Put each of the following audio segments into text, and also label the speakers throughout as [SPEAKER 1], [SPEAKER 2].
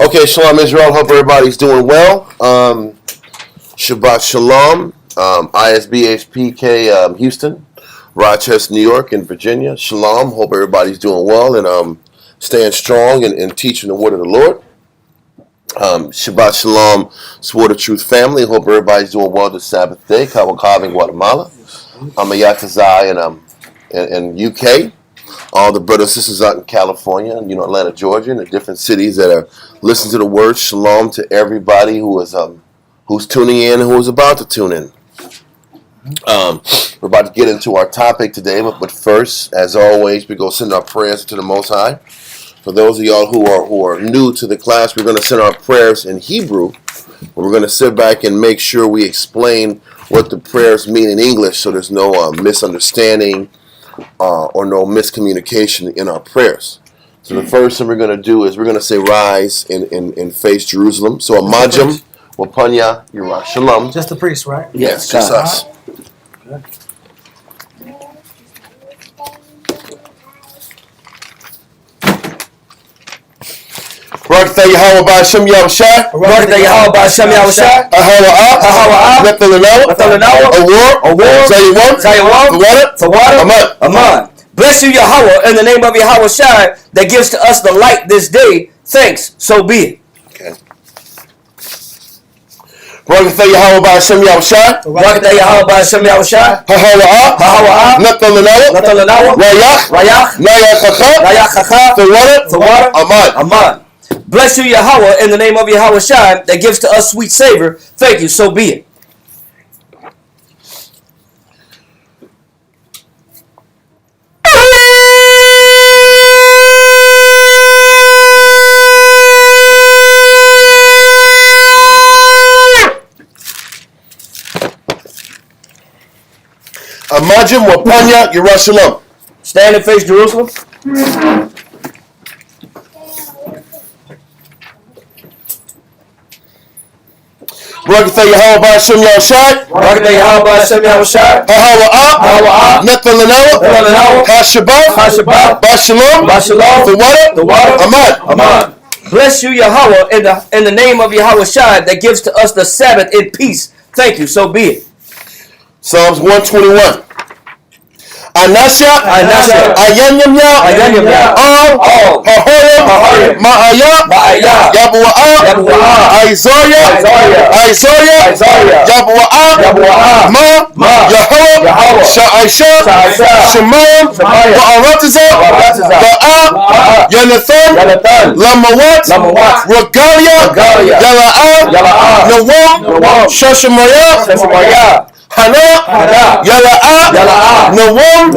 [SPEAKER 1] Okay, Shalom Israel. Hope everybody's doing well. Shabbat Shalom. isbhpk Houston, Rochester, New York, and Virginia. Shalom. Hope everybody's doing well and staying strong and teaching the word of the Lord. Shabbat Shalom, Sword of Truth family. Hope everybody's doing well this Sabbath day. Kawakav in Guatemala. I'm a Yatazai in UK. All the brothers and sisters out in California, and Atlanta, Georgia, and the different cities that are listening to the word. Shalom to everybody who is who's tuning in and who is about to tune in. We're about to get into our topic today, but first, as always, we go send our prayers to the Most High. For those of y'all who are new to the class, we're going to send our prayers in Hebrew. We're going to sit back and make sure we explain what the prayers mean in English, so there's no misunderstanding or no miscommunication in our prayers. So the first thing we're going to do is we're going to say rise and face Jerusalem. So Amajim, Wapanya, Yirah Shalom.
[SPEAKER 2] Just the priest, right?
[SPEAKER 1] Yes, just us.
[SPEAKER 2] Good.
[SPEAKER 1] Barakatah Yahweh Ba'Shem Yahushai.
[SPEAKER 2] Barakatah Yahweh Ba'Shem Yahushai.
[SPEAKER 1] Ahawa'ah. Nathalanawa. Awar. Zayawam. Tawada. Aman.
[SPEAKER 2] Bless you, Yahweh, in the name of Yahweh Shai, that gives to us the light this day. Thanks, so be it.
[SPEAKER 1] Okay. Barakatah Yahweh Ba'Shem Yahushai.
[SPEAKER 2] Barakatah Yahweh Ba'Shem Yahushai.
[SPEAKER 1] Ahawa'ah. Nathalanawa. Rayach. Nayachacha. Tawada.
[SPEAKER 2] Aman. Bless you, Yahweh, in the name of Yahweh Shai, that gives to us sweet savor. Thank you, so be it.
[SPEAKER 1] Amajim Wapanya Yirah Shalom.
[SPEAKER 2] Stand and face Jerusalem.
[SPEAKER 1] Barakatah Yahweh Ba'Shem Yahushai.
[SPEAKER 2] Barakatah Yahweh Ba'Shem Yahushai.
[SPEAKER 1] Ahawa'ah. Nathalanawa. Hashabah. Ba'Shalom. Tawada. Aman.
[SPEAKER 2] Bless you, Yahweh, in the name of Yahweh Shai, that gives to us the Sabbath in peace. Thank you, so be it.
[SPEAKER 1] Psalms 121. Anasha. Ayanyamya. All. Hahoyam. Ma'aya. Yabu'ah. Isaiah. Yabu'ah. Ma. Yahweh. Sha'aisha. Shemayim. Ba'aratiza. Ba'a. Yanathan. Lamawat. Regalia. Yala'ah. Nawam. Shashamaya. Hana, Yala'ah, Nawam,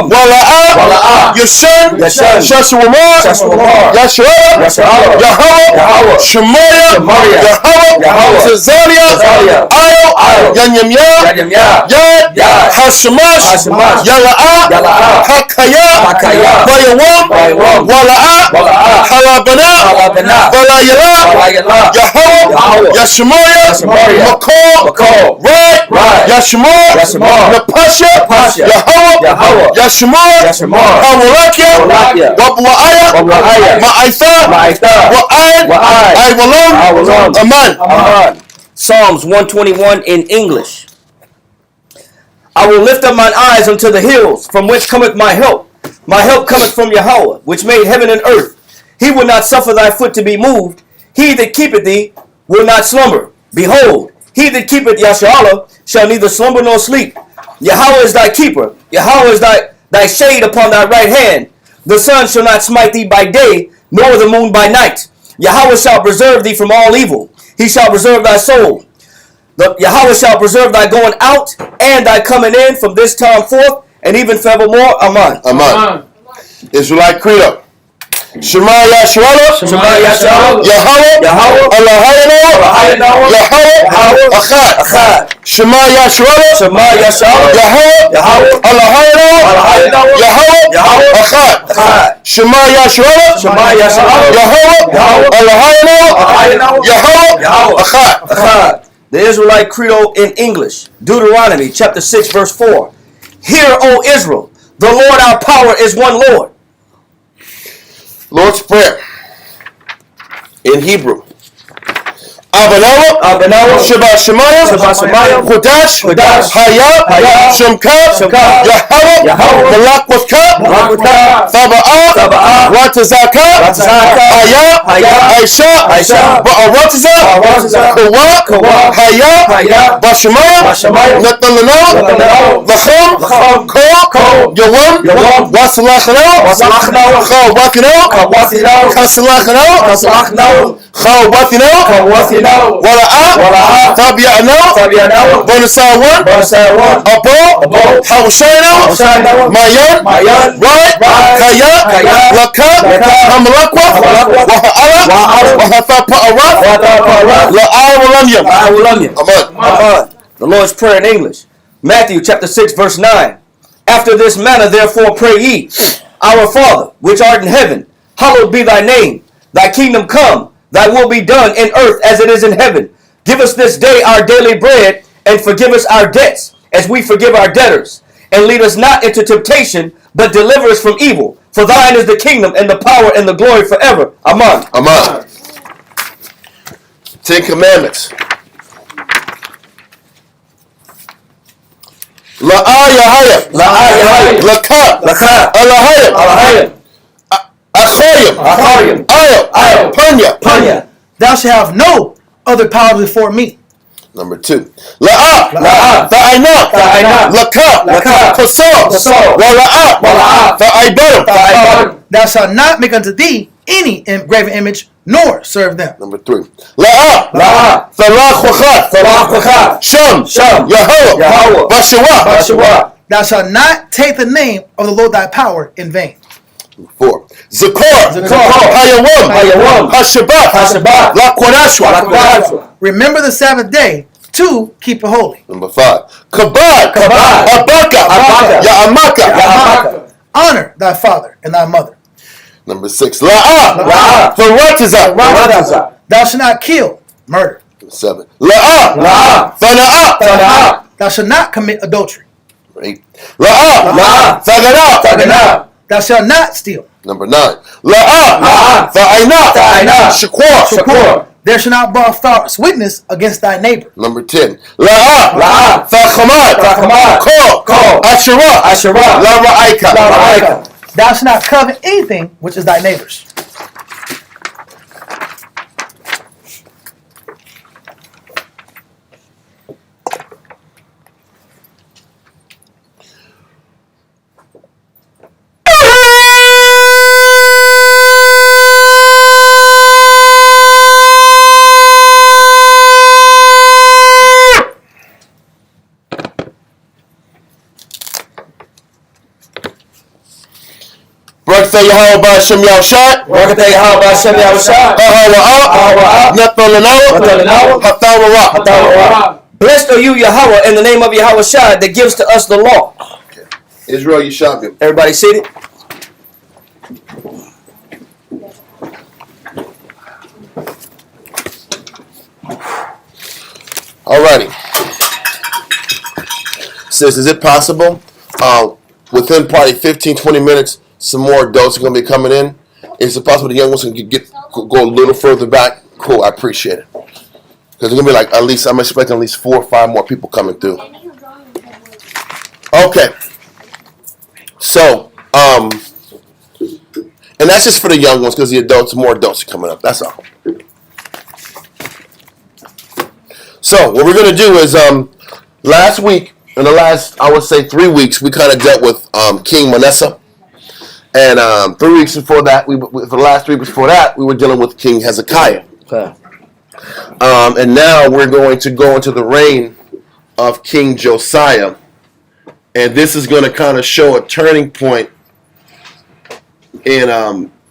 [SPEAKER 1] Wala'ah, Yashan, Shashamar, Yashua, Yahweh, Shemaya, Yahweh, Cesaria, Ayo, Yanyamya, Yad, Hashemash, Yala'ah, Hakaya, Bayawam, Wala'ah, Halabana, Balayala, Yahweh, Yashemaya, Makol, Right, Yashmar, Napasha, Yahweh, Yashmar, Hawalakia, Wabu'aya, Ma'aitha, Wa'ad, Aman.
[SPEAKER 2] Psalms 121 in English. I will lift up mine eyes unto the hills, from whence cometh my help. My help cometh from Yahweh, which made heaven and earth. He will not suffer thy foot to be moved. He that keepeth thee will not slumber. Behold, he that keepeth Yasharallah shall neither slumber nor sleep. Yahweh is thy keeper. Yahweh is thy shade upon thy right hand. The sun shall not smite thee by day, nor the moon by night. Yahweh shall preserve thee from all evil. He shall preserve thy soul. Yahweh shall preserve thy going out and thy coming in from this time forth, and even forevermore. Amen.
[SPEAKER 1] Israelite Credo. Shema Yasharallah, Yahweh, Allahayanu, Yahweh, Achad. Shema Yasharallah, Yahweh, Allahayanu, Yahweh, Achad. Shema Yasharallah, Yahweh, Allahayanu, Yahweh, Achad.
[SPEAKER 2] The Israelite Credo in English. Deuteronomy chapter 6 verse 4. Hear, O Israel, the Lord our power is one Lord.
[SPEAKER 1] Lord's Prayer. In Hebrew. Abanawa, Shabbat Shemayim, Kodash, Hayah, Shemkav, Yahweh, Malak with Kaf, Thaba'ah, Ratazaka, Hayah, Aisha, Ba'aratazah, Kawak, Hayah, Bashemayim, Natananaw, Lacham, Kol, Yawam, Wasalachanaw, Chawatinaw, Kasalachanaw, Chawatinaw, Wala'ah, Tabi'anaw, Bonasawan, Abo, Hawashaynaw, Mayan, Right, Kaya, Lakab, Hamalakwa, Waha'ala, Wahathapa'arat, La'awalamyam. Amen.
[SPEAKER 2] The Lord's Prayer in English. Matthew chapter 6 verse 9. After this manner therefore pray ye, Our Father, which art in heaven, hallowed be thy name. Thy kingdom come. Thy will be done in earth as it is in heaven. Give us this day our daily bread, and forgive us our debts, as we forgive our debtors. And lead us not into temptation, but deliver us from evil. For thine is the kingdom, and the power, and the glory forever. Amen.
[SPEAKER 1] Amen. 10 Commandments. La'ayahaya, Laka, Alahaya, Achayim, Ayah, Panya.
[SPEAKER 3] Thou shalt have no other power before me.
[SPEAKER 1] Number 2. La'ah, Ta'ainah, Laka, Kasal, Wala'ah, Ta'aibarim.
[SPEAKER 3] Thou shalt not make unto thee any graven image, nor serve them.
[SPEAKER 1] Number 3. La'ah, Thalach, Sham, Yahweh, Bashawa.
[SPEAKER 3] Thou shalt not take the name of the Lord thy power in vain.
[SPEAKER 1] 4. Zakor, Hayawam, Hashabat, Laquanashwa.
[SPEAKER 3] Remember the Sabbath day to keep it holy.
[SPEAKER 1] Number 5. Kabad, Abaka, Ya'amaka.
[SPEAKER 3] Honor thy father and thy mother.
[SPEAKER 1] Number 6. La'ah, Faratazah.
[SPEAKER 3] Thou shalt not kill, murder.
[SPEAKER 1] 7. La'ah, Thana'ah.
[SPEAKER 3] Thou shalt not commit adultery.
[SPEAKER 1] 8. La'ah, Thaganah.
[SPEAKER 3] Thou shalt not steal.
[SPEAKER 1] Number 9. La'ah, Ta'ainah, Shakur.
[SPEAKER 3] There shall not bar false witness against thy neighbor.
[SPEAKER 1] Number 10. La'ah, Thachamat, Kol, Asherah, Lara'aika.
[SPEAKER 3] Thou shalt not covet anything which is thy neighbor's.
[SPEAKER 1] Barakatah Yahweh Ba'ashem Yahushai.
[SPEAKER 2] Blessed are you, Yahweh, in the name of Yahweh Shai, that gives to us the law.
[SPEAKER 1] Okay. Israel Yishavim.
[SPEAKER 2] Everybody seated?
[SPEAKER 1] Alrighty. Says, is it possible? Within probably 15-20 minutes, some more adults are going to be coming in. Is it possible the young ones can go a little further back? Cool, I appreciate it. Because there's going to be like I'm expecting at least 4 or 5 more people coming through. Okay. So, and that's just for the young ones because the adults, more adults are coming up. That's all. So, what we're going to do is, last week, in the last, I would say 3 weeks, we kind of dealt with King Manasseh. And 3 weeks before that, for the last 3 weeks before that, we were dealing with King Hezekiah.
[SPEAKER 2] Okay.
[SPEAKER 1] And now we're going to go into the reign of King Josiah. And this is going to kind of show a turning point in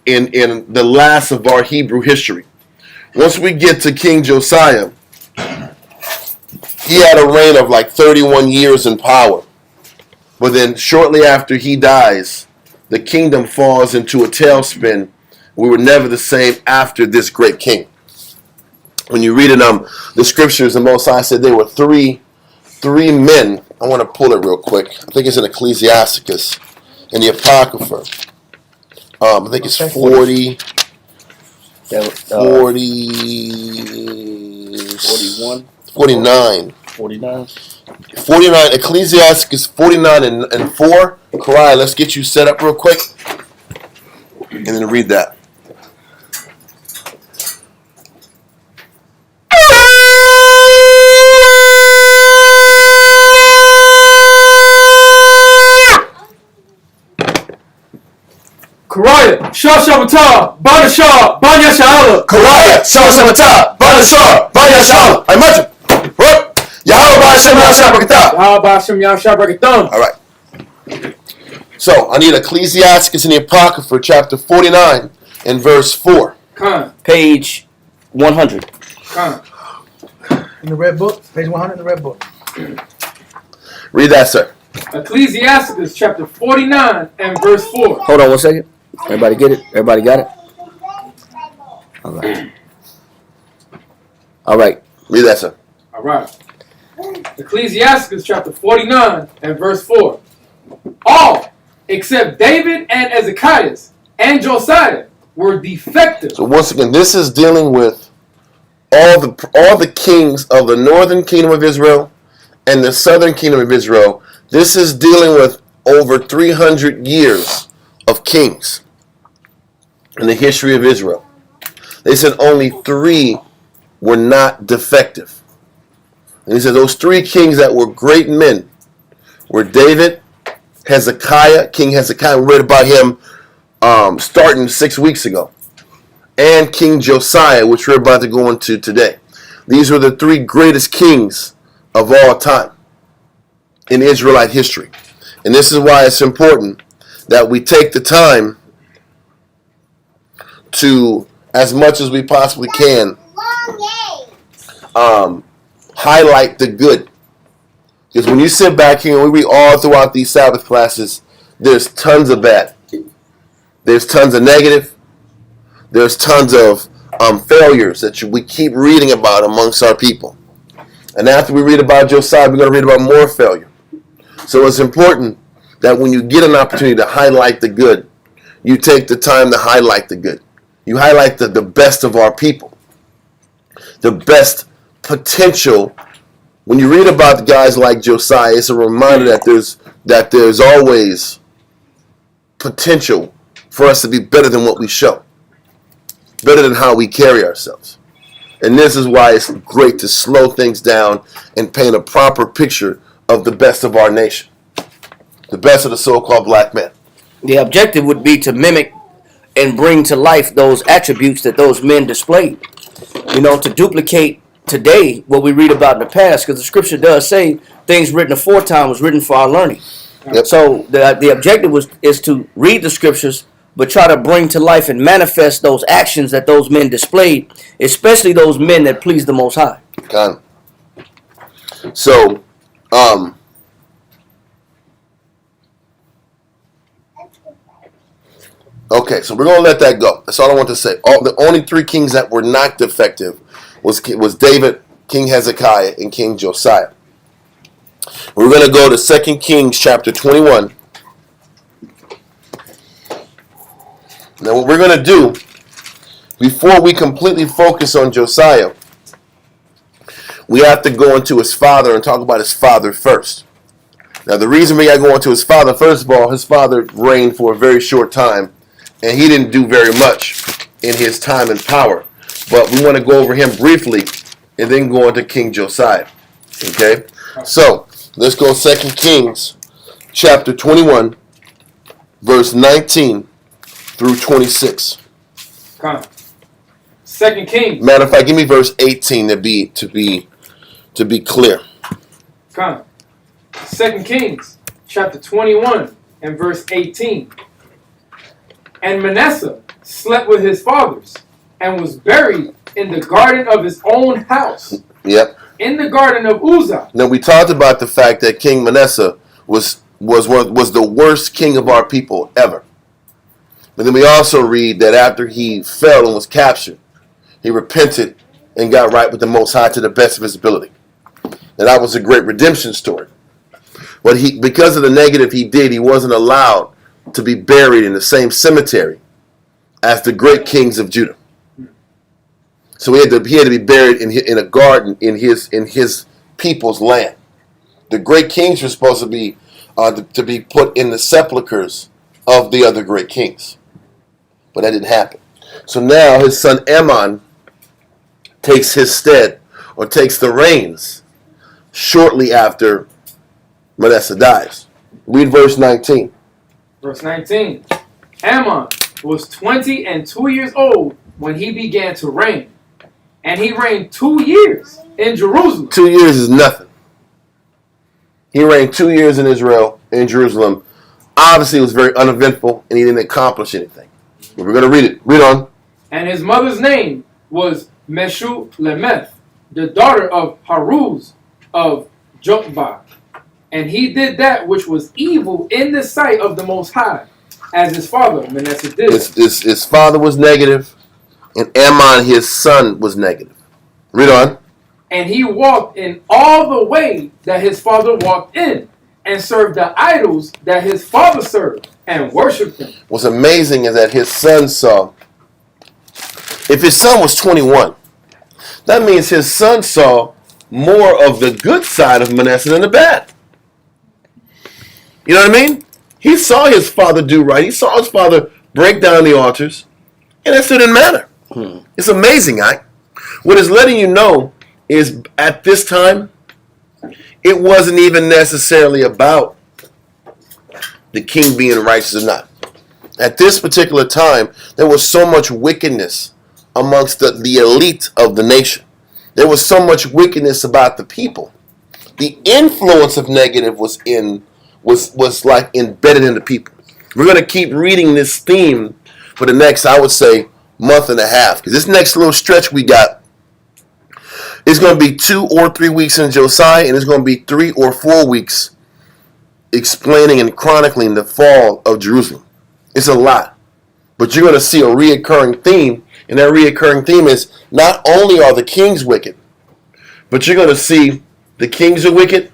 [SPEAKER 1] the last of our Hebrew history. Once we get to King Josiah, he had a reign of like 31 years in power. But then shortly after he dies, the kingdom falls into a tailspin. We were never the same after this great king. When you read in the scriptures, the Most High said there were three men. I want to pull it real quick. I think it's in Ecclesiasticus, in the Apocrypha. I think it's 40.
[SPEAKER 2] That was,
[SPEAKER 1] 41.
[SPEAKER 2] 49.
[SPEAKER 1] 49. 49. Ecclesiasticus 49 and 4. Karai, let's get you set up real quick. And then read that.
[SPEAKER 4] Karaya, Shah Shabbatah, Bana Shah, Banya Sha'ala.
[SPEAKER 1] Karai, Shah Shabbatah, Banasar, Vayashal, I imagine. Yahweh Hashem Yahshabakatah.
[SPEAKER 4] Yahweh Hashem Yahshua Baraketam.
[SPEAKER 1] All right. So I need Ecclesiasticus in the Apocrypha, chapter 49 and verse 4.
[SPEAKER 4] Khan,
[SPEAKER 2] Page 100.
[SPEAKER 4] Khan.
[SPEAKER 3] In the red book, page 100 in the red book.
[SPEAKER 1] Read that, sir.
[SPEAKER 4] Ecclesiasticus chapter 49 and verse 4.
[SPEAKER 2] Hold on 1 second. Everybody get it? Everybody got it? All right. All right.
[SPEAKER 1] Read that, sir.
[SPEAKER 4] All right. Ecclesiasticus chapter 49 and verse 4. All except David and Ezekiah and Josiah were defective.
[SPEAKER 1] So once again, this is dealing with all the kings of the northern kingdom of Israel and the southern kingdom of Israel. This is dealing with over 300 years of kings in the history of Israel. They said only 3 were not defective. And he said those 3 kings that were great men were David, Hezekiah, King Hezekiah. We read about him starting 6 weeks ago. And King Josiah, which we're about to go into today. These were the 3 greatest kings of all time in Israelite history. And this is why it's important that we take the time to, as much as we possibly can, highlight the good. Because when you sit back here and we read all throughout these Sabbath classes, there's tons of bad. There's tons of negative. There's tons of failures that we keep reading about amongst our people. And after we read about Josiah, we're going to read about more failure. So it's important that when you get an opportunity to highlight the good, you take the time to highlight the good. You highlight the best of our people. The best potential. When you read about the guys like Josiah, it's a reminder that there's always potential for us to be better than what we show. Better than how we carry ourselves. And this is why it's great to slow things down and paint a proper picture of the best of our nation. The best of the so-called black man.
[SPEAKER 2] The objective would be to mimic and bring to life those attributes that those men displayed. You know, to duplicate today what we read about in the past, because the scripture does say things written aforetime was written for our learning.
[SPEAKER 1] Yep.
[SPEAKER 2] So the objective is to read the scriptures, but try to bring to life and manifest those actions that those men displayed, especially those men that pleased the Most High.
[SPEAKER 1] Con. So, okay, so we're going to let that go. That's all I want to say. The only 3 kings that were not defective was David, King Hezekiah, and King Josiah. We're going to go to 2 Kings chapter 21. Now what we're going to do, before we completely focus on Josiah, we have to go into his father and talk about his father first. Now the reason we got to go into his father, first of all, his father reigned for a very short time, and he didn't do very much in his time and power. But we want to go over him briefly and then go into King Josiah. Okay? So, let's go 2 Kings chapter 21, verse 19 through 26.
[SPEAKER 4] Khan. 2 Kings.
[SPEAKER 1] Matter of fact, give me verse 18 to be clear.
[SPEAKER 4] Khan. 2 Kings chapter 21 and verse 18. And Manasseh slept with his fathers and was buried in the garden of his own house.
[SPEAKER 1] Yep.
[SPEAKER 4] In the garden of Uzzah.
[SPEAKER 1] Now we talked about the fact that King Manasseh was the worst king of our people ever. But then we also read that after he fell and was captured, he repented and got right with the Most High to the best of his ability. And that was a great redemption story. But because of the negative he did, he wasn't allowed to be buried in the same cemetery as the great kings of Judah. So he had to be buried in a garden in his people's land. The great kings were supposed to be put in the sepulchres of the other great kings, but that didn't happen. So now his son Ammon takes his stead, or takes the reins, shortly after Manasseh dies. Read verse 19.
[SPEAKER 4] Verse 19. Ammon was 22 years old when he began to reign, and he reigned 2 years in Jerusalem.
[SPEAKER 1] 2 years is nothing. He reigned 2 years in Israel, in Jerusalem. Obviously, it was very uneventful, and he didn't accomplish anything. But we're going to read it. Read on.
[SPEAKER 4] And his mother's name was Meshulemeth, the daughter of Haruz of Jotbah. And he did that which was evil in the sight of the Most High, as his father Manasseh did.
[SPEAKER 1] His father was negative, and Ammon, his son, was negative. Read on.
[SPEAKER 4] And he walked in all the way that his father walked in, and served the idols that his father served, and worshipped them.
[SPEAKER 1] What's amazing is that his son saw, if his son was 21, that means his son saw more of the good side of Manasseh than the bad. You know what I mean? He saw his father do right. He saw his father break down the altars, and that still didn't matter. It's amazing, right? What it's letting you know is at this time, it wasn't even necessarily about the king being righteous or not. At this particular time, there was so much wickedness amongst the elite of the nation. There was so much wickedness about the people. The influence of negative was like embedded in the people. We're going to keep reading this theme for the next, I would say, month and a half. Because this next little stretch we got is going to be 2 or 3 weeks in Josiah, and it's going to be 3 or 4 weeks explaining and chronicling the fall of Jerusalem. It's a lot. But you're going to see a reoccurring theme, and that reoccurring theme is not only are the kings wicked, but you're going to see the kings are wicked,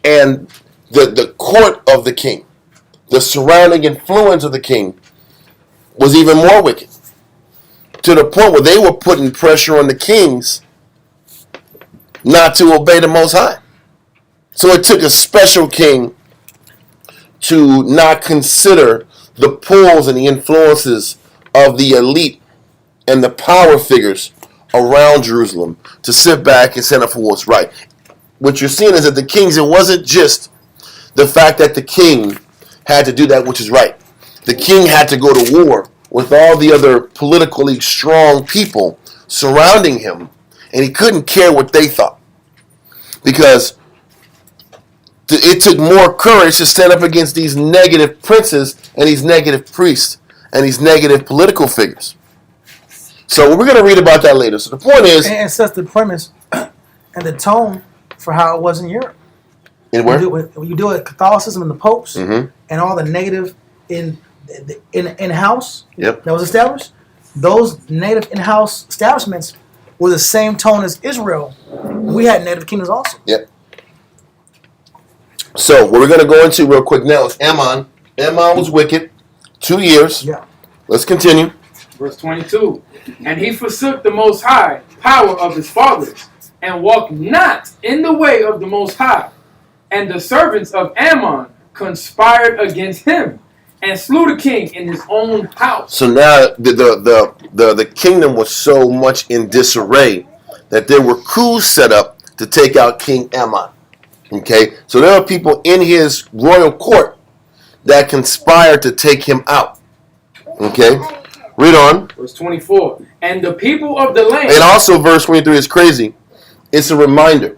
[SPEAKER 1] and the court of the king, the surrounding influence of the king, was even more wicked. To the point where they were putting pressure on the kings not to obey the Most High. So it took a special king to not consider the pulls and the influences of the elite and the power figures around Jerusalem to sit back and stand up for what's right. What you're seeing is that the kings, it wasn't just the fact that the king had to do that which is right. The king had to go to war with all the other politically strong people surrounding him, and he couldn't care what they thought. Because it took more courage to stand up against these negative princes and these negative priests and these negative political figures. So we're going to read about that later. So the point is...
[SPEAKER 3] And it sets the premise and the tone for how it was in Europe.
[SPEAKER 1] In where?
[SPEAKER 3] When you deal with Catholicism and the popes,
[SPEAKER 1] Mm-hmm.
[SPEAKER 3] and all the negative in-house
[SPEAKER 1] Yep.
[SPEAKER 3] that was established, those native in-house establishments were the same tone as Israel. We had native kingdoms also.
[SPEAKER 1] Yep. So what we're going to go into real quick now is Ammon. Ammon was wicked. 2 years.
[SPEAKER 3] Yeah.
[SPEAKER 1] Let's continue.
[SPEAKER 4] Verse 22. And he forsook the Most High power of his fathers, and walked not in the way of the Most High. And the servants of Ammon conspired against him, and slew the king in his own house.
[SPEAKER 1] So now the kingdom was so much in disarray that there were coups set up to take out King Ammon. Okay, so there are people in his royal court that conspired to take him out. Okay, read on.
[SPEAKER 4] Verse 24. And the people of the land...
[SPEAKER 1] And also verse 23 is crazy. It's a reminder.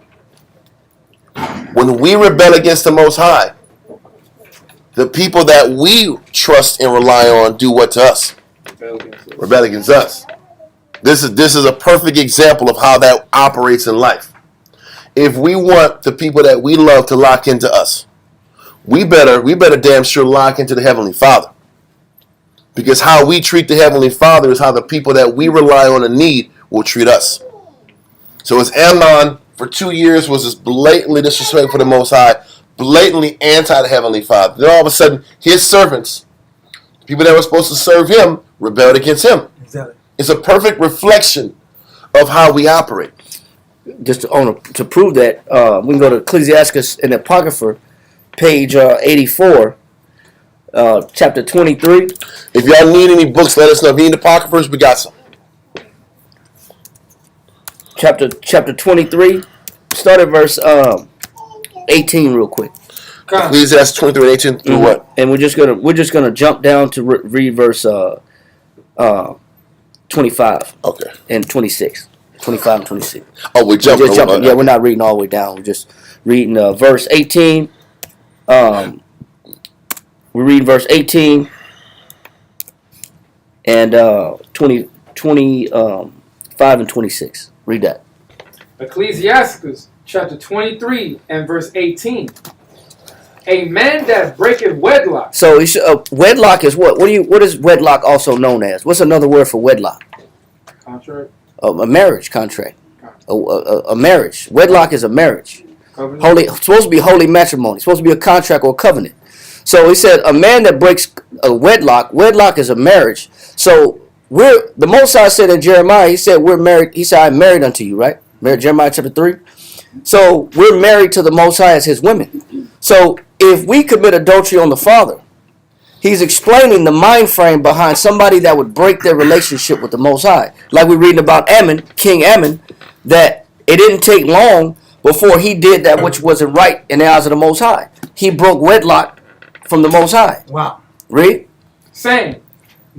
[SPEAKER 1] When we rebel against the Most High, the people that we trust and rely on do what to us? Rebel against us. This is a perfect example of how that operates in life. If we want the people that we love to lock into us, we better damn sure lock into the Heavenly Father. Because how we treat the Heavenly Father is how the people that we rely on and need will treat us. So as Ammon for 2 years was just blatantly disrespectful for the Most High, blatantly anti the Heavenly Father, then all of a sudden his servants, the people that were supposed to serve him, rebelled against him.
[SPEAKER 3] Exactly.
[SPEAKER 1] It's a perfect reflection of how we operate.
[SPEAKER 2] Just to prove that, we can go to Ecclesiastes in the Apocrypha, page 84, chapter 23.
[SPEAKER 1] If y'all need any books, let us know. If you need Apocryphers, we got some.
[SPEAKER 2] Chapter 23. Start at verse 18 real quick.
[SPEAKER 1] Ecclesiastes 23 and 18 through what?
[SPEAKER 2] And we're just gonna jump down to read verse 25.
[SPEAKER 1] Okay.
[SPEAKER 2] And 26. 25 and 26.
[SPEAKER 1] Oh, we're jumping.
[SPEAKER 2] Yeah, we're not reading all the way down. We're just reading verse 18. We're reading verse 18 and 25 and 26. Read that.
[SPEAKER 4] Ecclesiastes chapter 23 and verse 18. A man that breaketh wedlock.
[SPEAKER 2] So wedlock is what? What is wedlock also known as? What's another word for wedlock?
[SPEAKER 4] Contract.
[SPEAKER 2] A marriage contract. A marriage. Wedlock is a marriage.
[SPEAKER 4] Covenant.
[SPEAKER 2] Holy, supposed to be holy matrimony. Supposed to be a contract or a covenant. So he said, a man that breaks a wedlock. Wedlock is a marriage. So the Most High said in Jeremiah, he said we're married. He said, I'm married unto you, right? Jeremiah chapter 3. So we're married to the Most High as his women. So if we commit adultery on the father, he's explaining the mind frame behind somebody that would break their relationship with the Most High. Like we're reading about Ammon, King Ammon, that it didn't take long before he did that which wasn't right in the eyes of the Most High. He broke wedlock from the Most High.
[SPEAKER 3] Wow.
[SPEAKER 2] Read.
[SPEAKER 4] Saying,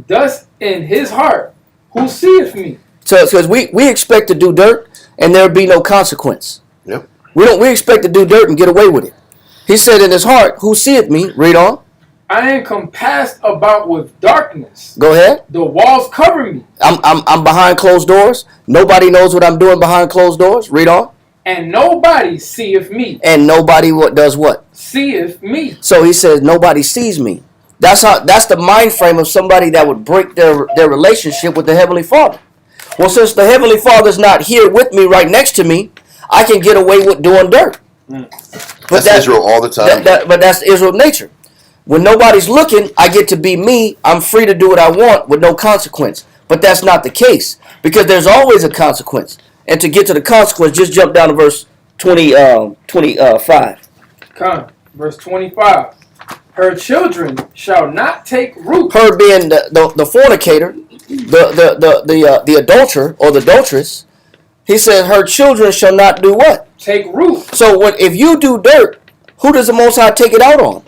[SPEAKER 4] thus in his heart, who seeth me?
[SPEAKER 2] So because we expect to do dirt and there be no consequence.
[SPEAKER 1] Yep.
[SPEAKER 2] We expect to do dirt and get away with it. He said in his heart, who seeth me? Read on.
[SPEAKER 4] I am compassed about with darkness.
[SPEAKER 2] Go ahead.
[SPEAKER 4] The walls cover me.
[SPEAKER 2] I'm behind closed doors. Nobody knows what I'm doing behind closed doors. Read on.
[SPEAKER 4] And nobody seeth me.
[SPEAKER 2] And nobody does what?
[SPEAKER 4] Seeth me.
[SPEAKER 2] So he says nobody sees me. That's the mind frame of somebody that would break their relationship with the Heavenly Father. Well, since the Heavenly Father's not here with me, right next to me, I can get away with doing dirt.
[SPEAKER 1] But that's Israel all the time.
[SPEAKER 2] But that's Israel nature. When nobody's looking, I get to be me. I'm free to do what I want with no consequence. But that's not the case, because there's always a consequence. And to get to the consequence, just jump down to verse 25.
[SPEAKER 4] Come, verse 25. Her children shall not take root.
[SPEAKER 2] Her being the fornicator, the adulterer or the adulteress. He said, her children shall not do what?
[SPEAKER 4] Take root.
[SPEAKER 2] So if you do dirt, who does the Most High take it out on?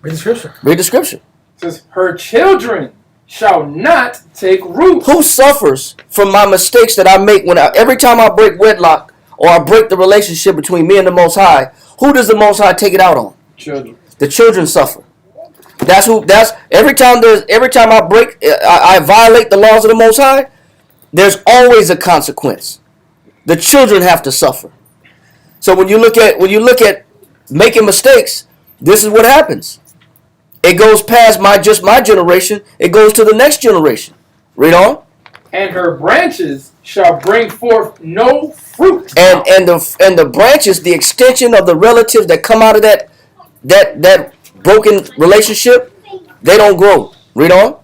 [SPEAKER 3] Read the scripture.
[SPEAKER 2] Read the scripture.
[SPEAKER 4] It says, her children shall not take root.
[SPEAKER 2] Who suffers from my mistakes that I make every time I break wedlock or I break the relationship between me and the Most High? Who does the Most High take it out on?
[SPEAKER 4] Children.
[SPEAKER 2] The children suffer. Every time I violate the laws of the Most High, there's always a consequence. The children have to suffer. So when you look at making mistakes, this is what happens. It goes past my generation. It goes to the next generation. Read on.
[SPEAKER 4] And her branches shall bring forth no fruit.
[SPEAKER 2] And the branches, the extension of the relatives that come out of that broken relationship, they don't grow. Read on.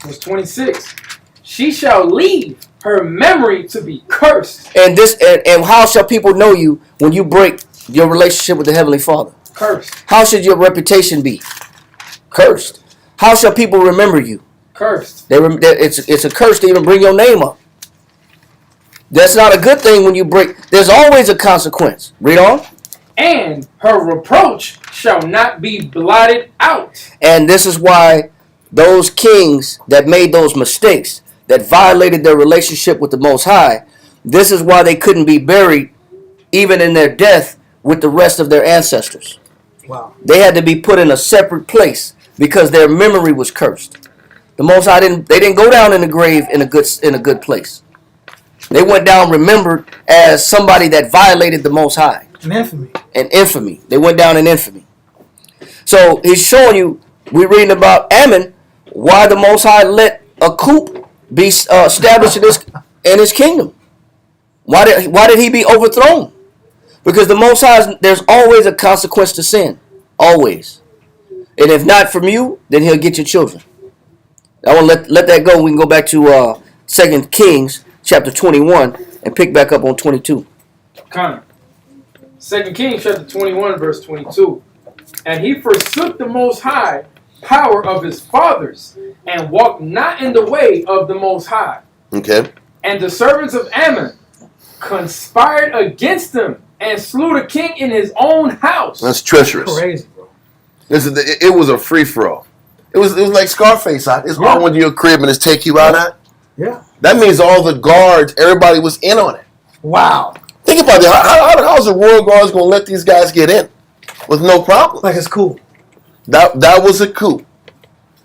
[SPEAKER 4] Verse 26. She shall leave her memory to be cursed.
[SPEAKER 2] And how shall people know you when you break your relationship with the Heavenly Father?
[SPEAKER 4] Cursed.
[SPEAKER 2] How should your reputation be? Cursed. How shall people remember you?
[SPEAKER 4] Cursed.
[SPEAKER 2] It's a curse to even bring your name up. That's not a good thing when you break. There's always a consequence. Read on.
[SPEAKER 4] And her reproach shall not be blotted out.
[SPEAKER 2] And this is why those kings that made those mistakes, that violated their relationship with the Most High, this is why they couldn't be buried even in their death with the rest of their ancestors.
[SPEAKER 3] Wow.
[SPEAKER 2] They had to be put in a separate place because their memory was cursed. The Most High didn't go down in the grave in a good place. They went down remembered as somebody that violated the Most High.
[SPEAKER 3] An infamy.
[SPEAKER 2] In infamy. They went down in infamy. So he's showing you, we're reading about Ammon, why the Most High let a coup be established in his kingdom. Why did he be overthrown? Because the Most High, there's always a consequence to sin. Always. And if not from you, then he'll get your children. I want to let that go. We can go back to 2 Kings chapter 21 and pick back up on 22.
[SPEAKER 4] Con. 2 Kings chapter 21, verse 22. And he forsook the Most High power of his fathers, and walked not in the way of the Most High.
[SPEAKER 1] Okay.
[SPEAKER 4] And the servants of Ammon conspired against him, and slew the king in his own house.
[SPEAKER 1] That's treacherous.
[SPEAKER 3] Crazy, bro.
[SPEAKER 1] Listen, it was a free for all. It was like Scarface. It's all when your crib and it's take you out at.
[SPEAKER 3] Yeah.
[SPEAKER 1] That means all the guards, everybody was in on it.
[SPEAKER 3] Wow.
[SPEAKER 1] Think about it. How's the Royal Guards going to let these guys get in with no problem?
[SPEAKER 3] Like it's cool.
[SPEAKER 1] That was a coup.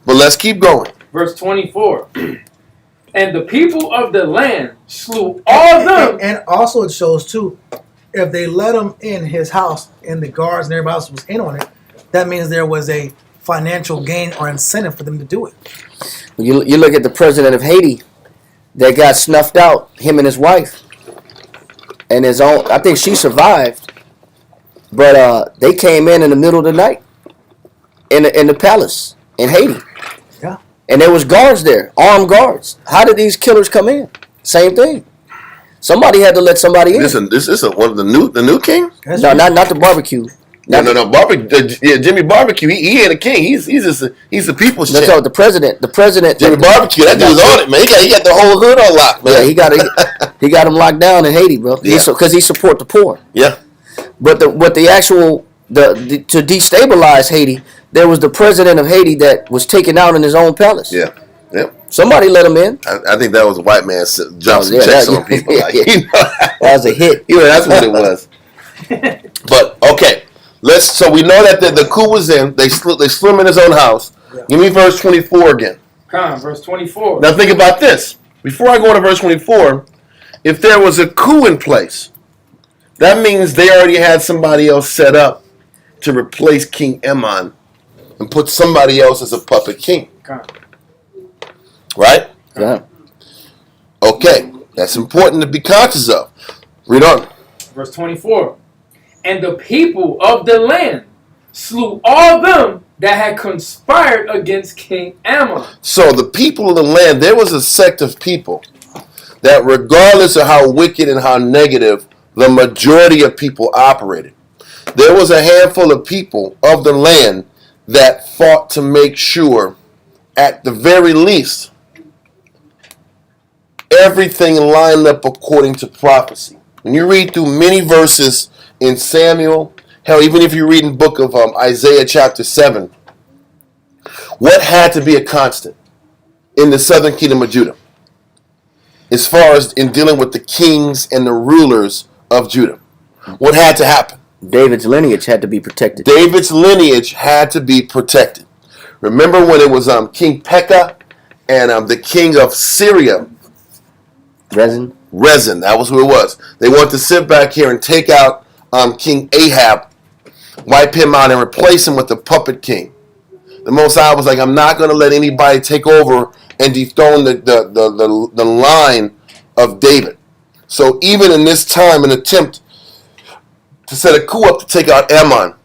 [SPEAKER 1] But let's keep going.
[SPEAKER 4] Verse 24. And the people of the land slew all them.
[SPEAKER 3] And also it shows too, if they let him in his house and the guards and everybody else was in on it, that means there was a financial gain or incentive for them to do it.
[SPEAKER 2] You look at the president of Haiti that got snuffed out, him and his wife. And his own, I think she survived. But they came in the middle of the night in the palace in Haiti.
[SPEAKER 3] Yeah.
[SPEAKER 2] And there was guards there, armed guards. How did these killers come in? Same thing. Somebody had to let somebody in.
[SPEAKER 1] Listen, this is one of the new king?
[SPEAKER 2] No, not the barbecue.
[SPEAKER 1] No. Barbecue. Yeah, Jimmy Barbecue. He ain't a king. He's the people's champ.
[SPEAKER 2] No, the president.
[SPEAKER 1] Jimmy Barbecue. That dude's on it, man. He got the whole hood on lock, man.
[SPEAKER 2] Yeah, he got him locked down in Haiti, bro.
[SPEAKER 1] Yeah.
[SPEAKER 2] Because he support the poor.
[SPEAKER 1] Yeah.
[SPEAKER 2] But to destabilize Haiti, there was the president of Haiti that was taken out in his own palace.
[SPEAKER 1] Yeah. Yep.
[SPEAKER 2] Somebody let him in.
[SPEAKER 1] I think that was a white man dropped some checks on people. Like,
[SPEAKER 2] That was a hit.
[SPEAKER 1] That's what it was. But okay, so we know that the coup was in. They slew him in his own house. Yeah. Give me verse 24 again.
[SPEAKER 4] Come, verse 24.
[SPEAKER 1] Now think about this. Before I go to verse 24, if there was a coup in place, that means they already had somebody else set up to replace King Ammon and put somebody else as a puppet king.
[SPEAKER 4] Come.
[SPEAKER 1] Right?
[SPEAKER 2] Yeah.
[SPEAKER 1] Okay, that's important to be conscious of. Read on.
[SPEAKER 4] Verse 24. And the people of the land slew all them that had conspired against King Ammon.
[SPEAKER 1] So the people of the land, there was a sect of people that regardless of how wicked and how negative the majority of people operated, there was a handful of people of the land that fought to make sure, at the very least, everything lined up according to prophecy. When you read through many verses in Samuel, hell, even if you read in the book of Isaiah chapter 7, what had to be a constant in the southern kingdom of Judah as far as in dealing with the kings and the rulers of Judah? What had to happen?
[SPEAKER 2] David's lineage had to be protected.
[SPEAKER 1] David's lineage had to be protected. Remember when it was King Pekah and the king of Syria, Rezin, that was who it was. They wanted to sit back here and take out King Ahab, wipe him out, and replace him with the puppet king. The Most High was like, I'm not going to let anybody take over and dethrone the line of David. So even in this time, an attempt to set a coup up to take out Ammon,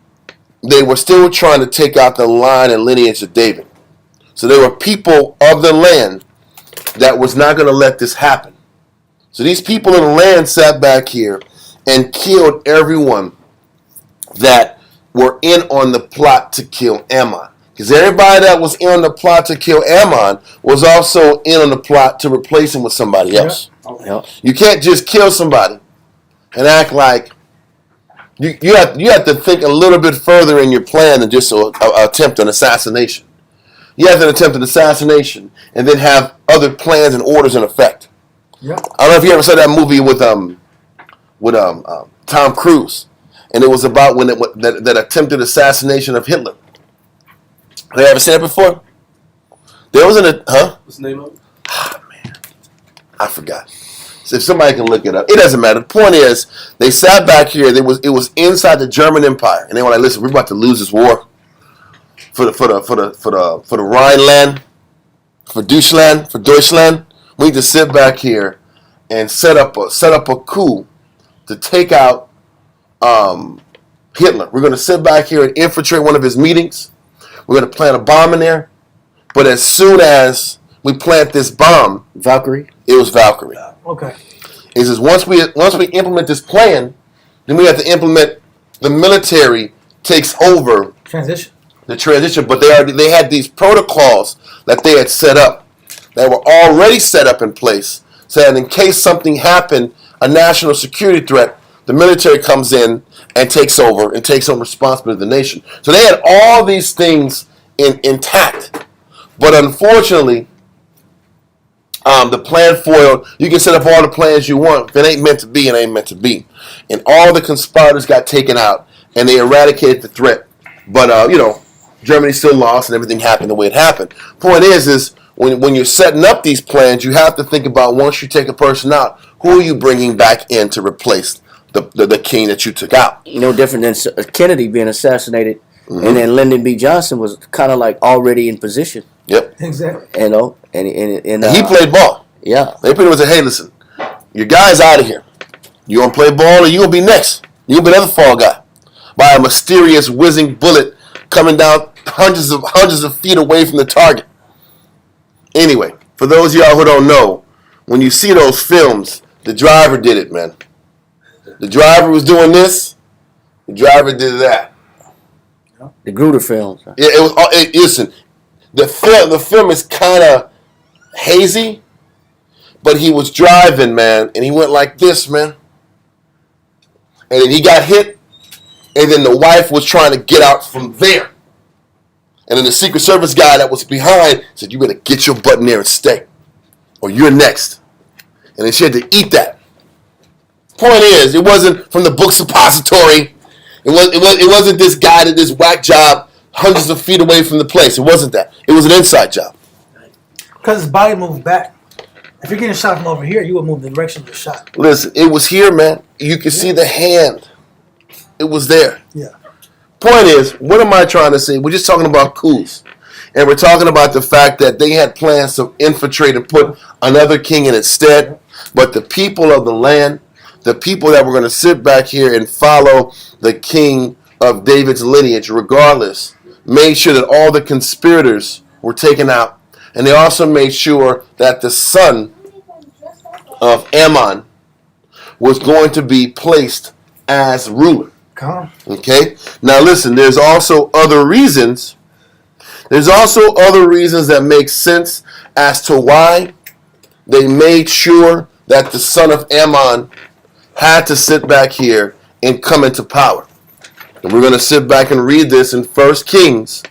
[SPEAKER 1] they were still trying to take out the line and lineage of David. So there were people of the land that was not going to let this happen. So these people in the land sat back here and killed everyone that were in on the plot to kill Ammon. Because everybody that was in on the plot to kill Ammon was also in on the plot to replace him with somebody else.
[SPEAKER 2] Yeah.
[SPEAKER 1] You can't just kill somebody and act like you have to think a little bit further in your plan than just an attempt an assassination. You have to attempt an assassination and then have other plans and orders in effect.
[SPEAKER 3] Yeah.
[SPEAKER 1] I don't know if you ever saw that movie with Tom Cruise, and it was about when that attempted assassination of Hitler. Have you ever seen it before? There was
[SPEAKER 5] What's the name of it?
[SPEAKER 1] Oh, man, I forgot. So if somebody can look it up, it doesn't matter. The point is, they sat back here. It was inside the German Empire, and they were like, "Listen, we're about to lose this war for the Rhineland, for Deutschland. We need to sit back here and set up a coup to take out Hitler. We're going to sit back here and infiltrate one of his meetings. We're going to plant a bomb in there. But as soon as we plant this bomb.
[SPEAKER 2] Valkyrie.
[SPEAKER 1] It was Valkyrie.
[SPEAKER 3] Okay.
[SPEAKER 1] It says once we implement this plan, then we have to implement the military takes over
[SPEAKER 3] Transition.
[SPEAKER 1] the transition. But they had these protocols that they had set up that were already set up in place, so that in case something happened, a national security threat, the military comes in and takes over responsibility of the nation. So they had all these things intact. But unfortunately, the plan foiled. You can set up all the plans you want. If it ain't meant to be, it ain't meant to be. And all the conspirators got taken out, and they eradicated the threat. But, Germany still lost, and everything happened the way it happened. Point is when you're setting up these plans, you have to think about once you take a person out, who are you bringing back in to replace the king that you took out?
[SPEAKER 2] No different than Kennedy being assassinated, and then Lyndon B. Johnson was kind of like already in position.
[SPEAKER 1] Yep.
[SPEAKER 3] Exactly.
[SPEAKER 2] You know, and
[SPEAKER 1] he played ball.
[SPEAKER 2] Yeah.
[SPEAKER 1] They pretty much said, hey, listen, your guy's out of here. You gonna play ball, or you gonna be next? You gonna be another fall guy by a mysterious whizzing bullet coming down hundreds of feet away from the target. Anyway, for those of y'all who don't know, when you see those films, the driver did it, man. The driver was doing this. The driver did that.
[SPEAKER 2] The Gruder films. Right?
[SPEAKER 1] It was. Listen, the film is kind of hazy, but he was driving, man, and he went like this, man. And then he got hit, and then the wife was trying to get out from there. And then the Secret Service guy that was behind said, you better get your butt in there and stay, or you're next. And then she had to eat that. Point is, it wasn't from the book suppository. It wasn't this guy that this whack job hundreds of feet away from the place. It wasn't that. It was an inside job.
[SPEAKER 3] Because his body moved back. If you're getting shot from over here, you would move the direction of the shot.
[SPEAKER 1] Listen, it was here, man. You could see the hand. It was there.
[SPEAKER 3] Yeah.
[SPEAKER 1] Point is, what am I trying to say? We're just talking about coups. And we're talking about the fact that they had plans to infiltrate and put another king in its stead. But the people of the land, the people that were going to sit back here and follow the king of David's lineage, regardless, made sure that all the conspirators were taken out. And they also made sure that the son of Ammon was going to be placed as ruler. Okay? Now listen, there's also other reasons. There's also other reasons that make sense as to why they made sure that the son of Ammon had to sit back here and come into power. And we're going to sit back and read this in 1 Kings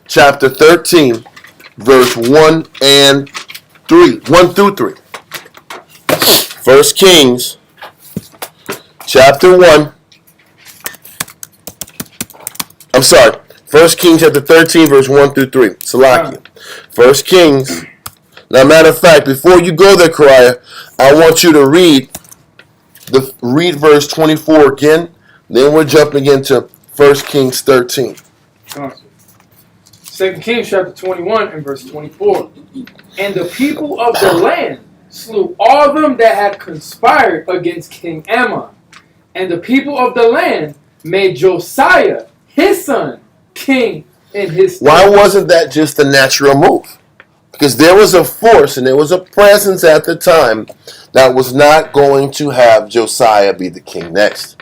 [SPEAKER 1] chapter 13, verse 1 and 3. 1 through 3. 1 Kings chapter 1. I'm sorry. 1 Kings chapter 13, verse 1 through 3. Salakia. 1 Kings. Now, matter of fact, before you go there, Kariah, I want you to read verse 24 again. Then we're jumping into 1 Kings 13.
[SPEAKER 4] 2 Kings chapter 21 and verse 24. And the people of the land slew all them that had conspired against King Ammon. And the people of the land made Josiah, his son, king in his stead.
[SPEAKER 1] Why wasn't that just a natural move? Because there was a force and there was a presence at the time that was not going to have Josiah be the king next.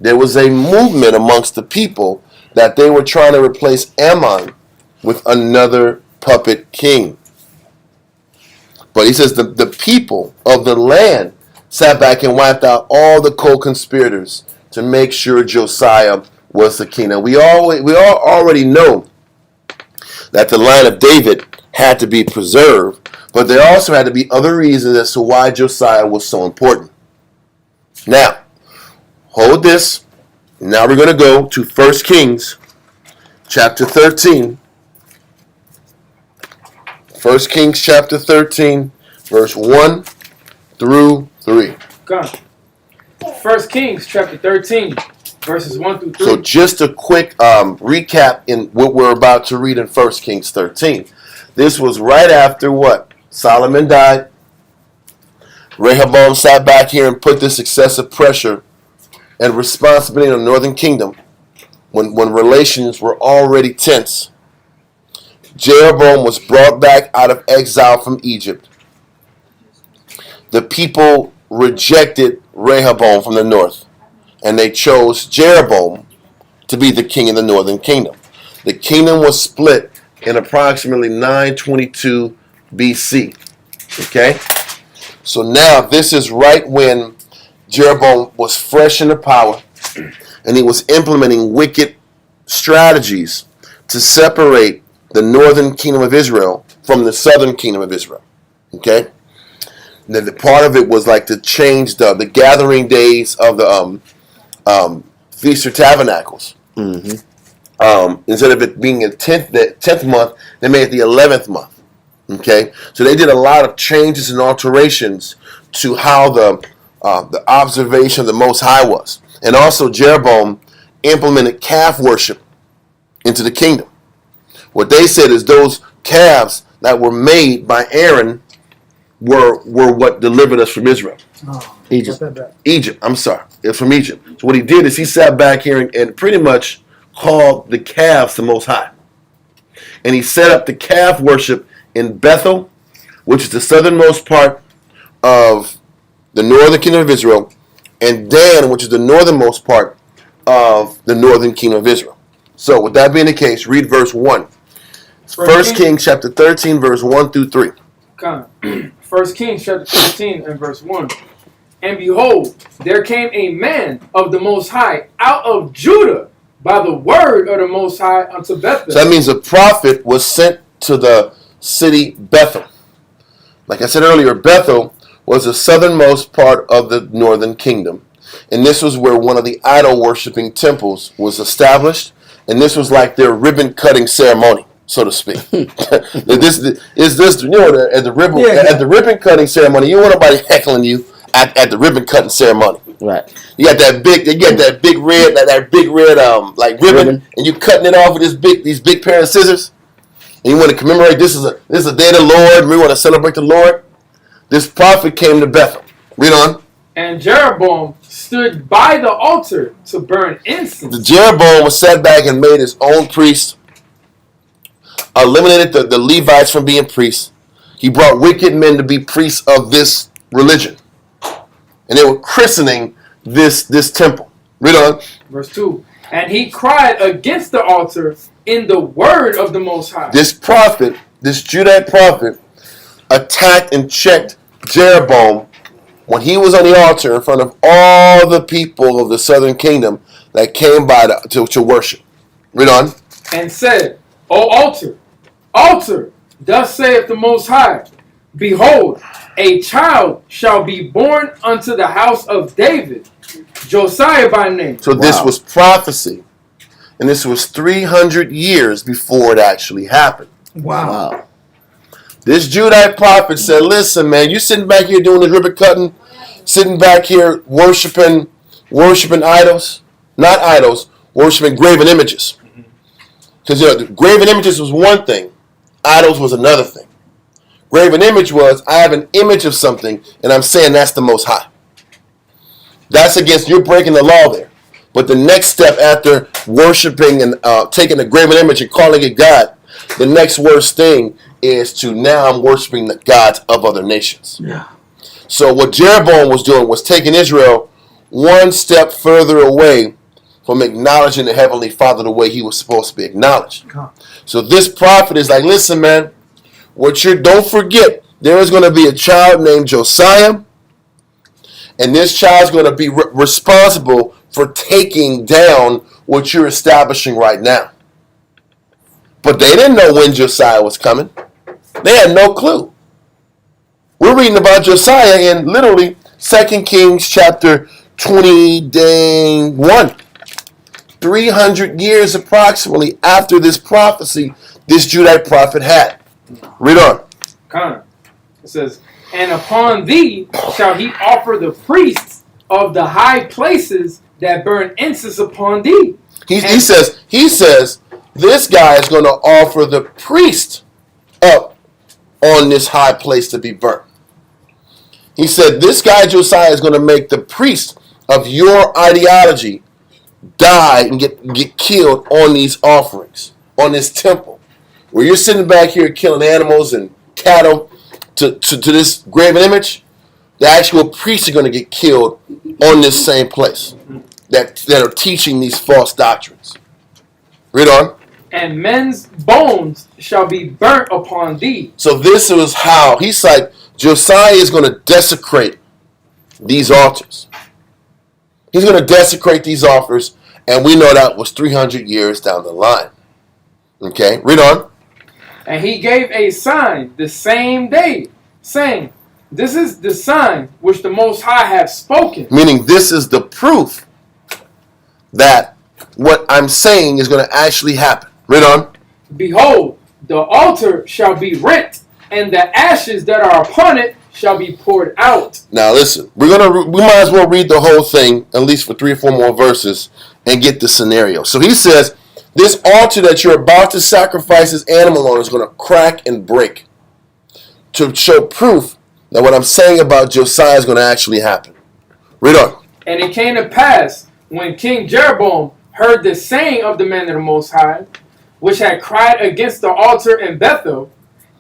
[SPEAKER 1] There was a movement amongst the people that they were trying to replace Ammon with another puppet king. But he says the people of the land sat back and wiped out all the co-conspirators to make sure Josiah was the king. Now we all already know that the line of David had to be preserved, but there also had to be other reasons as to why Josiah was so important. Now, hold this. Now we're going to go to 1 Kings chapter 13. 1 Kings chapter 13, verse 1 through 3.
[SPEAKER 4] God. 1 Kings chapter 13, verses 1 through 3.
[SPEAKER 1] So just a quick recap in what we're about to read in 1 Kings 13. This was right after what? Solomon died. Rehoboam sat back here and put this excessive pressure and responsibility on the northern kingdom when relations were already tense. Jeroboam was brought back out of exile from Egypt. The people rejected Rehoboam from the north, and they chose Jeroboam to be the king of the northern kingdom. The kingdom was split in approximately 922 BC. Okay? So now this is right when Jeroboam was fresh into power, and he was implementing wicked strategies to separate the northern kingdom of Israel from the southern kingdom of Israel. Okay? And then the part of it was like to change the gathering days of the Feast of Tabernacles. Instead of it being in the 10th month, they made it the 11th month. Okay? So they did a lot of changes and alterations to how the observation of the Most High was. And also Jeroboam implemented calf worship into the kingdom. What they said is those calves that were made by Aaron were what delivered us from Israel.
[SPEAKER 3] Oh,
[SPEAKER 2] Egypt.
[SPEAKER 1] Egypt, I'm sorry. It's from Egypt. So what he did is he sat back here and pretty much called the calves the Most High. And he set up the calf worship in Bethel, which is the southernmost part of the northern kingdom of Israel, and Dan, which is the northernmost part of the northern kingdom of Israel. So with that being the case, read verse 1. 1 Kings chapter 13, verse 1 through 3.
[SPEAKER 4] 1 Kings chapter 13 and verse 1. And behold, there came a man of the Most High out of Judah by the word of the Most High unto Bethel.
[SPEAKER 1] So that means a prophet was sent to the city Bethel. Like I said earlier, Bethel was the southernmost part of the northern kingdom. And this was where one of the idol-worshiping temples was established. And this was like their ribbon-cutting ceremony, so to speak. This you know, at the ribbon-cutting ceremony, you don't want nobody heckling you at the ribbon-cutting ceremony.
[SPEAKER 2] Right.
[SPEAKER 1] You got that big red like ribbon, and you cutting it off with these big pair of scissors. And you want to commemorate this is a day of the Lord, and we want to celebrate the Lord. This prophet came to Bethel. Read on.
[SPEAKER 4] And Jeroboam stood by the altar to burn incense.
[SPEAKER 1] The Jeroboam was sat back and made his own priest, eliminated the Levites from being priests. He brought wicked men to be priests of this religion. And they were christening this temple. Read on.
[SPEAKER 4] Verse 2. And he cried against the altar in the word of the Most High.
[SPEAKER 1] This prophet, this Judite prophet, attacked and checked Jeroboam when he was on the altar in front of all the people of the southern kingdom that came by to worship. Read on.
[SPEAKER 4] And said, O altar, thus saith the Most High, behold, a child shall be born unto the house of David, Josiah by name.
[SPEAKER 1] So this was prophecy. And this was 300 years before it actually happened.
[SPEAKER 3] Wow.
[SPEAKER 1] This Judite prophet said, listen, man, you sitting back here doing this ribbon cutting, sitting back here worshiping idols, not idols, worshiping graven images. Because graven images was one thing, idols was another thing. Graven image was, I have an image of something, and I'm saying that's the Most High. That's against, you're breaking the law there. But the next step after worshiping and taking a graven image and calling it God, the next worst thing is to now I'm worshiping the gods of other nations.
[SPEAKER 3] Yeah.
[SPEAKER 1] So what Jeroboam was doing was taking Israel one step further away from acknowledging the Heavenly Father the way he was supposed to be acknowledged. So this prophet is like, listen, man, don't forget, there is going to be a child named Josiah, and this child's going to be responsible for taking down what you're establishing right now. But they didn't know when Josiah was coming. They had no clue. We're reading about Josiah in literally 2 Kings chapter 21. 300 years approximately after this prophecy this Judite prophet had. Read on.
[SPEAKER 4] It says, and upon thee shall he offer the priests of the high places that burn incense upon thee. He
[SPEAKER 1] says, this guy is going to offer the priest up on this high place to be burnt. He said, this guy Josiah is going to make the priest of your ideology die and get killed on these offerings, on this temple. where you're sitting back here killing animals and cattle to this graven image, the actual priests are going to get killed on this same place that are teaching these false doctrines. Read on.
[SPEAKER 4] And men's bones shall be burnt upon thee.
[SPEAKER 1] So this was how, he's like, Josiah is going to desecrate these altars. He's going to desecrate these altars, and we know that was 300 years down the line. Okay, read on.
[SPEAKER 4] And he gave a sign the same day, saying, This is the sign which the Most High hath spoken.
[SPEAKER 1] Meaning this is the proof that what I'm saying is going to actually happen. Read on.
[SPEAKER 4] Behold, the altar shall be rent, and the ashes that are upon it shall be poured out.
[SPEAKER 1] Now listen, we might as well read the whole thing, at least for 3 or 4 more verses, and get the scenario. So he says, this altar that you're about to sacrifice this animal on is going to crack and break to show proof that what I'm saying about Josiah is going to actually happen. Read on.
[SPEAKER 4] And it came to pass, when King Jeroboam heard the saying of the man of the Most High, which had cried against the altar in Bethel,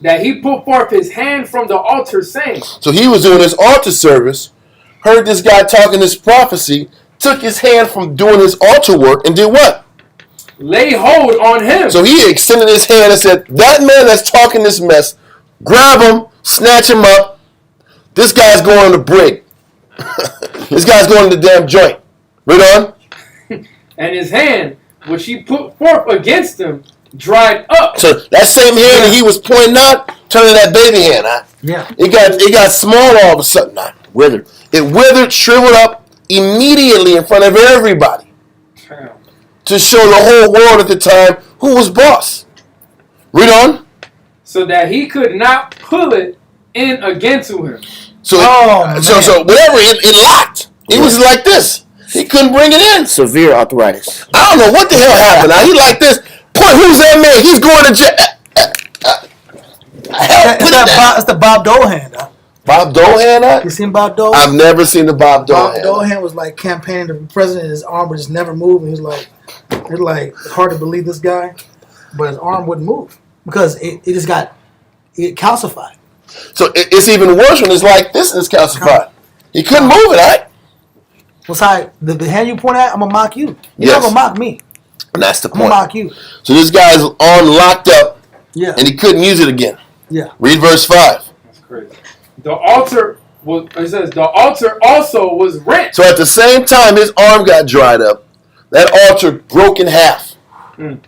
[SPEAKER 4] that he put forth his hand from the altar, saying.
[SPEAKER 1] So he was doing his altar service, heard this guy talking this prophecy, took his hand from doing his altar work, and did what?
[SPEAKER 4] Lay hold on him.
[SPEAKER 1] So he extended his hand and said, that man that's talking this mess, grab him, snatch him up. This guy's going on the brig. This guy's going to the damn joint. Read on.
[SPEAKER 4] And his hand, which he put forth against him, dried up.
[SPEAKER 1] So that same hand that he was pointing out, turning that baby hand,
[SPEAKER 3] Yeah.
[SPEAKER 1] it got small all of a sudden. Withered. It withered, shriveled up immediately in front of everybody to show the whole world at the time who was boss. Read on.
[SPEAKER 4] So that he could not pull it in again to him.
[SPEAKER 1] So,
[SPEAKER 3] Oh,
[SPEAKER 1] so whatever, it locked. It was like this. He couldn't bring it in.
[SPEAKER 2] Severe arthritis.
[SPEAKER 1] I don't know what the hell happened. Now he like this. Point, who's that man? He's going to jail.
[SPEAKER 3] It's the Bob Dole hand.
[SPEAKER 1] Bob Dole hand?
[SPEAKER 3] You seen Bob Dole?
[SPEAKER 1] I've never seen the Bob Dole
[SPEAKER 3] Bob
[SPEAKER 1] hand.
[SPEAKER 3] Dole hand was like campaigning to be president. His arm would just never move. And he's like, it's hard to believe this guy, but his arm wouldn't move because it just got calcified.
[SPEAKER 1] So it's even worse when it's like this and it's calcified. He couldn't move it, right?
[SPEAKER 3] Besides, the hand you point at, I'm gonna mock you. You're
[SPEAKER 1] Yes.
[SPEAKER 3] not gonna mock me.
[SPEAKER 1] And that's the
[SPEAKER 3] I'm gonna
[SPEAKER 1] point.
[SPEAKER 3] mock you.
[SPEAKER 1] So this guy's arm locked up
[SPEAKER 3] Yeah.
[SPEAKER 1] and he couldn't use it again.
[SPEAKER 3] Yeah.
[SPEAKER 1] Read verse 5.
[SPEAKER 4] That's crazy. The altar was, it says, the altar also was rent.
[SPEAKER 1] So at the same time his arm got dried up, that altar broke in half.
[SPEAKER 4] Mm.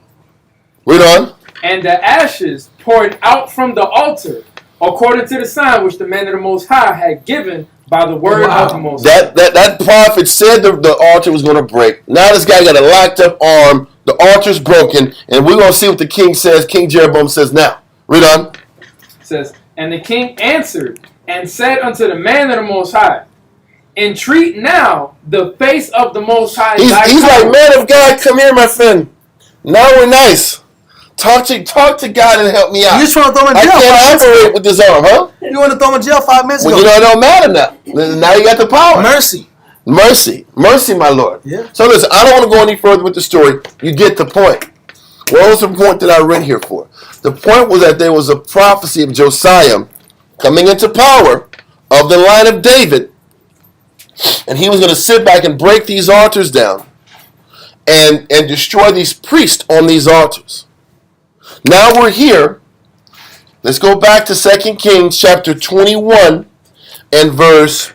[SPEAKER 1] Read on.
[SPEAKER 4] And the ashes poured out from the altar, according to the sign which the man of the Most High had given by the word of the Most High.
[SPEAKER 1] That prophet said the altar was going to break. Now this guy got a locked up arm. The altar's broken, and we're going to see what the king says. King Jeroboam says now. Read on.
[SPEAKER 4] It says, and the king answered and said unto the man of the Most High, entreat now the face of the Most High.
[SPEAKER 1] He's like, man of God, come here, my friend. Now we're nice. Talk to God and help me out.
[SPEAKER 3] You just want to throw him in
[SPEAKER 1] I
[SPEAKER 3] jail 5
[SPEAKER 1] can't
[SPEAKER 3] minutes
[SPEAKER 1] operate
[SPEAKER 3] ago.
[SPEAKER 1] with this arm, huh?
[SPEAKER 3] You want to throw him in jail 5 minutes
[SPEAKER 1] Well,
[SPEAKER 3] ago.
[SPEAKER 1] it don't matter now. Now you got the power.
[SPEAKER 3] Mercy.
[SPEAKER 1] Mercy, my Lord.
[SPEAKER 3] Yeah.
[SPEAKER 1] So listen, I don't want to go any further with the story. You get the point. What was the point that I read here for? The point was that there was a prophecy of Josiah coming into power of the line of David, and he was going to sit back and break these altars down and destroy these priests on these altars. Now we're here. Let's go back to 2 Kings chapter 21 and verse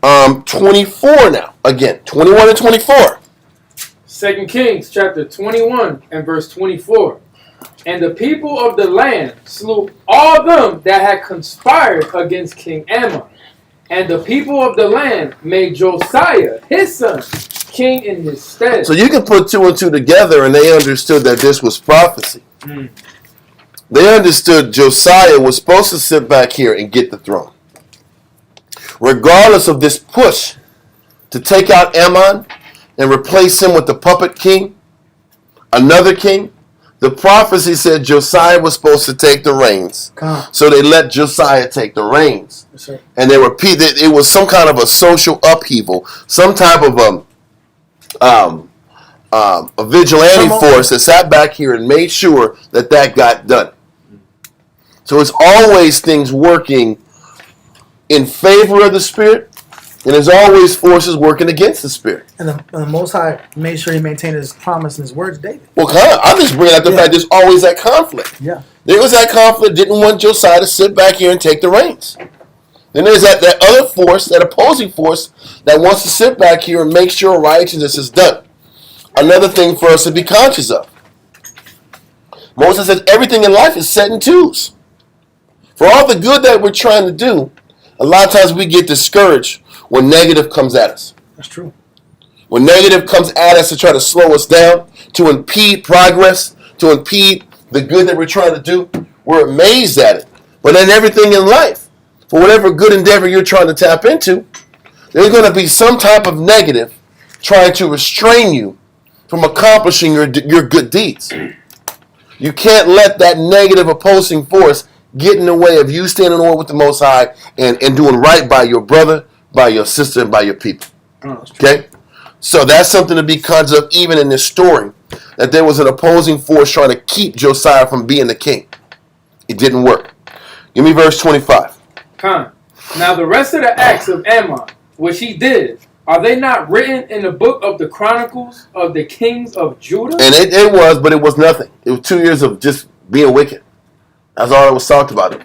[SPEAKER 1] 24 now. Again, 21 and 24.
[SPEAKER 4] 2 Kings chapter 21 and verse 24. And the people of the land slew all them that had conspired against King Ammon. And the people of the land made Josiah, his son, king in his stead.
[SPEAKER 1] So you can put 2 and 2 together, and they understood that this was prophecy.
[SPEAKER 4] Mm.
[SPEAKER 1] They understood Josiah was supposed to sit back here and get the throne. Regardless of this push to take out Ammon and replace him with the puppet king, another king, the prophecy said Josiah was supposed to take the reins. So they let Josiah take the reins.
[SPEAKER 3] Yes, sir.
[SPEAKER 1] And they were, it was some kind of a social upheaval, some type of a vigilante force that sat back here and made sure that got done. So it's always things working in favor of the Spirit, and there's always forces working against the Spirit.
[SPEAKER 3] And the Most High made sure he maintained his promise and his words daily.
[SPEAKER 1] Well, I'm just bringing up the fact there's always that conflict.
[SPEAKER 3] Yeah.
[SPEAKER 1] There was that conflict, didn't want Josiah to sit back here and take the reins. Then there's that other force, that opposing force, that wants to sit back here and make sure righteousness is done. Another thing for us to be conscious of. Moses says everything in life is set in twos. For all the good that we're trying to do, a lot of times we get discouraged when negative comes at us.
[SPEAKER 3] That's true.
[SPEAKER 1] When negative comes at us to try to slow us down, to impede progress, to impede the good that we're trying to do, we're amazed at it. But in everything in life, for whatever good endeavor you're trying to tap into, there's going to be some type of negative trying to restrain you from accomplishing your good deeds. You can't let that negative opposing force get in the way of you standing on with the Most High and doing right by your brother, by your sister, and by your people. Okay? So that's something to be conscious of even in this story, that there was an opposing force trying to keep Josiah from being the king. It didn't work. Give me verse 25.
[SPEAKER 4] Now the rest of the acts of Ammon, which he did, are they not written in the book of the Chronicles of the kings of Judah?
[SPEAKER 1] And it was, but it was nothing. It was 2 years of just being wicked. That's all that was talked about it.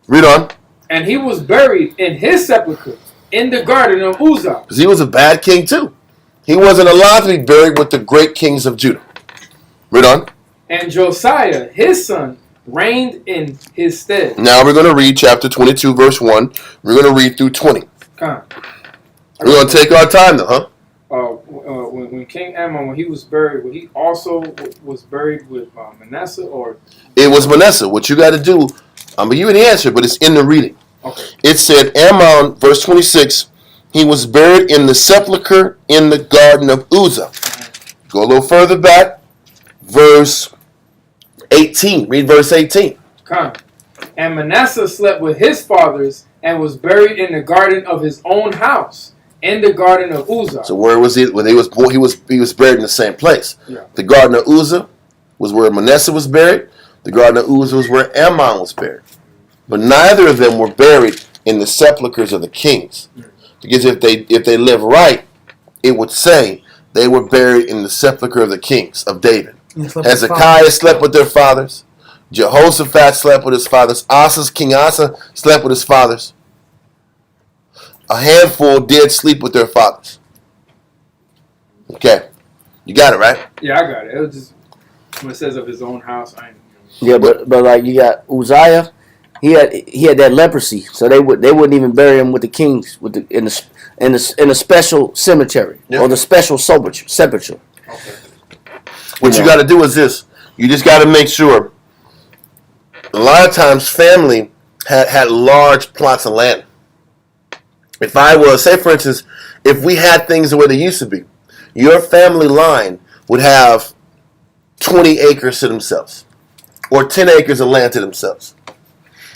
[SPEAKER 1] Read on.
[SPEAKER 4] And he was buried in his sepulchre in the garden of Uzzah.
[SPEAKER 1] Because he was a bad king too. He wasn't allowed to be buried with the great kings of Judah. Read on.
[SPEAKER 4] And Josiah, his son, reigned in his stead.
[SPEAKER 1] Now we're going to read chapter 22, verse 1. We're going to read through 20. We're going to take our time though, huh?
[SPEAKER 4] When King Ammon, when he was buried, he also was buried with Manasseh, or?
[SPEAKER 1] It was Manasseh. What you got to do, I'm going to give you the answer, but it's in the reading.
[SPEAKER 4] Okay.
[SPEAKER 1] It said, Ammon, verse 26, he was buried in the sepulchre in the garden of Uzzah. Go a little further back, verse 18. Read verse 18.
[SPEAKER 4] And Manasseh slept with his fathers and was buried in the garden of his own house, in the garden of Uzzah.
[SPEAKER 1] So where was he? When he was born, he was buried in the same place.
[SPEAKER 4] Yeah.
[SPEAKER 1] The garden of Uzzah was where Manasseh was buried. The garden of Uzzah was where Ammon was buried. But neither of them were buried in the sepulchres of the kings. Because if they lived right, it would say they were buried in the sepulchre of the kings of David. Hezekiah slept with their fathers. Jehoshaphat slept with his fathers. King Asa slept with his fathers. A handful did sleep with their fathers. Okay. You got it, right?
[SPEAKER 4] Yeah, I got it. It was just when it says of his own house.
[SPEAKER 2] Yeah, but like you got Uzziah, he had that leprosy, so they wouldn't even bury him with the kings in the special cemetery or the special sepulcher.
[SPEAKER 4] Okay.
[SPEAKER 1] What you got to do is this: you just got to make sure. A lot of times, family had large plots of land. If I was, say for instance, if we had things the way they used to be, your family line would have 20 acres to themselves, or 10 acres of land to themselves.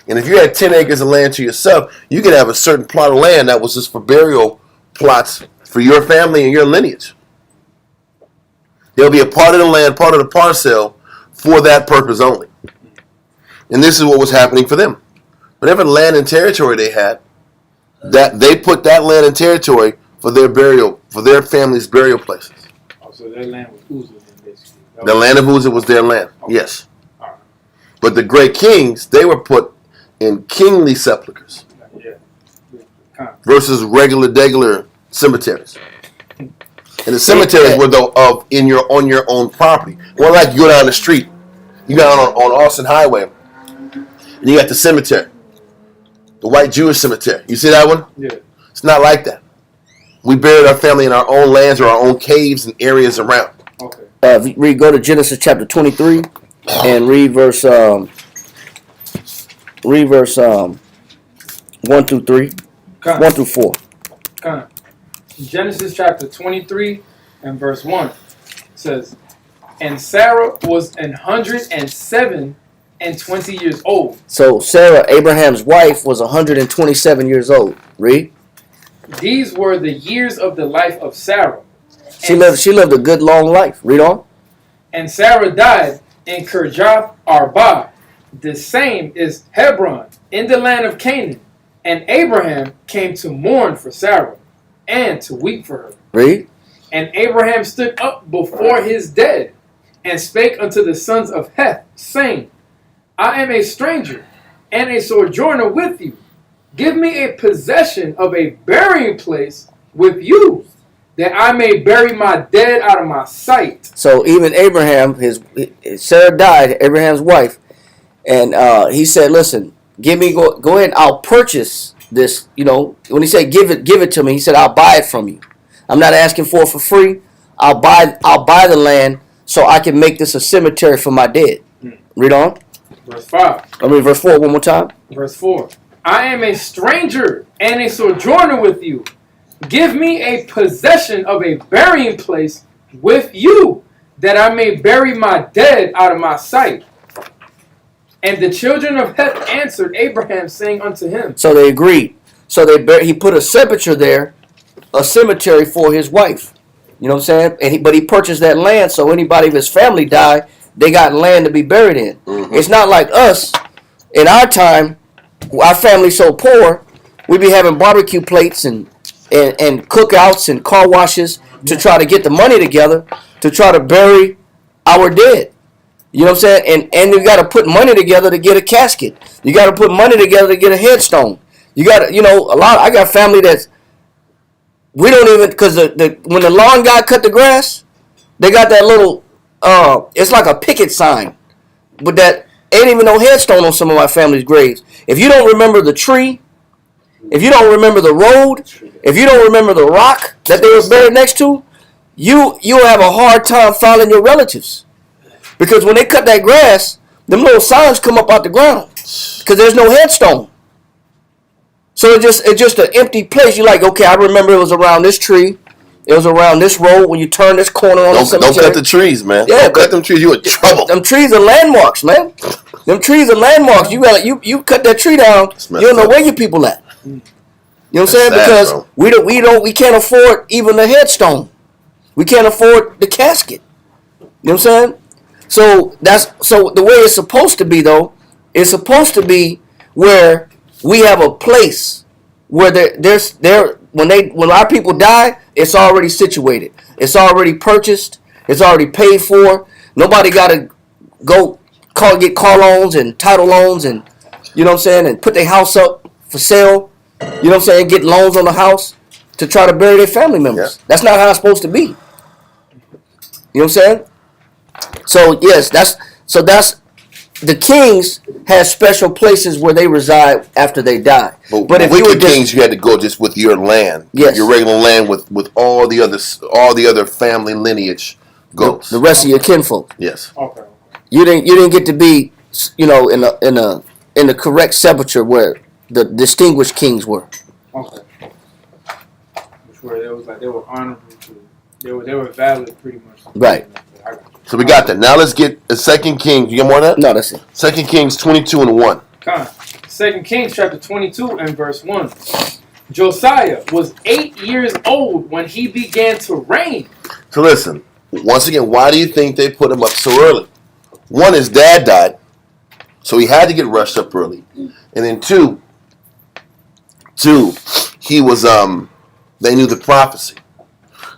[SPEAKER 1] And if you had 10 acres of land to yourself, you could have a certain plot of land that was just for burial plots for your family and your lineage. There'll be a part of the land, part of the parcel for that purpose only. And this is what was happening for them. Whatever land and territory they had, that they put that land and territory for their burial, for their family's burial places.
[SPEAKER 4] Oh, so their land was Uzzah then, basically.
[SPEAKER 1] The land of Uzzah was their land,
[SPEAKER 4] okay.
[SPEAKER 1] Yes.
[SPEAKER 4] All right.
[SPEAKER 1] But the great kings, they were put in kingly sepulchres versus regular cemeteries. And the cemeteries were on your own property. Well, like you go down the street, you go on Austin Highway, and you got the cemetery, the white Jewish cemetery. You see that one?
[SPEAKER 4] Yeah.
[SPEAKER 1] It's not like that. We buried our family in our own lands or our own caves and areas around.
[SPEAKER 4] Okay.
[SPEAKER 2] Go to Genesis chapter 23 and read verse 1 through 3, 1 through 4.
[SPEAKER 4] Genesis chapter 23 and verse 1 says, and Sarah was 107 and 20 years old.
[SPEAKER 2] So Sarah, Abraham's wife, was 127 years old. Read.
[SPEAKER 4] These were the years of the life of Sarah.
[SPEAKER 2] She lived a good long life. Read on.
[SPEAKER 4] And Sarah died in Kirjath Arba The same is Hebron in the land of Canaan. And Abraham came to mourn for Sarah and to weep for her.
[SPEAKER 2] Read.
[SPEAKER 4] And Abraham stood up before his dead and spake unto the sons of Heth, saying, I am a stranger and a sojourner with you. Give me a possession of a burying place with you, that I may bury my dead out of my sight.
[SPEAKER 2] So even Abraham, Sarah died, Abraham's wife, and he said, listen, go ahead, I'll purchase this. You know, when he said give it to me, he said, I'll buy it from you. I'm not asking for it for free. I'll buy the land so I can make this a cemetery for my dead. Read on.
[SPEAKER 4] Verse 5.
[SPEAKER 2] Verse 4 one more time.
[SPEAKER 4] Verse 4. I am a stranger and a sojourner with you. Give me a possession of a burying place with you, that I may bury my dead out of my sight. And the children of Heth answered Abraham, saying unto him.
[SPEAKER 2] So they agreed. So he put a sepulcher there, a cemetery for his wife. You know what I'm saying? But he purchased that land, so anybody of his family died, they got land to be buried in. Mm-hmm. It's not like us. In our time, our family's so poor, we be having barbecue plates and cookouts and car washes to try to get the money together to try to bury our dead. You know what I'm saying? And you got to put money together to get a casket. You got to put money together to get a headstone. You got to, I got family that's, we don't even, because when the lawn guy cut the grass, they got that little, it's like a picket sign, but that ain't even no headstone on some of my family's graves. If you don't remember the tree, if you don't remember the road, if you don't remember the rock that they were buried next to, you'll have a hard time finding your relatives. Because when they cut that grass, them little signs come up out the ground because there's no headstone. So it's just an empty place. You're like, okay, I remember it was around this tree. It was around this road when you turn this corner on the cemetery.
[SPEAKER 1] Don't cut the trees, man.
[SPEAKER 2] Yeah,
[SPEAKER 1] don't cut them trees. You in trouble.
[SPEAKER 2] Them trees are landmarks, man. Them trees are landmarks. You cut that tree down. You don't know where your people at. You know what I'm saying? Because we can't afford even the headstone. We can't afford the casket. You know what I'm saying? So the way it's supposed to be though, it's supposed to be where we have a place where when our people die, it's already situated. It's already purchased. It's already paid for. Nobody got to go get car loans and title loans and you know what I'm saying, and put their house up for sale. You know what I'm saying? Get loans on the house to try to bury their family members. Yeah. That's not how it's supposed to be. You know what I'm saying? So yes, that's the kings have special places where they reside after they die.
[SPEAKER 1] But if you were kings, you had to go just with your land,
[SPEAKER 2] yes,
[SPEAKER 1] your regular land with all the other family lineage goes.
[SPEAKER 2] The rest of your kinfolk.
[SPEAKER 1] Yes.
[SPEAKER 4] Okay.
[SPEAKER 2] You didn't get to be in the correct sepulcher where the distinguished kings were.
[SPEAKER 4] Okay. Which were they were honorable to, they were valid pretty much.
[SPEAKER 2] Right.
[SPEAKER 1] So we got that. Now let's get the 2 Kings. You got more of that?
[SPEAKER 2] No, that's it.
[SPEAKER 1] 2 Kings 22:1.
[SPEAKER 4] Come on. 2 Kings chapter 22 and verse 1. Josiah was 8 years old when he began to reign.
[SPEAKER 1] So listen, once again, why do you think they put him up so early? One, his dad died, so he had to get rushed up early. And then two, he was they knew the prophecy.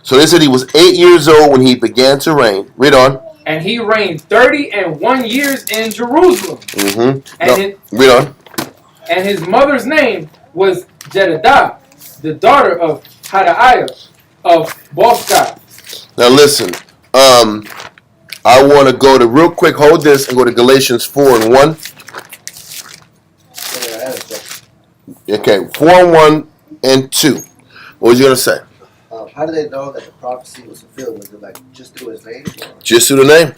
[SPEAKER 1] So they said he was 8 years old when he began to reign. Read on.
[SPEAKER 4] And he reigned 31 years in Jerusalem.
[SPEAKER 1] Mm-hmm. Read on.
[SPEAKER 4] And his mother's name was Jedidah, the daughter of Hadaiah of Bosca.
[SPEAKER 1] Now listen, I want to go to real quick. Hold this and go to Galatians 4:1. Okay, 4:1 and 2. What was you gonna say?
[SPEAKER 5] How do they know that the prophecy was fulfilled? Was it like just through his name?
[SPEAKER 1] Just through the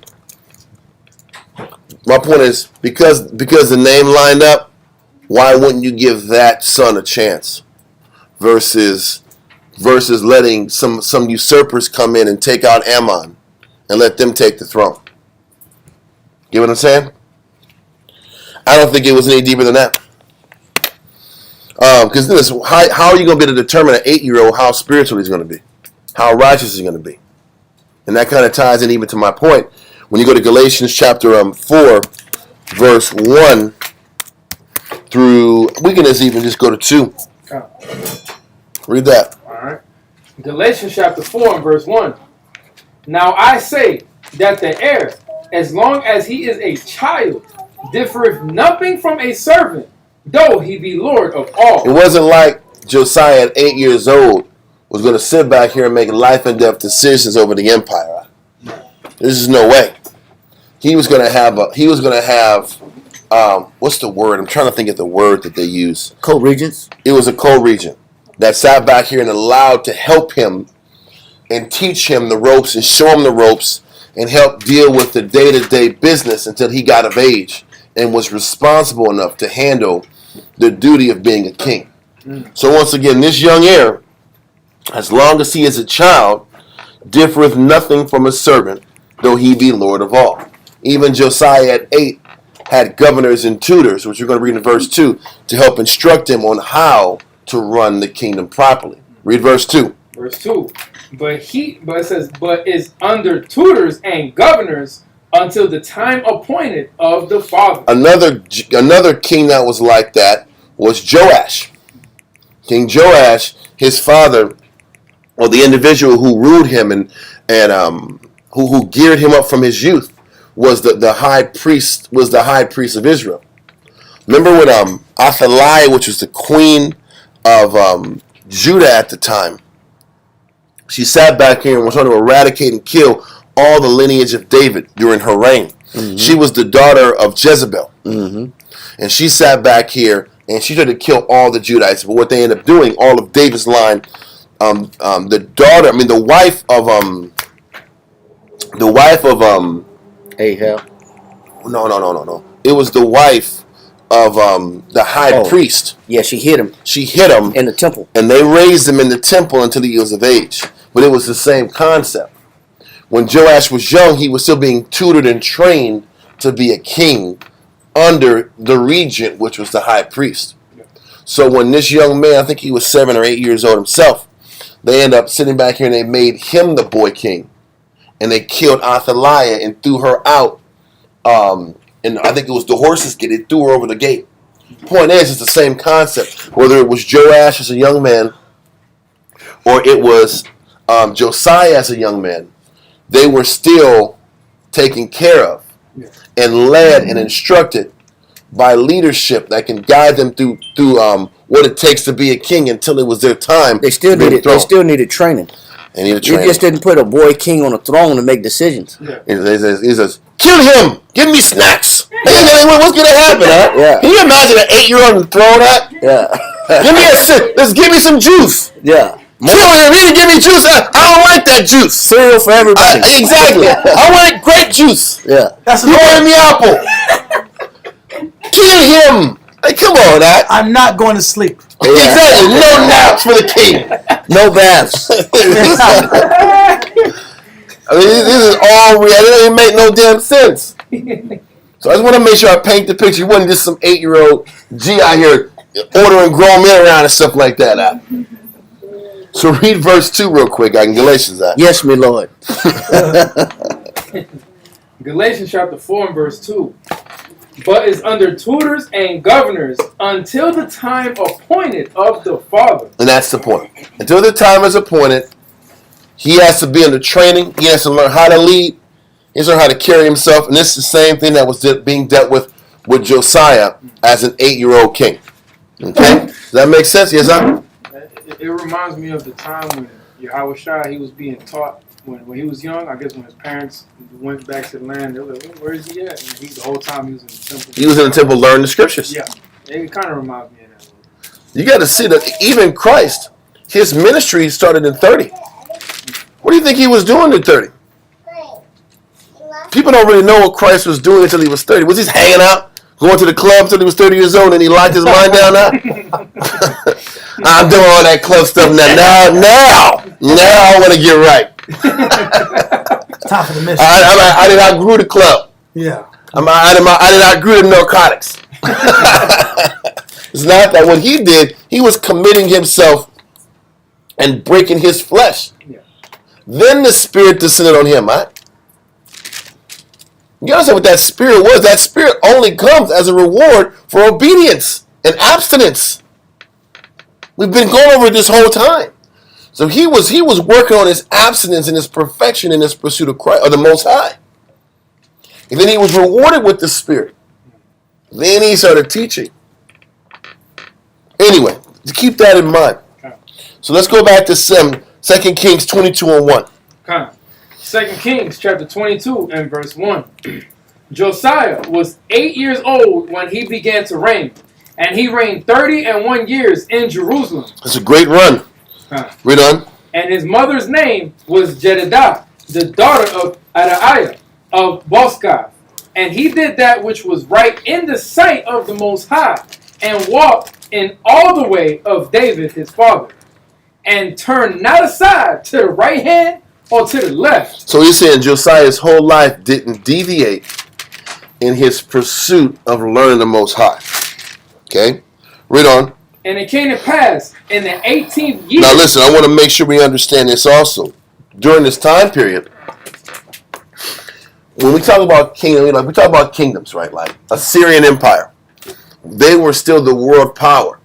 [SPEAKER 1] name. My point is because the name lined up, why wouldn't you give that son a chance? Versus letting some usurpers come in and take out Ammon and let them take the throne. You know what I'm saying? I don't think it was any deeper than that. Because how are you going to be able to determine an 8-year-old how spiritual he's going to be, how righteous he's going to be? And that kind of ties in even to my point. When you go to Galatians chapter 4, verse 1 through, we can just go to 2.
[SPEAKER 4] Okay.
[SPEAKER 1] Read that.
[SPEAKER 4] All right. Galatians chapter 4 and verse 1. Now I say that the heir, as long as he is a child, differeth nothing from a servant, though he be Lord of all.
[SPEAKER 1] It wasn't like Josiah at 8 years old was going to sit back here and make life and death decisions over the empire. This is no way. He was going to have what's the word? I'm trying to think of the word that they use.
[SPEAKER 2] Co-regents.
[SPEAKER 1] It was a co-regent that sat back here and allowed to help him and teach him the ropes and show him the ropes and help deal with the day-to-day business until he got of age and was responsible enough to handle the duty of being a king. So once again, this young heir, as long as he is a child, differeth nothing from a servant, though he be Lord of all. Even Josiah at 8 had governors and tutors, which we're going to read in verse 2, to help instruct him on how to run the kingdom properly. Read verse 2.
[SPEAKER 4] Verse 2. But it says, but is under tutors and governors until the time appointed of the father.
[SPEAKER 1] Another king that was like that was Joash. King Joash, his father, or the individual who ruled him and who geared him up from his youth, was the high priest of Israel. Remember when Athaliah, which was the queen of Judah at the time, she sat back here and was trying to eradicate and kill all the lineage of David during her reign. Mm-hmm. She was the daughter of Jezebel. Mm-hmm. And she sat back here and she tried to kill all the Judites. But what they ended up doing, all of David's line, the wife of
[SPEAKER 2] Ahab.
[SPEAKER 1] No. It was the wife of the high priest.
[SPEAKER 2] Yeah, she hid him.
[SPEAKER 1] She hid him
[SPEAKER 2] in the temple.
[SPEAKER 1] And they raised him in the temple until he was of age. But it was the same concept. When Joash was young, he was still being tutored and trained to be a king under the regent, which was the high priest. So when this young man, I think he was 7 or 8 years old himself, they end up sitting back here and they made him the boy king. And they killed Athaliah and threw her out. And I think it was the horses' gate. They threw her over the gate. Point is, it's the same concept. Whether it was Joash as a young man or it was Josiah as a young man, they were still taken care of and led and instructed by leadership that can guide them through what it takes to be a king until it was their time.
[SPEAKER 2] They still needed training. You just didn't put a boy king on a throne to make decisions.
[SPEAKER 1] Yeah. He says, kill him! Give me snacks! Hey, what's going to happen, huh?
[SPEAKER 2] Yeah.
[SPEAKER 1] Can you imagine an 8-year-old on the throne, huh?
[SPEAKER 2] Yeah.
[SPEAKER 1] Give me some juice.
[SPEAKER 2] Yeah.
[SPEAKER 1] Kill him! He didn't give me juice. I don't like that juice.
[SPEAKER 2] Cereal for everybody.
[SPEAKER 1] Exactly. I want grape juice.
[SPEAKER 2] Yeah.
[SPEAKER 3] That's
[SPEAKER 1] you want the apple. Kill him! Hey, come on, that.
[SPEAKER 3] I'm not going to sleep.
[SPEAKER 1] Yeah. Exactly. No naps for the king.
[SPEAKER 2] No baths.
[SPEAKER 1] I mean, this is all real. It doesn't make no damn sense. So I just want to make sure I paint the picture. You wasn't just some 8-year-old G out here ordering grown men around and stuff like that. So read verse 2 real quick. I can Galatians that.
[SPEAKER 2] Yes, my Lord.
[SPEAKER 4] Galatians chapter 4 and verse 2. But is under tutors and governors until the time appointed of the father.
[SPEAKER 1] And that's the point. Until the time is appointed, he has to be under training. He has to learn how to lead. He has to learn how to carry himself. And this is the same thing that was being dealt with Josiah as an 8-year-old king. Okay? Does that make sense? Yes, sir?
[SPEAKER 4] It reminds me of the time when Yahushua, he was being taught when he was young. I guess when his parents went back to the land, they were like, where is he at? And the whole time he was in the temple.
[SPEAKER 1] He was in the temple learning the scriptures.
[SPEAKER 4] Yeah. It kind of reminds me of that.
[SPEAKER 1] You got to see that even Christ, his ministry started in 30. What do you think he was doing at 30? People don't really know what Christ was doing until he was 30. Was he hanging out, going to the club until he was 30 years old and he locked his mind down now? I'm doing all that club stuff now I want to get right.
[SPEAKER 3] Top of the mission.
[SPEAKER 1] I did outgrew the club.
[SPEAKER 3] Yeah.
[SPEAKER 1] I did outgrew the narcotics. It's not that. What he did, he was committing himself and breaking his flesh.
[SPEAKER 4] Yeah.
[SPEAKER 1] Then the Spirit descended on him, right? You understand what that spirit was? That spirit only comes as a reward for obedience and abstinence. We've been going over it this whole time. So he was working on his abstinence and his perfection in his pursuit of Christ, or the Most High. And then he was rewarded with the Spirit. Then he started teaching. Anyway, to keep that in mind. So let's go back to 2 Kings 22 and 1.
[SPEAKER 4] Okay. 2 Kings chapter 22 and verse 1. Josiah was 8 years old when he began to reign, and he reigned 31 years in Jerusalem.
[SPEAKER 1] That's a great run. Read on.
[SPEAKER 4] And his mother's name was Jedidah, the daughter of Adaiah of Boscath. And he did that which was right in the sight of the Most High, and walked in all the way of David his father, and turned not aside to the right hand or to the left.
[SPEAKER 1] So he's saying Josiah's whole life didn't deviate in his pursuit of learning the Most High. Okay? Read on.
[SPEAKER 4] And it came to pass in the 18th year.
[SPEAKER 1] Now listen, I want to make sure we understand this also. During this time period, when we talk about kingdom, we talk about kingdoms, right? Like Assyrian Empire. They were still the world power,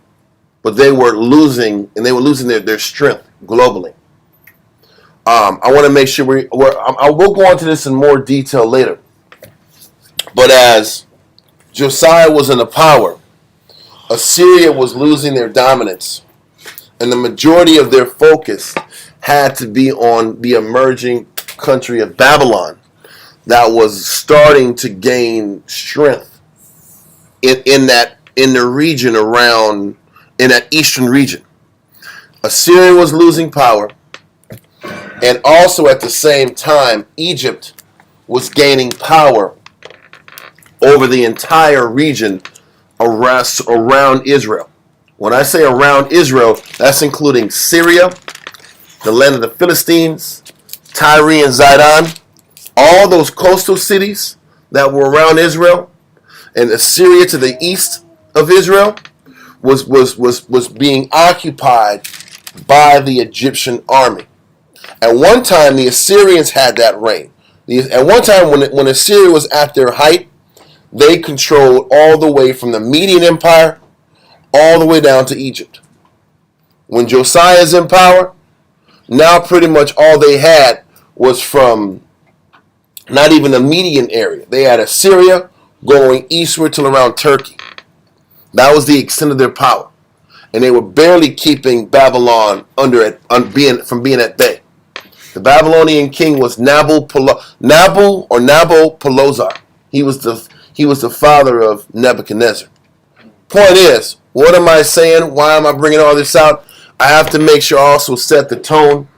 [SPEAKER 1] but they were losing, and they were losing their strength globally. I want to make sure I will go into this in more detail later. But as Josiah was in the power, Assyria was losing their dominance, and the majority of their focus had to be on the emerging country of Babylon that was starting to gain strength in the region around, in that eastern region. Assyria was losing power, and also at the same time, Egypt was gaining power over the entire region around Israel. When I say around Israel, that's including Syria, the land of the Philistines, Tyre and Zidon, all those coastal cities that were around Israel, and Assyria to the east of Israel was being occupied by the Egyptian army. At one time, the Assyrians had that reign. At one time, when Assyria was at their height, they controlled all the way from the Median Empire all the way down to Egypt. When Josiah is in power, now pretty much all they had was from not even the Median area. They had Assyria going eastward till around Turkey. That was the extent of their power. And they were barely keeping Babylon from being at bay. The Babylonian king was Nabopolassar. He was the father of Nebuchadnezzar. Point is, what am I saying? Why am I bringing all this out? I have to make sure I also set the tone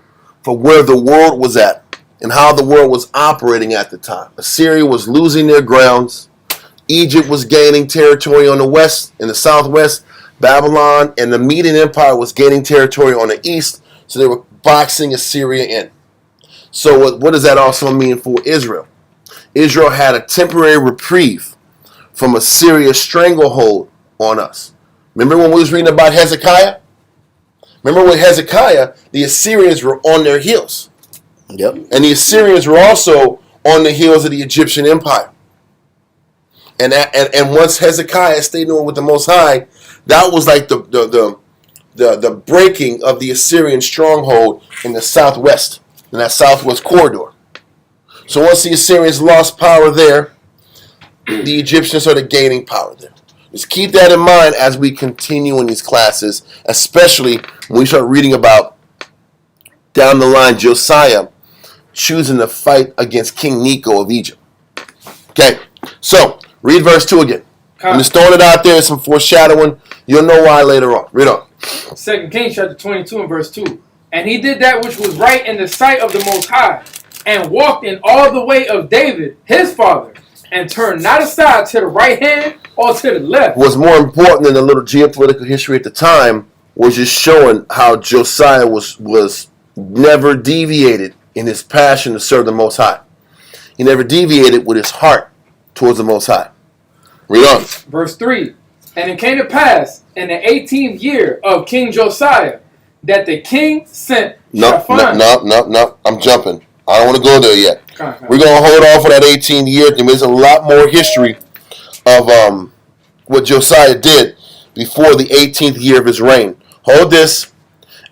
[SPEAKER 1] for where the world was at and how the world was operating at the time. Assyria was losing their grounds. Egypt was gaining territory on the west and the southwest. Babylon and the Median Empire was gaining territory on the east. So they were boxing Assyria in. So what does that also mean for Israel? Israel had a temporary reprieve from Assyria's stranglehold on us. Remember when we was reading about Hezekiah? Remember with Hezekiah, the Assyrians were on their heels.
[SPEAKER 2] Yep.
[SPEAKER 1] And the Assyrians were also on the heels of the Egyptian Empire. And once Hezekiah stayed on with the Most High, that was like the breaking of the Assyrian stronghold in the southwest, in that southwest corridor. So once the Assyrians lost power there, the Egyptians started gaining power there. Just keep that in mind as we continue in these classes, especially when we start reading about, down the line, Josiah choosing to fight against King Necho of Egypt. Okay, so read verse 2 again. I'm just throwing it out there, some foreshadowing. You'll know why later on. Read on.
[SPEAKER 4] 2 Kings chapter 22 and verse 2. And he did that which was right in the sight of the Most High, and walked in all the way of David, his father, and turned not aside to the right hand or to the left.
[SPEAKER 1] What's more important than the little geopolitical history at the time was just showing how Josiah was never deviated in his passion to serve the Most High. He never deviated with his heart towards the Most High. Read on.
[SPEAKER 4] Verse 3. And it came to pass in the 18th year of King Josiah that the king sent
[SPEAKER 1] No, I'm jumping. I don't want to go there yet. We're going to hold off for that 18 years. There's a lot more history of what Josiah did before the 18th year of his reign. Hold this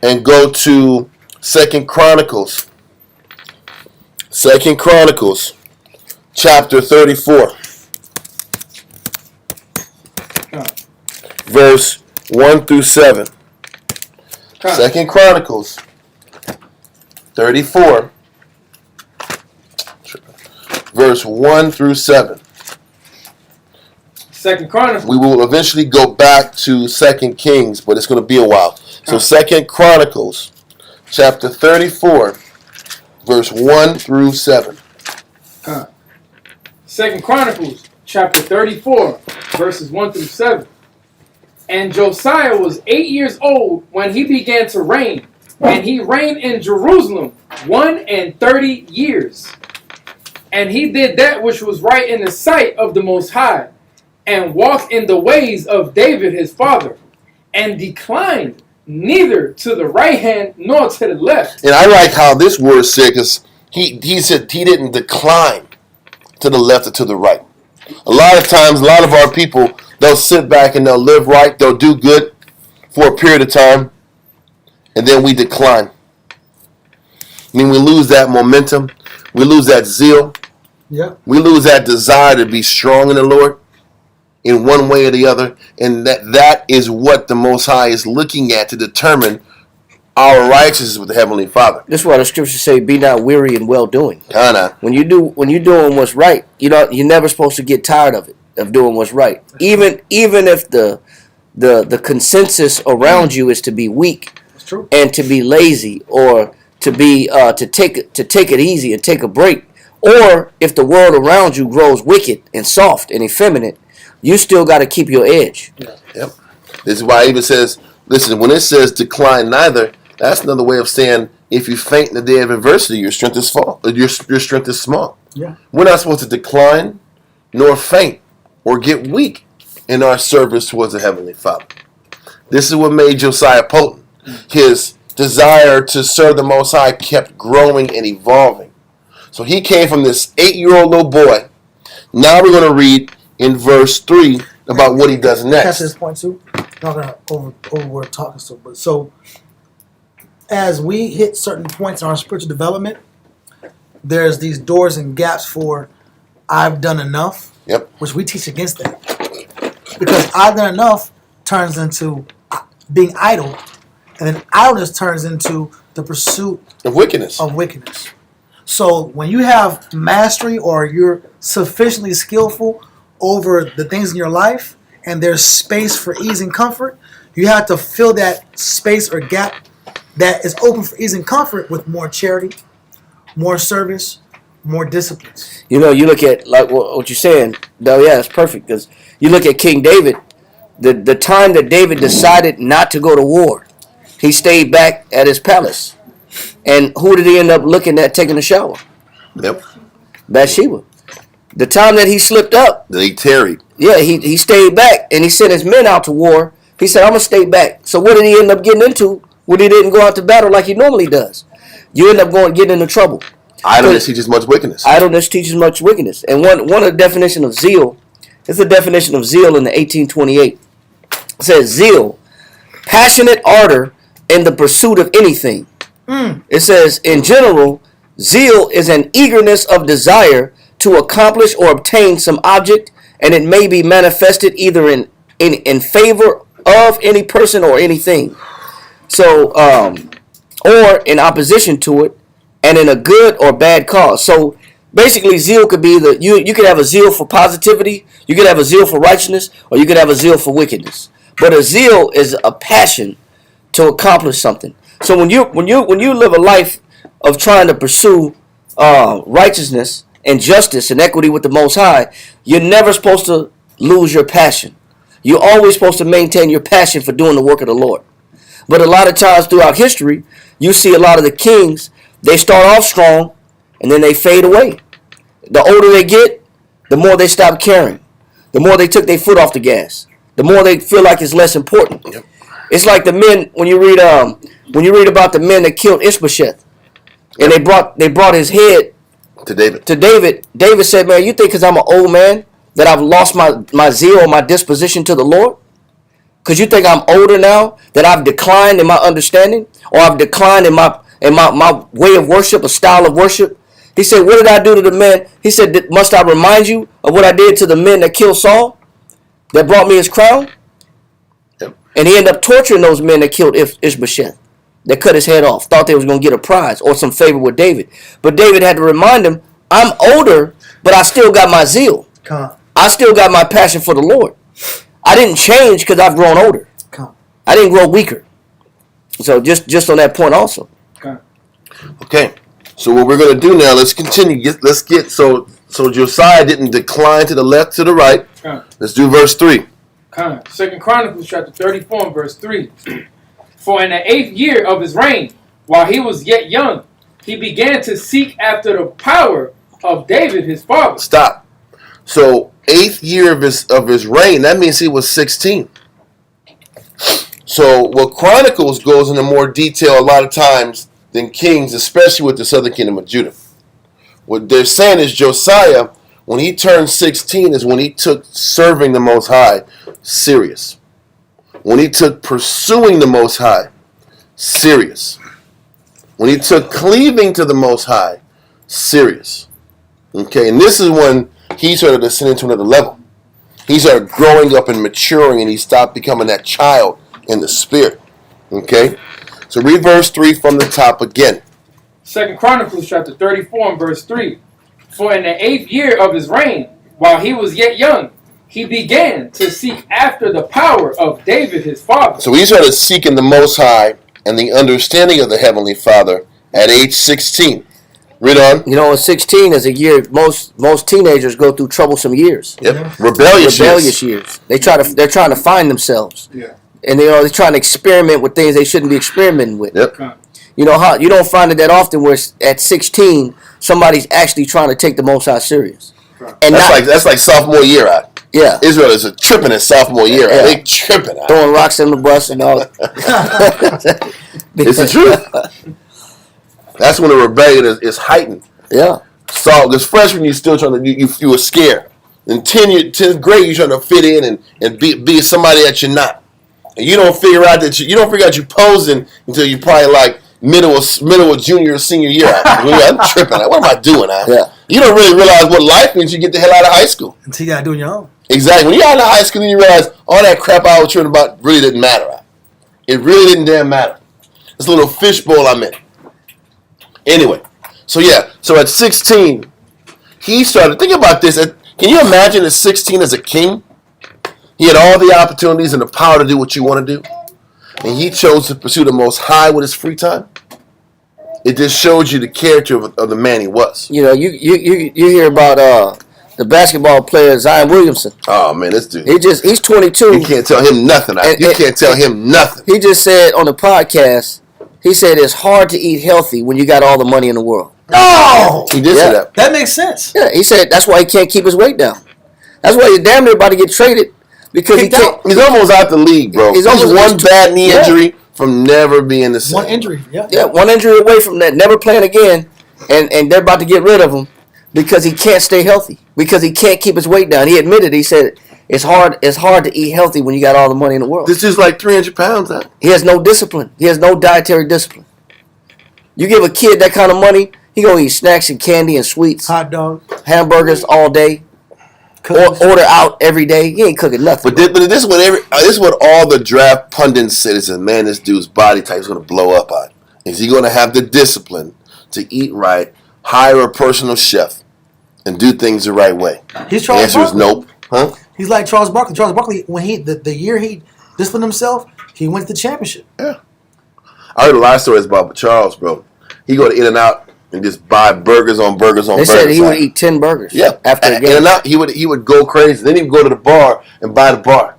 [SPEAKER 1] and go to 2 Chronicles. 2 Chronicles, chapter 34. Verse 1 through 7. 2 Chronicles 34, verse 1 through 7.
[SPEAKER 4] 2 Chronicles.
[SPEAKER 1] We will eventually go back to 2 Kings, but it's going to be a while. So 2 Chronicles chapter 34, verse 1 through 7.
[SPEAKER 4] 2 Chronicles chapter 34, verses 1 through 7. And Josiah was 8 years old when he began to reign, and he reigned in Jerusalem 31 years. And he did that which was right in the sight of the Most High, and walked in the ways of David his father, and declined neither to the right hand nor to the left.
[SPEAKER 1] And I like how this word said, because he said he didn't decline to the left or to the right. A lot of times, a lot of our people, they'll sit back and they'll live right, they'll do good for a period of time, and then we decline. I mean, we lose that momentum, we lose that zeal, we lose that desire to be strong in the Lord in one way or the other, and that is what the Most High is looking at to determine our righteousness with the Heavenly Father.
[SPEAKER 2] That's why the scriptures say, "Be not weary in well doing."
[SPEAKER 1] Kinda.
[SPEAKER 2] When you're doing what's right, you're never supposed to get tired of it, of doing what's right. Even if the consensus around you is to be weak and to be lazy, or to be to take it easy and take a break, or if the world around you grows wicked and soft and effeminate, you still got to keep your edge.
[SPEAKER 1] Yep. This is why it even says, listen, when it says decline neither, that's another way of saying if you faint in the day of adversity, your strength is small. Your strength is small.
[SPEAKER 3] Yeah.
[SPEAKER 1] We're not supposed to decline nor faint or get weak in our service towards the Heavenly Father. This is what made Josiah potent. His desire to serve the Most High kept growing and evolving. So he came from this 8-year-old little boy. Now we're going to read in verse 3 about what he does next.
[SPEAKER 3] Catch this point too. Not gonna over we're talking so, but so as we hit certain points in our spiritual development, there's these doors and gaps for I've done enough.
[SPEAKER 1] Yep.
[SPEAKER 3] Which we teach against that, because I've done enough turns into being idle, and then idleness turns into the pursuit
[SPEAKER 1] of wickedness.
[SPEAKER 3] So when you have mastery, or you're sufficiently skillful over the things in your life, and there's space for ease and comfort, you have to fill that space or gap that is open for ease and comfort with more charity, more service, more disciplines.
[SPEAKER 2] You know, you look at like what you're saying, though. Yeah, it's perfect, because you look at King David. The time that David decided not to go to war, he stayed back at his palace. And who did he end up looking at taking a shower?
[SPEAKER 1] Yep.
[SPEAKER 2] Bathsheba. The time that he slipped up,
[SPEAKER 1] that he tarried.
[SPEAKER 2] Yeah, he stayed back, and he sent his men out to war. He said, "I'm gonna stay back." So what did he end up getting into when he didn't go out to battle like he normally does? You end up getting into trouble.
[SPEAKER 1] Idleness teaches much wickedness.
[SPEAKER 2] Idleness teaches much wickedness. And one of the definition of zeal is the definition of zeal in the 1828. It says zeal, passionate ardor in the pursuit of anything. It says, in general, zeal is an eagerness of desire to accomplish or obtain some object, and it may be manifested either in favor of any person or anything. So, or in opposition to it, and in a good or bad cause. So basically, zeal could be you could have a zeal for positivity, you could have a zeal for righteousness, or you could have a zeal for wickedness. But a zeal is a passion to accomplish something. So when you live a life of trying to pursue righteousness and justice and equity with the Most High, you're never supposed to lose your passion. You're always supposed to maintain your passion for doing the work of the Lord. But a lot of times throughout history, you see a lot of the kings, they start off strong and then they fade away. The older they get, the more they stop caring. The more they took their foot off the gas. The more they feel like it's less important.
[SPEAKER 1] Yep.
[SPEAKER 2] It's like the men, when you read about the men that killed Ishbosheth. And they brought his head
[SPEAKER 1] To David.
[SPEAKER 2] David said, man, you think because I'm an old man that I've lost my zeal or my disposition to the Lord? Because you think I'm older now, that I've declined in my understanding, or I've declined in my way of worship, a style of worship? He said, what did I do to the men? He said, must I remind you of what I did to the men that killed Saul, that brought me his crown?
[SPEAKER 1] Yep.
[SPEAKER 2] And he ended up torturing those men that killed Ishbosheth, that cut his head off, thought they was going to get a prize or some favor with David. But David had to remind him, I'm older, but I still got my zeal. I still got my passion for the Lord. I didn't change because I've grown older. I didn't grow weaker. So just on that point also.
[SPEAKER 1] Okay. So what we're going to do now, let's continue. So Josiah didn't decline to the left, to the right. Let's do verse 3.
[SPEAKER 4] 2 Chronicles chapter 34 and verse 3. For in the 8th year of his reign, while he was yet young, he began to seek after the power of David his father.
[SPEAKER 1] Stop. So 8th year of his reign, that means he was 16. So what Chronicles goes into more detail a lot of times than Kings, especially with the southern kingdom of Judah. What they're saying is Josiah, when he turned 16, is when he took serving the Most High serious. When he took pursuing the Most High serious. When he took cleaving to the Most High serious. Okay, and this is when he started ascending to another level. He started growing up and maturing, and he stopped becoming that child in the spirit. Okay, so read verse 3 from the top again.
[SPEAKER 4] 2 Chronicles chapter 34 and verse 3. For in the 8th year of his reign, while he was yet young, he began to seek after the power of David his father.
[SPEAKER 1] So he started seeking the Most High and the understanding of the Heavenly Father at age 16. Read on.
[SPEAKER 2] You know, 16 is a year most teenagers go through troublesome years.
[SPEAKER 1] Yep. Rebellious years.
[SPEAKER 2] They're trying to find themselves.
[SPEAKER 4] Yeah.
[SPEAKER 2] And they're trying to experiment with things they shouldn't be experimenting with.
[SPEAKER 1] Yep.
[SPEAKER 2] You know how you don't find it that often where at 16 somebody's actually trying to take the Most High serious. And
[SPEAKER 1] that's like sophomore year out.
[SPEAKER 2] Yeah.
[SPEAKER 1] Israel is tripping in sophomore year.
[SPEAKER 2] Yeah.
[SPEAKER 1] They tripping out.
[SPEAKER 2] Throwing rocks in the bus and all.
[SPEAKER 1] It's the truth. That's when the rebellion is heightened.
[SPEAKER 2] Yeah.
[SPEAKER 1] So this freshman, you're still trying to, you were scared. In 10th grade, you're trying to fit in and be somebody that you're not. And you don't figure out you're posing until you're probably like middle of junior or senior year. I'm tripping. What am I doing?
[SPEAKER 2] Yeah.
[SPEAKER 1] You don't really realize what life means. You get the hell out of high school.
[SPEAKER 3] Until you gotta do it on your own.
[SPEAKER 1] Exactly. When you're out of high school, then you realize all that crap I was tripping about really didn't matter. It really didn't damn matter. It's a little fishbowl I'm in. Anyway, so at 16, he started. Think about this. Can you imagine at 16 as a king? He had all the opportunities and the power to do what you want to do, and he chose to pursue the Most High with his free time. It just showed you the character of the man he was.
[SPEAKER 2] You know, you hear about the basketball player Zion Williamson.
[SPEAKER 1] Oh man, this dude.
[SPEAKER 2] He's 22.
[SPEAKER 1] You can't tell him nothing. You can't tell him nothing.
[SPEAKER 2] He just said on the podcast, he said it's hard to eat healthy when you got all the money in the world.
[SPEAKER 3] Oh!
[SPEAKER 1] He did say that.
[SPEAKER 3] That makes sense.
[SPEAKER 2] Yeah, he said that's why he can't keep his weight down. That's why he's damn near about to get traded because he can't.
[SPEAKER 1] He's almost out the league, bro. He's almost one bad knee injury from never being the same.
[SPEAKER 3] One injury,
[SPEAKER 2] Yeah, one injury away from that, never playing again, and they're about to get rid of him because he can't stay healthy, because he can't keep his weight down. He admitted, he said, it's hard to eat healthy when you got all the money in the world.
[SPEAKER 1] This is like 300 pounds. Huh?
[SPEAKER 2] He has no discipline. He has no dietary discipline. You give a kid that kind of money, he gonna eat snacks and candy and sweets,
[SPEAKER 3] hot dog,
[SPEAKER 2] hamburgers all day, order out every day. He ain't cooking nothing.
[SPEAKER 1] But this is what all the draft pundits said. Is, man, this dude's body type is gonna blow up on. Is he gonna have the discipline to eat right, hire a personal chef, and do things the right way?
[SPEAKER 3] He's
[SPEAKER 1] The answer is
[SPEAKER 3] Barkley.
[SPEAKER 1] nope. Huh?
[SPEAKER 3] He's like Charles Barkley. Charles Barkley, when the year he disciplined himself, he went to the championship.
[SPEAKER 1] Yeah. I heard a lot of stories about Charles, bro. He go to In-N-Out and just buy burgers on burgers.
[SPEAKER 2] They said he would eat 10 burgers.
[SPEAKER 1] Yeah.
[SPEAKER 2] After the game.
[SPEAKER 1] In-N-Out, he would go crazy. Then he would go to the bar and buy the bar.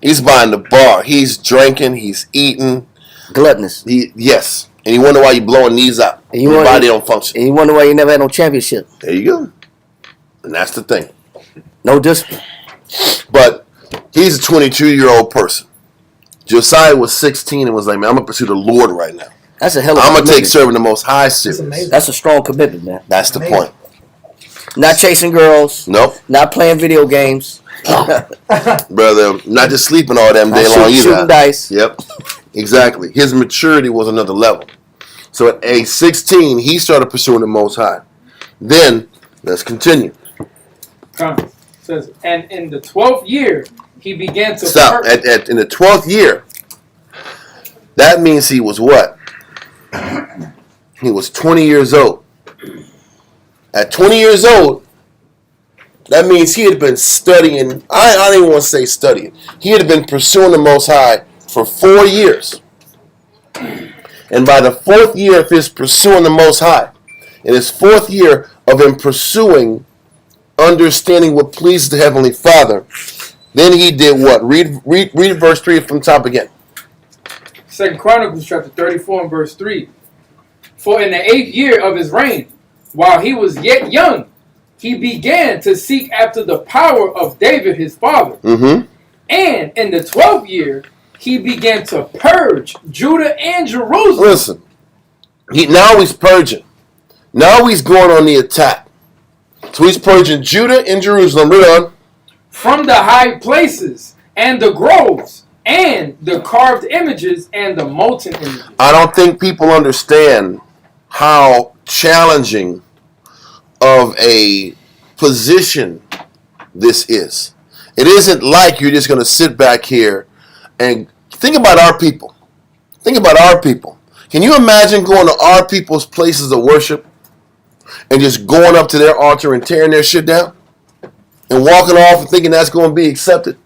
[SPEAKER 1] He's buying the bar. He's drinking. He's eating.
[SPEAKER 2] Gluttonous.
[SPEAKER 1] Yes. And you wonder why you blowing knees out.
[SPEAKER 2] And
[SPEAKER 1] your body don't function.
[SPEAKER 2] And you wonder why you never had no championship.
[SPEAKER 1] There you go. And that's the thing.
[SPEAKER 2] No discipline.
[SPEAKER 1] But he's a 22-year-old person. Josiah was 16 and was like, man, I'm going to pursue the Lord right now.
[SPEAKER 2] That's a hell of a
[SPEAKER 1] I'm gonna take
[SPEAKER 2] commitment.
[SPEAKER 1] serving the Most High
[SPEAKER 3] It's
[SPEAKER 1] serious.
[SPEAKER 3] amazing.
[SPEAKER 2] That's a strong commitment, man.
[SPEAKER 1] That's the
[SPEAKER 3] Amazing.
[SPEAKER 1] point.
[SPEAKER 2] Not chasing girls.
[SPEAKER 1] Nope,
[SPEAKER 2] Not playing video games.
[SPEAKER 1] brother. Not just sleeping all damn day
[SPEAKER 2] Not
[SPEAKER 1] long
[SPEAKER 2] shooting
[SPEAKER 1] either.
[SPEAKER 2] dice.
[SPEAKER 1] Yep, exactly. His maturity was another level. So at age 16, he started pursuing the Most High. Then, let's continue.
[SPEAKER 4] It says, and in the 12th year, he began to
[SPEAKER 1] Stop. In the 12th year, that means he was what? He was 20 years old. At 20 years old, that means he had been studying. I don't even want to say studying. He had been pursuing the Most High for 4 years. And by the 4th year of his pursuing the Most High, in his 4th year of him pursuing, understanding what pleased the Heavenly Father, then he did what? Read verse 3 from top again.
[SPEAKER 4] 2 Chronicles chapter 34 and verse 3. For in the 8th year of his reign, while he was yet young, he began to seek after the power of David his father.
[SPEAKER 1] Mm-hmm.
[SPEAKER 4] And in the 12th year, he began to purge Judah and Jerusalem.
[SPEAKER 1] Listen, now he's purging. Now he's going on the attack. So he's purging Judah and Jerusalem. Read on.
[SPEAKER 4] From the high places and the groves and the carved images and the molten images.
[SPEAKER 1] I don't think people understand how challenging of a position this is. It isn't like you're just going to sit back here and think about our people. Think about our people. Can you imagine going to our people's places of worship and just going up to their altar and tearing their shit down and walking off and thinking that's going to be accepted?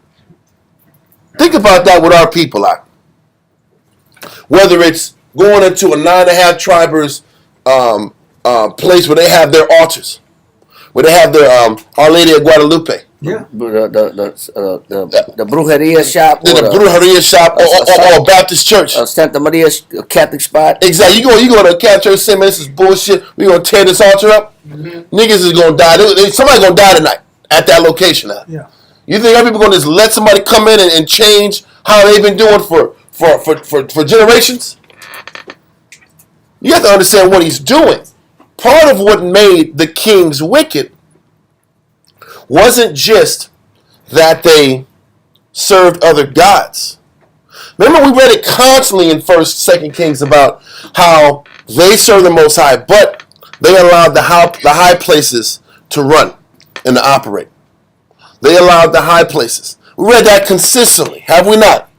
[SPEAKER 1] Think about that with our people out. Whether it's going into a 9.5 tribers place where they have their altars, where they have their Our Lady of Guadalupe,
[SPEAKER 3] Yeah.
[SPEAKER 2] The brujeria shop.
[SPEAKER 1] then a brujeria shop, or a Baptist church.
[SPEAKER 2] Santa Maria Catholic spot.
[SPEAKER 1] Exactly. You go to a Catholic church saying, man, this is bullshit. We gonna tear this altar up. Mm-hmm. Niggas is gonna die. Somebody gonna die tonight at that location. Now.
[SPEAKER 3] Yeah.
[SPEAKER 1] You think other people gonna just let somebody come in and change how they've been doing for generations? You have to understand what he's doing. Part of what made the kings wicked wasn't just that they served other gods. Remember, we read it constantly in 1st, 2nd Kings about how they served the Most High, but they allowed the high places to run and to operate. They allowed the high places. We read that consistently, have we not?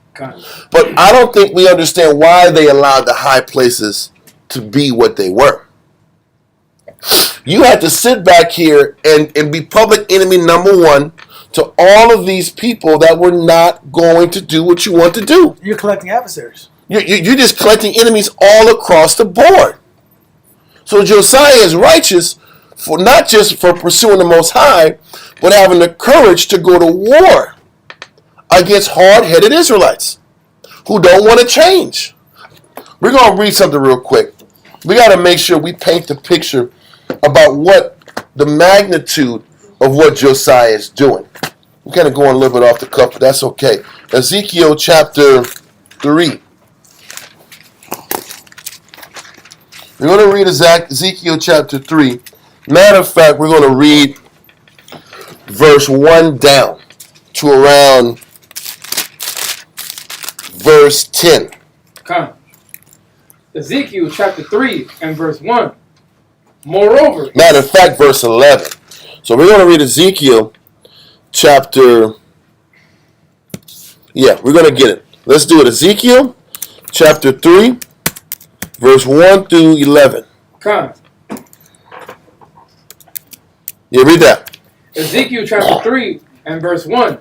[SPEAKER 1] But I don't think we understand why they allowed the high places to be what they were. You had to sit back here and be public enemy number one to all of these people that were not going to do what you want to do.
[SPEAKER 3] You're collecting adversaries.
[SPEAKER 1] You're just collecting enemies all across the board. So Josiah is righteous for not just for pursuing the Most High, but having the courage to go to war against hard-headed Israelites who don't want to change. We're going to read something real quick. We got to make sure we paint the picture about what the magnitude of what Josiah is doing. We're kind of going a little bit off the cuff, but that's okay. Ezekiel chapter 3. We're going to read Ezekiel chapter 3. Matter of fact, we're going to read verse 1 down to around verse 10.
[SPEAKER 4] Come. Ezekiel chapter 3 and verse 1. Moreover.
[SPEAKER 1] Matter of fact, verse 11. So we're going to read Ezekiel chapter... Yeah, we're going to get it. Let's do it. Ezekiel chapter 3, verse 1 through 11.
[SPEAKER 4] Come.
[SPEAKER 1] Yeah, read that.
[SPEAKER 4] Ezekiel chapter 3 and verse 1.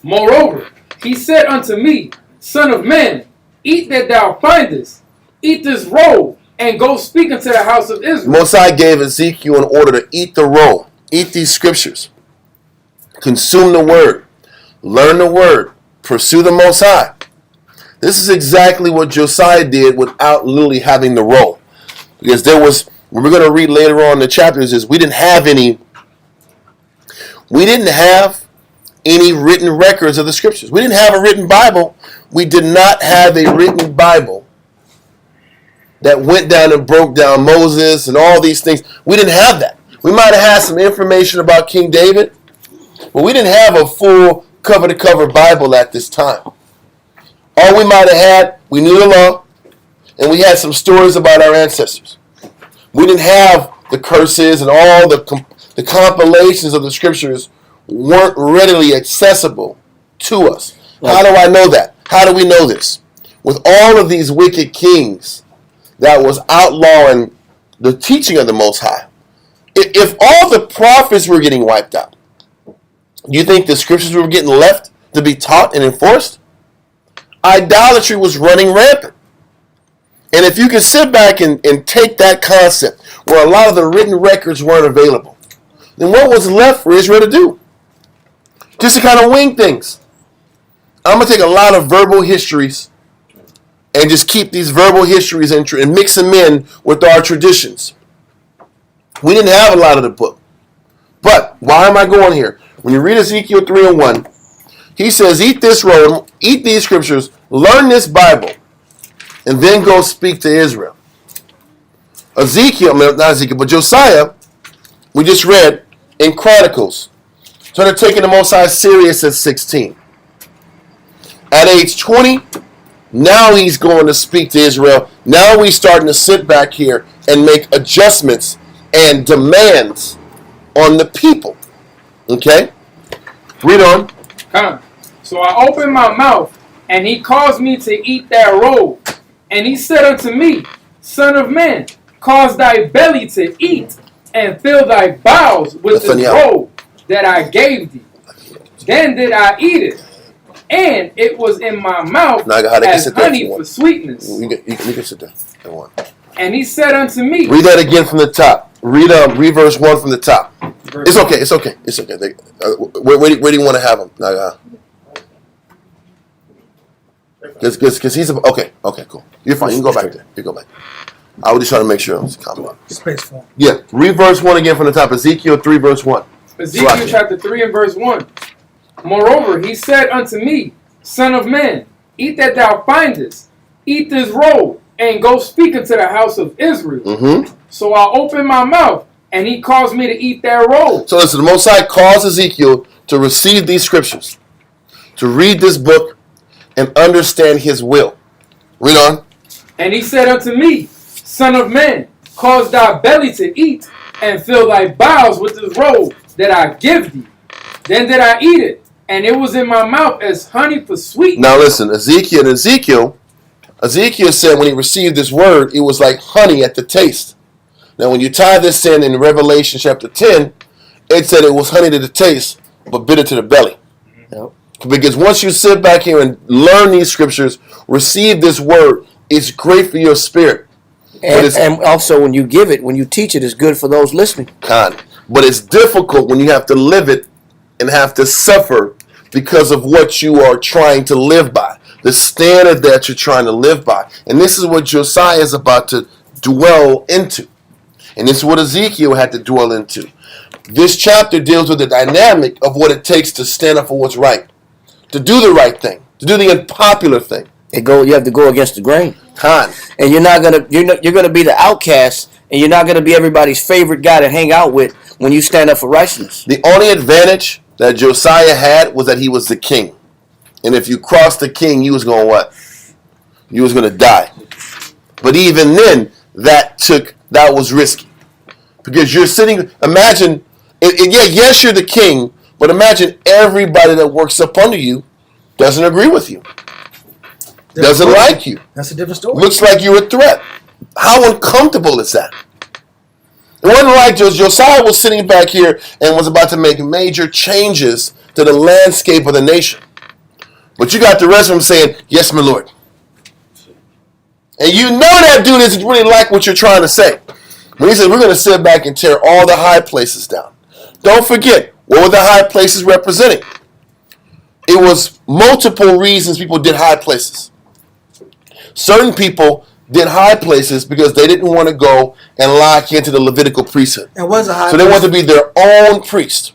[SPEAKER 4] Moreover, he said unto me, Son of man, eat that thou findest, eat this roll, and go speak unto the house of Israel.
[SPEAKER 1] Mosai gave Ezekiel an order to eat the roll, eat these scriptures, consume the word, learn the word, pursue the Most High. This is exactly what Josiah did without literally having the roll. Because there was, what we're going to read later on in the chapters is we didn't have any written records of the scriptures. We didn't have a written Bible. We did not have a written Bible that went down and broke down Moses and all these things. We didn't have that. We might have had some information about King David, but we didn't have a full cover-to-cover Bible at this time. All we might have had, we knew the law, and we had some stories about our ancestors. We didn't have the curses and all the compilations of the scriptures weren't readily accessible to us. How do I know that? How do we know this? With all of these wicked kings that was outlawing the teaching of the Most High, if all the prophets were getting wiped out, do you think the scriptures were getting left to be taught and enforced? Idolatry was running rampant. And if you can sit back and take that concept where a lot of the written records weren't available, then what was left for Israel to do? Just to kind of wing things. I'm going to take a lot of verbal histories and just keep these verbal histories and mix them in with our traditions. We didn't have a lot of the book. But why am I going here? When you read Ezekiel 3:1, he says, eat this roll, eat these scriptures, learn this Bible, and then go speak to Israel. Josiah, we just read in Chronicles, started taking the Most High serious at 16. At age 20, now he's going to speak to Israel. Now we're starting to sit back here and make adjustments and demands on the people. Okay? Read on.
[SPEAKER 4] Come. So I opened my mouth, and he caused me to eat that roll. And he said unto me, Son of man, cause thy belly to eat, and fill thy bowels with this roll that I gave thee. Then did I eat it, and it was in my mouth as honey for sweetness.
[SPEAKER 1] You can sit there.
[SPEAKER 4] And he said unto me,
[SPEAKER 1] read that again from the top. Read verse 1 from the top. It's okay. Where do you want to have him? Because he's okay, cool. You're fine. You can go back there. You go back. I was just trying to make sure I was calm.
[SPEAKER 3] Space for him.
[SPEAKER 1] Yeah, read verse 1 again from the top. Ezekiel 3, verse 1.
[SPEAKER 4] Ezekiel chapter 3 and verse 1. Moreover, he said unto me, Son of man, eat that thou findest, eat this roll, and go speak unto the house of Israel.
[SPEAKER 1] Mm-hmm.
[SPEAKER 4] So I opened my mouth, and he caused me to eat that roll.
[SPEAKER 1] So listen, the Most High caused Ezekiel to receive these scriptures, to read this book, and understand his will. Read on.
[SPEAKER 4] And he said unto me, Son of man, cause thy belly to eat, and fill thy bowels with this roll that I give thee. Then did I eat it, and it was in my mouth as honey for sweetness.
[SPEAKER 1] Now listen, Ezekiel said when he received this word, it was like honey at the taste. Now when you tie this in Revelation chapter 10, it said it was honey to the taste, but bitter to the belly.
[SPEAKER 2] Yep.
[SPEAKER 1] Because once you sit back here and learn these scriptures, receive this word, it's great for your spirit.
[SPEAKER 2] And also when you give it, when you teach it, it's good for those listening.
[SPEAKER 1] But it's difficult when you have to live it and have to suffer because of what you are trying to live by, the standard that you're trying to live by. And this is what Josiah is about to dwell into. And this is what Ezekiel had to dwell into. This chapter deals with the dynamic of what it takes to stand up for what's right, to do the right thing, to do the unpopular thing.
[SPEAKER 2] You have to go against the grain. And you're gonna be the outcast, and you're not gonna be everybody's favorite guy to hang out with when you stand up for righteousness.
[SPEAKER 1] The only advantage that Josiah had was that he was the king. And if you crossed the king, you was going what? You was going to die. But even then, that was risky. Because you're sitting, imagine, yes, you're the king, but imagine everybody that works up under you doesn't agree with you. Doesn't like you.
[SPEAKER 3] That's a different story.
[SPEAKER 1] Looks like you're a threat. How uncomfortable is that? It wasn't like Josiah was sitting back here and was about to make major changes to the landscape of the nation. But you got the rest of them saying, yes, my lord. And you know that dude isn't really like what you're trying to say. When he says, we're going to sit back and tear all the high places down. Don't forget, what were the high places representing? It was multiple reasons people did high places. Certain people did high places because they didn't want to go and lock into the Levitical priesthood.
[SPEAKER 3] And what's a high
[SPEAKER 1] So they wanted to be their own priest.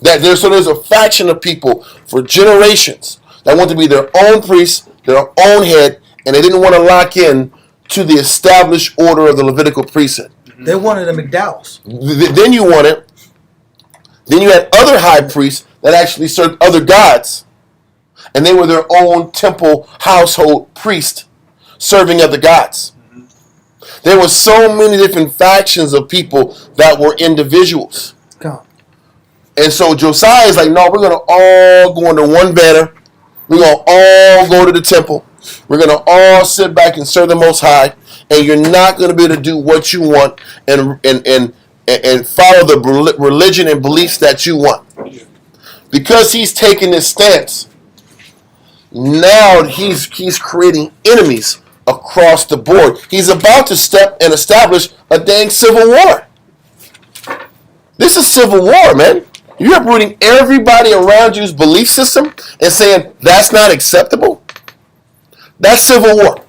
[SPEAKER 1] So there's a faction of people for generations that want to be their own priest, their own head, and they didn't want to lock in to the established order of the Levitical priesthood.
[SPEAKER 3] They wanted a McDowell's.
[SPEAKER 1] Then you had other high priests that actually served other gods, and they were their own temple household priest serving other gods. There were so many different factions of people that were individuals.
[SPEAKER 3] Come.
[SPEAKER 1] And so Josiah is like, no, we're going to all go under one banner. We're going to all go to the temple. We're going to all sit back and serve the Most High. And you're not going to be able to do what you want and follow the religion and beliefs that you want. Because he's taking this stance, now he's creating enemies across the board. He's about to step and establish a dang civil war. This is civil war, man. You're uprooting everybody around you's belief system and saying that's not acceptable. That's civil war.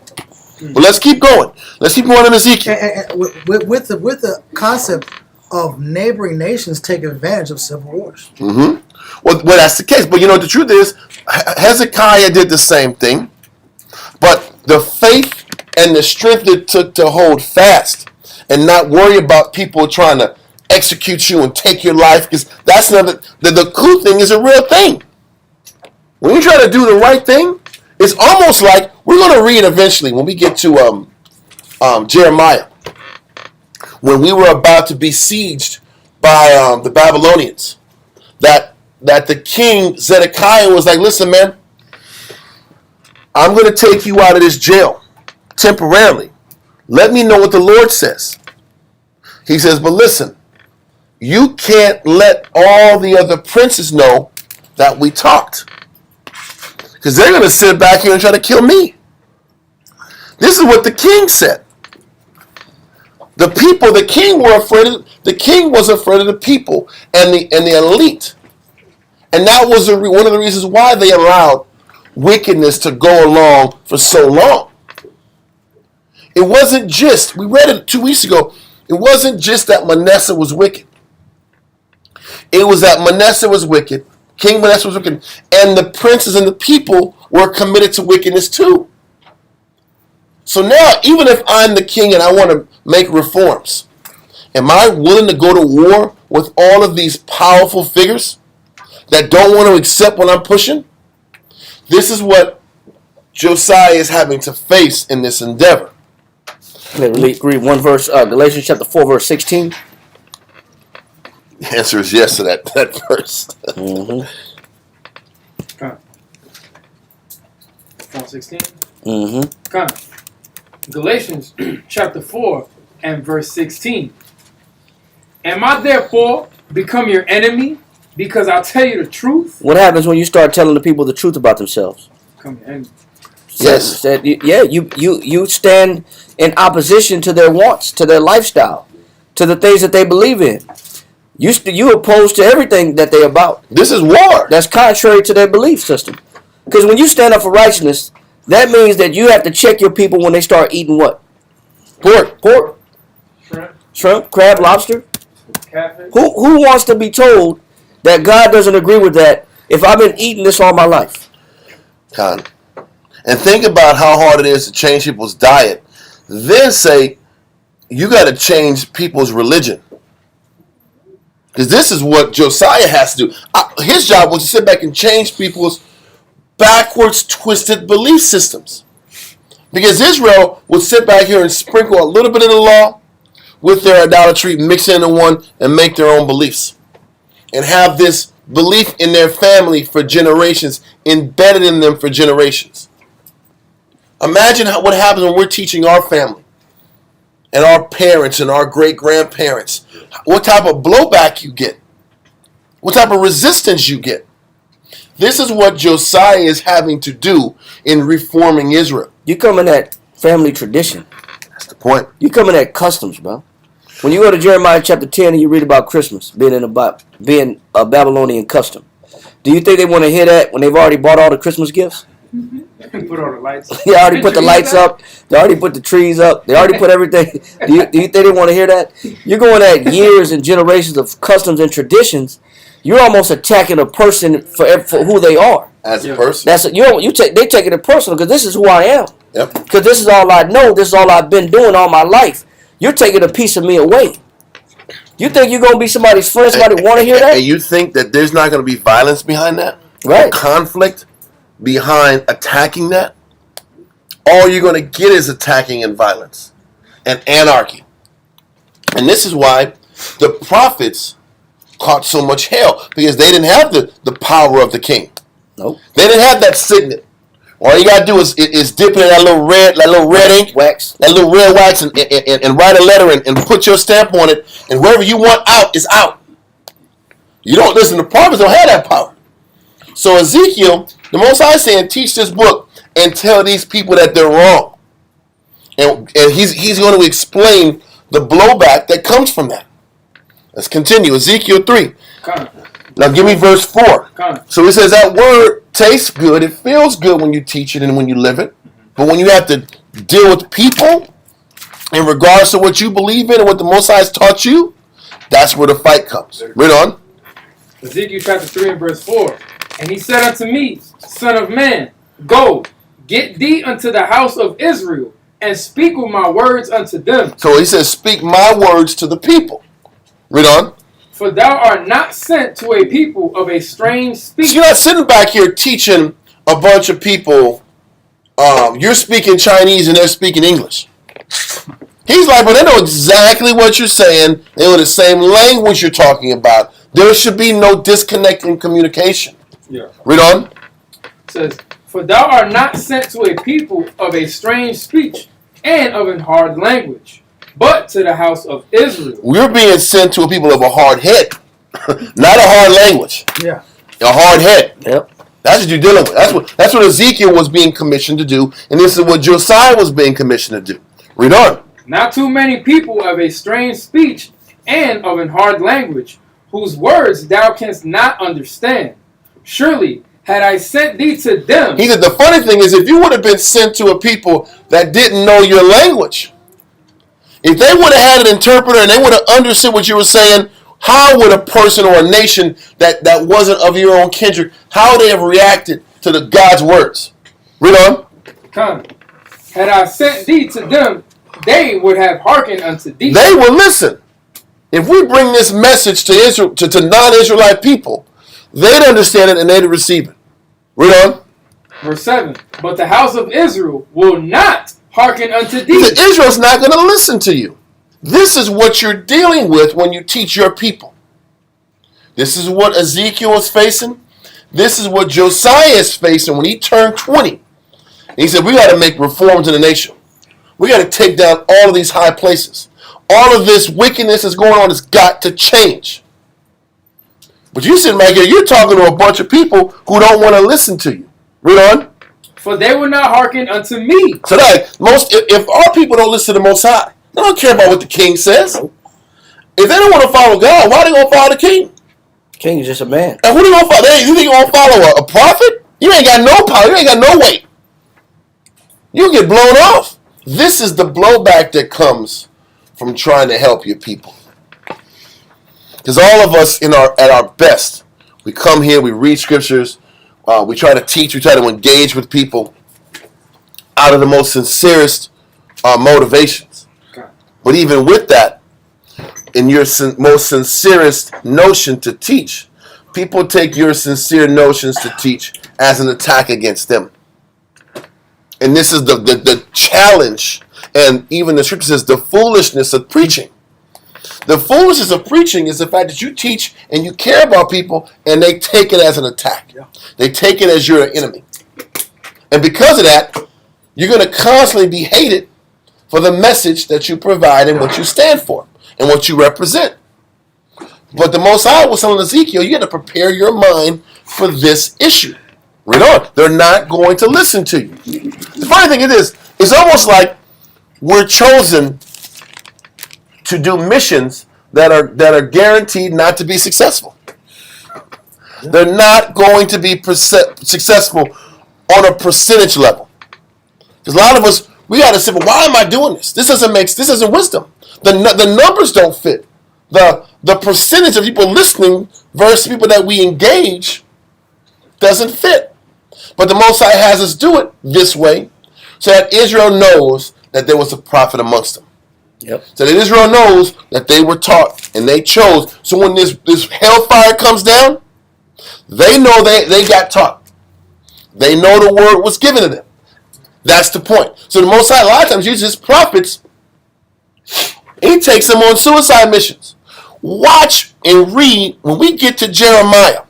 [SPEAKER 1] But let's keep going. Let's keep going in Ezekiel.
[SPEAKER 3] And with the concept of neighboring nations taking advantage of civil wars.
[SPEAKER 1] Mm-hmm. Well, that's the case. But you know, the truth is, Hezekiah did the same thing. But the faith and the strength it took to hold fast and not worry about people trying to execute you and take your life, because that's not the cool thing is a real thing. When you try to do the right thing, it's almost like we're going to read eventually when we get to Jeremiah, when we were about to be besieged by the Babylonians, that the king Zedekiah was like, listen, man, I'm going to take you out of this jail temporarily. Let me know what the Lord says. He says, but listen, you can't let all the other princes know that we talked, because they're going to sit back here and try to kill me. This is what the king said. The people, the king was afraid of the people and the elite. And that was one of the reasons why they allowed wickedness to go along for so long. It wasn't just, we read it 2 weeks ago, it wasn't just that Manasseh was wicked. It was that Manasseh was wicked, King Manasseh was wicked, and the princes and the people were committed to wickedness too. So now, even if I'm the king and I want to make reforms, am I willing to go to war with all of these powerful figures that don't want to accept what I'm pushing? This is what Josiah is having to face in this endeavor.
[SPEAKER 2] Read one verse, Galatians chapter 4, verse 16.
[SPEAKER 1] The answer is yes to that verse.
[SPEAKER 2] Mm-hmm.
[SPEAKER 4] 4:16.
[SPEAKER 2] Mm-hmm.
[SPEAKER 4] Galatians chapter 4 and verse 16. Am I therefore become your enemy because I tell you the truth?
[SPEAKER 2] What happens when you start telling the people the truth about themselves?
[SPEAKER 4] Become your enemy.
[SPEAKER 1] Yes.
[SPEAKER 2] You stand in opposition to their wants, to their lifestyle, to the things that they believe in. You oppose to everything that they're about.
[SPEAKER 1] This is war.
[SPEAKER 2] That's contrary to their belief system. Because when you stand up for righteousness, that means that you have to check your people when they start eating what? Pork, shrimp, crab, lobster.
[SPEAKER 4] Catfish.
[SPEAKER 2] Who wants to be told that God doesn't agree with that if I've been eating this all my life?
[SPEAKER 1] Con. And think about how hard it is to change people's diet. Then say, you got to change people's religion. Because this is what Josiah has to do. His job was to sit back and change people's backwards, twisted belief systems. Because Israel would sit back here and sprinkle a little bit of the law with their idolatry, mix it into one, and make their own beliefs. And have this belief in their family for generations, embedded in them for generations. Imagine what happens when we're teaching our family and our parents and our great-grandparents. What type of blowback you get. What type of resistance you get. This is what Josiah is having to do in reforming Israel.
[SPEAKER 2] You come in that family tradition.
[SPEAKER 1] That's the point.
[SPEAKER 2] You come in that customs, bro. When you go to Jeremiah chapter 10 and you read about Christmas being a Babylonian custom, do you think they want to hear that when they've already bought all the Christmas gifts?
[SPEAKER 4] Put all the lights up.
[SPEAKER 2] They already put the lights up. They already put the trees up. They already put everything. Do you think they want to hear that? You're going at years and generations of customs and traditions. You're almost attacking a person for who they are.
[SPEAKER 1] As a person.
[SPEAKER 2] They take it personal because this is who I am.
[SPEAKER 1] Yep.
[SPEAKER 2] Because this is all I know. This is all I've been doing all my life. You're taking a piece of me away. You think you're going to be somebody's friend? Somebody want to hear that?
[SPEAKER 1] And you think that there's not going to be violence behind that?
[SPEAKER 2] Right.
[SPEAKER 1] Or conflict behind attacking that? All you're going to get is attacking and violence and anarchy. And this is why the prophets caught so much hell, because they didn't have the power of the king.
[SPEAKER 2] Nope.
[SPEAKER 1] They didn't have that signet. All you gotta do is dip it in that little red ink,
[SPEAKER 2] Wax.
[SPEAKER 1] that little red wax, and write a letter and put your stamp on it, and whoever you want out is out. You don't listen. The prophets don't have that power. So Ezekiel, the Most High saying, teach this book and tell these people that they're wrong, and he's going to explain the blowback that comes from that. Let's continue. Ezekiel 3. Now give me verse 4. So he says that word tastes good. It feels good when you teach it and when you live it. But when you have to deal with people in regards to what you believe in and what the Most High has taught you, that's where the fight comes. Read on.
[SPEAKER 4] Ezekiel chapter 3 and verse 4. And he said unto me, Son of man, go, get thee unto the house of Israel, and speak with my words unto them.
[SPEAKER 1] So he says, speak my words to the people. Read on.
[SPEAKER 4] For thou art not sent to a people of a strange speech.
[SPEAKER 1] So you're not sitting back here teaching a bunch of people, you're speaking Chinese and they're speaking English. He's like, but they know exactly what you're saying. They know the same language you're talking about. There should be no disconnect in communication.
[SPEAKER 4] Yeah.
[SPEAKER 1] Read on.
[SPEAKER 4] It says, for thou art not sent to a people of a strange speech and of an hard language, but to the house of Israel.
[SPEAKER 1] We're being sent to a people of a hard head, not a hard language.
[SPEAKER 3] Yeah.
[SPEAKER 1] A hard head.
[SPEAKER 2] Yep.
[SPEAKER 1] That's what you're dealing with. That's what Ezekiel was being commissioned to do, and this is what Josiah was being commissioned to do. Read on.
[SPEAKER 4] Not too many people of a strange speech and of an hard language, whose words thou canst not understand. Surely, had I sent thee to them.
[SPEAKER 1] He said, the funny thing is, if you would have been sent to a people that didn't know your language, if they would have had an interpreter and they would have understood what you were saying, how would a person or a nation that wasn't of your own kindred, how would they have reacted to the God's words? Read on.
[SPEAKER 4] Come. Had I sent thee to them, they would have hearkened unto thee.
[SPEAKER 1] They will listen. If we bring this message to Israel, to non-Israelite people, they'd understand it and they'd receive it. Read on.
[SPEAKER 4] Verse 7. But the house of Israel will not hearken unto thee.
[SPEAKER 1] He said, Israel's not going to listen to you. This is what you're dealing with when you teach your people. This is what Ezekiel is facing. This is what Josiah is facing when he turned 20. And he said, we got to make reforms in the nation. We got to take down all of these high places. All of this wickedness that's going on has got to change. But you sitting right here, you're talking to a bunch of people who don't want to listen to you. Read on.
[SPEAKER 4] For they will not hearken unto me.
[SPEAKER 1] So that if our people don't listen to the Most High, they don't care about what the king says. If they don't want to follow God, why are they going to follow the king?
[SPEAKER 2] King is just a man.
[SPEAKER 1] And who they going to follow? You think you're going to follow a prophet? You ain't got no power. You ain't got no weight. You'll get blown off. This is the blowback that comes from trying to help your people. Because all of us at our best, we come here, we read scriptures, we try to teach, we try to engage with people out of the most sincerest motivations.
[SPEAKER 4] Okay.
[SPEAKER 1] But even with that, in your most sincerest notion to teach, people take your sincere notions to teach as an attack against them. And this is the challenge, and even the scripture says the foolishness of preaching. The foolishness of preaching is the fact that you teach and you care about people and they take it as an attack. Yeah. They take it as you're an enemy. And because of that, you're going to constantly be hated for the message that you provide and what you stand for and what you represent. But the Most High was telling Ezekiel, you got to prepare your mind for this issue. Read on. They're not going to listen to you. The funny thing is, it's almost like we're chosen to do missions that are guaranteed not to be successful. They're not going to be successful on a percentage level. Because a lot of us, we got to say, well, why am I doing this? This isn't wisdom. The numbers don't fit. The percentage of people listening versus people that we engage doesn't fit. But the Most High has us do it this way so that Israel knows that there was a prophet amongst them.
[SPEAKER 2] Yep.
[SPEAKER 1] So that Israel knows that they were taught and they chose. So when this hellfire comes down, they know they got taught. They know the word was given to them. That's the point. So the Most High, a lot of times, uses his prophets. He takes them on suicide missions. Watch and read when we get to Jeremiah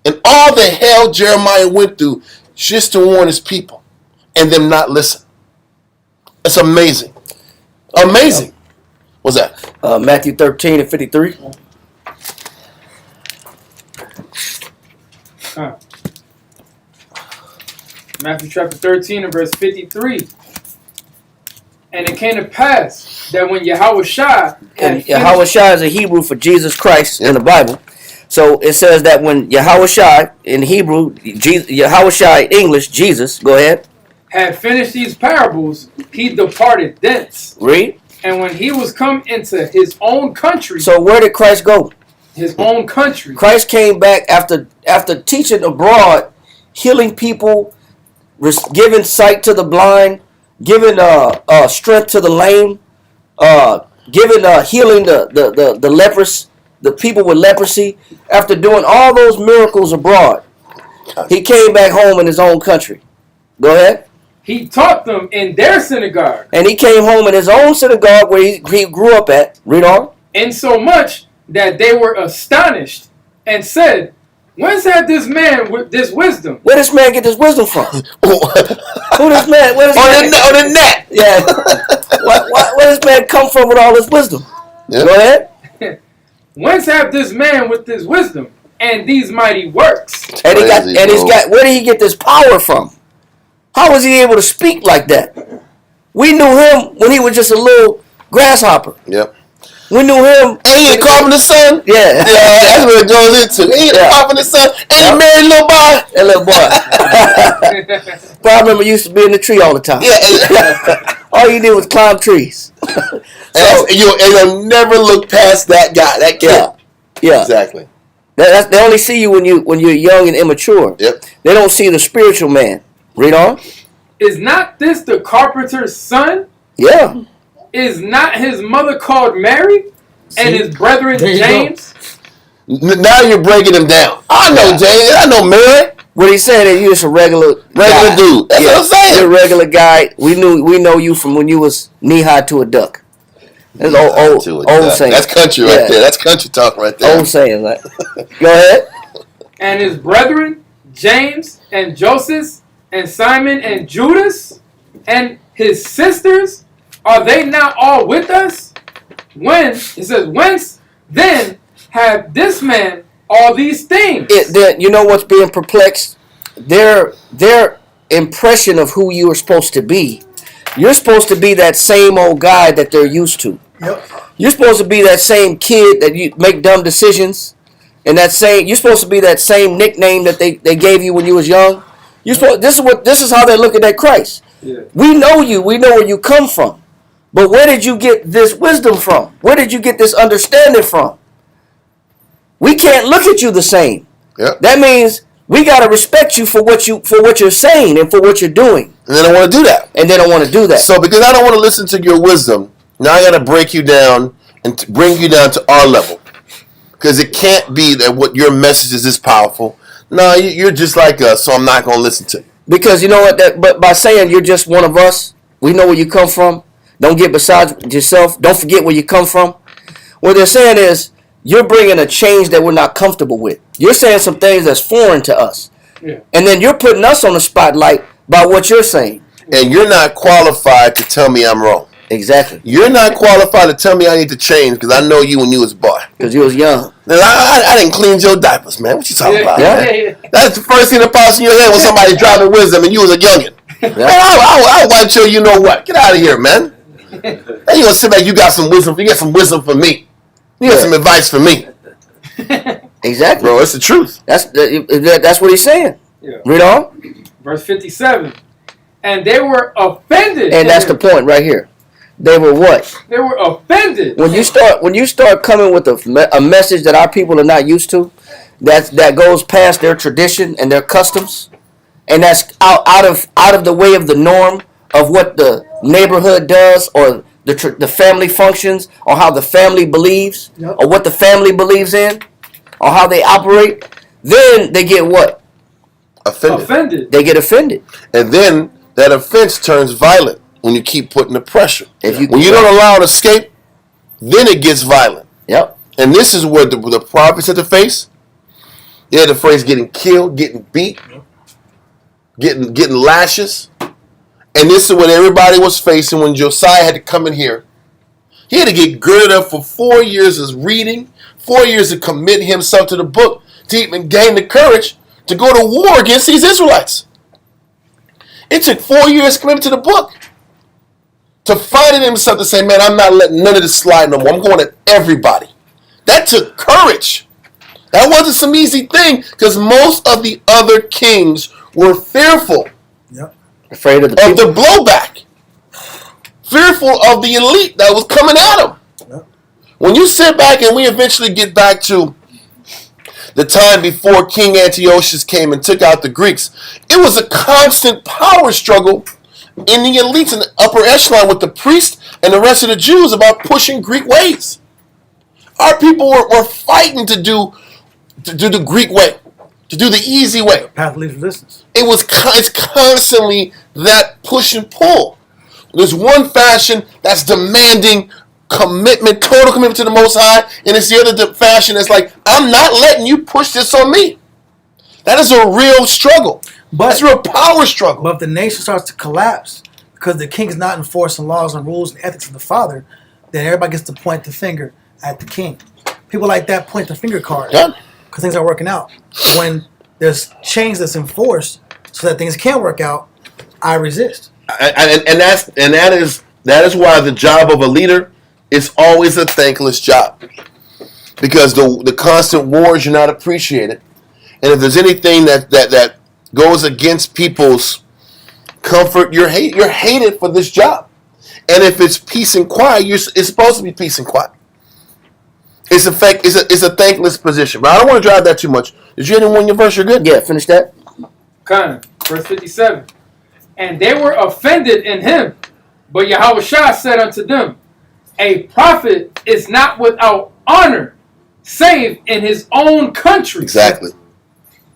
[SPEAKER 1] and all the hell Jeremiah went through just to warn his people and them not listen. It's amazing. Amazing. What's that?
[SPEAKER 2] Matthew 13 and 53.
[SPEAKER 4] Matthew chapter 13 and verse 53. And it came to pass that when Yahushua
[SPEAKER 2] And Yahushua is a Hebrew for Jesus Christ in the Bible. So it says that when Yahushua in Hebrew, Yahushua in English, Jesus, go ahead.
[SPEAKER 4] had finished these parables, he departed thence.
[SPEAKER 2] Read.
[SPEAKER 4] And when he was come into his own country,
[SPEAKER 2] So where did Christ go?
[SPEAKER 4] his own country,
[SPEAKER 2] Christ came back after teaching abroad, healing people, giving sight to the blind, giving strength to the lame, giving healing the lepers, the people with leprosy. After doing all those miracles abroad, he came back home in his own country. Go ahead.
[SPEAKER 4] he taught them in their synagogue,
[SPEAKER 2] And he came home in his own synagogue where he grew up at. Read on.
[SPEAKER 4] insomuch that they were astonished and said, whence had this man with this wisdom?
[SPEAKER 2] Where does man get this wisdom from? Who this man? Where does
[SPEAKER 1] On the net.
[SPEAKER 2] Yeah. Where does man come from with all this wisdom?
[SPEAKER 1] Yeah.
[SPEAKER 2] Go ahead.
[SPEAKER 4] Whence have this man with this wisdom and these mighty works?
[SPEAKER 2] And he got.
[SPEAKER 1] Crazy,
[SPEAKER 2] And he's
[SPEAKER 1] bro.
[SPEAKER 2] got. Where did he get this power from? How was he able to speak like that? We knew him when he was just a little grasshopper.
[SPEAKER 1] Yep.
[SPEAKER 2] We knew him.
[SPEAKER 1] Ain't he a carpenter's son?
[SPEAKER 2] Yeah.
[SPEAKER 1] Yeah, that's what it goes into. Ain't he a carpenter's son? Ain't he married little boy?
[SPEAKER 2] That little boy. But I remember he used to be in the tree all the time.
[SPEAKER 1] Yeah.
[SPEAKER 2] All you did was climb trees.
[SPEAKER 1] And you'll never look past that guy, that kid.
[SPEAKER 2] Yeah. Yeah.
[SPEAKER 1] Exactly.
[SPEAKER 2] They only see you when you're young and immature.
[SPEAKER 1] Yep.
[SPEAKER 2] They don't see the spiritual man. Read on.
[SPEAKER 4] Is not this the carpenter's son?
[SPEAKER 2] Yeah.
[SPEAKER 4] Is not his mother called Mary? And his brethren
[SPEAKER 3] There you
[SPEAKER 4] James?
[SPEAKER 1] Now you're breaking him down. I know James. I know Mary.
[SPEAKER 2] What he said is you just a regular guy.
[SPEAKER 1] Dude. That's what I'm saying.
[SPEAKER 2] You're a regular guy. We know you from when you was knee high to a duck. That's old saying.
[SPEAKER 1] That's country right there. That's country talk right there.
[SPEAKER 2] Old saying. Right? Go ahead.
[SPEAKER 4] And his brethren James and Joseph and Simon and Judas and his sisters, are they not all with us? When, it says, whence then have this man all these things?
[SPEAKER 2] You know what's being perplexed? Their impression of who you are supposed to be. You're supposed to be that same old guy that they're used to.
[SPEAKER 3] Yep.
[SPEAKER 2] You're supposed to be that same kid that you make dumb decisions, and you're supposed to be that same nickname that they gave you when you was young. This is how they're looking at Christ.
[SPEAKER 4] Yeah.
[SPEAKER 2] We know you. We know where you come from. But where did you get this wisdom from? Where did you get this understanding from? We can't look at you the same.
[SPEAKER 1] Yep.
[SPEAKER 2] That means we gotta respect you for what you're saying and for what you're doing.
[SPEAKER 1] And they don't want to do that.
[SPEAKER 2] And they don't want to do that.
[SPEAKER 1] So because I don't want to listen to your wisdom, now I got to break you down and bring you down to our level. Because it can't be that what your message is this powerful. No, you're just like us, so I'm not going to listen to you.
[SPEAKER 2] Because you know what? But by saying you're just one of us, we know where you come from. Don't get beside yourself. Don't forget where you come from. What they're saying is you're bringing a change that we're not comfortable with. You're saying some things that's foreign to us.
[SPEAKER 4] Yeah.
[SPEAKER 2] And then you're putting us on the spotlight by what you're saying.
[SPEAKER 1] And you're not qualified to tell me I'm wrong.
[SPEAKER 2] Exactly.
[SPEAKER 1] You're not qualified to tell me I need to change because I know you when you was a boy.
[SPEAKER 2] Because you was young.
[SPEAKER 1] I didn't clean your diapers, man. What you talking about,
[SPEAKER 2] Yeah.
[SPEAKER 1] man? That's the first thing that pops in your head when somebody's dropping wisdom and you was a youngin'.
[SPEAKER 2] Yeah.
[SPEAKER 1] Man, I'll wipe your you know what. Get out of here, man. Then you gonna sit back, you got some wisdom. You get some wisdom for me. You got some advice for me.
[SPEAKER 2] Exactly.
[SPEAKER 1] Bro, it's the truth.
[SPEAKER 2] That's what he's saying.
[SPEAKER 4] Yeah.
[SPEAKER 2] Read on.
[SPEAKER 4] Verse 57. And they were offended.
[SPEAKER 2] And that's the point right here. They were what?
[SPEAKER 4] They were offended.
[SPEAKER 2] When you start coming with a message that our people are not used to, that goes past their tradition and their customs, and that's out of the way of the norm of what the neighborhood does, or the family functions, or how the family believes,
[SPEAKER 3] Yep.
[SPEAKER 2] or what the family believes in, or how they operate, then they get what?
[SPEAKER 1] Offended.
[SPEAKER 2] They get offended.
[SPEAKER 1] And then that offense turns violent when you keep putting the pressure. When you don't allow an escape, then it gets violent.
[SPEAKER 2] Yep.
[SPEAKER 1] And this is what the prophets had to face. They had to face getting killed, getting beat, getting lashes. And this is what everybody was facing when Josiah had to come in here. He had to get girded up for 4 years of reading, 4 years of committing himself to the book to even gain the courage to go to war against these Israelites. It took 4 years commitment to the book to find in himself to say, man, I'm not letting none of this slide no more. I'm going at everybody. That took courage. That wasn't some easy thing, because most of the other kings were fearful.
[SPEAKER 3] Yep.
[SPEAKER 2] Afraid of the
[SPEAKER 1] of
[SPEAKER 2] people.
[SPEAKER 1] the blowback. Fearful of the elite that was coming at them.
[SPEAKER 3] Yep.
[SPEAKER 1] When you sit back and we eventually get back to the time before King Antiochus came and took out the Greeks, it was a constant power struggle in the elites in the upper echelon with the priests and the rest of the Jews about pushing Greek ways. Our people were fighting to do the Greek way, to do the easy way.
[SPEAKER 3] Path of least resistance.
[SPEAKER 1] It's constantly that push and pull. There's one fashion that's demanding commitment, total commitment to the Most High, and it's the other fashion that's like, I'm not letting you push this on me. That is a real struggle. That's a real power struggle.
[SPEAKER 3] But if the nation starts to collapse because the king is not enforcing laws and rules and ethics of the father, then everybody gets to point the finger at the king. People like that point the finger card because things aren't working out. When there's change that's enforced so that things can work out, I resist.
[SPEAKER 1] And that is why the job of a leader is always a thankless job, because the constant wars, you're not appreciated, and if there's anything that goes against people's comfort, you're hated for this job. And if it's peace and quiet, it's supposed to be peace and quiet. It's a thankless position, but I don't want to drive that too much. Did you anyone in your verse? You're good.
[SPEAKER 2] Yeah, finish that.
[SPEAKER 4] Kind of. Verse 57. And they were offended in him, but Yahushua said unto them, a prophet is not without honor, save in his own country.
[SPEAKER 1] Exactly.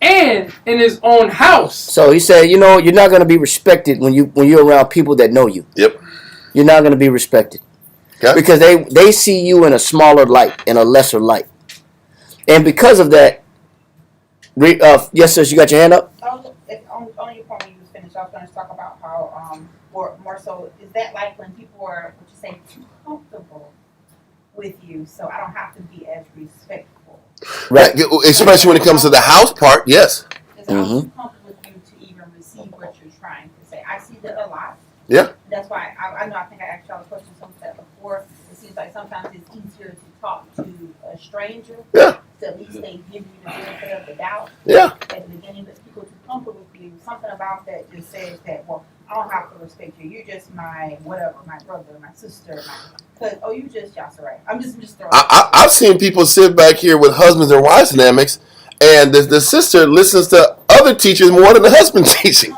[SPEAKER 4] And in his own house.
[SPEAKER 2] So he said, you're not going to be respected when you're around people that know you.
[SPEAKER 1] Yep.
[SPEAKER 2] You're not going to be respected.
[SPEAKER 1] Okay.
[SPEAKER 2] Because they see you in a smaller light, in a lesser light. And because of that, yes, sis, you got your hand up?
[SPEAKER 6] On your point when you was finished, I was going to talk about how, more so, is that like when people are, what you say, too comfortable with you, so I don't have to be as respectful.
[SPEAKER 2] Right.
[SPEAKER 1] Especially when it comes to the house part, yes.
[SPEAKER 6] Is I'm too comfortable with you to even receive what you're trying to say. I see that a lot.
[SPEAKER 1] Yeah.
[SPEAKER 6] That's why I know I think I asked y'all a question some of that before. It seems like sometimes it's easier to talk to a stranger.
[SPEAKER 1] Yeah.
[SPEAKER 6] So at least they give you the benefit of the doubt.
[SPEAKER 1] Yeah.
[SPEAKER 6] At the beginning, but people too comfortable with you. Something about that just says that, well, I don't have to respect you. You're just my whatever, my brother, my sister, you just Josiah. I'm just throwing.
[SPEAKER 1] I've seen people sit back here with husbands and wives dynamics, and the sister listens to other teachers more than the husband teaching.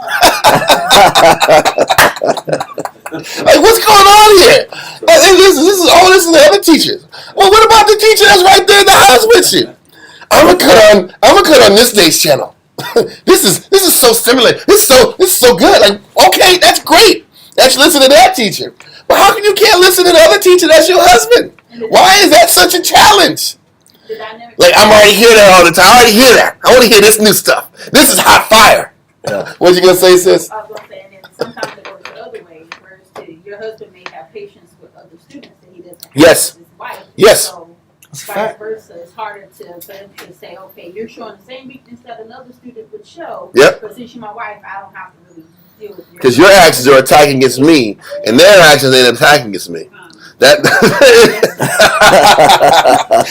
[SPEAKER 1] Like, what's going on here? This is the other teachers. Well, what about the teacher that's right there in the house with you? I'm gonna cut on this day's channel. This is so stimulating. This is so good. Like, okay, that's great. That's listen to that teacher. But how come you can't listen to the other teacher that's your husband? Why is that such a challenge? Like, I'm already hearing that all the time. I already hear that. I want to hear this new stuff. This is hot fire. Yeah. What you gonna say, sis?
[SPEAKER 6] I was gonna say, and then sometimes it goes the other way, whereas your husband may have patience with other students that he doesn't have
[SPEAKER 1] Yes.
[SPEAKER 6] with his wife.
[SPEAKER 1] Yes.
[SPEAKER 6] So vice versa, it's harder for them to say, okay, you're showing the same weakness that another student would show.
[SPEAKER 1] Yep.
[SPEAKER 6] But since you're my wife, I don't have to really deal with
[SPEAKER 1] Because your actions are attacking against me, and their actions ain't attacking against me. That.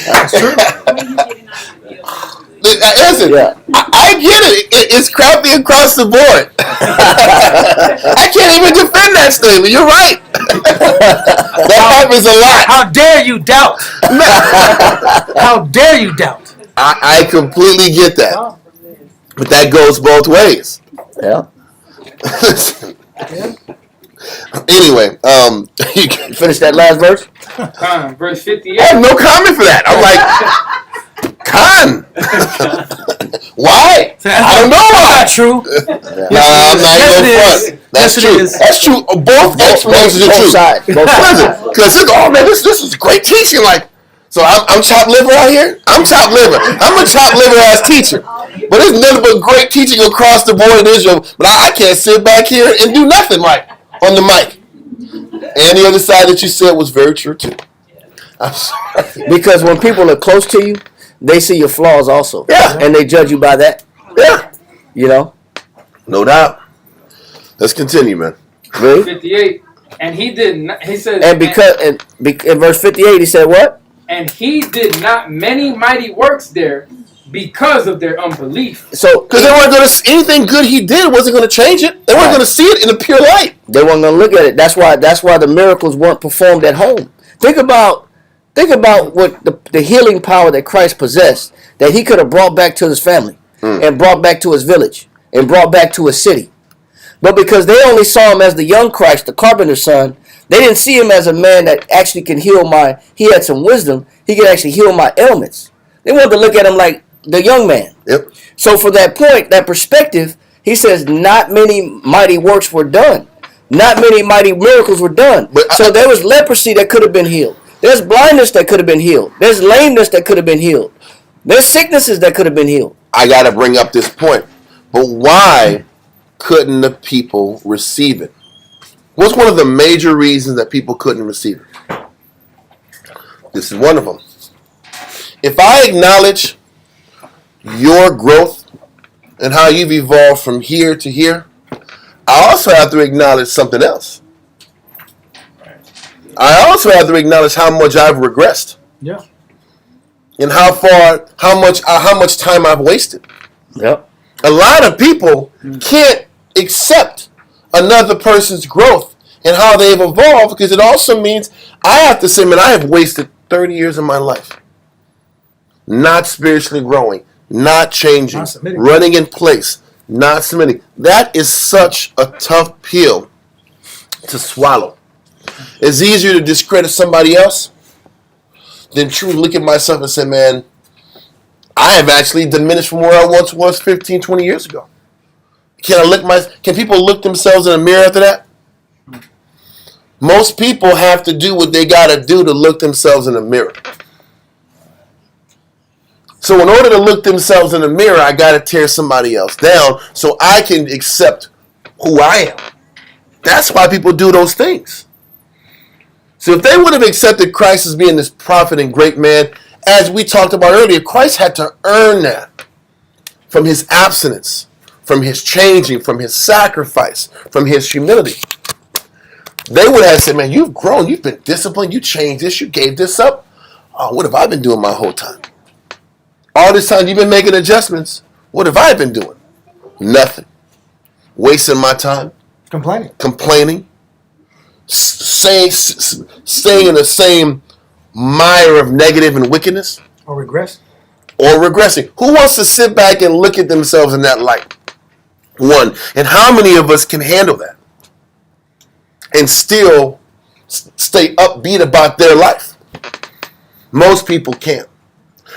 [SPEAKER 6] That's true.
[SPEAKER 1] Listen, yeah. I get it. It's crappy across the board. I can't even defend that statement. You're right. That happens a lot.
[SPEAKER 3] How dare you doubt? How dare you doubt?
[SPEAKER 1] I completely get that. But that goes both ways.
[SPEAKER 2] Yeah.
[SPEAKER 1] Anyway,
[SPEAKER 2] You finish that last verse.
[SPEAKER 4] Verse
[SPEAKER 1] I
[SPEAKER 4] 58.
[SPEAKER 1] have no comment for that. I'm like, Con. Why? I don't know why.
[SPEAKER 3] Not true.
[SPEAKER 1] Nah, I'm not even
[SPEAKER 3] Yes,
[SPEAKER 1] front. That's
[SPEAKER 3] Yes, it
[SPEAKER 1] true.
[SPEAKER 3] is.
[SPEAKER 1] That's true. Both explanations are
[SPEAKER 2] Both
[SPEAKER 1] true.
[SPEAKER 2] sides. Both sides.
[SPEAKER 1] Listen, because this is great teaching. Like, so I'm chopped liver out here. I'm chopped liver. I'm a chopped liver ass teacher. But there's nothing but great teaching across the board in Israel. But I can't sit back here and do nothing like on the mic. And the other side that you said was very true too. I'm sorry.
[SPEAKER 2] Because when people are close to you, they see your flaws also.
[SPEAKER 1] Yeah.
[SPEAKER 2] And they judge you by that.
[SPEAKER 1] Yeah.
[SPEAKER 2] You know?
[SPEAKER 1] No doubt. Let's continue, man.
[SPEAKER 2] Really?
[SPEAKER 4] 58. And he did not, he says,
[SPEAKER 2] And in verse 58, he said what?
[SPEAKER 4] and he did not many mighty works there because of their unbelief.
[SPEAKER 2] So,
[SPEAKER 1] Because they weren't going to, anything good he did wasn't going to change it. They weren't going to see it in a pure light.
[SPEAKER 2] they weren't going to look at it. That's why the miracles weren't performed at home. Think about what the healing power that Christ possessed, that he could have brought back to his family and brought back to his village and brought back to his city. But because they only saw him as the young Christ, the carpenter's son, they didn't see him as a man that actually can heal he had some wisdom, he could actually heal my ailments. They wanted to look at him like the young man.
[SPEAKER 1] Yep.
[SPEAKER 2] So for that point, that perspective, he says not many mighty works were done. Not many mighty miracles were done. So there was leprosy that could have been healed. There's blindness that could have been healed. There's lameness that could have been healed. There's sicknesses that could have been healed.
[SPEAKER 1] I got to bring up this point. But why couldn't the people receive it? What's one of the major reasons that people couldn't receive it? This is one of them. If I acknowledge your growth and how you've evolved from here to here, I also have to acknowledge something else. I also have to acknowledge how much I've regressed.
[SPEAKER 3] Yeah.
[SPEAKER 1] And how much time I've wasted.
[SPEAKER 2] Yep.
[SPEAKER 1] A lot of people can't accept another person's growth and how they've evolved, because it also means I have to say, man, I have wasted 30 years of my life not spiritually growing, not changing,
[SPEAKER 3] Not submitting.
[SPEAKER 1] running in place, not submitting. That is such a tough pill to swallow. It's easier to discredit somebody else than truly look at myself and say, man, I have actually diminished from where I once was 15, 20 years ago. Can people look themselves in the mirror after that? Most people have to do what they got to do to look themselves in the mirror. So in order to look themselves in the mirror, I got to tear somebody else down so I can accept who I am. That's why people do those things. So if they would have accepted Christ as being this prophet and great man, as we talked about earlier, Christ had to earn that from his abstinence, from his changing, from his sacrifice, from his humility. They would have said, man, you've grown, you've been disciplined, you changed this, you gave this up. Oh, what have I been doing my whole time? All this time you've been making adjustments. What have I been doing? Nothing. Wasting my time. Complaining. Staying in the same mire of negative and wickedness.
[SPEAKER 3] Or regress.
[SPEAKER 1] Or regressing. Who wants to sit back and look at themselves in that light? One. And how many of us can handle that? And still stay upbeat about their life? Most people can't.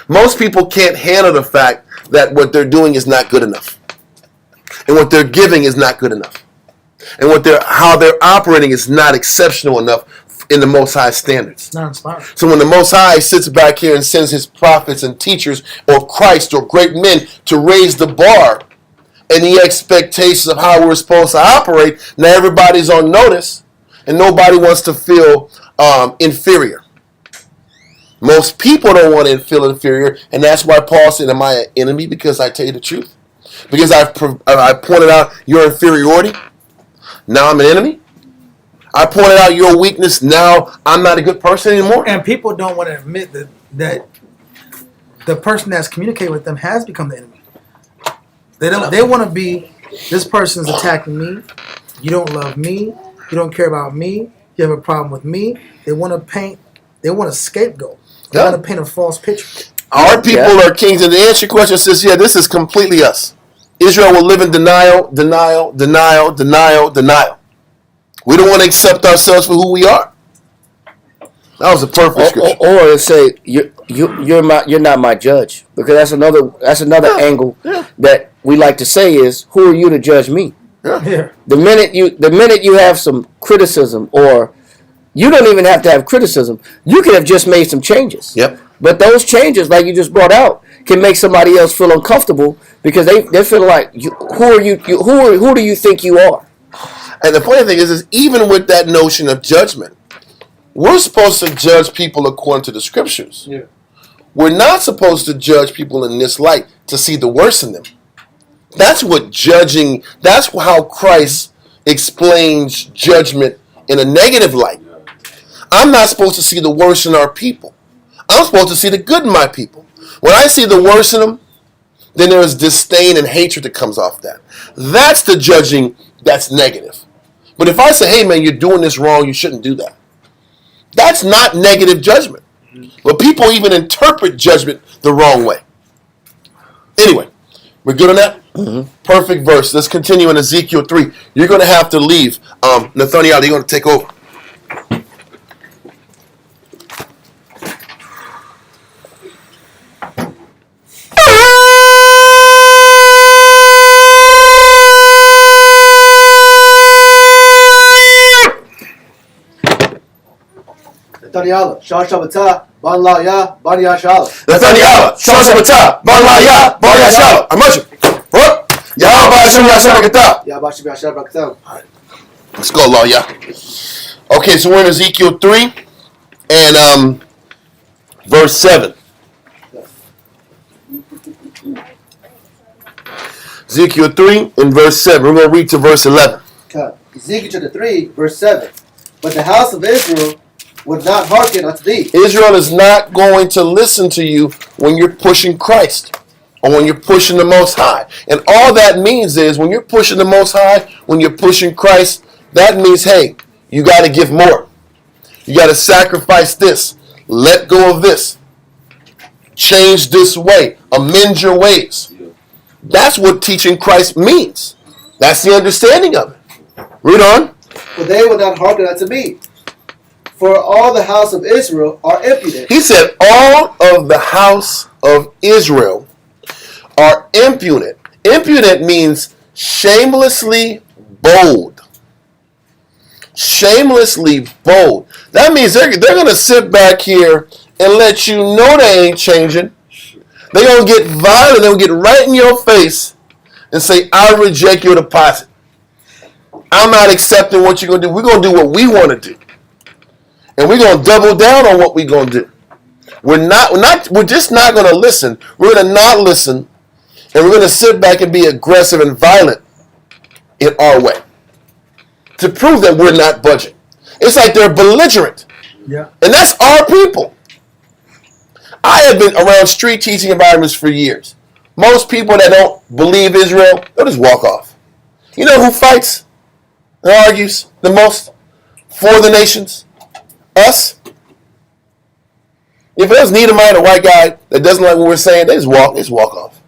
[SPEAKER 1] Most people can't handle the fact that what they're doing is not good enough. And what they're giving is not good enough. And how they're operating is not exceptional enough in the Most High standards.
[SPEAKER 3] Not inspiring.
[SPEAKER 1] So when the Most High sits back here and sends his prophets and teachers or Christ or great men to raise the bar and the expectations of how we're supposed to operate, now everybody's on notice and nobody wants to feel inferior. Most people don't want to feel inferior, and that's why Paul said, am I an enemy because I tell you the truth? Because I pointed out your inferiority? Now I'm an enemy? I pointed out your weakness, now I'm not a good person anymore?
[SPEAKER 3] And people don't want to admit that the person that's communicating with them has become the enemy. They want to be, this person's attacking me, you don't love me, you don't care about me, you have a problem with me. They want a scapegoat. They want to paint a false picture.
[SPEAKER 1] Our people are kings, and the answer to your question says, this is completely us. Israel will live in denial, denial, denial, denial, denial. We don't want to accept ourselves for who we are. That was a perfect scripture.
[SPEAKER 2] Or say you're not my judge, because that's another angle that we like to say is, who are you to judge me?
[SPEAKER 3] Yeah.
[SPEAKER 2] The minute you have some criticism, or you don't even have to have criticism, you could have just made some changes.
[SPEAKER 1] Yep.
[SPEAKER 2] But those changes, like you just brought out, can make somebody else feel uncomfortable because they feel like, who do you think you are?
[SPEAKER 1] And the funny thing is even with that notion of judgment, we're supposed to judge people according to the scriptures.
[SPEAKER 4] Yeah.
[SPEAKER 1] We're not supposed to judge people in this light to see the worst in them. That's how Christ explains judgment in a negative light. I'm not supposed to see the worst in our people. I'm supposed to see the good in my people. When I see the worst in them, then there is disdain and hatred that comes off that. That's the judging that's negative. But if I say, hey man, you're doing this wrong, you shouldn't do that. That's not negative judgment. But people even interpret judgment the wrong way. Anyway, we're good on that? Mm-hmm. Perfect verse. Let's continue in Ezekiel 3. You're going to have to leave. Nathaniel, you're going to take over.
[SPEAKER 5] Nathaniel, Shah Shabbatah, Ban La Ya, Ban Ya Shala.
[SPEAKER 1] Nathaniel, Shah Shabbatah, Ban La Ya, Ban Ya Shala. I'm rushing. What? Yahweh Hashem Yashar Rakatah.
[SPEAKER 5] Ya Bashim Yashar Braktam.
[SPEAKER 1] Let's go, La Ya. Okay, so we're in Ezekiel 3 and verse 7. Ezekiel 3 and verse 7. We're going to read to verse 11.
[SPEAKER 5] Ezekiel chapter 3, verse 7. But the house of Israel would not hearken unto thee.
[SPEAKER 1] Israel is not going to listen to you when you're pushing Christ or when you're pushing the Most High. And all that means is when you're pushing the Most High, when you're pushing Christ, that means, hey, you got to give more. You got to sacrifice this. Let go of this. Change this way. Amend your ways. That's what teaching Christ means. That's the understanding of it. Read on.
[SPEAKER 5] For they will not hearken unto me. For all the house of Israel are impudent.
[SPEAKER 1] He said, all of the house of Israel are impudent. Impudent means shamelessly bold. Shamelessly bold. That means they're going to sit back here and let you know they ain't changing. They're going to get violent. They'll get right in your face and say, I reject your deposit. I'm not accepting what you're going to do. We're going to do what we want to do. And we're going to double down on what we're going to do. We're just not going to listen. We're going to not listen. And we're going to sit back and be aggressive and violent in our way. To prove that we're not budging. It's like they're belligerent.
[SPEAKER 3] Yeah.
[SPEAKER 1] And that's our people. I have been around street teaching environments for years. Most people that don't believe Israel, they'll just walk off. You know who fights and argues the most for the nations? Us. If it was Nehemiah, a white guy that doesn't like what we're saying, they just walk off.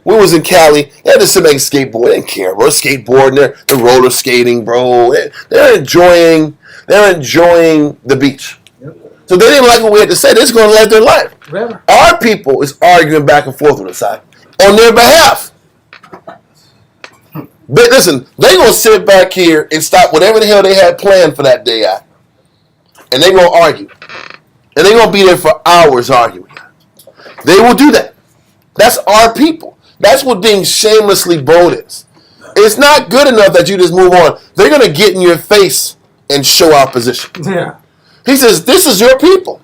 [SPEAKER 1] We was in Cali, they had to sit back and skateboard. They didn't care. We're skateboarding, they're roller skating, bro. They're enjoying the beach. Yep. So they didn't like what we had to say. They're just going to live their life.
[SPEAKER 3] Forever.
[SPEAKER 1] Our people is arguing back and forth with us on their behalf. But listen, they're going to sit back here and stop whatever the hell they had planned for that day out. And they're going to argue. And they're going to be there for hours arguing. They will do that. That's our people. That's what being shamelessly bold is. It's not good enough that you just move on. They're going to get in your face and show opposition.
[SPEAKER 3] Yeah.
[SPEAKER 1] He says, this is your people.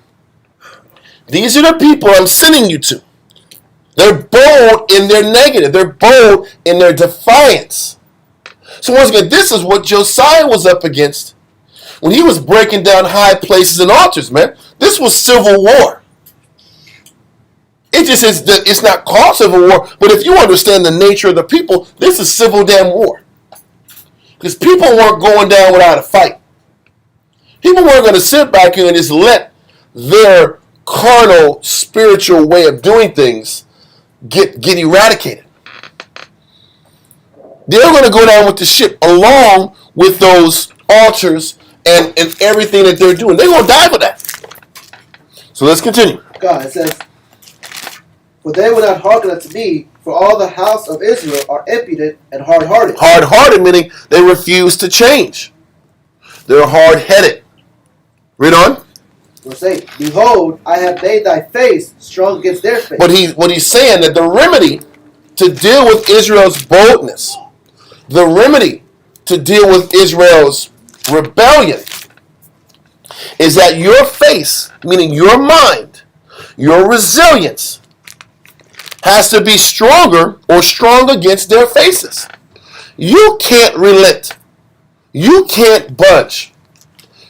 [SPEAKER 1] These are the people I'm sending you to. They're bold in their negative. They're bold in their defiance. So once again, this is what Josiah was up against when he was breaking down high places and altars, man. This was civil war. It just is that it's not called civil war, but if you understand the nature of the people, this is civil damn war. Because people weren't going down without a fight. People weren't going to sit back here and just let their carnal, spiritual way of doing things get eradicated. They're going to go down with the ship along with those altars, and everything that they're doing. They're going to die for that. So let's continue.
[SPEAKER 5] God, it says, for they will not hearken unto me, for all the house of Israel are impudent and hard-hearted.
[SPEAKER 1] Hard-hearted meaning they refuse to change. They're hard-headed. Read on.
[SPEAKER 5] Verse 8, behold, I have made thy face strong against their face.
[SPEAKER 1] But what he's saying that the remedy to deal with Israel's boldness, the remedy to deal with Israel's rebellion, is that your face, meaning your mind, your resilience, has to be stronger or strong against their faces. You can't relent. You can't budge.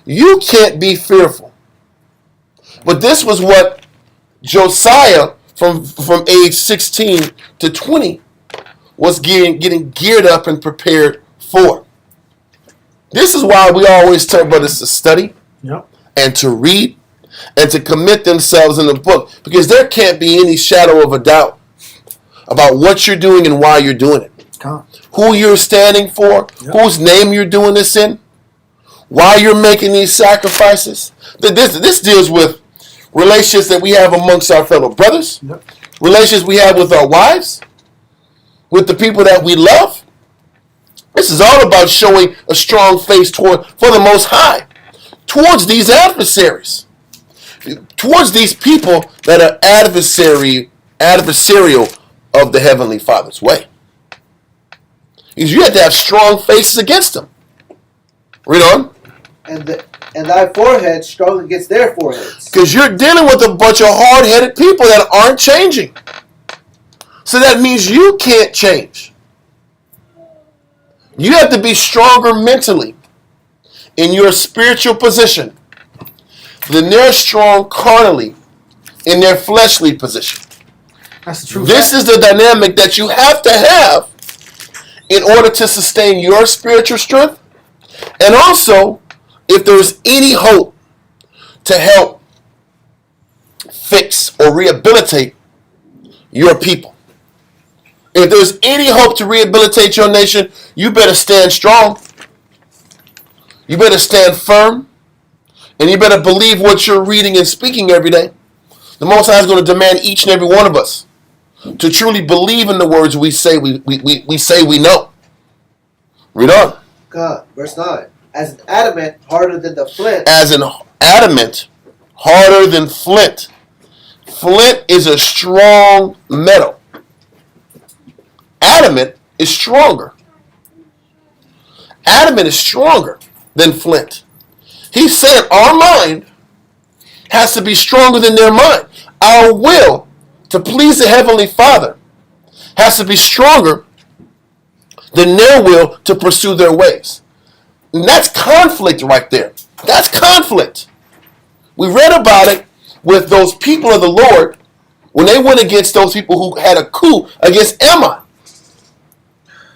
[SPEAKER 1] You can't be fearful. But this was what Josiah, from age 16 to 20, was getting geared up and prepared for. This is why we always tell brothers to study and to read and to commit themselves in the book, because there can't be any shadow of a doubt about what you're doing and why you're doing it. Who you're standing for, whose name you're doing this in, why you're making these sacrifices. This deals with relationships that we have amongst our fellow brothers, relationships we have with our wives, with the people that we love. This is all about showing a strong face for the Most High, towards these adversaries, towards these people that are adversarial of the Heavenly Father's way. Because you have to have strong faces against them. Read on.
[SPEAKER 5] And thy forehead strong against their foreheads.
[SPEAKER 1] Because you're dealing with a bunch of hard-headed people that aren't changing. So that means you can't change. You have to be stronger mentally in your spiritual position than they're strong carnally in their fleshly position.
[SPEAKER 3] That's the truth.
[SPEAKER 1] This is the dynamic that you have to have in order to sustain your spiritual strength, and also if there's any hope to help fix or rehabilitate your people. If there's any hope to rehabilitate your nation, you better stand strong. You better stand firm. And you better believe what you're reading and speaking every day. The Most High is going to demand each and every one of us to truly believe in the words we say we say we know. Read on.
[SPEAKER 5] God, verse 9. As an adamant harder than the flint.
[SPEAKER 1] As an adamant harder than flint. Flint is a strong metal. Adamant is stronger. Adamant is stronger than flint. He's saying our mind has to be stronger than their mind. Our will to please the Heavenly Father has to be stronger than their will to pursue their ways. And that's conflict right there. That's conflict. We read about it with those people of the Lord when they went against those people who had a coup against Ammon.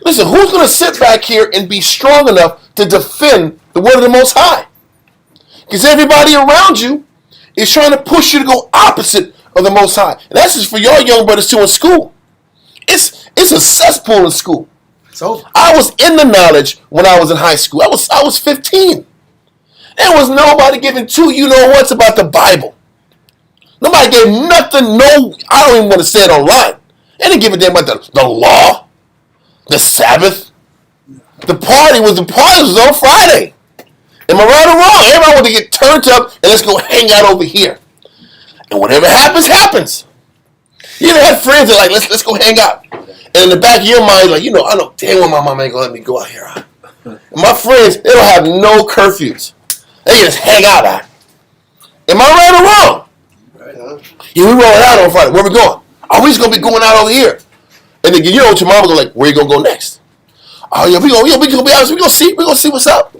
[SPEAKER 1] Listen, who's going to sit back here and be strong enough to defend the word of the Most High? Because everybody around you is trying to push you to go opposite of the Most High. And that's just for your young brothers too in school. It's a cesspool in school.
[SPEAKER 3] So
[SPEAKER 1] I was in the knowledge when I was in high school. I was 15. There was nobody giving two you-know-whats about the Bible. Nobody gave nothing, I don't even want to say it online. They didn't give a damn about the law, the Sabbath. The party was on Friday. Am I right or wrong? Everybody want to get turned up and let's go hang out over here. And whatever happens, happens. You ever had friends that are like, let's go hang out. And in the back of your mind, like, I know damn well my mom ain't gonna let me go out here. And my friends, they don't have no curfews. They just hang out. Am I right or wrong? Yeah, we rolling out on Friday. Where we going? Oh, we just gonna be going out over here. And then your mama go like, where you gonna go next? Oh yeah, we gonna be honest. We gonna see what's up.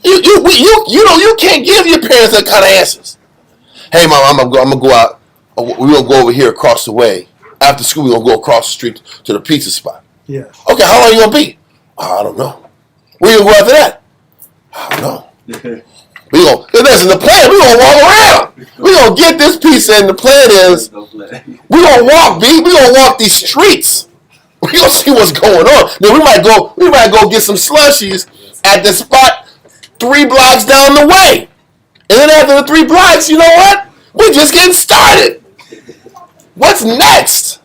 [SPEAKER 1] You can't give your parents that kind of answers. Hey mom, I'm gonna go out. We're gonna go over here across the way. After school, we're gonna go across the street to the pizza spot.
[SPEAKER 3] yeah.
[SPEAKER 1] Okay, how long you gonna be? I don't know. Where you gonna go after that? I don't know. Listen, the plan, we're gonna walk around. We're gonna get this pizza, and the plan is we're gonna walk, B. We're gonna walk these streets. We're gonna see what's going on. Then we might go get some slushies at the spot 3 blocks down the way. And then after the 3 blocks, you know what? We're just getting started. What's next?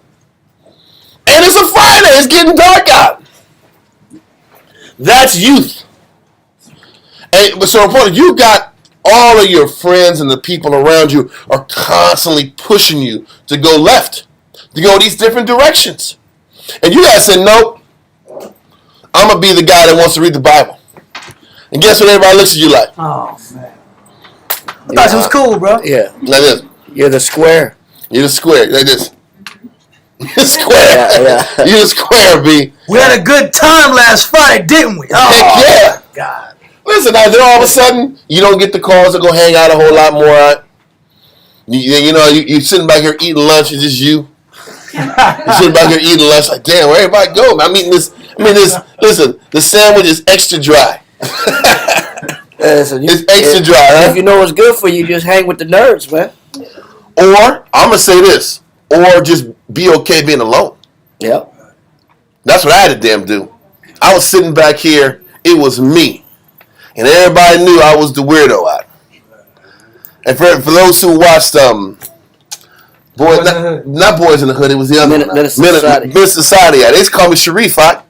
[SPEAKER 1] And it's a Friday. It's getting dark out. That's youth. And so important, you got all of your friends and the people around you are constantly pushing you to go left, to go these different directions. And you guys say, nope, I'm going to be the guy that wants to read the Bible. And guess what everybody looks at you like?
[SPEAKER 3] Oh, man. I thought it was cool, bro.
[SPEAKER 2] Yeah.
[SPEAKER 1] Like this.
[SPEAKER 2] You're the square.
[SPEAKER 1] You're the square. Like this. You're the square.
[SPEAKER 2] Yeah.
[SPEAKER 1] You're the square, B.
[SPEAKER 3] We had a good time last Friday, didn't we? Oh,
[SPEAKER 1] Heck yeah.
[SPEAKER 3] God.
[SPEAKER 1] Listen, now then all of a sudden, you don't get the calls to go hang out a whole lot more. Right? You're sitting back here eating lunch, it's just you. You're sitting back here eating lunch, like, damn, where everybody go? I'm eating this. Listen, the sandwich is extra dry.
[SPEAKER 2] So
[SPEAKER 1] It's extra dry, huh?
[SPEAKER 2] If you know what's good for you, just hang with the nerds, man.
[SPEAKER 1] Or, I'm going to say this, or just be okay being alone.
[SPEAKER 2] Yep.
[SPEAKER 1] That's what I had to damn do. I was sitting back here, it was me. And everybody knew I was the weirdo out. And for those who watched, not Boys in the Hood, it was the other one. Minister Society. They used to call me Sharif, huh?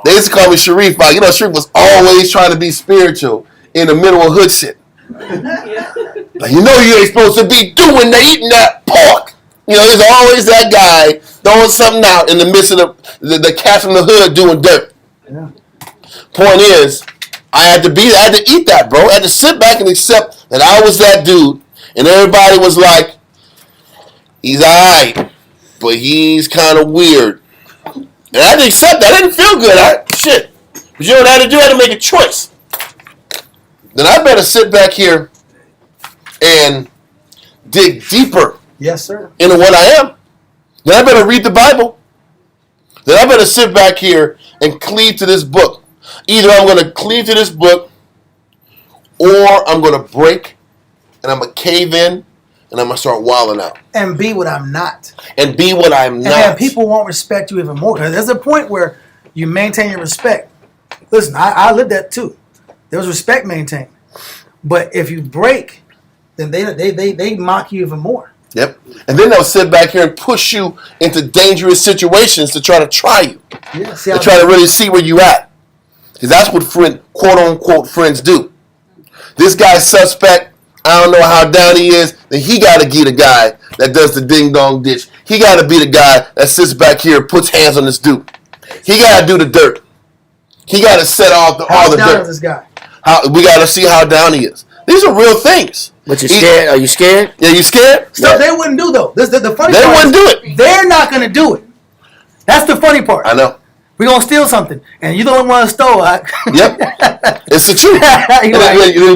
[SPEAKER 1] They used to call me Sharif, huh? You know, Sharif was always trying to be spiritual in the middle of hood shit. Like, you know you ain't supposed to be eating that pork. You know, there's always that guy throwing something out in the midst of the cats from the hood doing dirt.
[SPEAKER 3] Yeah.
[SPEAKER 1] Point is, I had to eat that, bro. I had to sit back and accept that I was that dude. And everybody was like, he's alright, but he's kind of weird. And I had to accept that. I didn't feel good. Shit. But you know what I had to do? I had to make a choice. Then I better sit back here and dig deeper
[SPEAKER 3] Yes, sir.
[SPEAKER 1] into what I am. Then I better read the Bible. Then I better sit back here and cleave to this book. Either I'm going to cleave to this book, or I'm going to break, and I'm going to cave in, and I'm going to start wilding out.
[SPEAKER 3] And be what I'm not.
[SPEAKER 1] And be what I'm
[SPEAKER 3] And
[SPEAKER 1] not.
[SPEAKER 3] then people won't respect you even more. Because there's a point where you maintain your respect. Listen, I lived that too. There was respect maintained. But if you break, then they mock you even more.
[SPEAKER 1] Yep. And then they'll sit back here and push you into dangerous situations to try you.
[SPEAKER 3] Yeah,
[SPEAKER 1] To try to really see where you at. Because that's what quote-unquote friends do. This guy's suspect, I don't know how down he is, then he got to be the guy that does the ding-dong ditch. He got to be the guy that sits back here and puts hands on this dude. He got to do the dirt. He got to set off all the dirt.
[SPEAKER 3] How down is this guy?
[SPEAKER 1] We got to see how down he is. These are real things.
[SPEAKER 2] But you're scared? Are you scared?
[SPEAKER 1] Yeah, you scared?
[SPEAKER 3] Stuff they wouldn't do, though. The funny
[SPEAKER 1] They
[SPEAKER 3] part
[SPEAKER 1] wouldn't do it.
[SPEAKER 3] They're not going to do it. That's the funny part.
[SPEAKER 1] I know.
[SPEAKER 3] We're going to steal something, and you don't want to steal it.
[SPEAKER 1] Yep. It's the truth.
[SPEAKER 3] You're like,
[SPEAKER 1] You're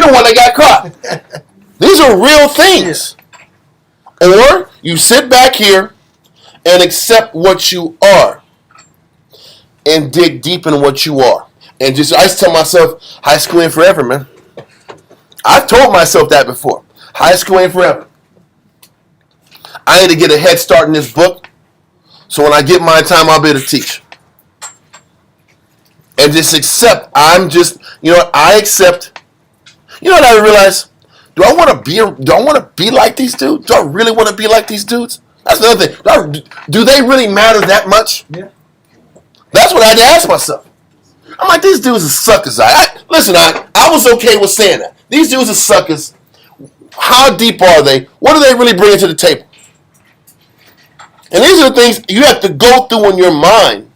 [SPEAKER 1] the one that got caught. These are real things. Or you sit back here and accept what you are and dig deep in what you are. And I just tell myself, high school ain't forever, man. I've told myself that before. High school ain't forever. I need to get a head start in this book, so when I get my time, I'll be able to teach. And just accept. I accept. You know what I realize? Do I want to be like these dudes? Do I really want to be like these dudes? That's another thing. Do they really matter that much?
[SPEAKER 3] Yeah.
[SPEAKER 1] That's what I had to ask myself. I'm like, these dudes are suckers. Listen, I was okay with saying that. These dudes are suckers. How deep are they? What do they really bring to the table? And these are the things you have to go through in your mind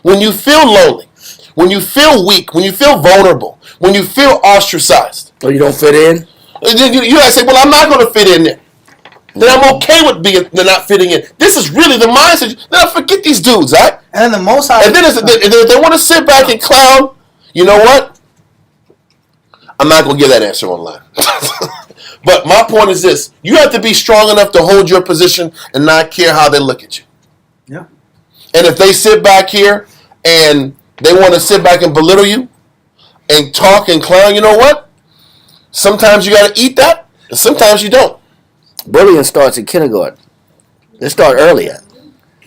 [SPEAKER 1] when you feel lonely, when you feel weak, when you feel vulnerable, when you feel ostracized.
[SPEAKER 2] Or you don't fit in?
[SPEAKER 1] You gotta say, well, I'm not going to fit in there. Then I'm okay with not fitting in. This is really the mindset. Then I forget these dudes, right?
[SPEAKER 3] And then the most
[SPEAKER 1] And then if they want to sit back and clown, you know what? I'm not going to give that answer online. But my point is this. You have to be strong enough to hold your position and not care how they look at you.
[SPEAKER 3] Yeah.
[SPEAKER 1] And if they sit back here and they want to sit back and belittle you and talk and clown, you know what? Sometimes you got to eat that, and sometimes you don't.
[SPEAKER 2] Bullying starts in kindergarten. They start earlier.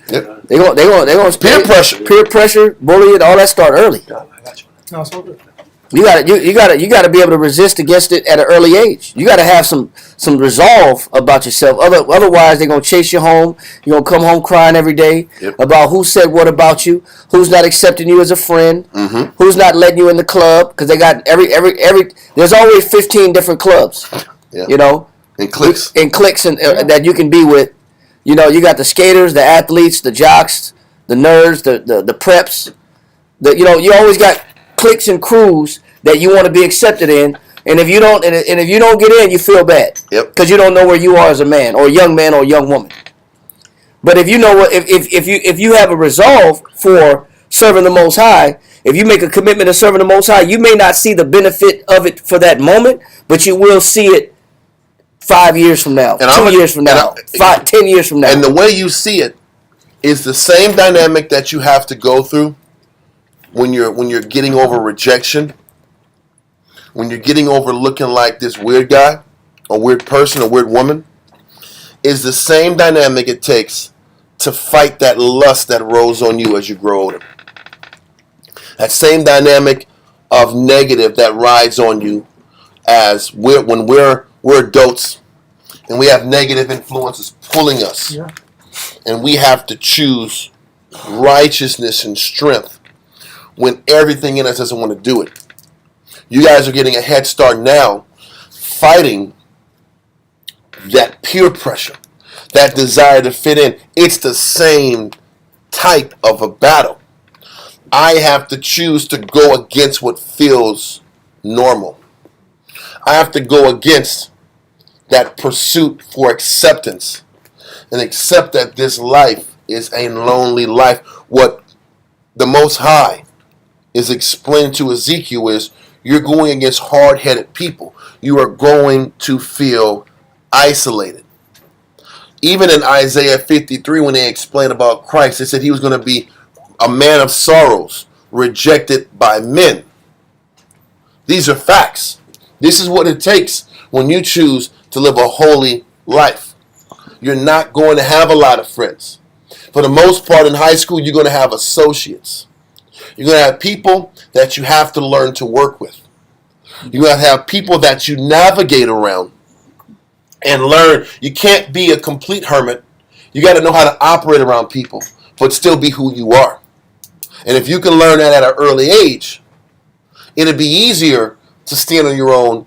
[SPEAKER 1] Yep.
[SPEAKER 2] They going
[SPEAKER 1] Peer pressure.
[SPEAKER 2] Peer pressure, bullying, all that start early.
[SPEAKER 3] No, it's all good.
[SPEAKER 2] You gotta be able to resist against it at an early age. You gotta have some resolve about yourself. Otherwise, they're gonna chase you home. You're gonna come home crying every day about who said what about you, who's not accepting you as a friend, who's not letting you in the club because they got every. There's always 15 different clubs, you know,
[SPEAKER 1] and cliques
[SPEAKER 2] and that you can be with. You know, you got the skaters, the athletes, the jocks, the nerds, the preps. You always got cliques and crews that you want to be accepted in, and if you don't, and if you don't get in, you feel bad, because you don't know where you are as a man or a young woman. But if you know what, if you have a resolve for serving the Most High, if you make a commitment to serving the Most High, you may not see the benefit of it for that moment, but you will see it 5 years from now, 2 years from now, 10 years from now.
[SPEAKER 1] And the way you see it is the same dynamic that you have to go through when you're getting over rejection, when you're getting over looking like this weird guy, a weird person, a weird woman, is the same dynamic it takes to fight that lust that rose on you as you grow older. That same dynamic of negative that rides on you as when we're adults and we have negative influences pulling us, and we have to choose righteousness and strength when everything in us doesn't want to do it. You guys are getting a head start now fighting that peer pressure, that desire to fit in. It's the same type of a battle. I have to choose to go against what feels normal. I have to go against that pursuit for acceptance and accept that this life is a lonely life. What the Most High is explained to Ezekiel is you're going against hard-headed people. You are going to feel isolated. Even in Isaiah 53, when they explained about Christ, they said he was going to be a man of sorrows, rejected by men. These are facts. This is what it takes when you choose to live a holy life. You're not going to have a lot of friends. For the most part in high school, you're going to have associates. You're going to have people that you have to learn to work with. You're going to have people that you navigate around and learn. You can't be a complete hermit. You got to know how to operate around people, but still be who you are. And if you can learn that at an early age, it'll be easier to stand on your own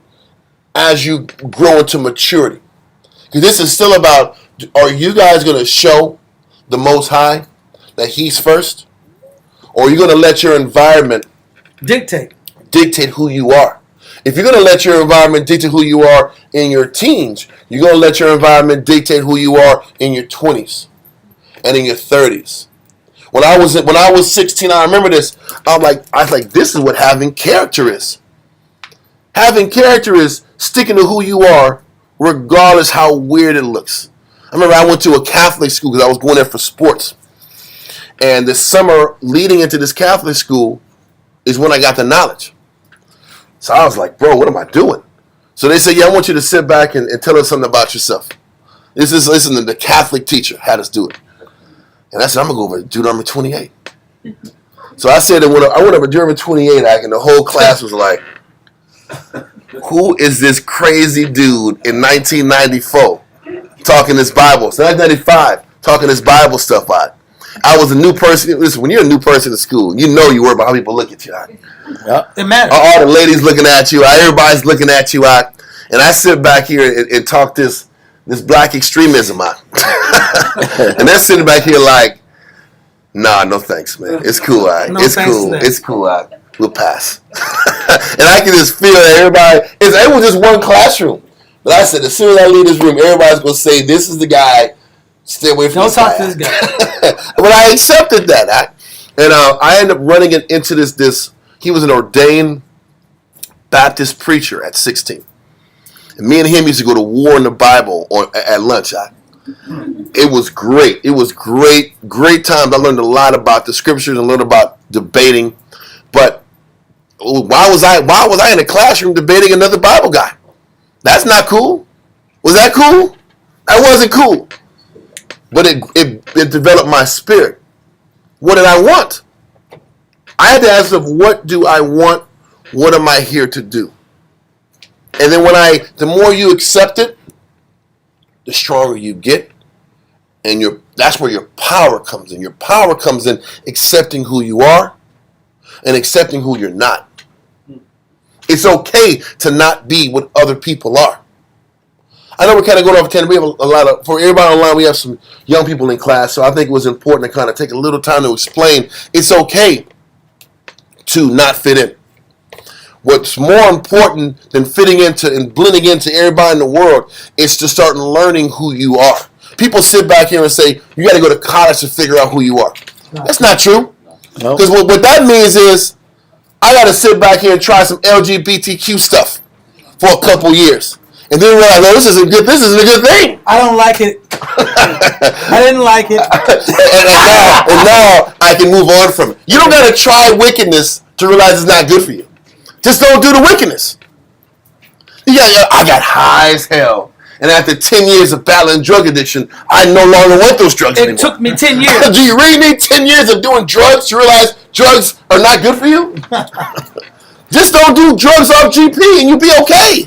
[SPEAKER 1] as you grow into maturity. Because this is still about, are you guys going to show the Most High that he's first? Or are you going to let your environment
[SPEAKER 3] dictate
[SPEAKER 1] who you are? If you're going to let your environment dictate who you are in your teens, you're going to let your environment dictate who you are in your 20s and in your 30s. When I was 16, I remember this. I was like, this is what having character is. Having character is sticking to who you are, regardless how weird it looks. I remember I went to a Catholic school because I was going there for sports. And the summer leading into this Catholic school is when I got the knowledge. So I was like, bro, what am I doing? So they said, yeah, I want you to sit back and tell us something about yourself. Listen to the Catholic teacher had us do it. And I said, I'm going to go over to Deuteronomy 28. So I said, I went over to Deuteronomy 28, and the whole class was like, who is this crazy dude in 1994 talking this Bible? So 1995, talking this Bible stuff out. I was a new person. Listen, when you're a new person in school, you know you worry about how people look at you.
[SPEAKER 3] Yep. It matters.
[SPEAKER 1] All the ladies looking at you. Everybody's looking at you. And I sit back here and talk this black extremism out. And they're sitting back here like, nah, no thanks, man. It's cool, all right.
[SPEAKER 3] No
[SPEAKER 1] it's
[SPEAKER 3] thanks
[SPEAKER 1] cool.
[SPEAKER 3] to that.
[SPEAKER 1] It's cool, all right. We'll pass. And I can just feel that everybody, it was just one classroom. But I said, as soon as I leave this room, everybody's going to say, this is the guy. Stay away from
[SPEAKER 3] Don't
[SPEAKER 1] this
[SPEAKER 3] talk
[SPEAKER 1] guy.
[SPEAKER 3] to this guy.
[SPEAKER 1] But I accepted that. I ended up running into this. He was an ordained Baptist preacher at 16. And me and him used to go to war in the Bible at lunch. It was great. It was great times. I learned a lot about the scriptures and learned about debating. But why was I in a classroom debating another Bible guy? That's not cool. Was that cool? That wasn't cool. But it developed my spirit. What did I want? I had to ask myself, what do I want? What am I here to do? And then the more you accept it, the stronger you get. And that's where your power comes in. Your power comes in accepting who you are and accepting who you're not. It's okay to not be what other people are. I know we're kind of going off 10. We have a lot of, for everybody online, we have some young people in class, so I think it was important to kind of take a little time to explain it's okay to not fit in. What's more important than fitting into and blending into everybody in the world is to start learning who you are. People sit back here and say, you got to go to college to figure out who you are. That's not true. Because what that means is, I got to sit back here and try some LGBTQ stuff for a couple years. And then realize, oh, this isn't a good thing.
[SPEAKER 3] I don't like it. I didn't like it.
[SPEAKER 1] and now I can move on from it. You don't got to try wickedness to realize it's not good for you. Just don't do the wickedness. I got high as hell. And after 10 years of battling drug addiction, I no longer want those drugs anymore.
[SPEAKER 3] It took me 10 years.
[SPEAKER 1] Do you really need 10 years of doing drugs to realize drugs are not good for you? Just don't do drugs off GP and you'll be okay.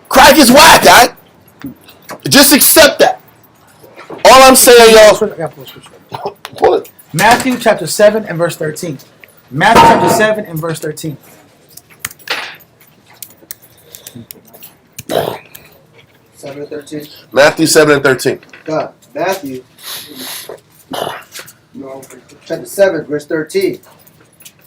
[SPEAKER 1] Crack is whack, guy. Just accept that. All I'm saying, y'all. Pull it.
[SPEAKER 3] Matthew chapter 7 and verse 13. Matthew chapter 7 and verse 13.
[SPEAKER 5] 7 and 13.
[SPEAKER 1] Matthew 7 and 13.
[SPEAKER 5] God, Matthew chapter 7, verse 13.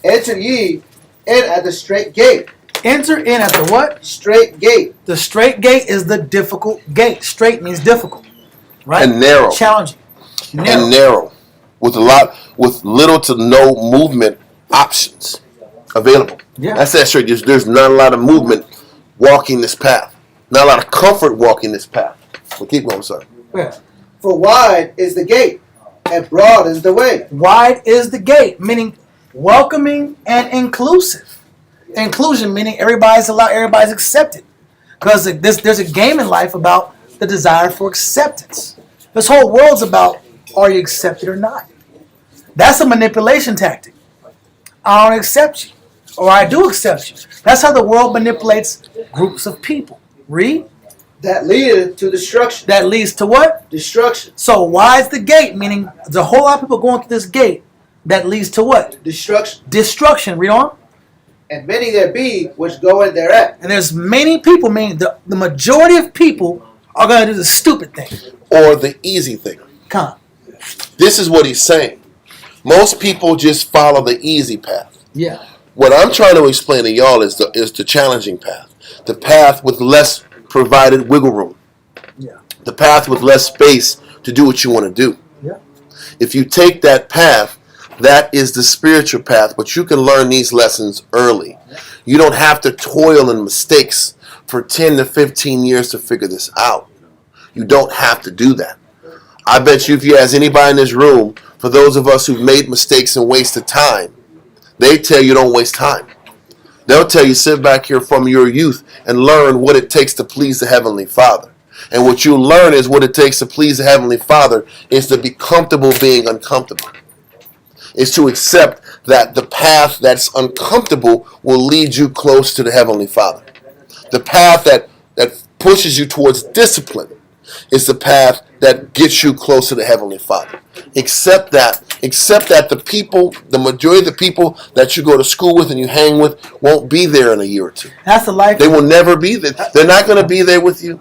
[SPEAKER 5] Enter ye in at the straight gate.
[SPEAKER 3] Enter in at the what?
[SPEAKER 5] Straight gate.
[SPEAKER 3] The straight gate is the difficult gate. Straight means difficult, right?
[SPEAKER 1] And narrow.
[SPEAKER 3] Challenging.
[SPEAKER 1] And narrow. With little to no movement options available.
[SPEAKER 3] Yeah.
[SPEAKER 1] That's that straight. There's not a lot of movement walking this path. Not a lot of comfort walking this path. Well, keep going, sorry.
[SPEAKER 3] Yeah.
[SPEAKER 5] For wide is the gate, and broad is the way.
[SPEAKER 3] Wide is the gate, meaning welcoming and inclusive. Inclusion meaning everybody's allowed, everybody's accepted. Because there's a game in life about the desire for acceptance. This whole world's about, are you accepted or not? That's a manipulation tactic. I don't accept you. Or I do accept you. That's how the world manipulates groups of people. Read.
[SPEAKER 5] That leadeth to destruction.
[SPEAKER 3] That leads to what?
[SPEAKER 5] Destruction.
[SPEAKER 3] So why is the gate? Meaning there's a whole lot of people going through this gate that leads to what?
[SPEAKER 5] Destruction.
[SPEAKER 3] Destruction. Read on.
[SPEAKER 5] And many there be which go in thereat.
[SPEAKER 3] And there's many people, meaning the majority of people are going to do the stupid thing.
[SPEAKER 1] Or the easy thing.
[SPEAKER 3] Come on.
[SPEAKER 1] This is what he's saying. Most people just follow the easy path.
[SPEAKER 3] Yeah.
[SPEAKER 1] What I'm trying to explain to y'all is the challenging path. The path with less provided wiggle room.
[SPEAKER 3] Yeah.
[SPEAKER 1] The path with less space to do what you want to do.
[SPEAKER 3] Yeah.
[SPEAKER 1] If you take that path, that is the spiritual path, but you can learn these lessons early. You don't have to toil in mistakes for 10 to 15 years to figure this out. You don't have to do that. I bet you if you ask anybody in this room, for those of us who've made mistakes and wasted time, they tell you don't waste time. They'll tell you sit back here from your youth and learn what it takes to please the Heavenly Father. And what you learn is what it takes to please the Heavenly Father is to be comfortable being uncomfortable. Is to accept that the path that's uncomfortable will lead you close to the Heavenly Father. The path that pushes you towards discipline is the path that gets you close to the Heavenly Father. Accept that. Accept that the majority of the people that you go to school with and you hang with won't be there in a year or two.
[SPEAKER 3] That's the life.
[SPEAKER 1] They will never be there. They're not going to be there with you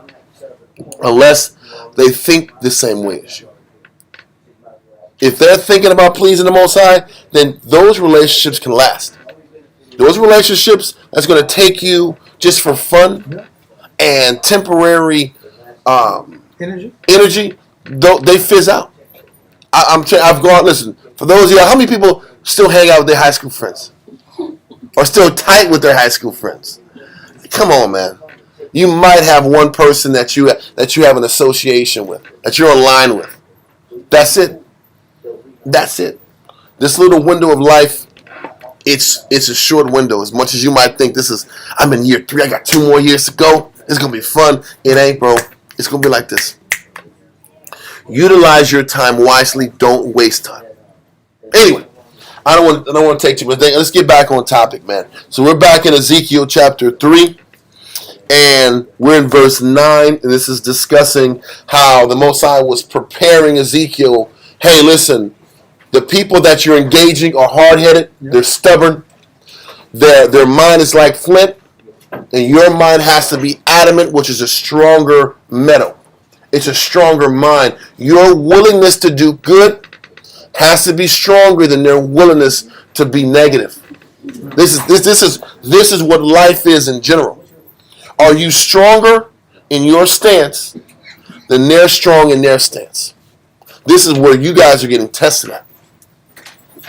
[SPEAKER 1] unless they think the same way as you. If they're thinking about pleasing the Most High, then those relationships can last. Those relationships that's going to take you just for fun and temporary energy, they fizz out. I've gone, listen, for those of you, how many people still hang out with their high school friends? Or still tight with their high school friends? Come on, man. You might have one person that you have an association with, that you're aligned with. That's it. That's it. This little window of life, it's a short window. As much as you might think I'm in year 3, I got 2 more years to go. It's going to be fun. It ain't, bro. It's going to be like this. Utilize your time wisely. Don't waste time. Anyway, I don't want to take too much. Let's get back on topic, man. So we're back in Ezekiel chapter 3, and we're in verse 9, and this is discussing how the Most High was preparing Ezekiel. Hey, listen, the people that you're engaging are hard-headed. They're stubborn. Their mind is like flint, and your mind has to be adamant, which is a stronger metal. It's a stronger mind. Your willingness to do good has to be stronger than their willingness to be negative. This is what life is in general. Are you stronger in your stance than they're strong in their stance? This is where you guys are getting tested at.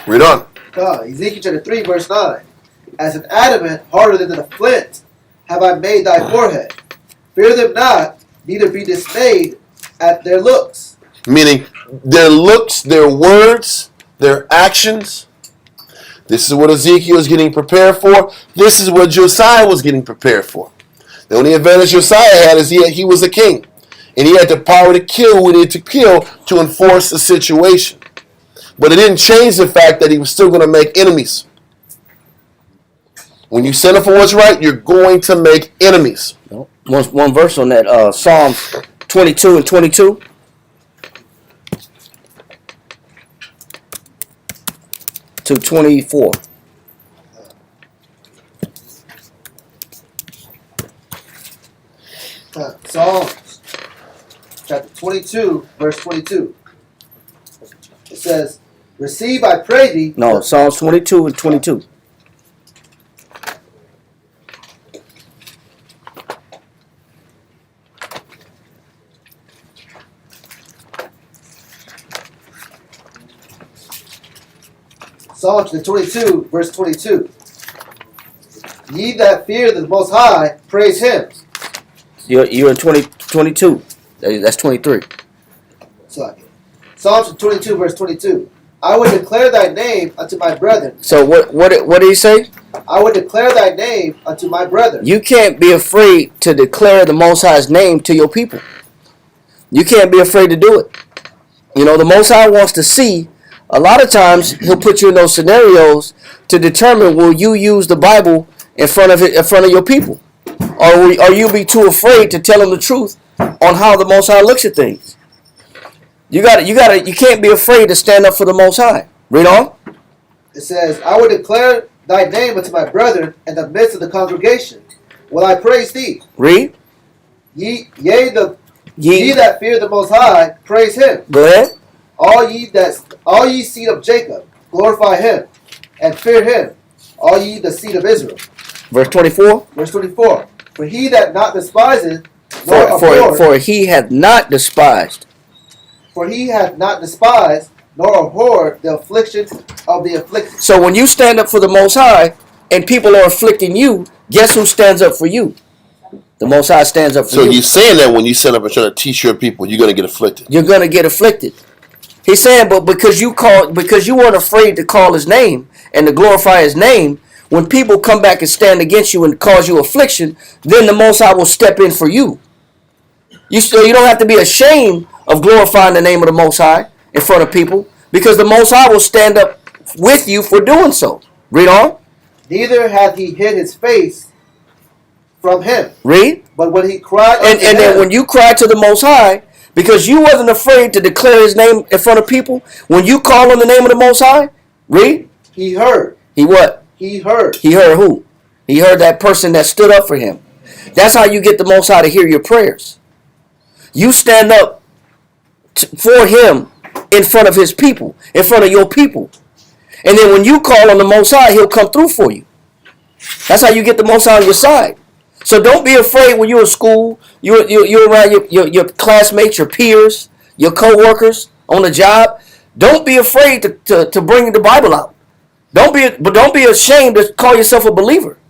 [SPEAKER 1] Read on.
[SPEAKER 5] Ezekiel chapter 3, verse 9. As an adamant harder than a flint have I made thy forehead. Fear them not, neither be dismayed at their looks.
[SPEAKER 1] Meaning their looks, their words, their actions. This is what Ezekiel is getting prepared for. This is what Josiah was getting prepared for. The only advantage Josiah had is he was a king. And he had the power to kill who he needed to kill to enforce the situation. But it didn't change the fact that he was still going to make enemies. When you stand up for what's right, you're going to make enemies.
[SPEAKER 2] One verse on that, Psalms 22 and 22. To 24.
[SPEAKER 5] Psalms chapter 22, verse 22. It says, receive, I pray thee.
[SPEAKER 2] No, Psalms 22 and 22.
[SPEAKER 5] Psalm 22, verse 22. Ye that fear the Most High, praise Him.
[SPEAKER 2] You're in 22. That's 23.
[SPEAKER 5] Psalm 22, verse 22. I would declare thy name unto my brethren.
[SPEAKER 2] So what did he say?
[SPEAKER 5] I would declare thy name unto my brethren.
[SPEAKER 2] You can't be afraid to declare the Most High's name to your people. You can't be afraid to do it. You know, the Most High wants to see. A lot of times, he'll put you in those scenarios to determine will you use the Bible in front of your people, or you be too afraid to tell them the truth on how the Most High looks at things. You can't be afraid to stand up for the Most High. Read on.
[SPEAKER 5] It says, I will declare thy name unto my brethren in the midst of the congregation. Will I praise thee?
[SPEAKER 2] Read.
[SPEAKER 5] Ye that fear the Most High, praise Him.
[SPEAKER 2] Go ahead.
[SPEAKER 5] All ye seed of Jacob, glorify Him, and fear Him, all ye the seed of Israel.
[SPEAKER 2] Verse 24.
[SPEAKER 5] Verse 24. For he that not despiseth, nor abhorreth,
[SPEAKER 2] for he hath not despised.
[SPEAKER 5] For he hath not despised, nor abhorred the affliction of the afflicted.
[SPEAKER 2] So when you stand up for the Most High, and people are afflicting you, guess who stands up for you? The Most High stands up for you.
[SPEAKER 1] So you're saying that when you stand up and try to teach your people, you're going to get afflicted.
[SPEAKER 2] You're going to get afflicted. He's saying, but because you weren't afraid to call His name and to glorify His name, when people come back and stand against you and cause you affliction, then the Most High will step in for you. You don't have to be ashamed of glorifying the name of the Most High in front of people, because the Most High will stand up with you for doing so. Read on.
[SPEAKER 5] Neither hath he hid his face from him.
[SPEAKER 2] Read.
[SPEAKER 5] But when he cried
[SPEAKER 2] and then when you cried to the Most High, because you wasn't afraid to declare His name in front of people, when you call on the name of the Most High, read.
[SPEAKER 5] He heard.
[SPEAKER 2] He what?
[SPEAKER 5] He heard.
[SPEAKER 2] He heard who? He heard that person that stood up for Him. That's how you get the Most High to hear your prayers. You stand up for Him in front of His people, in front of your people. And then when you call on the Most High, He'll come through for you. That's how you get the Most High on your side. So don't be afraid when you're in school, you're around your classmates, your peers, your co-workers on the job. Don't be afraid to bring the Bible out. Don't be ashamed to call yourself a believer.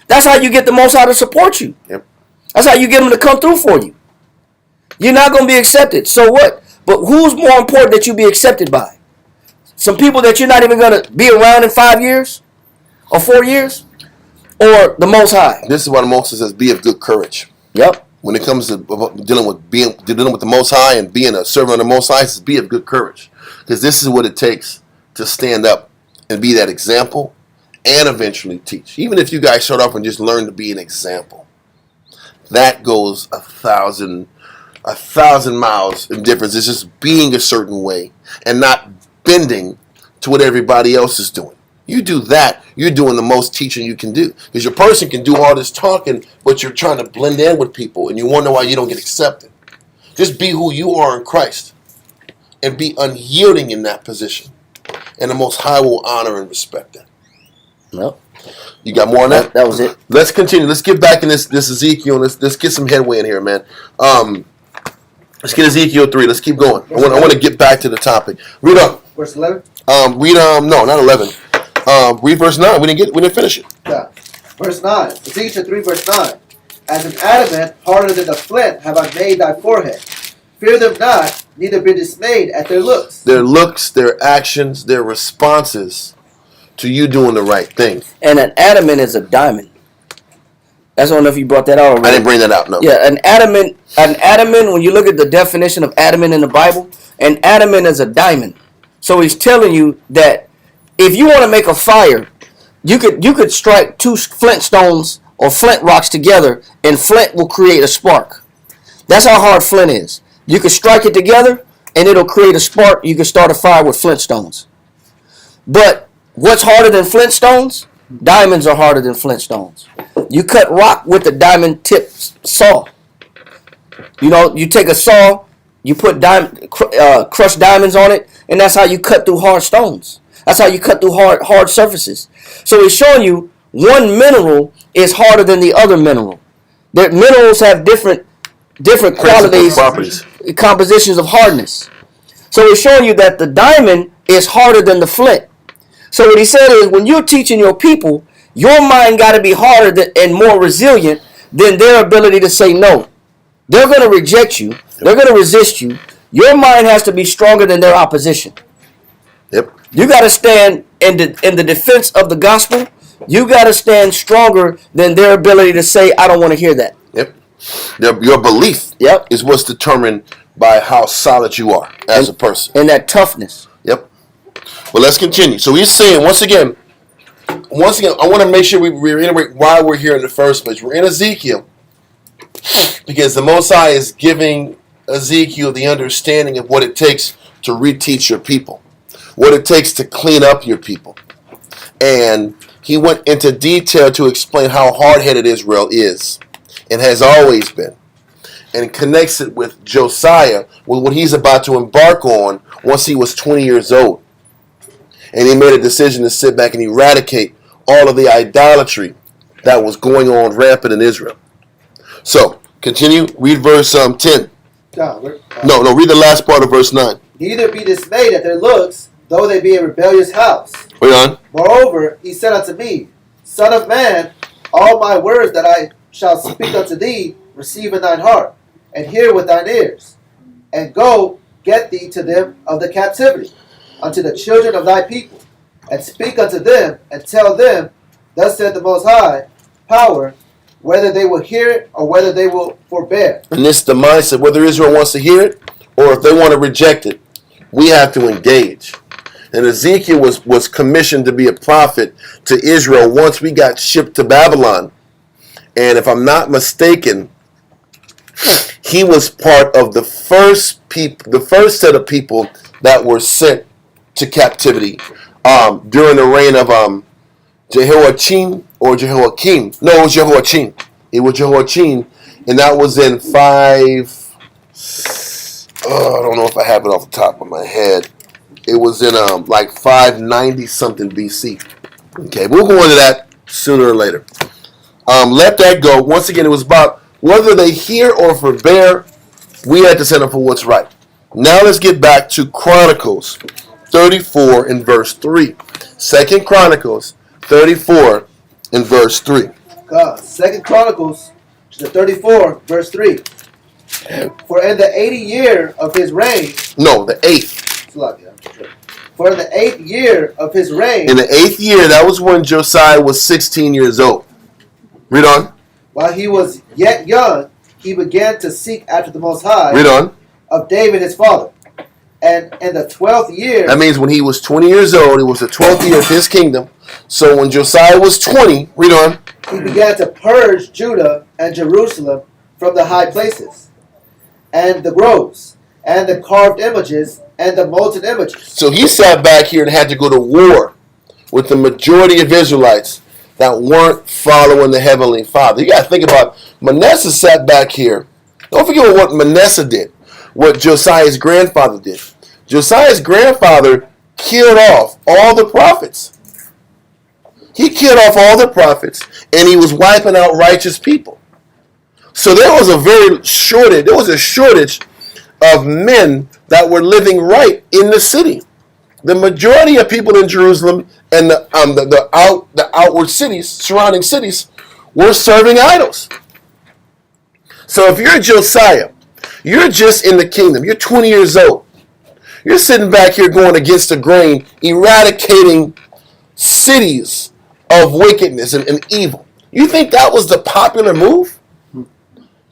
[SPEAKER 2] That's how you get the Most High to support you.
[SPEAKER 1] Yep.
[SPEAKER 2] That's how you get Him to come through for you. You're not going to be accepted. So what? But who's more important that you be accepted by? Some people that you're not even going to be around in 5 years or 4 years? Or the Most High?
[SPEAKER 1] This is why the Most High says, be of good courage.
[SPEAKER 2] Yep.
[SPEAKER 1] When it comes to dealing with the Most High and being a servant of the Most High, it says, be of good courage. Because this is what it takes to stand up and be that example and eventually teach. Even if you guys start off and just learn to be an example, that goes a thousand miles in difference. It's just being a certain way and not bending to what everybody else is doing. You do that, you're doing the most teaching you can do. Because your person can do all this talking, but you're trying to blend in with people and you wonder why you don't get accepted. Just be who you are in Christ and be unyielding in that position. And the Most High will honor and respect that.
[SPEAKER 2] No.
[SPEAKER 1] You got more on that?
[SPEAKER 2] That was it.
[SPEAKER 1] Let's continue. Let's get back in this Ezekiel. Let's get some headway in here, man. Let's get Ezekiel 3. Let's keep going. I want to get back to the topic. Read up.
[SPEAKER 5] Verse 11?
[SPEAKER 1] No, not 11. Read verse 9. We didn't finish it.
[SPEAKER 5] Yeah. Verse 9. Ezekiel 3, verse 9. As an adamant harder than the flint have I made thy forehead. Fear them not, neither be dismayed at their looks.
[SPEAKER 1] Their looks, their actions, their responses to you doing the right thing.
[SPEAKER 2] And an adamant is a diamond. I don't know if you brought that out already.
[SPEAKER 1] I didn't bring that out, no.
[SPEAKER 2] Yeah, an adamant, when you look at the definition of adamant in the Bible, an adamant is a diamond. So he's telling you that if you want to make a fire, you could strike two flint stones or flint rocks together, and flint will create a spark. That's how hard flint is. You can strike it together, and it'll create a spark. You can start a fire with flint stones. But what's harder than flint stones? Diamonds are harder than flint stones. You cut rock with a diamond tip saw. You take a saw, you put crushed diamonds on it, and that's how you cut through hard stones. That's how you cut through hard surfaces. So he's showing you one mineral is harder than the other mineral. The minerals have different qualities,
[SPEAKER 1] properties,
[SPEAKER 2] compositions of hardness. So he's showing you that the diamond is harder than the flint. So what he said is, when you're teaching your people, your mind got to be harder and more resilient than their ability to say no. They're going to reject you. They're going to resist you. Your mind has to be stronger than their opposition.
[SPEAKER 1] Yep.
[SPEAKER 2] You got to stand in the defense of the gospel. You got to stand stronger than their ability to say, I don't want to hear that.
[SPEAKER 1] Yep. Your belief is what's determined by how solid you are as a person.
[SPEAKER 2] And that toughness.
[SPEAKER 1] Yep. Well, let's continue. So he's saying, once again, I want to make sure we reiterate why we're here in the first place. We're in Ezekiel because the Most High is giving Ezekiel the understanding of what it takes to reteach your people, what it takes to clean up your people. And he went into detail to explain how hard-headed Israel is and has always been, and connects it with Josiah, with what he's about to embark on once he was 20 years old. And he made a decision to sit back and eradicate all of the idolatry that was going on rampant in Israel. So, continue. Read verse 10. No, read the last part of verse 9.
[SPEAKER 5] Neither be dismayed at their looks, though they be a rebellious house.
[SPEAKER 1] Read on.
[SPEAKER 5] Moreover, he said unto me, Son of man, all my words that I shall speak unto thee, receive in thine heart, and hear with thine ears. And go, get thee to them of the captivity, unto the children of thy people, and speak unto them, and tell them, Thus said the Most High, power, whether they will hear it, or whether they will forbear.
[SPEAKER 1] And this is the mindset, whether Israel wants to hear it, or if they want to reject it, we have to engage. And Ezekiel was commissioned to be a prophet to Israel once we got shipped to Babylon. And if I'm not mistaken, he was part of the first set of people that were sent to captivity during the reign of Jehoiachin or Jehoiakim. No, it was Jehoiachin. It was Jehoiachin, and that was in I don't know if I have it off the top of my head. It was in 590 something BC. Okay, we'll go into that sooner or later. Let that go. Once again, it was about whether they hear or forbear. We had to send them for what's right. Now let's get back to Chronicles 34 and verse 3. 2 Chronicles 34 and verse 3.
[SPEAKER 5] 2 Chronicles 34, verse 3. For in the 80th year of his reign...
[SPEAKER 1] No, the 8th.
[SPEAKER 5] For in the 8th year of his reign...
[SPEAKER 1] In the 8th year, that was when Josiah was 16 years old. Read on.
[SPEAKER 5] While he was yet young, he began to seek after the Most High...
[SPEAKER 1] Read on.
[SPEAKER 5] Of David his father. And in the 12th year,
[SPEAKER 1] That means when he was 20 years old, it was the 12th year of his kingdom. So when Josiah was 20, read on.
[SPEAKER 5] he began to purge Judah and Jerusalem from the high places, and the groves, and the carved images, and the molten images.
[SPEAKER 1] So he sat back here and had to go to war with the majority of Israelites that weren't following the Heavenly Father. You got to think about Manasseh sat back here. Don't forget what Manasseh did, what Josiah's grandfather did. Josiah's grandfather killed off all the prophets. He killed off all the prophets, and he was wiping out righteous people. So there was a shortage of men that were living right in the city. The majority of people in Jerusalem and the outward cities, surrounding cities, were serving idols. So if you're Josiah, you're just in the kingdom. You're 20 years old. You're sitting back here going against the grain, eradicating cities of wickedness and evil. You think that was the popular move?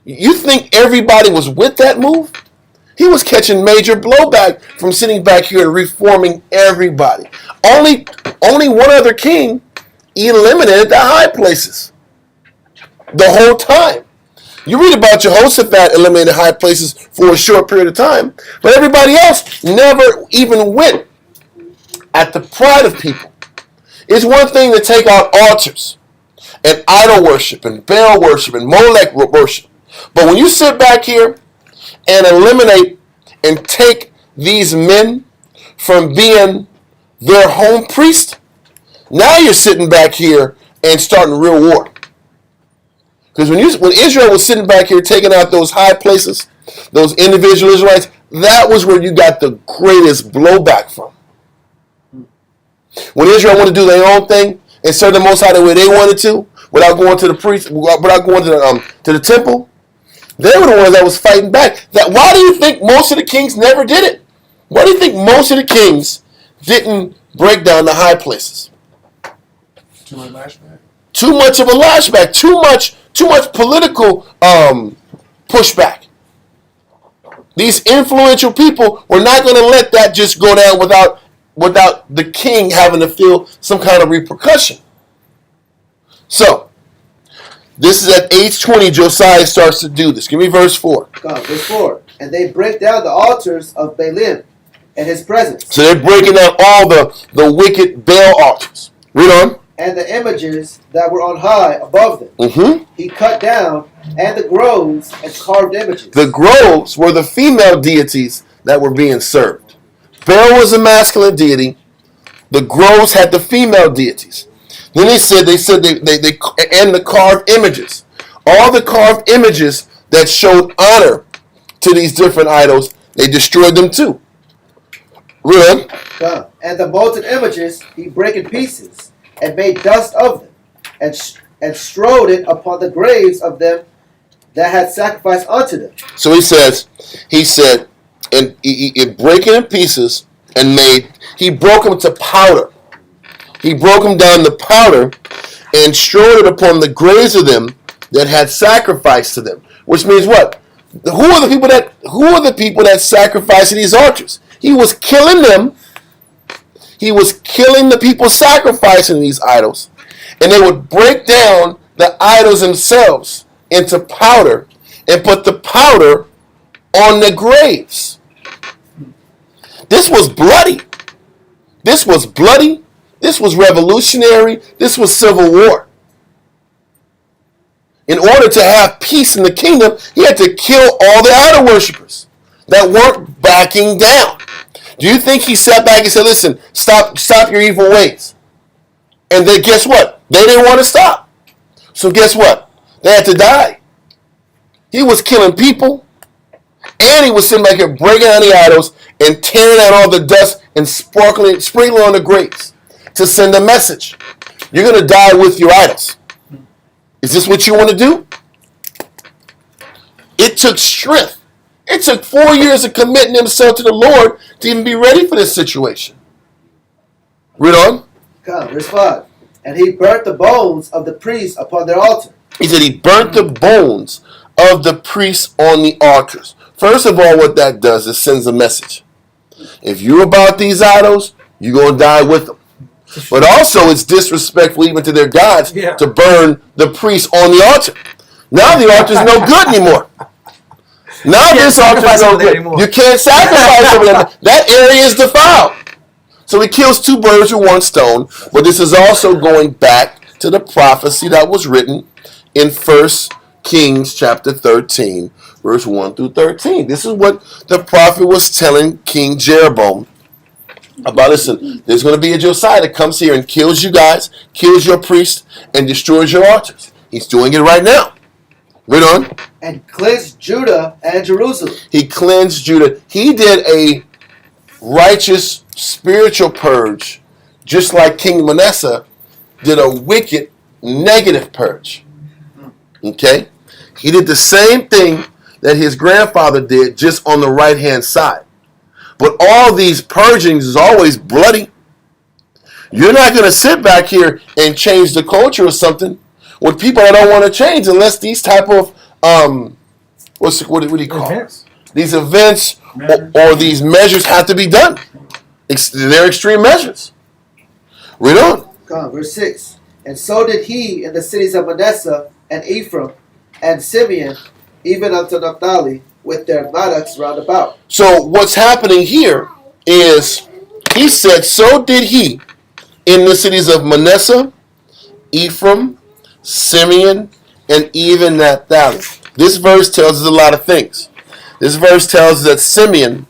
[SPEAKER 1] You think everybody was with that move? He was catching major blowback from sitting back here and reforming everybody. Only one other king eliminated the high places the whole time. You read about Jehoshaphat eliminated high places for a short period of time, but everybody else never even went at the pride of people. It's one thing to take out altars and idol worship and Baal worship and Molech worship. But when you sit back here and eliminate and take these men from being their home priest, now you're sitting back here and starting real war. Because when Israel was sitting back here taking out those high places, those individual Israelites, that was where you got the greatest blowback from. When Israel wanted to do their own thing and serve the Most High the way they wanted to, without going to the priest, without going to the temple, they were the ones that was fighting back. Why do you think most of the kings never did it? Why do you think most of the kings didn't break down the high places?
[SPEAKER 7] Too much lashback.
[SPEAKER 1] Too much of a lashback. Too much political pushback. These influential people were not going to let that just go down without the king having to feel some kind of repercussion. So, this is at age 20, Josiah starts to do this. Give me verse 4.
[SPEAKER 5] Verse 4. And they break down the altars of Baalim in his presence.
[SPEAKER 1] So they're breaking down all the wicked Baal altars. Read on.
[SPEAKER 5] And the images that were on high above them.
[SPEAKER 1] Mm-hmm.
[SPEAKER 5] He cut down, and the groves and carved images.
[SPEAKER 1] The groves were the female deities that were being served. Baal was a masculine deity. The groves had the female deities. Then they said and the carved images. All the carved images that showed honor to these different idols, they destroyed them too. Read on.
[SPEAKER 5] And the molten images he brake in pieces, and made dust of them, and strode it upon the graves of them that had sacrificed unto them.
[SPEAKER 1] So he said, and he brake it in pieces, and he broke them to powder. He broke them down to powder, and strode it upon the graves of them that had sacrificed to them. Which means what? Who are the people that sacrificed to these altars? He was killing them. He was killing the people sacrificing these idols. And they would break down the idols themselves into powder and put the powder on the graves. This was bloody. This was bloody. This was revolutionary. This was civil war. In order to have peace in the kingdom, he had to kill all the idol worshippers that weren't backing down. Do you think he sat back and said, listen, stop your evil ways? And then guess what? They didn't want to stop. So guess what? They had to die. He was killing people, and he was sitting back here breaking down the idols and tearing out all the dust and sprinkling on the graves to send a message. You're going to die with your idols. Is this what you want to do? It took strength. It took 4 years of committing himself to the Lord to even be ready for this situation. Read on.
[SPEAKER 5] Verse 5. And he burnt the bones of the priests upon their altar.
[SPEAKER 1] He said he burnt the bones of the priests on the altars. First of all, what that does is sends a message. If you're about these idols, you're going to die with them. But also, it's disrespectful even to their gods to burn the priests on the altar. Now the altar's no good anymore. Now this altar's no good. You can't sacrifice over there. That area is defiled. So he kills two birds with one stone. But this is also going back to the prophecy that was written in 1 Kings chapter 13, verse 1 through 13. This is what the prophet was telling King Jeroboam about. Listen, there's going to be a Josiah that comes here and kills you guys, kills your priests, and destroys your altars. He's doing it right now. Read on.
[SPEAKER 5] And cleansed Judah and Jerusalem.
[SPEAKER 1] He cleansed Judah. He did a righteous spiritual purge, just like King Manasseh did a wicked negative purge. Okay? He did the same thing that his grandfather did, just on the right-hand side. But all these purgings is always bloody. You're not going to sit back here and change the culture or something with people that don't want to change unless these type of, what do you call
[SPEAKER 3] Events.
[SPEAKER 1] it? These events or these measures have to be done. They're extreme measures. Read on.
[SPEAKER 5] Verse 6. And so did he in the cities of Manasseh and Ephraim and Simeon, even unto Naphtali, with their mattocks round about.
[SPEAKER 1] So what's happening here is, he said, so did he in the cities of Manasseh, Ephraim, Simeon, and even Naphtali. This verse tells us a lot of things. This verse tells us that Simeon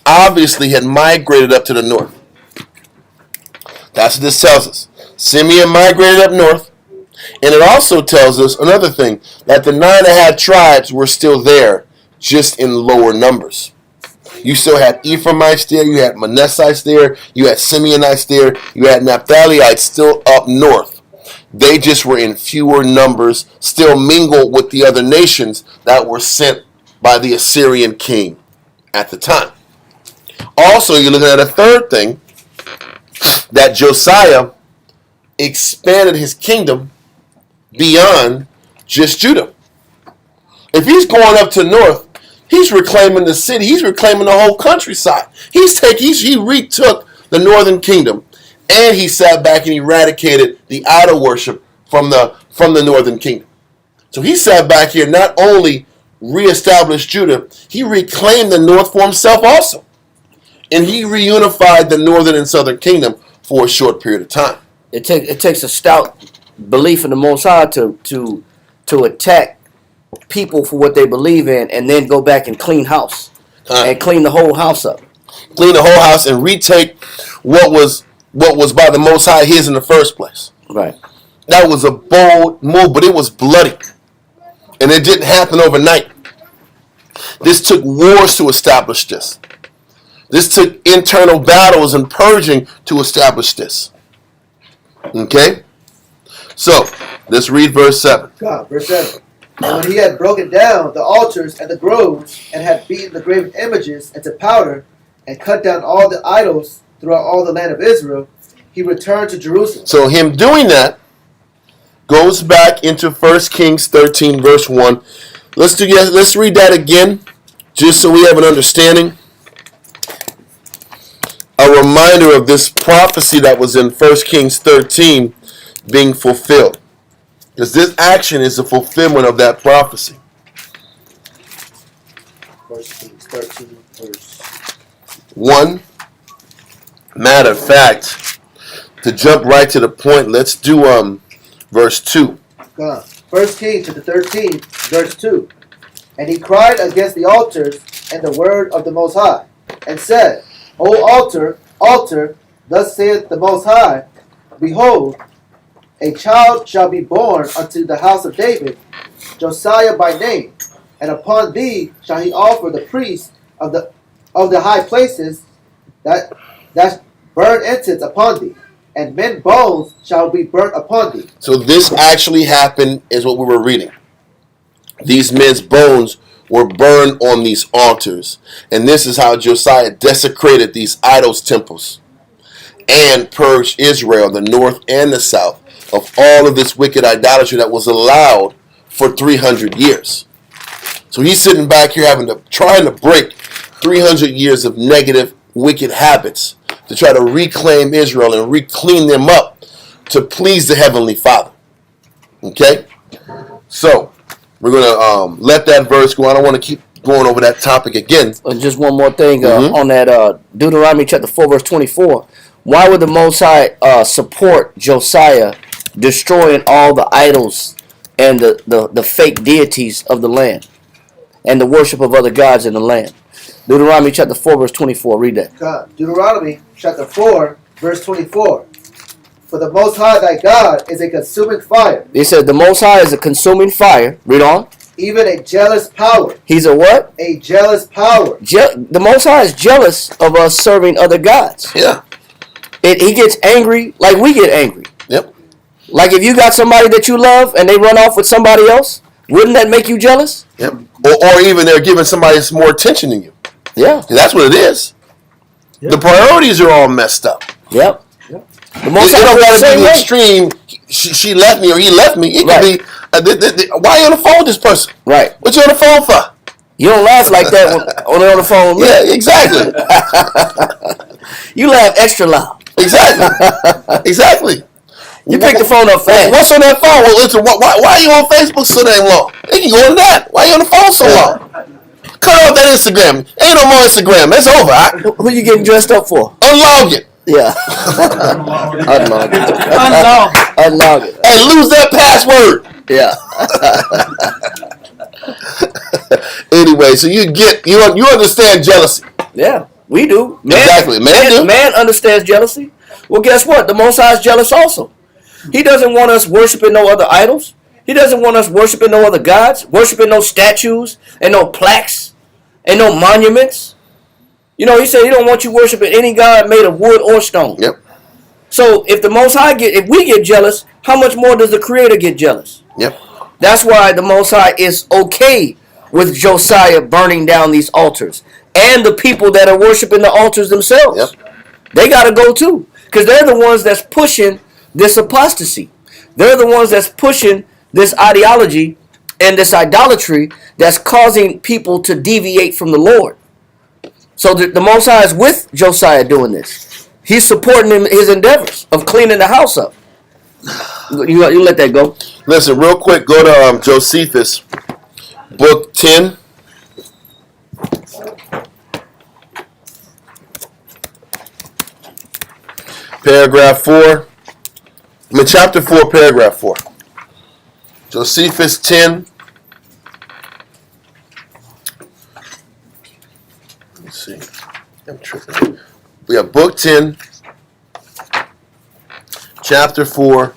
[SPEAKER 1] obviously had migrated up to the north. That's what this tells us. Simeon migrated up north. And it also tells us another thing, that the 9.5 tribes were still there, just in lower numbers. You still had Ephraimites there, you had Manassites there, you had Simeonites there, you had Naphtaliites still up north. They just were in fewer numbers, still mingled with the other nations that were sent by the Assyrian king at the time. Also, you're looking at a third thing, that Josiah expanded his kingdom beyond just Judah. If he's going up to north, he's reclaiming the city. He's reclaiming the whole countryside. He retook the northern kingdom, and he sat back and eradicated the idol worship from the northern kingdom. So he sat back here, not only reestablished Judah, he reclaimed the north for himself also, and he reunified the northern and southern kingdom for a short period of time.
[SPEAKER 2] It takes a stout belief in the Most High to attack people for what they believe in, and then go back and clean house and clean the whole house up.
[SPEAKER 1] Clean the whole house and retake what was by the Most High his in the first place.
[SPEAKER 2] Right.
[SPEAKER 1] That was a bold move, but it was bloody, and it didn't happen overnight. This took wars to establish this. This took internal battles and purging to establish this. Okay? So, let's read verse 7.
[SPEAKER 5] Verse 7. And when he had broken down the altars and the groves, and had beaten the graven images into powder, and cut down all the idols throughout all the land of Israel, he returned to Jerusalem.
[SPEAKER 1] So him doing that goes back into 1 Kings 13, verse 1. Let's read that again, just so we have an understanding. A reminder of this prophecy that was in 1 Kings 13 being fulfilled. Because this action is a fulfillment of that prophecy.
[SPEAKER 5] 1 Kings 13, verse
[SPEAKER 1] 1. Matter of fact, to jump right to the point, let's do verse 2.
[SPEAKER 5] 1 Kings chapter 13, verse 2. And he cried against the altars and the word of the Most High, and said, O altar, altar, thus saith the Most High, Behold, a child shall be born unto the house of David, Josiah by name, and upon thee shall he offer the priests of the high places that burn incense upon thee, and men's bones shall be burnt upon thee.
[SPEAKER 1] So this actually happened, is what we were reading. These men's bones were burned on these altars. And this is how Josiah desecrated these idols' temples and purged Israel, the north and the south, of all of this wicked idolatry that was allowed for 300 years. So he's sitting back here trying to break 300 years of negative wicked habits to try to reclaim Israel and clean them up to please the Heavenly Father. Okay? So, we're going to let that verse go. I don't want to keep going over that topic again.
[SPEAKER 2] Just one more thing on that Deuteronomy chapter 4, verse 24. Why would the Most High support Josiah destroying all the idols and the fake deities of the land and the worship of other gods in the land? Deuteronomy chapter 4, verse 24. Read that.
[SPEAKER 5] God. Deuteronomy chapter 4, verse 24. For the Most High thy God is a consuming fire.
[SPEAKER 2] He says the Most High is a consuming fire. Read on.
[SPEAKER 5] Even a jealous power.
[SPEAKER 2] He's a what?
[SPEAKER 5] A jealous power.
[SPEAKER 2] The Most High is jealous of us serving other gods.
[SPEAKER 1] Yeah.
[SPEAKER 2] He gets angry like we get angry.
[SPEAKER 1] Yep.
[SPEAKER 2] Like if you got somebody that you love and they run off with somebody else, wouldn't that make you jealous?
[SPEAKER 1] Yep. Or even they're giving somebody more attention than you.
[SPEAKER 2] Yeah.
[SPEAKER 1] That's what it is.
[SPEAKER 3] Yep.
[SPEAKER 1] The priorities are all messed up.
[SPEAKER 2] Yep. The Most
[SPEAKER 1] It
[SPEAKER 2] High
[SPEAKER 1] don't
[SPEAKER 2] goes
[SPEAKER 1] got to be the
[SPEAKER 2] the
[SPEAKER 1] extreme. She left me or he left me. It could
[SPEAKER 2] Right.
[SPEAKER 1] be. Why are you on the phone with this person?
[SPEAKER 2] Right.
[SPEAKER 1] What you on the phone for?
[SPEAKER 2] You don't laugh like that when on the phone with me.
[SPEAKER 1] Yeah, exactly.
[SPEAKER 2] You laugh extra loud.
[SPEAKER 1] Exactly. Exactly.
[SPEAKER 2] You pick the phone up fast.
[SPEAKER 1] What's on that phone? Well, listen, why are you on Facebook so damn long? They can go to that. Why are you on the phone so long? Cut off that Instagram. Ain't no more Instagram. It's over.
[SPEAKER 2] Who you getting dressed up for?
[SPEAKER 1] Unlog it.
[SPEAKER 2] Yeah. Unlog it.
[SPEAKER 3] Unlog.
[SPEAKER 2] Unlog it.
[SPEAKER 1] And lose that password.
[SPEAKER 2] Yeah.
[SPEAKER 1] Anyway, so you understand jealousy.
[SPEAKER 2] Yeah. We do.
[SPEAKER 1] Exactly. Man do.
[SPEAKER 2] Man understands jealousy. Well, guess what? The Most High is jealous also. He doesn't want us worshiping no other idols. He doesn't want us worshiping no other gods, worshiping no statues and no plaques and no monuments. You know, he said he don't want you worshiping any god made of wood or stone.
[SPEAKER 1] Yep.
[SPEAKER 2] So if the Most High if we get jealous, how much more does the Creator get jealous?
[SPEAKER 1] Yep.
[SPEAKER 2] That's why the Most High is okay with Josiah burning down these altars and the people that are worshiping the altars themselves.
[SPEAKER 1] Yep.
[SPEAKER 2] They got to go too, because they're the ones that's pushing this apostasy. They're the ones that's pushing this ideology and this idolatry that's causing people to deviate from the Lord. So the Most High is with Josiah doing this. He's supporting his endeavors of cleaning the house up. You let that go.
[SPEAKER 1] Listen, real quick, go to Josephus, book 10. Paragraph 4. Chapter 4, paragraph 4. Josephus 10. Let's see. I'm tripping. We have book 10, chapter 4,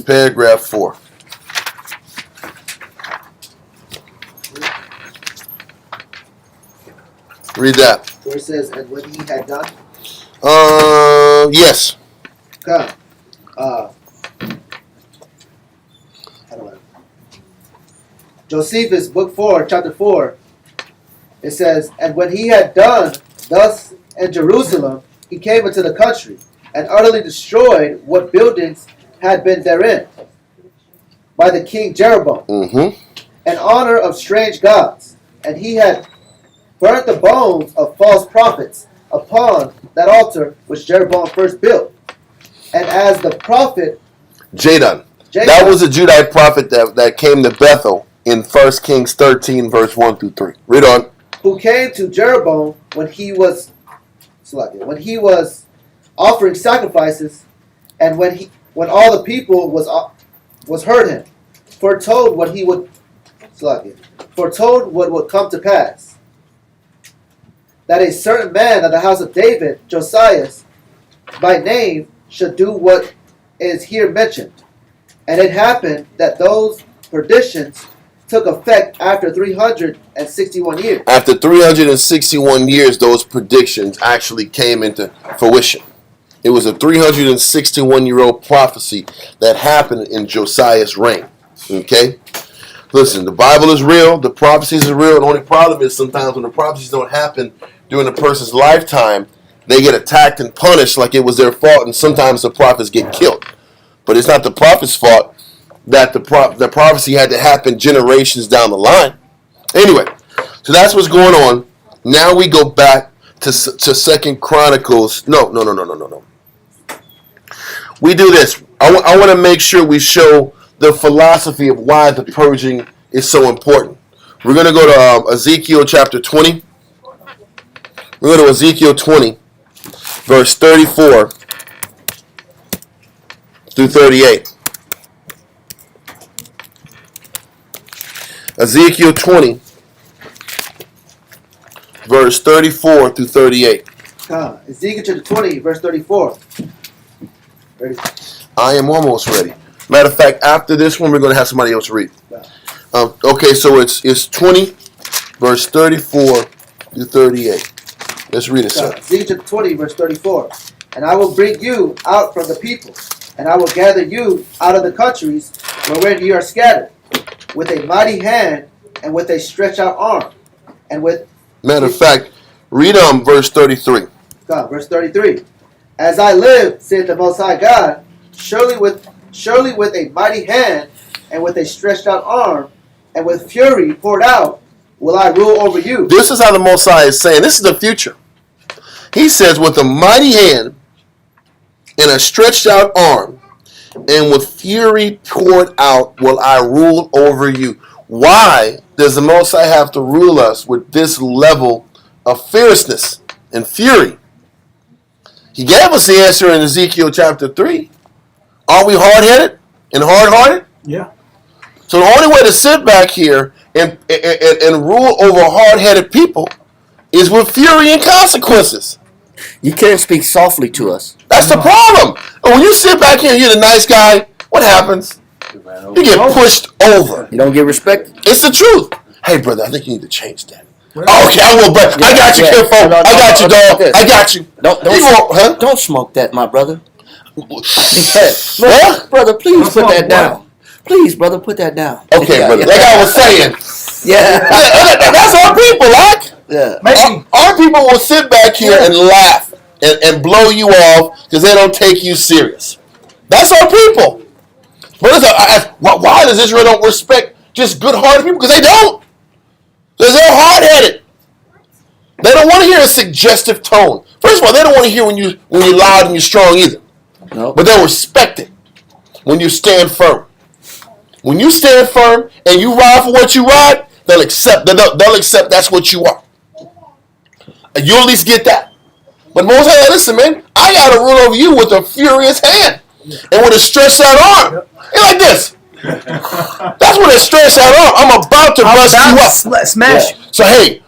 [SPEAKER 1] paragraph 4. Read that.
[SPEAKER 5] Where it says, and when he had done.
[SPEAKER 1] Yes.
[SPEAKER 5] God. I don't know. Josephus, book 4, chapter 4. It says, and when he had done thus in Jerusalem, he came into the country and utterly destroyed what buildings had been therein by the king Jeroboam, in honor of strange gods. And he had burnt the bones of false prophets upon that altar which Jeroboam first built. And as the prophet
[SPEAKER 1] Jadon. That was a Judite prophet that came to Bethel in 1 Kings 13, verse 1 through 3. Read on.
[SPEAKER 5] Who came to Jeroboam when he was offering sacrifices, and when all the people was heard him, foretold what would come to pass, that a certain man of the house of David, Josiah, by name, should do what is here mentioned. And it happened that those predictions took effect after 361 years.
[SPEAKER 1] After 361 years, those predictions actually came into fruition. It was a 361-year-old prophecy that happened in Josiah's reign. Okay? Listen, the Bible is real. The prophecies are real. The only problem is sometimes when the prophecies don't happen during a person's lifetime, they get attacked and punished like it was their fault, and sometimes the prophets get killed. But it's not the prophet's fault that the prophecy had to happen generations down the line. Anyway, so that's what's going on. Now we go back to Second Chronicles. No. We do this. I want to make sure we show the philosophy of why the purging is so important. We're going to go to Ezekiel chapter 20. We're going to Ezekiel 20, verse 34 through 38. Ezekiel 20, verse 34 through 38.
[SPEAKER 5] Ezekiel chapter 20, verse 34. Ready?
[SPEAKER 1] I am almost ready. Matter of fact, after this one, we're going to have somebody else read. Okay, so it's 20, verse 34 through 38. Let's read it, sir.
[SPEAKER 5] Ezekiel chapter 20, verse 34. And I will bring you out from the people, and I will gather you out of the countries wherein you are scattered, with a mighty hand and with a stretched out arm, and with...
[SPEAKER 1] Matter of fact, read verse 33.
[SPEAKER 5] Verse 33. As I live, saith the Most High God, surely with a mighty hand and with a stretched out arm and with fury poured out will I rule over you.
[SPEAKER 1] This is how the Most High is saying. This is the future. He says, with a mighty hand and a stretched out arm and with fury poured out will I rule over you. Why does the Most High have to rule us with this level of fierceness and fury? He gave us the answer in Ezekiel chapter 3. Are we hard-headed and hard-hearted?
[SPEAKER 3] Yeah.
[SPEAKER 1] So the only way to sit back here and rule over hard-headed people is with fury and consequences.
[SPEAKER 2] You can't speak softly to us.
[SPEAKER 1] That's the problem. And when you sit back here and you're the nice guy, what happens? You get pushed over.
[SPEAKER 2] You don't get respected.
[SPEAKER 1] It's the truth. Hey, brother, I think you need to change that. Okay, I will, but I got you, Kimfo. I got you, dog. I got you.
[SPEAKER 2] Don't smoke that, my brother.
[SPEAKER 1] What?
[SPEAKER 2] Brother, please put that down. Please, brother, put that down.
[SPEAKER 1] Okay, brother. Like I was saying.
[SPEAKER 2] Yeah.
[SPEAKER 1] That's our people, like.
[SPEAKER 2] Yeah.
[SPEAKER 1] Our people will sit back here and laugh and blow you off because they don't take you serious. That's our people. Why does Israel don't respect just good-hearted people? Because they don't. Because they're hard-headed. They don't want to hear a suggestive tone. First of all, they don't want to hear when you're loud and you're strong either.
[SPEAKER 2] No.
[SPEAKER 1] But they'll respect it when you stand firm. When you stand firm and you ride for what you ride, they'll accept. They'll accept that's what you are. And you'll at least get that. But most hey, listen, man, I got to rule over you with a furious hand and with a stretched out arm. You're like this. That's what a stretched out arm. I'm about to bust you up.
[SPEAKER 3] Smash.
[SPEAKER 1] Yeah. So hey,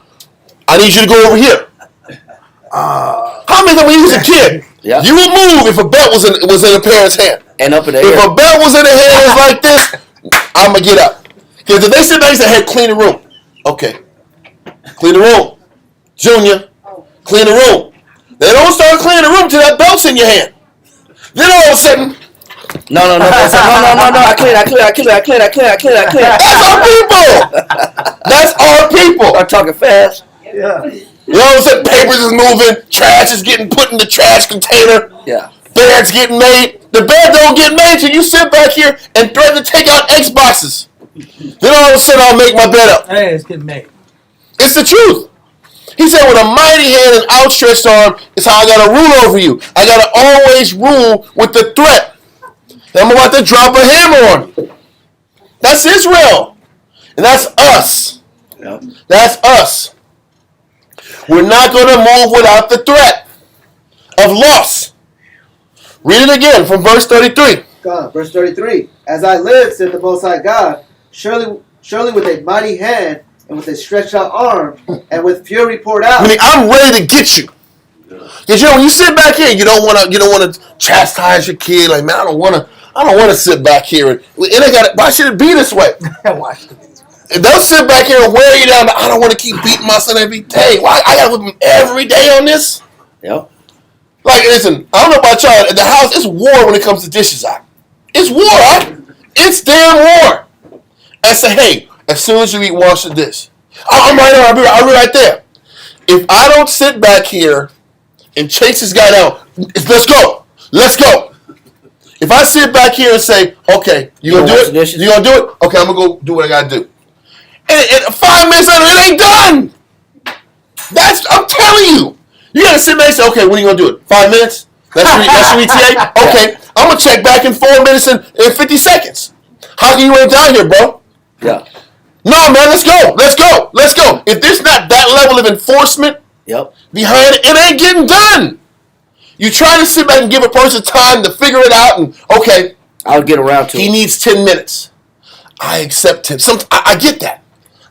[SPEAKER 1] I need you to go over here. How many times when you was a kid, you would move if a belt was in a parent's hand.
[SPEAKER 2] And up in the
[SPEAKER 1] air. If a belt was in the hands like this, I'm going to get up. Because if they sit back and say, hey, clean the room. Okay. Clean the room. Junior, clean the room. They don't start cleaning the room till that belt's in your hand. Then all of a sudden,
[SPEAKER 2] No. I clear.
[SPEAKER 1] That's our people. That's our people.
[SPEAKER 2] Start talking fast.
[SPEAKER 3] Yeah.
[SPEAKER 1] You know what I'm saying? Papers is moving. Trash is getting put in the trash container.
[SPEAKER 2] Yeah.
[SPEAKER 1] Beds getting made. The bed don't get made till you sit back here and threaten to take out Xboxes. Then all of a sudden I'll make my bed up.
[SPEAKER 3] Hey, it's getting made.
[SPEAKER 1] It's the truth. He said with a mighty hand and outstretched arm is how I got to rule over you. I got to always rule with the threat. And I'm about to drop a hammer on you. That's Israel. And that's us.
[SPEAKER 2] Yep.
[SPEAKER 1] That's us. We're not going to move without the threat of loss. Read it again from verse 33.
[SPEAKER 5] God, verse 33. As I live, said the Most High God, surely with a mighty hand and with a stretched out arm and with fury poured out.
[SPEAKER 1] Meaning, I'm ready to get you. Because when you sit back here, you don't want to chastise your kid. Like, man, I don't want to sit back here and why should it be this way? They'll sit back here and wear you down. I don't want to keep beating my son every day. Why? I got to whip him every day on this?
[SPEAKER 2] Yep.
[SPEAKER 1] Like, listen, I don't know about y'all. At the house, it's war when it comes to dishes out. It's war, right? It's damn war. I say, hey, as soon as you eat, wash the dish. I'm right there. I'll be right there. If I don't sit back here and chase this guy down, let's go. Let's go. If I sit back here and say, okay, you gonna do it? You gonna do it? Okay, I'm gonna go do what I gotta do. And 5 minutes later, it ain't done. I'm telling you. You got to sit back and say, okay, when are you going to do it? 5 minutes? That's your ETA? Okay, I'm going to check back in 4 minutes and 50 seconds. How can you ain't down here, bro?
[SPEAKER 2] Yeah.
[SPEAKER 1] No, man, let's go. Let's go. Let's go. If there's not that level of enforcement behind it, it ain't getting done. You try to sit back and give a person time to figure it out and, okay,
[SPEAKER 2] I'll get around to it.
[SPEAKER 1] He needs 10 minutes. I accept him. I get that.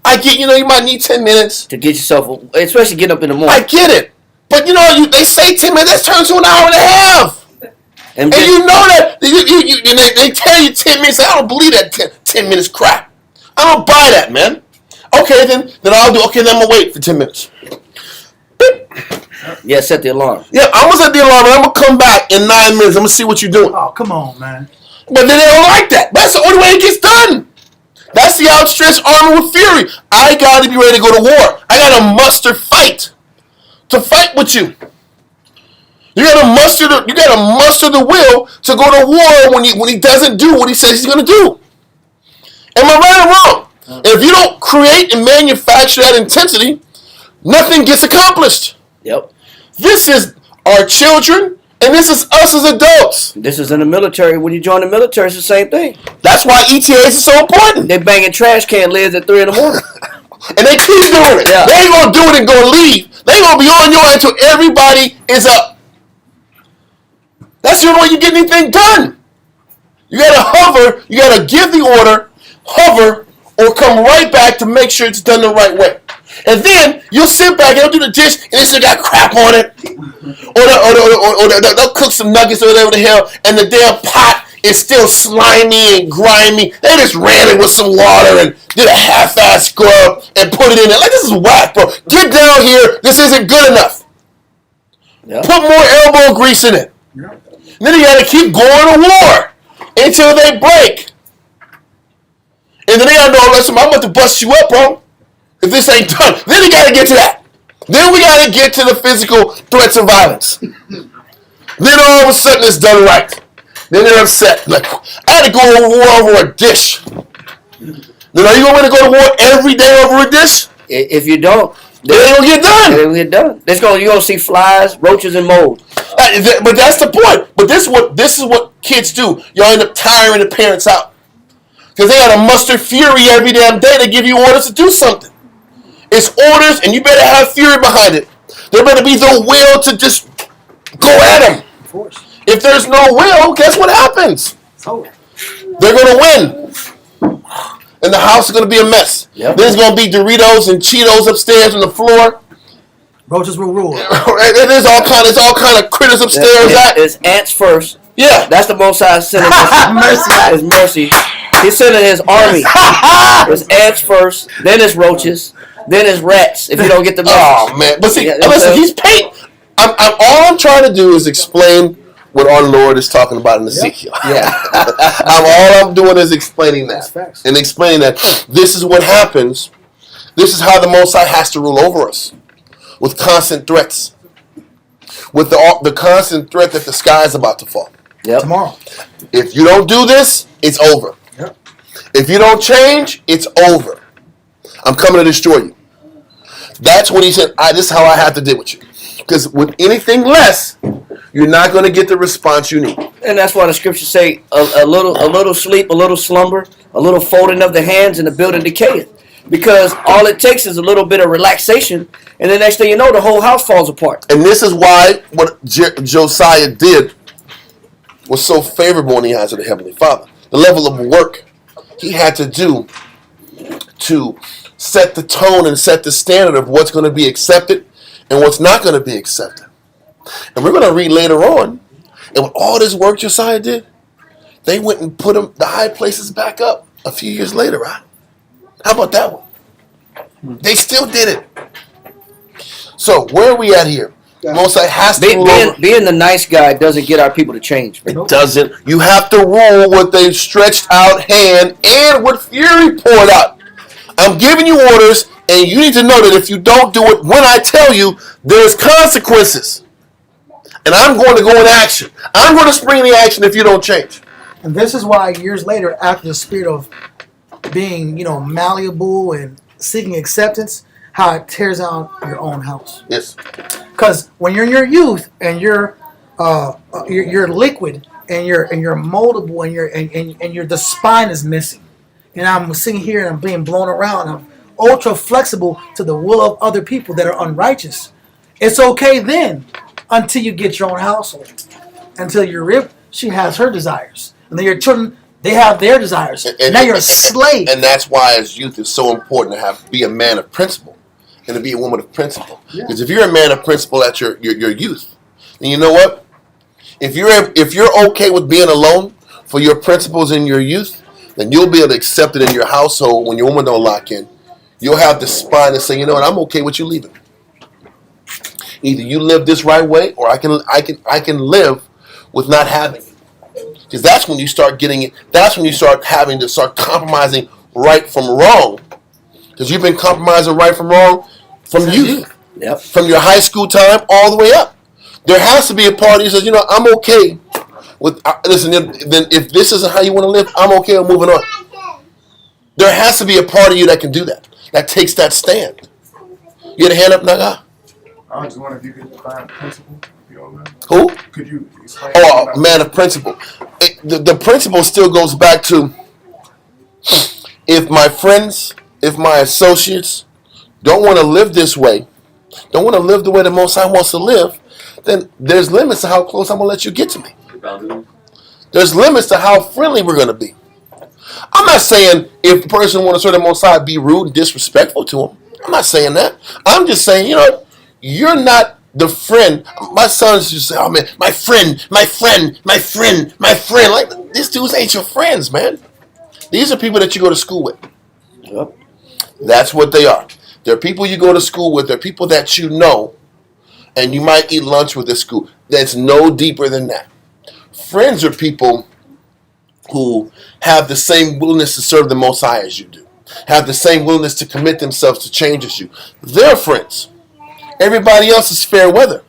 [SPEAKER 1] I get, you might need 10 minutes.
[SPEAKER 2] To get yourself, especially getting up in the morning.
[SPEAKER 1] I get it. But, they say 10 minutes, that turns to an hour and a half. And you know that. They tell you 10 minutes. I don't believe that 10 minutes crap. I don't buy that, man. Okay, then I'll do. Okay, then I'm going to wait for 10 minutes.
[SPEAKER 2] Yeah, set the alarm.
[SPEAKER 1] Yeah, I'm going to set the alarm and I'm going to come back in 9 minutes. I'm going to see what you're doing.
[SPEAKER 3] Oh, come on, man.
[SPEAKER 1] But then they don't like that. That's the only way it gets done. That's the outstretched arm with fury. I got to be ready to go to war. I got to muster fight to fight with you. You got to muster the will to go to war when he doesn't do what he says he's going to do. Am I right or wrong? And if you don't create and manufacture that intensity, nothing gets accomplished.
[SPEAKER 2] Yep.
[SPEAKER 1] This is our children. And this is us as adults.
[SPEAKER 2] This is in the military. When you join the military, it's the same thing.
[SPEAKER 1] That's why ETAs are so important.
[SPEAKER 2] They banging trash can lids at 3 in the morning.
[SPEAKER 1] And they keep doing it. Yeah. They ain't going to do it and go leave. They going to be on your ass until everybody is up. That's the only way you get anything done. You got to hover. You got to give the order, hover, or come right back to make sure it's done the right way. And then you'll sit back and they'll do the dish and it's got crap on it. Or they'll cook some nuggets or whatever the hell, and the damn pot is still slimy and grimy. They just ran it with some water and did a half-ass scrub and put it in there. Like, this is whack, bro. Get down here. This isn't good enough. Yep. Put more elbow grease in it. Yep. Then you got to keep going to war until they break. And then they got to know, listen, I'm about to bust you up, bro. If this ain't done, then we got to get to that. Then we got to get to the physical threats of violence. Then all of a sudden it's done right. Then they're upset. Like, I had to go to war over a dish. Then are you going to go to war every day over a dish?
[SPEAKER 2] If you don't,
[SPEAKER 1] they ain't going to get done.
[SPEAKER 2] They ain't get done. You're going to see flies, roaches, and mold.
[SPEAKER 1] But that's the point. But this is what kids do. Y'all end up tiring the parents out. Because they got to muster fury every damn day to give you orders to do something. It's orders, and you better have fury behind it. There better be the will to just go at them. Of course. If there's no will, guess what happens? They're going to win. And the house is going to be a mess. Yep. There's going to be Doritos and Cheetos upstairs on the floor.
[SPEAKER 3] Roaches will rule.
[SPEAKER 1] There's all kind of critters upstairs.
[SPEAKER 2] It's ants first.
[SPEAKER 1] Yeah.
[SPEAKER 2] That's the Most High sending mercy. It's mercy. He's sending his army. It's ants first, then it's roaches, then it's rats. If you don't get the message.
[SPEAKER 1] Oh man! But see, listen, he's paid. All I'm trying to do is explain what our Lord is talking about in Ezekiel.
[SPEAKER 2] Yeah.
[SPEAKER 1] All I'm doing is explaining that and explaining that this is what happens. This is how the Most High has to rule over us, with constant threats, with the constant threat that the sky is about to fall.
[SPEAKER 2] Yep.
[SPEAKER 3] Tomorrow.
[SPEAKER 1] If you don't do this, it's over.
[SPEAKER 3] Yep.
[SPEAKER 1] If you don't change, it's over. I'm coming to destroy you. That's what he said. This is how I have to deal with you. Because with anything less, you're not going to get the response you need.
[SPEAKER 2] And that's why the scriptures say a little sleep, a little slumber, a little folding of the hands, and the building decayeth. Because all it takes is a little bit of relaxation, and the next thing you know, the whole house falls apart.
[SPEAKER 1] And this is why what Josiah did was so favorable in the eyes of the Heavenly Father. The level of work he had to do to set the tone and set the standard of what's going to be accepted and what's not going to be accepted. And we're going to read later on, and with all this work Josiah did, they went and put the high places back up a few years later, right? How about that one? They still did it. So where are we at here? Most has to
[SPEAKER 2] being the nice guy doesn't get our people to change.
[SPEAKER 1] It doesn't. You have to rule with a stretched out hand and with fury poured out. I'm giving you orders, and you need to know that if you don't do it when I tell you, there's consequences. And I'm going to go in action. I'm going to spring the action if you don't change.
[SPEAKER 3] And this is why years later, after the spirit of being, malleable and seeking acceptance how it tears down your own house.
[SPEAKER 1] Yes.
[SPEAKER 3] Because when you're in your youth and you're liquid and you're moldable and the spine is missing, and I'm sitting here and I'm being blown around. I'm ultra flexible to the will of other people that are unrighteous. It's okay then, until you get your own household. Until you're ripped, she has her desires, and then your children, they have their desires. And now you're a slave.
[SPEAKER 1] And that's why, as youth, it's so important to be a man of principle and to be a woman of principle. Because if you're a man of principle at your youth, then you know what? If you're okay with being alone for your principles in your youth, then you'll be able to accept it in your household when your woman don't lock in. You'll have the spine to say, you know what, I'm okay with you leaving. Either you live this right way, or I can live with not having it. Because that's when you start getting it. That's when you start having to start compromising right from wrong. Because you've been compromising right from wrong from youth.
[SPEAKER 2] Yep.
[SPEAKER 1] From your high school time all the way up. There has to be a part that says, you know, I'm okay with, listen, then if this isn't how you want to live, I'm okay with moving on. There has to be a part of you that can do that. That takes that stand. You had a hand up, Naga?
[SPEAKER 7] I was just wondering if you could define principle, if you don't mind.
[SPEAKER 1] Who?
[SPEAKER 7] Could you explain?
[SPEAKER 1] Oh, a man of principle. The principle still goes back to, if my friends, if my associates don't want to live this way, don't want to live the way the Most High wants to live, then there's limits to how close I'm going to let you get to me. There's limits to how friendly we're going to be. I'm not saying if the person wants to serve the Most High, be rude and disrespectful to him. I'm not saying that. I'm just saying, you know, you're not the friend. My sons just say, oh man, my friend. Like, these dudes ain't your friends, man. These are people that you go to school with.
[SPEAKER 2] Yep.
[SPEAKER 1] That's what they are. They're people you go to school with. They're people that you know, and you might eat lunch with at school. That's no deeper than that. Friends are people who have the same willingness to serve the Most High as you do, have the same willingness to commit themselves to change as you. They're friends. Everybody else is fair weather.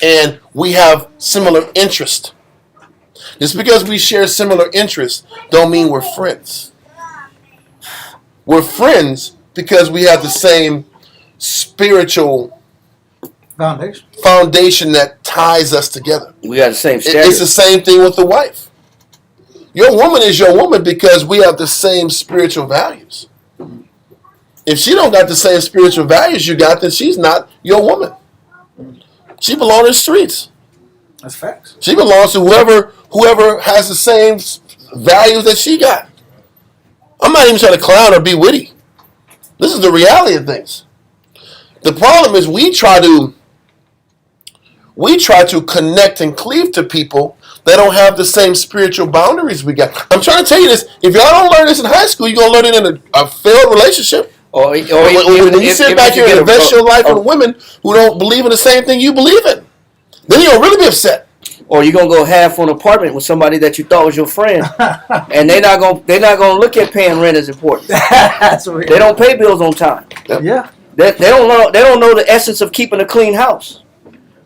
[SPEAKER 1] And we have similar interests. Just because we share similar interests don't mean we're friends. We're friends because we have the same spiritual foundation that ties us together.
[SPEAKER 2] We got the same standard.
[SPEAKER 1] It's the same thing with the wife. Your woman is your woman because we have the same spiritual values. If she don't got the same spiritual values you got, then she's not your woman. She belongs to the streets.
[SPEAKER 3] That's facts.
[SPEAKER 1] She belongs to whoever has the same values that she got. I'm not even trying to clown or be witty. This is the reality of things. The problem is we try to connect and cleave to people that don't have the same spiritual boundaries we got. I'm trying to tell you this. If y'all don't learn this in high school, you're going to learn it in a failed relationship.
[SPEAKER 2] Or
[SPEAKER 1] when you sit back here and invest your life in women who don't believe in the same thing you believe in, then you're going to really be upset.
[SPEAKER 2] Or you're going to go half on an apartment with somebody that you thought was your friend. And they're not going to look at paying rent as important.
[SPEAKER 3] That's real.
[SPEAKER 2] They don't pay bills on time.
[SPEAKER 3] Yeah.
[SPEAKER 2] They don't know the essence of keeping a clean house.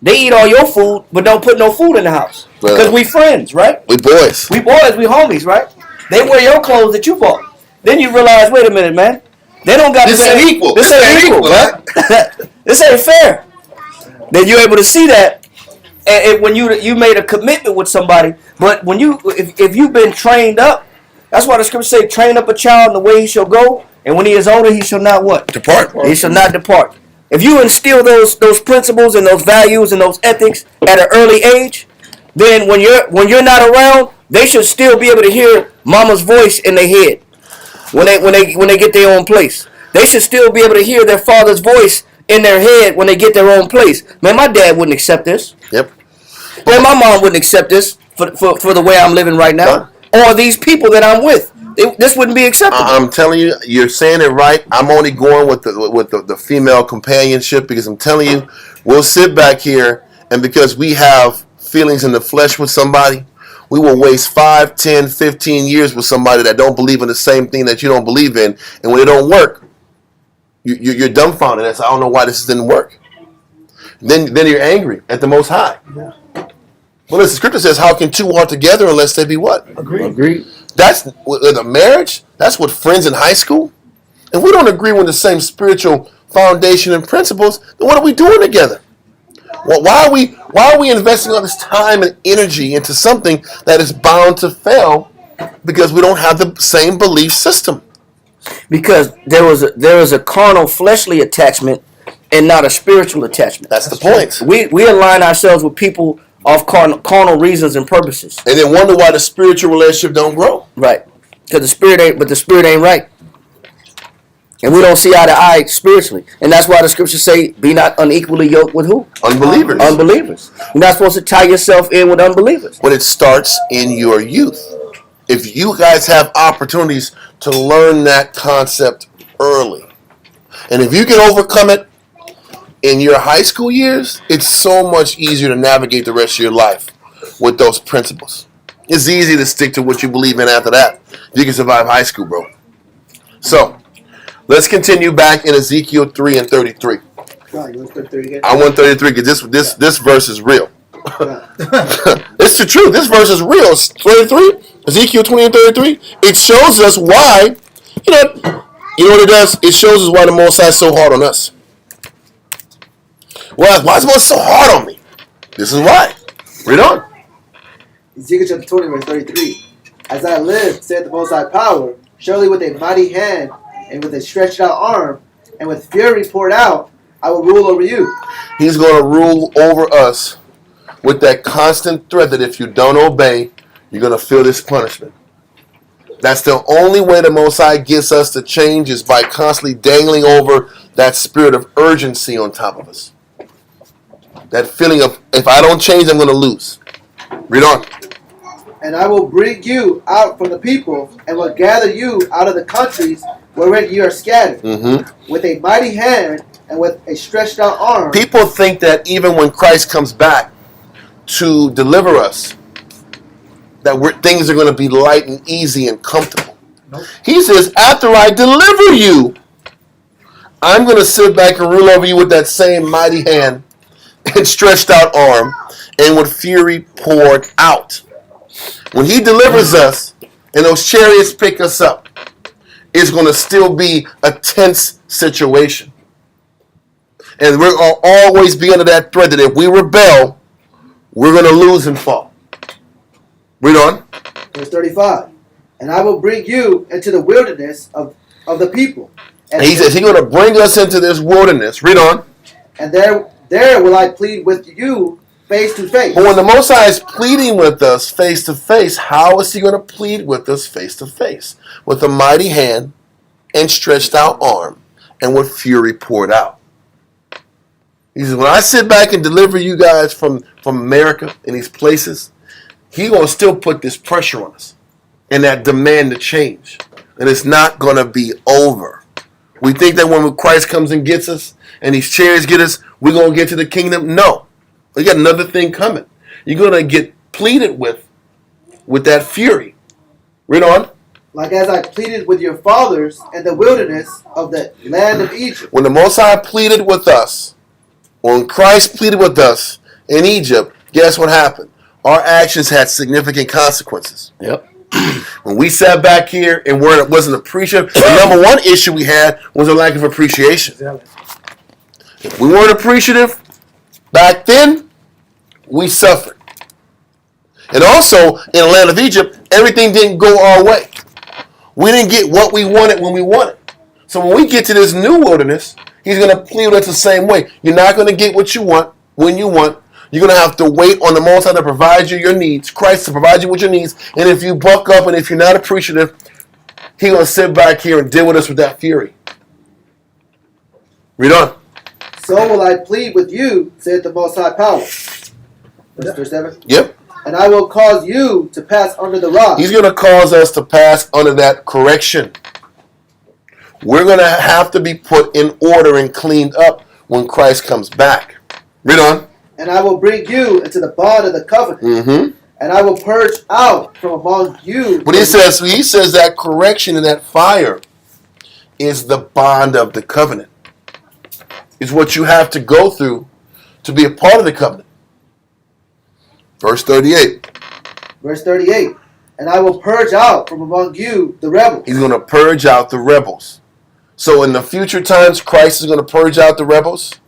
[SPEAKER 2] They eat all your food, but don't put no food in the house. Because we friends, right?
[SPEAKER 1] We boys.
[SPEAKER 2] We homies, right? They wear your clothes that you bought. Then you realize, wait a minute, man. They don't got
[SPEAKER 1] this ain't equal.
[SPEAKER 2] This ain't equal, man. This ain't fair. Then you're able to see that, and when you made a commitment with somebody, but when if you've been trained up, that's why the scripture say, train up a child in the way he shall go, and when he is older, he shall not what?
[SPEAKER 1] Depart.
[SPEAKER 2] He shall not depart. If you instill those principles and those values and those ethics at an early age, then when you're not around, they should still be able to hear mama's voice in their head. When they get their own place, they should still be able to hear their father's voice in their head when they get their own place. Man, my dad wouldn't accept this.
[SPEAKER 1] Yep.
[SPEAKER 2] Man, my mom wouldn't accept this for the way I'm living right now, or these people that I'm with. This wouldn't be acceptable.
[SPEAKER 1] I'm telling you, you're saying it right. I'm only going with the female companionship because I'm telling you, we'll sit back here and because we have feelings in the flesh with somebody, we will waste 5, 10, 15 years with somebody that don't believe in the same thing that you don't believe in. And when it don't work, you're dumbfounded. I don't know why this didn't work. Then you're angry at the Most High.
[SPEAKER 3] Yeah.
[SPEAKER 1] Well, listen, Scripture says, how can two walk together unless they be what?
[SPEAKER 2] Agreed.
[SPEAKER 1] That's with a marriage. That's what friends in high school. And we don't agree with the same spiritual foundation and principles, then what are we doing together? Well, why are we investing all this time and energy into something that is bound to fail because we don't have the same belief system?
[SPEAKER 2] Because there is a carnal, fleshly attachment and not a spiritual attachment.
[SPEAKER 1] That's the point.
[SPEAKER 2] We align ourselves with people of carnal reasons and purposes.
[SPEAKER 1] And then wonder why the spiritual relationship don't grow.
[SPEAKER 2] Right. Because the spirit ain't right. And we don't see eye to eye spiritually. And that's why the scriptures say, be not unequally yoked with who?
[SPEAKER 1] Unbelievers.
[SPEAKER 2] Unbelievers. You're not supposed to tie yourself in with unbelievers.
[SPEAKER 1] But it starts in your youth. If you guys have opportunities to learn that concept early, and if you can overcome it in your high school years, it's so much easier to navigate the rest of your life with those principles. It's easy to stick to what you believe in after that. You can survive high school, bro. So, let's continue back in Ezekiel 3 and 33.
[SPEAKER 5] Right, you want 33 again?
[SPEAKER 1] I want 33 because this verse is real. It's the truth. This verse is real. It's 33, Ezekiel 20 and 33. It shows us why, you know what it does? It shows us why the Most High is so hard on us. Why is the Most High so hard on me? This is why. Read on.
[SPEAKER 5] Ezekiel chapter 20, verse 33. As I live, saith the Most High Power, surely with a mighty hand and with a stretched out arm and with fury poured out, I will rule over you.
[SPEAKER 1] He's going to rule over us with that constant threat that if you don't obey, you're going to feel this punishment. That's the only way the Most High gets us to change is by constantly dangling over that spirit of urgency on top of us. That feeling of, if I don't change, I'm going to lose. Read on.
[SPEAKER 5] And I will bring you out from the people and will gather you out of the countries wherein you are scattered, with a mighty hand and with a stretched out arm.
[SPEAKER 1] People think that even when Christ comes back to deliver us, that things are going to be light and easy and comfortable. Nope. He says, after I deliver you, I'm going to sit back and rule over you with that same mighty hand and stretched out arm and with fury poured out. When he delivers us and those chariots pick us up, it's going to still be a tense situation. And we're going to always be under that threat that if we rebel, we're going to lose and fall. Read on.
[SPEAKER 5] Verse 35. And I will bring you into the wilderness of the people.
[SPEAKER 1] And he says he's going to bring us into this wilderness. Read on.
[SPEAKER 5] And there will I plead with you face to face.
[SPEAKER 1] But when the Most High is pleading with us face to face, how is he going to plead with us face to face? With a mighty hand and stretched out arm and with fury poured out. He says, when I sit back and deliver you guys from America and these places, he's going to still put this pressure on us and that demand to change. And it's not going to be over. We think that when Christ comes and gets us and these chariots get us, we're going to get to the kingdom. No. We got another thing coming. You're going to get pleaded with that fury. Read on.
[SPEAKER 5] Like as I pleaded with your fathers in the wilderness of the land of Egypt.
[SPEAKER 1] When the Most High pleaded with us, when Christ pleaded with us in Egypt, guess what happened? Our actions had significant consequences.
[SPEAKER 2] Yep.
[SPEAKER 1] When we sat back here and wasn't appreciative, the number one issue we had was a lack of appreciation. If we weren't appreciative back then, we suffered. And also, in the land of Egypt, everything didn't go our way. We didn't get what we wanted when we wanted. So when we get to this new wilderness, he's going to plead with us the same way. You're not going to get what you want when you want. You're going to have to wait on the Most High to provide you your needs, Christ to provide you with your needs. And if you buck up and if you're not appreciative, he's going to sit back here and deal with us with that fury. Read on.
[SPEAKER 5] So will I plead with you, saith the Most High Power. Verse 7.
[SPEAKER 1] Yep.
[SPEAKER 5] And I will cause you to pass under the rod.
[SPEAKER 1] He's going to cause us to pass under that correction. We're going to have to be put in order and cleaned up when Christ comes back. Read on.
[SPEAKER 5] And I will bring you into the bond of the covenant. And I will purge out from among you.
[SPEAKER 1] But he says that correction and that fire is the bond of the covenant. It's what you have to go through to be a part of the covenant. Verse 38.
[SPEAKER 5] Verse 38. And I will purge out from among you the rebels.
[SPEAKER 1] He's going to purge out the rebels. So in the future times, Christ is going to purge out the rebels.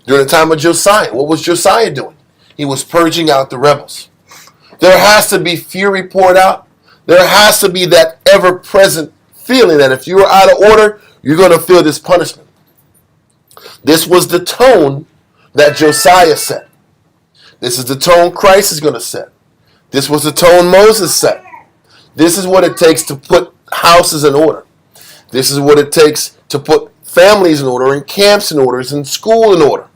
[SPEAKER 1] During the time of Josiah, what was Josiah doing? He was purging out the rebels. There has to be fury poured out. There has to be that ever-present feeling that if you are out of order, you're going to feel this punishment. This was the tone that Josiah set. This is the tone Christ is going to set. This was the tone Moses set. This is what it takes to put houses in order. This is what it takes to put families in order, and camps in order, and school in order.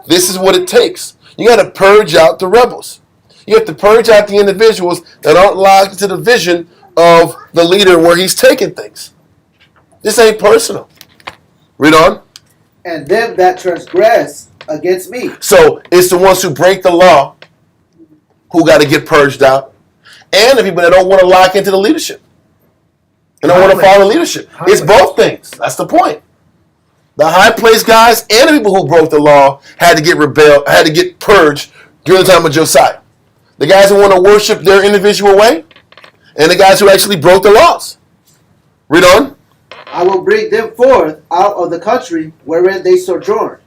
[SPEAKER 1] This is what it takes. You got to purge out the rebels. You have to purge out the individuals that aren't locked into the vision of the leader where he's taking things. This ain't personal. Read on.
[SPEAKER 5] And them that transgress against me.
[SPEAKER 1] So it's the ones who break the law who got to get purged out, and the people that don't want to lock into the leadership and don't want to follow leadership. It's both things. That's the point. The high place guys and the people who broke the law had to get purged during the time of Josiah. The guys who want to worship their individual way, and the guys who actually broke the laws. Read on.
[SPEAKER 5] I will bring them forth out of the country wherein they sojourn,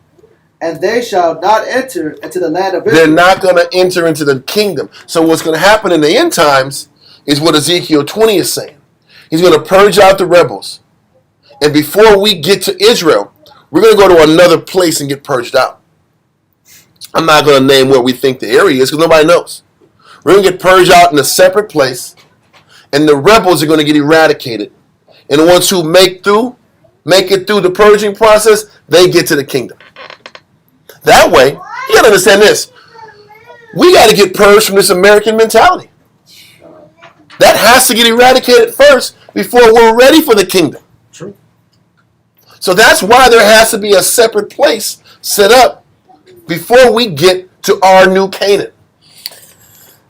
[SPEAKER 5] and they shall not enter into the land of Israel.
[SPEAKER 1] They're not going to enter into the kingdom. So what's going to happen in the end times is what Ezekiel 20 is saying. He's going to purge out the rebels. And before we get to Israel, we're going to go to another place and get purged out. I'm not going to name where we think the area is because nobody knows. We're going to get purged out in a separate place, and the rebels are going to get eradicated. And the ones who make it through the purging process, they get to the kingdom. That way, you got to understand this. We got to get purged from this American mentality. That has to get eradicated first before we're ready for the kingdom.
[SPEAKER 3] True.
[SPEAKER 1] So that's why there has to be a separate place set up before we get to our new Canaan.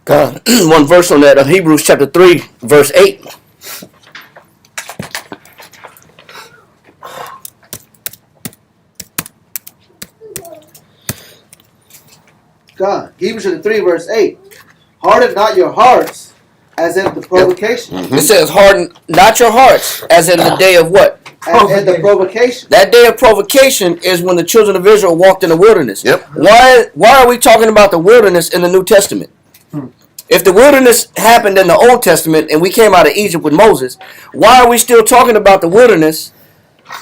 [SPEAKER 2] God, one verse on that, Hebrews chapter 3, verse 8.
[SPEAKER 5] God, Hebrews chapter 3, verse 8. Harden not your hearts as in the provocation.
[SPEAKER 2] It says, harden not your hearts, as in the day of what?
[SPEAKER 5] As in the provocation.
[SPEAKER 2] That day of provocation is when the children of Israel walked in the wilderness.
[SPEAKER 1] Yep.
[SPEAKER 2] Why are we talking about the wilderness in the New Testament? If the wilderness happened in the Old Testament and we came out of Egypt with Moses, why are we still talking about the wilderness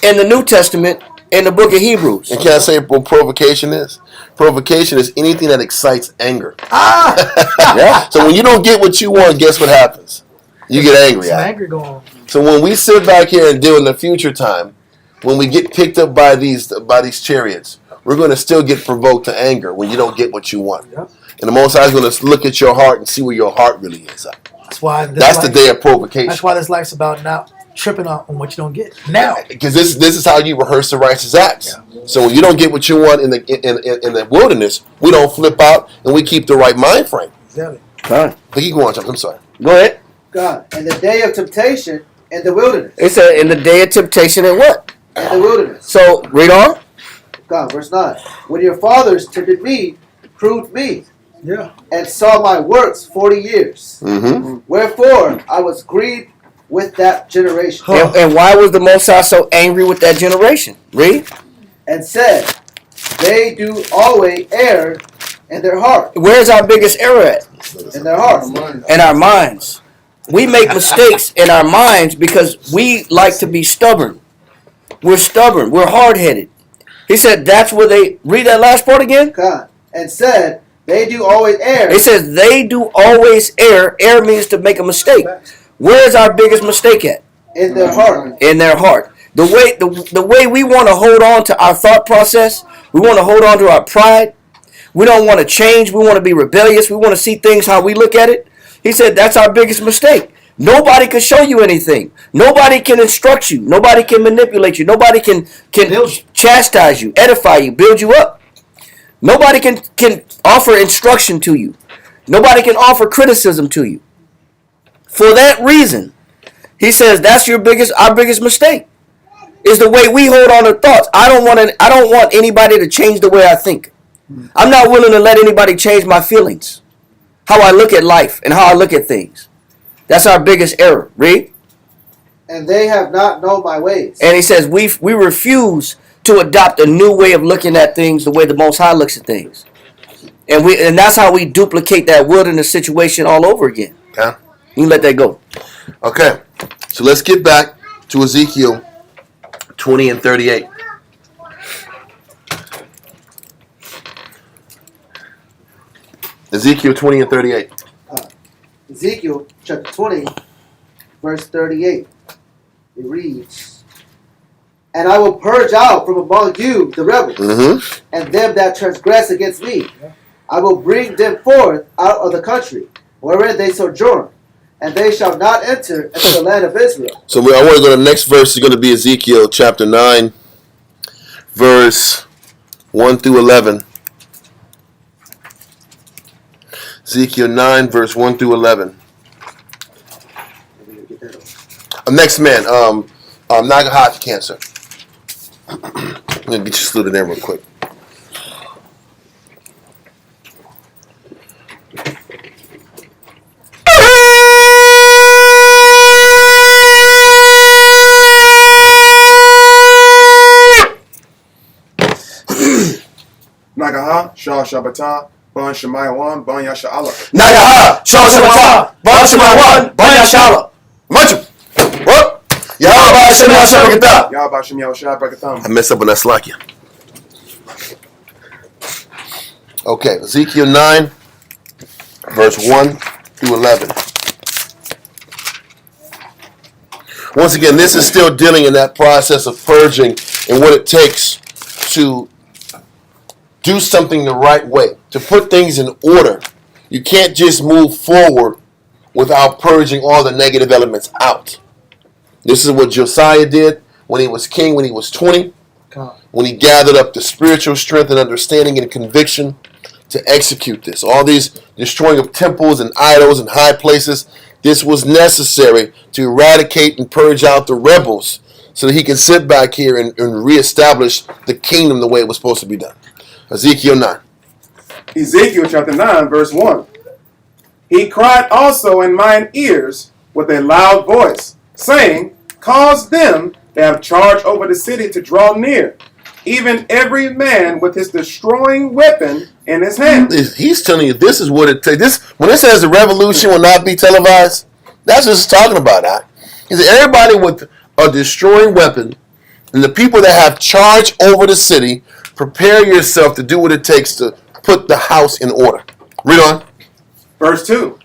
[SPEAKER 2] in the New Testament in the book of Hebrews?
[SPEAKER 1] And can I say what provocation is? Provocation is anything that excites anger.
[SPEAKER 2] Yeah.
[SPEAKER 1] So when you don't get what you want, guess what happens? You get angry.
[SPEAKER 3] Some
[SPEAKER 1] at it.
[SPEAKER 3] anger going on.
[SPEAKER 1] So when we sit back here and deal in the future time, when we get picked up by these chariots, we're going to still get provoked to anger when you don't get what you want.
[SPEAKER 3] Yep.
[SPEAKER 1] And the Most High is going to look at your heart and see where your heart really is at.
[SPEAKER 3] That's why.
[SPEAKER 1] That's the day of provocation.
[SPEAKER 3] That's why this life's about not tripping on what you don't get now.
[SPEAKER 1] Because this is how you rehearse the righteous acts. Yeah. So when you don't get what you want in the wilderness, we don't flip out and we keep the right mind frame.
[SPEAKER 3] Exactly.
[SPEAKER 2] Huh.
[SPEAKER 1] Keep going, Chuck. I'm sorry.
[SPEAKER 2] Go ahead.
[SPEAKER 5] God, in the day of temptation in the wilderness.
[SPEAKER 2] It said in the day of temptation and what?
[SPEAKER 5] In the wilderness.
[SPEAKER 2] So read on.
[SPEAKER 5] God, verse 9. When your fathers tempted me, proved me,
[SPEAKER 3] Yeah.
[SPEAKER 5] and saw my works 40 years.
[SPEAKER 1] Mm-hmm.
[SPEAKER 5] Wherefore I was grieved with that generation.
[SPEAKER 2] And why was the Most High so angry with that generation? Read.
[SPEAKER 5] And said, they do always err in their heart.
[SPEAKER 2] Where's our biggest error at?
[SPEAKER 5] In their hearts.
[SPEAKER 2] In our minds. We make mistakes in our minds because we like to be stubborn. We're stubborn. We're hard-headed. He said that's where they... Read that last part again.
[SPEAKER 5] God, and said, they do always err.
[SPEAKER 2] It says they do always err. Err means to make a mistake. Where's our biggest mistake at?
[SPEAKER 5] In their heart.
[SPEAKER 2] In their heart. The way we want to hold on to our thought process, we want to hold on to our pride. We don't want to change. We want to be rebellious. We want to see things how we look at it. He said that's our biggest mistake. Nobody can show you anything. Nobody can instruct you. Nobody can manipulate you. Nobody can chastise you, edify you, build you up. Nobody can offer instruction to you. Nobody can offer criticism to you. For that reason, he says that's our biggest mistake. Is the way we hold on to thoughts. I don't want anybody to change the way I think. I'm not willing to let anybody change my feelings. How I look at life and how I look at things. That's our biggest error. Read.
[SPEAKER 5] and they have not known my ways.
[SPEAKER 2] And he says we refuse to adopt a new way of looking at things, the way the Most High looks at things. And that's how we duplicate that wilderness situation all over again.
[SPEAKER 1] Okay.
[SPEAKER 2] You can let that go.
[SPEAKER 1] Okay. So let's get back to Ezekiel 20 and 38. Ezekiel 20 and 38.
[SPEAKER 5] Ezekiel chapter 20, verse 38. It reads, "And I will purge out from among you the rebels,
[SPEAKER 1] Mm-hmm.
[SPEAKER 5] and them that transgress against me. I will bring them forth out of the country wherein they sojourn, and they shall not enter into the land of Israel."
[SPEAKER 1] So I want to go to the next verse. Is going to be Ezekiel chapter 9, verse 1 through 11. Ezekiel 9, verse 1 through 11. Next man, Nagahashi cancer. I'm going to get you saluted in real quick.
[SPEAKER 7] Nagaha, Shah Shabbatah, Ban Shemayawan, Ban Yasha'Allah.
[SPEAKER 2] Nagaha, Shah Shabbatah, Ban Shemayawan, Ban Yasha'Allah. Munch what? Yahweh Hashem Yahshua
[SPEAKER 7] Yahweh Shem Yahushua
[SPEAKER 1] I
[SPEAKER 7] Brakatham.
[SPEAKER 1] messed up on that slakia. Okay, Ezekiel 9, verse 1 through 11. Once again, this is still dealing in that process of purging and what it takes to do something the right way, to put things in order. You can't just move forward without purging all the negative elements out. This is what Josiah did when he was king, when he was 20, when he gathered up the spiritual strength and understanding and conviction to execute this. All these destroying of temples and idols and high places, this was necessary to eradicate and purge out the rebels so that he can sit back here and reestablish the kingdom the way it was supposed to be done. Ezekiel 9.
[SPEAKER 7] Ezekiel chapter 9, verse 1. He cried also in mine ears with a loud voice, saying, Cause them that have charge over the city to draw near, even every man with his destroying weapon in his hand.
[SPEAKER 1] He's telling you this is what it takes. This when it says the revolution will not be televised, that's what it's talking about. He said everybody with a destroying weapon and the people that have charge over the city, prepare yourself to do what it takes to put the house in order. Read on.
[SPEAKER 7] Verse 2.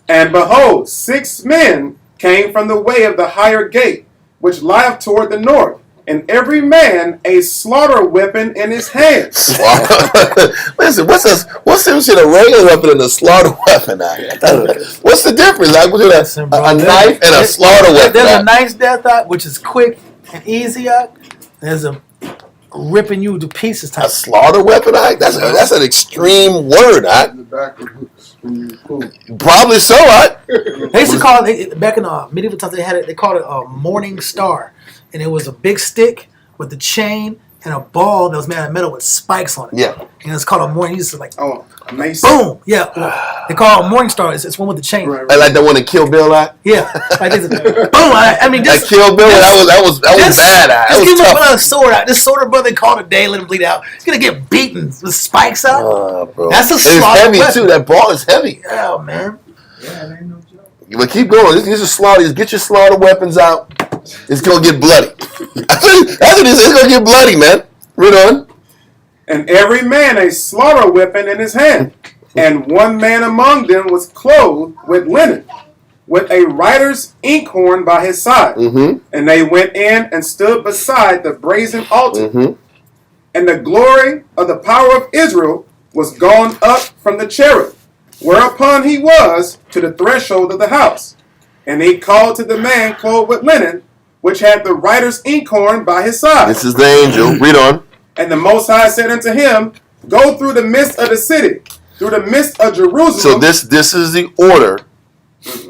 [SPEAKER 7] And behold, 6 men came from the way of the higher gate, which lieth toward the north, and every man a slaughter weapon in his hand.
[SPEAKER 1] Listen, what's this? What's this shit? A regular weapon and a slaughter weapon? What's the difference? Like, we do a knife and a slaughter weapon.
[SPEAKER 3] There's a nice death which is quick and easy. There's a ripping you to pieces type.
[SPEAKER 1] A slaughter weapon? That's an extreme word.
[SPEAKER 7] The back of hooks when you pull.
[SPEAKER 1] Probably so.
[SPEAKER 3] They used to call it back in medieval times. They called it a morning star, and it was a big stick with a chain and a ball that was made out of metal with spikes on it.
[SPEAKER 1] Yeah.
[SPEAKER 3] And it's called a morning. Used to like
[SPEAKER 7] Oh, a mace.
[SPEAKER 3] boom. Yeah. They call it a morning star. It's one with the chain.
[SPEAKER 7] Right,
[SPEAKER 1] I like that one in Kill Bill.
[SPEAKER 3] Yeah. Like this. Boom. I mean,
[SPEAKER 1] That
[SPEAKER 3] just
[SPEAKER 1] Kill Bill. That was bad.
[SPEAKER 3] just
[SPEAKER 1] That
[SPEAKER 3] give
[SPEAKER 1] was
[SPEAKER 3] him
[SPEAKER 1] tough.
[SPEAKER 3] another sword out. This sword brother called a day, let him bleed out. He's gonna get beaten with spikes out.
[SPEAKER 1] Bro.
[SPEAKER 3] That's a
[SPEAKER 1] It's
[SPEAKER 3] slaughter
[SPEAKER 1] heavy
[SPEAKER 3] weapon.
[SPEAKER 1] too. That ball is heavy.
[SPEAKER 3] Yeah, man.
[SPEAKER 7] Yeah, it ain't no joke.
[SPEAKER 1] But keep going. This is slaughter. Get your slaughter weapons out. It's gonna get bloody. That's what it is. It's gonna get bloody, man. Read on.
[SPEAKER 7] And every man a slaughter weapon in his hand. And one man among them was clothed with linen, with a writer's inkhorn by his side.
[SPEAKER 1] Mm-hmm.
[SPEAKER 7] And they went in and stood beside the brazen altar.
[SPEAKER 1] Mm-hmm.
[SPEAKER 7] And the glory of the power of Israel was gone up from the cherub, whereupon he was to the threshold of the house. And he called to the man clothed with linen, which had the writer's inkhorn by his side.
[SPEAKER 1] This is the angel. Read on.
[SPEAKER 7] And the Most High said unto him, Go through the midst of the city, through the midst of Jerusalem.
[SPEAKER 1] So this is the order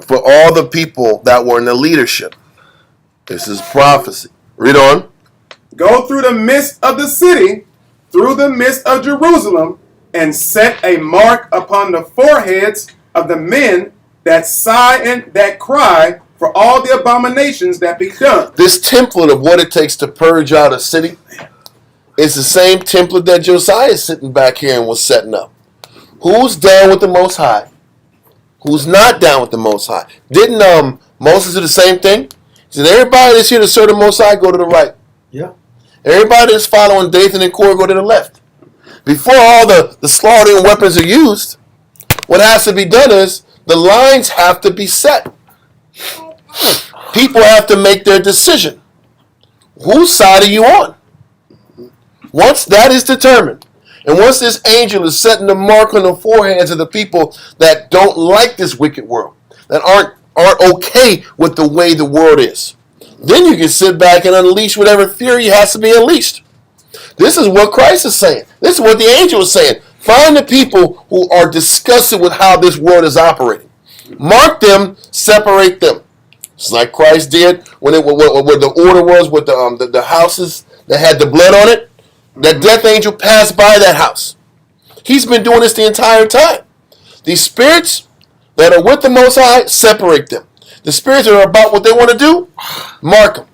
[SPEAKER 1] for all the people that were in the leadership. This is prophecy. Read on.
[SPEAKER 7] Go through the midst of the city, through the midst of Jerusalem, and set a mark upon the foreheads of the men that sigh and that cry for all the abominations that be done.
[SPEAKER 1] This template of what it takes to purge out a city is the same template that Josiah is sitting back here and was setting up. Who's down with the Most High? Who's not down with the Most High? Didn't Moses do the same thing? He said, everybody that's here to serve the Most High, go to the right.
[SPEAKER 3] Yeah.
[SPEAKER 1] Everybody that's following Dathan and Korah, go to the left. Before all the slaughtering weapons are used, what has to be done is the lines have to be set. People have to make their decision. Whose side are you on? Once that is determined, and once this angel is setting the mark on the foreheads of the people that don't like this wicked world, that aren't okay with the way the world is, then you can sit back and unleash whatever fury has to be unleashed. This is what Christ is saying. This is what the angel is saying. Find the people who are disgusted with how this world is operating. Mark them, separate them. It's like Christ did when the order was with the houses that had the blood on it. That death angel passed by that house. He's been doing this the entire time. These spirits that are with the Most High, separate them. The spirits that are about what they want to do, mark them.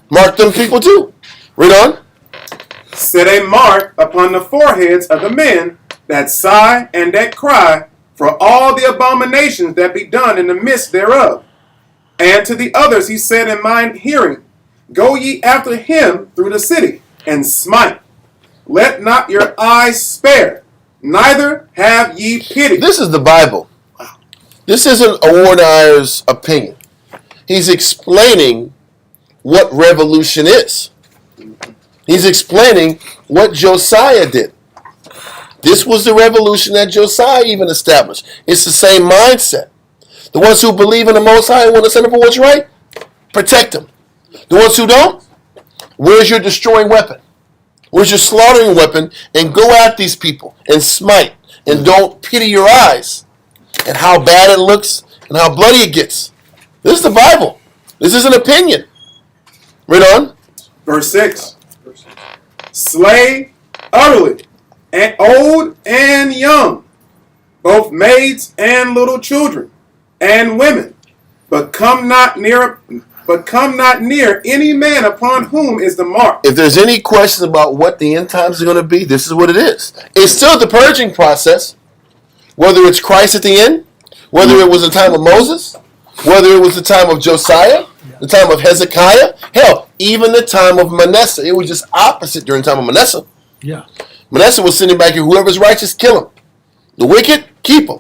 [SPEAKER 1] Mark them people too. Read on.
[SPEAKER 7] Set a mark upon the foreheads of the men that sigh and that cry for all the abominations that be done in the midst thereof. And to the others he said in mine hearing, go ye after him through the city, and smite. Let not your eyes spare, neither have ye pity.
[SPEAKER 1] This is the Bible. This isn't a Warneyer's opinion. He's explaining what revolution is. He's explaining what Josiah did. This was the revolution that Josiah even established. It's the same mindset. The ones who believe in the Most High and want to stand up for what's right, protect them. The ones who don't, where's your destroying weapon? Where's your slaughtering weapon? And go at these people and smite. And don't pity your eyes and how bad it looks and how bloody it gets. This is the Bible. This is an opinion. Read on.
[SPEAKER 7] Verse 6. Slay utterly, and old and young, both maids and little children, and women, but come not near any man upon whom is the mark.
[SPEAKER 1] If there's any question about what the end times are going to be, this is what it is. It's still the purging process, whether it's Christ at the end, whether it was the time of Moses, whether it was the time of Josiah, the time of Hezekiah, hell, even the time of Manasseh. It was just opposite during the time of Manasseh.
[SPEAKER 3] Yeah.
[SPEAKER 1] Manasseh was sitting back here, whoever's righteous, kill him. The wicked, keep him.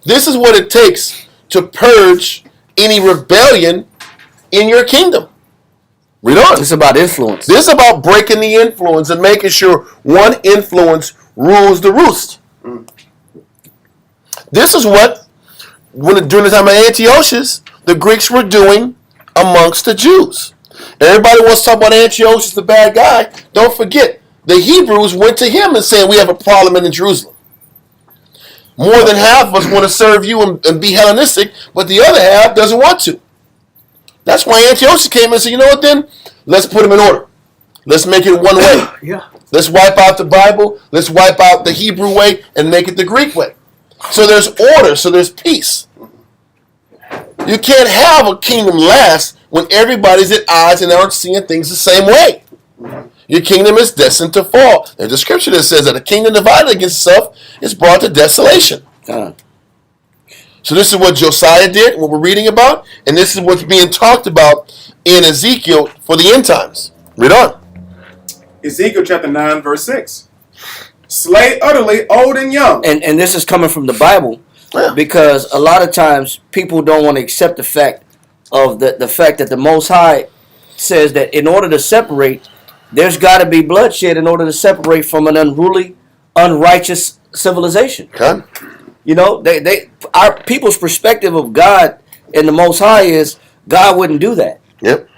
[SPEAKER 1] This is what it takes to purge any rebellion in your kingdom. Read on.
[SPEAKER 2] It's about influence.
[SPEAKER 1] This is about breaking the influence and making sure one influence rules the roost. This is what, during the time of Antiochus, the Greeks were doing amongst the Jews. Everybody wants to talk about Antiochus, the bad guy. Don't forget, the Hebrews went to him and said, we have a problem in Jerusalem. More than half of us want to serve you and be Hellenistic, but the other half doesn't want to. That's why Antiochus came and said, you know what then? Let's put them in order. Let's make it one way.
[SPEAKER 3] Yeah.
[SPEAKER 1] Let's wipe out the Bible. Let's wipe out the Hebrew way and make it the Greek way. So there's order, so there's peace. You can't have a kingdom last when everybody's at odds and aren't seeing things the same way. Your kingdom is destined to fall. There's a scripture that says that a kingdom divided against itself is brought to desolation. So this is what Josiah did, what we're reading about, and this is what's being talked about in Ezekiel for the end times. Read on.
[SPEAKER 7] Ezekiel chapter 9, verse 6. Slay utterly old and young.
[SPEAKER 2] And this is coming from the Bible, because a lot of times people don't want to accept the fact of the fact that the Most High says that in order to separate, there's got to be bloodshed in order to separate from an unruly, unrighteous civilization.
[SPEAKER 1] Okay.
[SPEAKER 2] You know, our people's perspective of God and the Most High is God wouldn't do that.
[SPEAKER 1] Yep.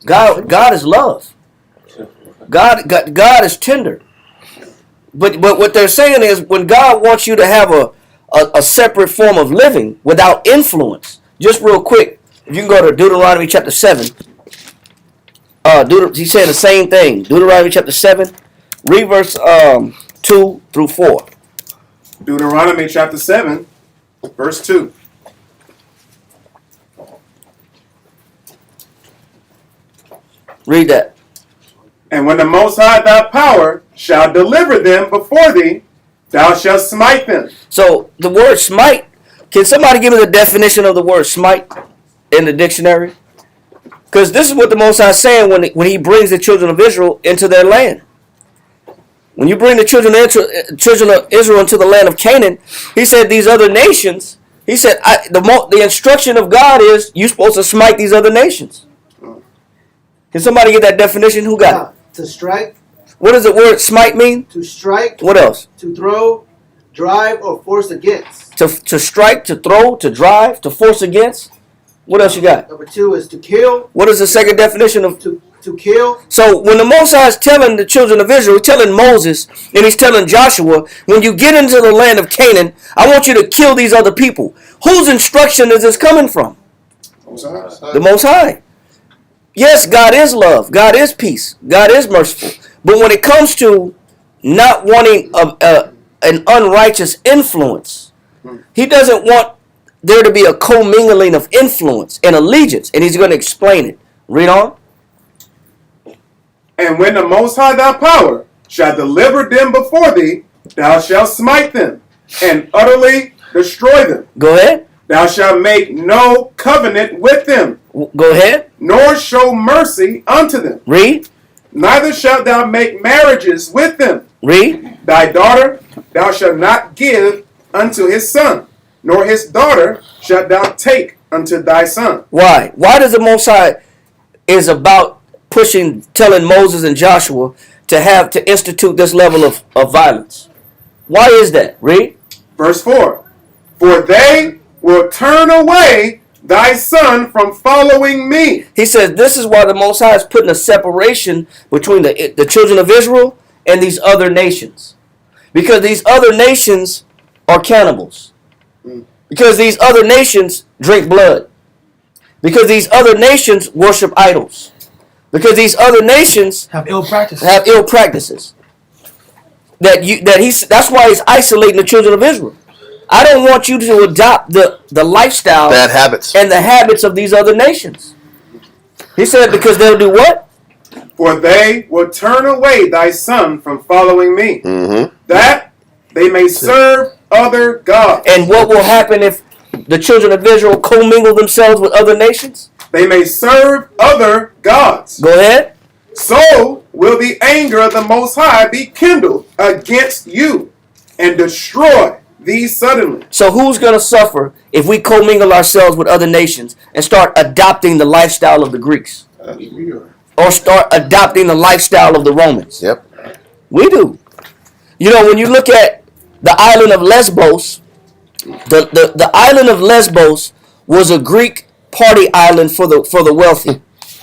[SPEAKER 2] God is love. God is tender. But what they're saying is when God wants you to have a separate form of living without influence, just real quick, if you can go to Deuteronomy chapter 7. He's saying the same thing. Deuteronomy chapter 7, read verse 2 through 4.
[SPEAKER 7] Deuteronomy chapter 7, verse 2.
[SPEAKER 2] Read that.
[SPEAKER 7] And when the Most High thy power shall deliver them before thee, thou shalt smite them.
[SPEAKER 2] So the word smite, can somebody give me the definition of the word smite in the dictionary? Because this is what the Most High is saying when he brings the children of Israel into their land. When you bring the children of Israel into the land of Canaan, he said these other nations, he said the instruction of God is you're supposed to smite these other nations. Can somebody get that definition? Who got it?
[SPEAKER 5] To strike.
[SPEAKER 2] What does the word smite mean?
[SPEAKER 5] To strike.
[SPEAKER 2] What else?
[SPEAKER 5] To throw, drive, or force against.
[SPEAKER 2] To strike, to throw, to drive, to force against. What else you got?
[SPEAKER 5] Number 2 is to kill.
[SPEAKER 2] What is the second definition of
[SPEAKER 5] to kill?
[SPEAKER 2] So when the Most High is telling the children of Israel, he's telling Moses, and he's telling Joshua, when you get into the land of Canaan, I want you to kill these other people. Whose instruction is this coming from? The Most High. Yes, God is love. God is peace. God is merciful. But when it comes to not wanting an unrighteous influence, he doesn't want there to be a commingling of influence and allegiance. And he's going to explain it. Read on.
[SPEAKER 7] And when the Most High thy power shall deliver them before thee, thou shalt smite them and utterly destroy them.
[SPEAKER 2] Go ahead.
[SPEAKER 7] Thou shalt make no covenant with them.
[SPEAKER 2] Go ahead.
[SPEAKER 7] Nor show mercy unto them.
[SPEAKER 2] Read.
[SPEAKER 7] Neither shalt thou make marriages with them.
[SPEAKER 2] Read.
[SPEAKER 7] Thy daughter thou shalt not give unto his son, nor his daughter shalt thou take unto thy son.
[SPEAKER 2] Why? Why does the Most High is about telling Moses and Joshua to institute this level of violence? Why is that? Read.
[SPEAKER 7] Verse 4. For they will turn away thy son from following me.
[SPEAKER 2] He says this is why the Most High is putting a separation between the children of Israel and these other nations. Because these other nations are cannibals. Because these other nations drink blood. Because these other nations worship idols. Because these other nations
[SPEAKER 3] Have ill practices.
[SPEAKER 2] That's why he's isolating the children of Israel. I don't want you to adopt the lifestyle
[SPEAKER 1] Bad habits.
[SPEAKER 2] and the habits of these other nations. He said because they'll do what?
[SPEAKER 7] For they will turn away thy son from following me, that they may serve other gods.
[SPEAKER 2] And what will happen if the children of Israel commingle themselves with other nations?
[SPEAKER 7] They may serve other gods.
[SPEAKER 2] Go ahead.
[SPEAKER 7] So will the anger of the Most High be kindled against you and destroy thee suddenly.
[SPEAKER 2] So who's going to suffer if we commingle ourselves with other nations and start adopting the lifestyle of the Greeks? Or start adopting the lifestyle of the Romans?
[SPEAKER 1] Yep.
[SPEAKER 2] We do. You know, when you look at the island of Lesbos, the island of Lesbos was a Greek party island for the wealthy.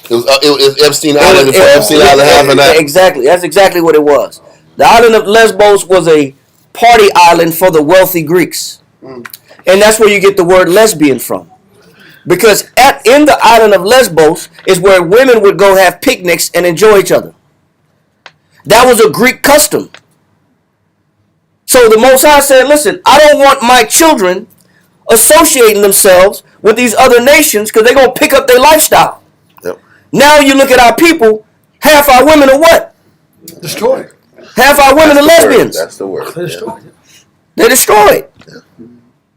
[SPEAKER 1] It was Epstein Island before Epstein Island having that.
[SPEAKER 2] Exactly. That's exactly what it was. The island of Lesbos was a party island for the wealthy Greeks. And that's where you get the word lesbian from. Because in the island of Lesbos is where women would go have picnics and enjoy each other. That was a Greek custom. So the Most High said, listen, I don't want my children associating themselves with these other nations because they're going to pick up their lifestyle.
[SPEAKER 1] Yep.
[SPEAKER 2] Now you look at our people, half our women are what?
[SPEAKER 3] Destroyed.
[SPEAKER 2] Half our women are lesbians.
[SPEAKER 1] That's the word.
[SPEAKER 3] They're destroyed.
[SPEAKER 2] They're destroyed.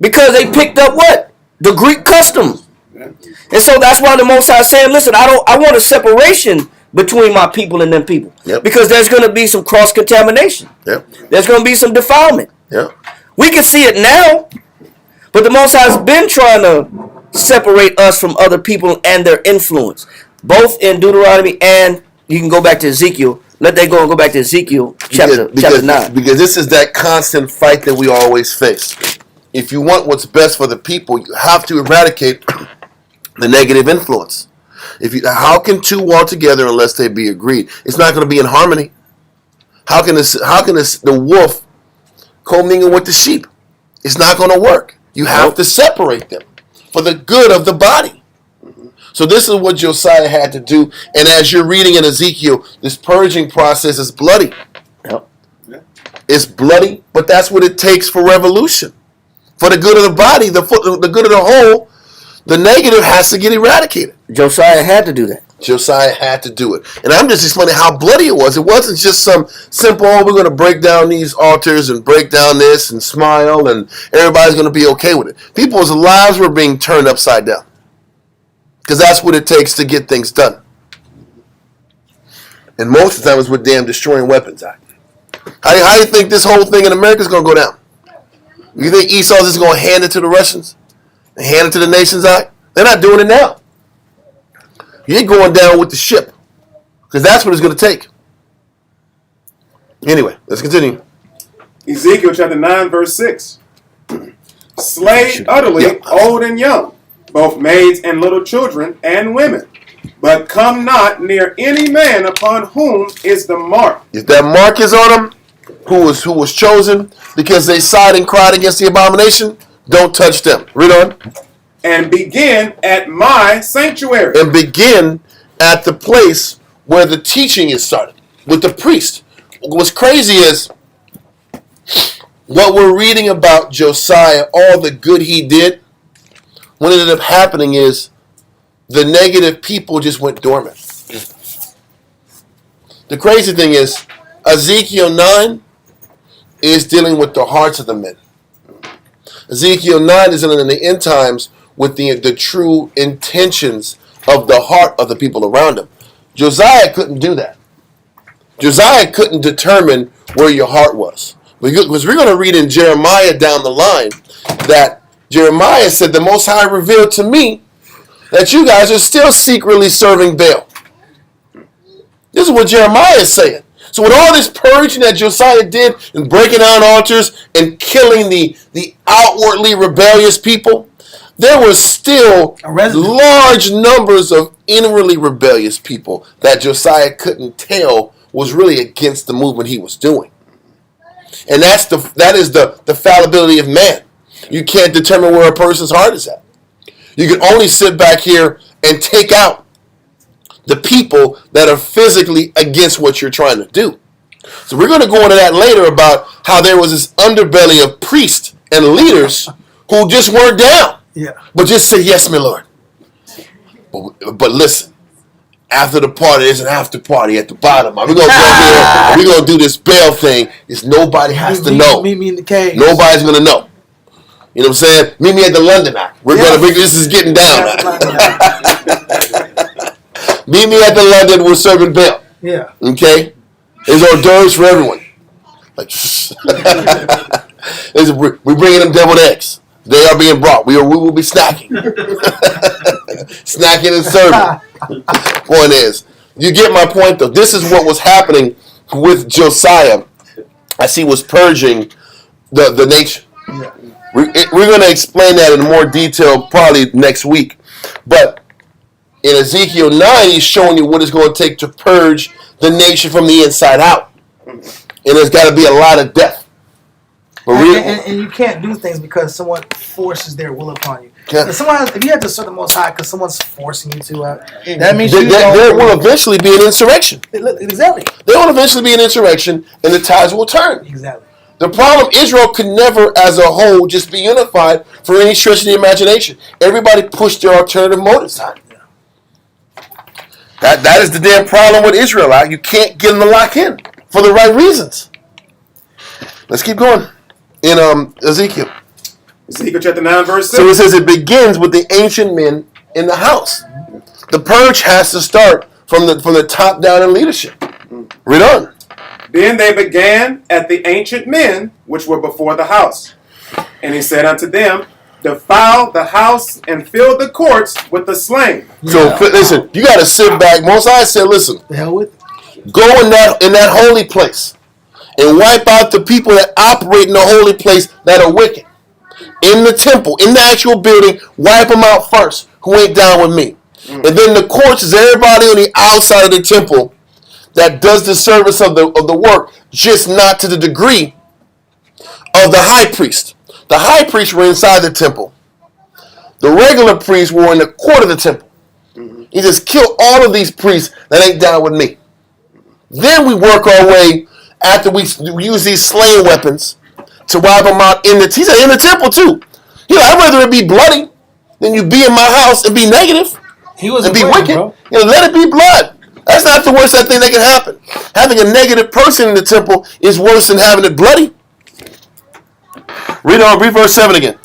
[SPEAKER 2] Because they picked up what? The Greek custom. And so that's why the Most High is saying, listen, I want a separation between my people and them people.
[SPEAKER 1] Yep.
[SPEAKER 2] Because there's going to be some cross-contamination.
[SPEAKER 1] Yep.
[SPEAKER 2] There's going to be some defilement.
[SPEAKER 1] Yep.
[SPEAKER 2] We can see it now, but the Most High has been trying to separate us from other people and their influence. Both in Deuteronomy and you can go back to Ezekiel. Let that go and go back to Ezekiel chapter 9.
[SPEAKER 1] Because this is that constant fight that we always face. If you want what's best for the people, you have to eradicate the negative influence. How can two walk together unless they be agreed? It's not going to be in harmony. How can the wolf commingle with the sheep? It's not going to work. You have to separate them for the good of the body. So this is what Josiah had to do. And as you're reading in Ezekiel, this purging process is bloody.
[SPEAKER 2] Yep.
[SPEAKER 1] It's bloody, but that's what it takes for revolution. For the good of the body, the good of the whole, the negative has to get eradicated.
[SPEAKER 2] Josiah had to do that.
[SPEAKER 1] Josiah had to do it. And I'm just explaining how bloody it was. It wasn't just some simple, oh, we're going to break down these altars and break down this and smile and everybody's going to be okay with it. People's lives were being turned upside down. Because that's what it takes to get things done. And most of the time it's with damn Destroying Weapons Act. How do you think this whole thing in America is going to go down? You think Esau's just going to hand it to the Russians? And hand it to the Nations Act? They're not doing it now. You're going down with the ship. Because that's what it's going to take. Anyway, let's continue.
[SPEAKER 7] Ezekiel chapter 9, verse 6. Slay utterly old and young, both maids and little children and women. But come not near any man upon whom is the mark.
[SPEAKER 1] If that mark is on them, who was chosen because they sighed and cried against the abomination, don't touch them. Read on.
[SPEAKER 7] And begin at my sanctuary.
[SPEAKER 1] And begin at the place where the teaching is started, with the priest. What's crazy is what we're reading about Josiah, all the good he did, what ended up happening is the negative people just went dormant. The crazy thing is, Ezekiel 9 is dealing with the hearts of the men. Ezekiel 9 is dealing in the end times with the true intentions of the heart of the people around him. Josiah couldn't do that. Josiah couldn't determine where your heart was. Because we're going to read in Jeremiah down the line that Jeremiah said, the Most High revealed to me that you guys are still secretly serving Baal. This is what Jeremiah is saying. So with all this purging that Josiah did and breaking down altars and killing the outwardly rebellious people, there were still large numbers of inwardly rebellious people that Josiah couldn't tell was really against the movement he was doing. And that is the fallibility of man. You can't determine where a person's heart is at. You can only sit back here and take out the people that are physically against what you're trying to do. So we're going to go into that later about how there was this underbelly of priests and leaders who just weren't down.
[SPEAKER 3] Yeah.
[SPEAKER 1] But just say, yes, my Lord. But listen, after the party, there's an after party at the bottom. We're going to go here, we're going to do this bail thing. Nobody has to know.
[SPEAKER 3] Meet me in the cave.
[SPEAKER 1] Nobody's going to know. You know what I'm saying? Meet me at the London Eye. This is getting down now. Meet me at the London, we're serving bail.
[SPEAKER 3] Yeah.
[SPEAKER 1] Okay? There's hors d'oeuvres for everyone. Like, we're bringing them deviled eggs. They are being brought. We will be snacking. Snacking and serving. Point is, you get my point though. This is what was happening with Josiah as he was purging the nation.
[SPEAKER 3] Yeah.
[SPEAKER 1] We're going to explain that in more detail probably next week. But in Ezekiel 9, he's showing you what it's going to take to purge the nation from the inside out. And there's got to be a lot of death.
[SPEAKER 3] And you can't do things because someone forces their will upon you.
[SPEAKER 1] Yeah.
[SPEAKER 3] If you have to serve the Most High because someone's forcing you to, that means
[SPEAKER 1] there will eventually be an insurrection.
[SPEAKER 3] Exactly.
[SPEAKER 1] There will eventually be an insurrection, and the tides will turn.
[SPEAKER 3] Exactly.
[SPEAKER 1] The problem, Israel could never, as a whole, just be unified for any stretch of the imagination. Everybody pushed their alternative motives out. That is the damn problem with Israel. You can't get them to lock in for the right reasons. Let's keep going. In Ezekiel.
[SPEAKER 7] Ezekiel chapter 9, verse 6.
[SPEAKER 1] So it says it begins with the ancient men in the house. The purge has to start from the top down in leadership. Read on.
[SPEAKER 7] Then they began at the ancient men which were before the house. And he said unto them, defile the house and fill the courts with the slain.
[SPEAKER 1] So listen, you got to sit back. Mosiah said, listen,
[SPEAKER 3] The hell with it.
[SPEAKER 1] go in that holy place and wipe out the people that operate in the holy place that are wicked. In the temple, in the actual building, wipe them out first, who ain't down with me. And then the courts is everybody on the outside of the temple that does the service of the work, just not to the degree of the high priest. The high priests were inside the temple. The regular priests were in the court of the temple. He just killed all of these priests that ain't down with me. Then we work our way, after we use these slaying weapons, to wipe them out in the temple too. I'd rather it be bloody than you be in my house and be negative.
[SPEAKER 3] He was
[SPEAKER 1] and be
[SPEAKER 3] praying,
[SPEAKER 1] wicked.
[SPEAKER 3] bro.
[SPEAKER 1] Let it be blood. That's not the worst thing that can happen. Having a negative person in the temple is worse than having it bloody. Read verse 7 again.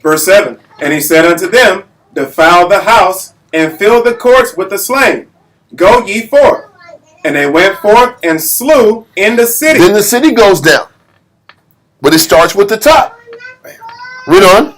[SPEAKER 7] Verse 7. And he said unto them, defile the house, and fill the courts with the slain. Go ye forth. And they went forth and slew in the city.
[SPEAKER 1] Then the city goes down. But it starts with the top. Read on.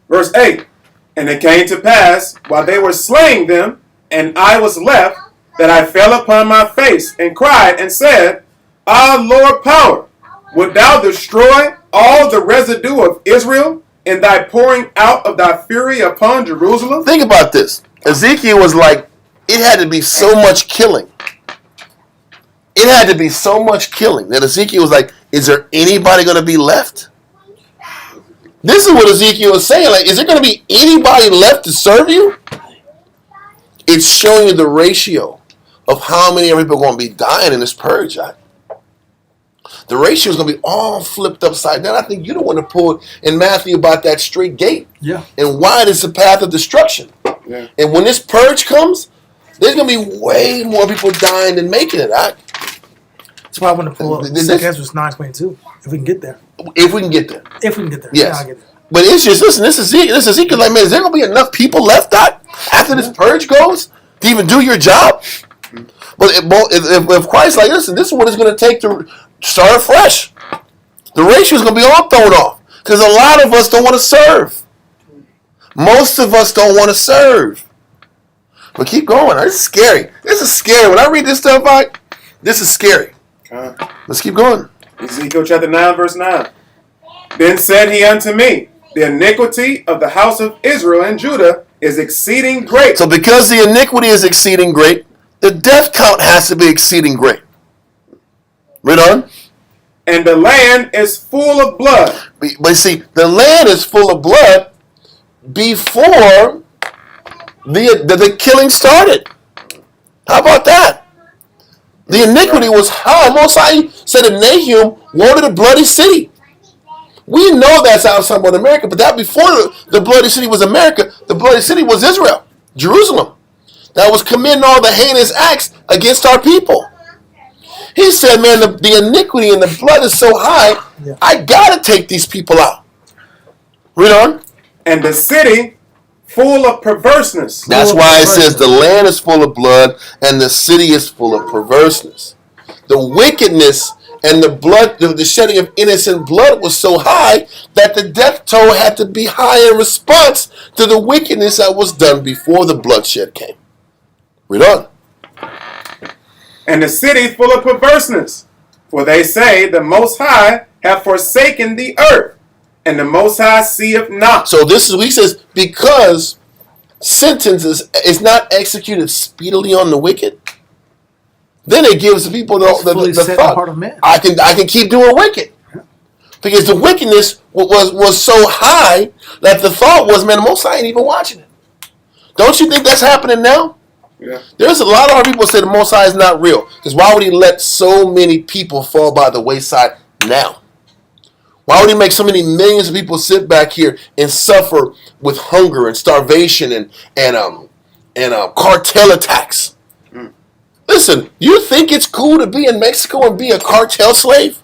[SPEAKER 7] Verse 8. And it came to pass, while they were slaying them, and I was left, that I fell upon my face, and cried, and said, Ah, Lord power, wilt thou destroy all the residue of Israel in thy pouring out of thy fury upon Jerusalem?
[SPEAKER 1] Think about this. Ezekiel was like, it had to be so much killing. It had to be so much killing that Ezekiel was like, is there anybody going to be left? This is what Ezekiel is saying. Like, is there going to be anybody left to serve you? It's showing you the ratio of how many people are going to be dying in this purge. The ratio is going to be all flipped upside down. I think you don't want to pull in Matthew about that straight gate.
[SPEAKER 3] Yeah.
[SPEAKER 1] And wide is the path of destruction.
[SPEAKER 7] Yeah.
[SPEAKER 1] And when this purge comes, there's going to be way more people dying than making it.
[SPEAKER 3] That's why I want to pull up 2 Ezra 9:22. If we can get there.
[SPEAKER 1] If we can get there.
[SPEAKER 3] If we can get there.
[SPEAKER 1] Yes.
[SPEAKER 3] Yeah, I'll get there.
[SPEAKER 1] But it's just, listen, this is Ezekiel. Like, man, is there going to be enough people left, Doc, after this purge goes to even do your job? But if Christ, like, listen, this is what it's going to take to start afresh. The ratio is going to be all thrown off. Because a lot of us don't want to serve. Most of us don't want to serve. But keep going. This is scary. This is scary. When I read this stuff, this is scary. Let's keep going.
[SPEAKER 7] Ezekiel chapter 9, verse 9. Then said he unto me, the iniquity of the house of Israel and Judah is exceeding great.
[SPEAKER 1] So because the iniquity is exceeding great, the death count has to be exceeding great. Read on.
[SPEAKER 7] And the land is full of blood.
[SPEAKER 1] But see, the land is full of blood before the killing started. How about that? The iniquity was high. Most High said in Nahum wanted a bloody city. We know that's outside of America, but that before the bloody city was America, the bloody city was Israel, Jerusalem. That was committing all the heinous acts against our people. He said, man, the iniquity and the blood is so high, I got to take these people out. Read on.
[SPEAKER 7] And the city full of perverseness.
[SPEAKER 1] That's why it says the land is full of blood and the city is full of perverseness. The wickedness and the blood, the shedding of innocent blood was so high that the death toll had to be high in response to the wickedness that was done before the bloodshed came. Read on.
[SPEAKER 7] And the city full of perverseness. For they say the Most High have forsaken the earth, and the Most High seeth not.
[SPEAKER 1] So this is what he says, because sentence is not executed speedily on the wicked, then it gives the people the thought, I can keep doing wicked. Because the wickedness was so high that the thought was, man, the Most High ain't even watching it. Don't you think that's happening now?
[SPEAKER 7] Yeah.
[SPEAKER 1] There's a lot of our people say the Most High is not real. Because why would he let so many people fall by the wayside now? Why would he make so many millions of people sit back here and suffer with hunger and starvation and cartel attacks? Listen, you think it's cool to be in Mexico and be a cartel slave?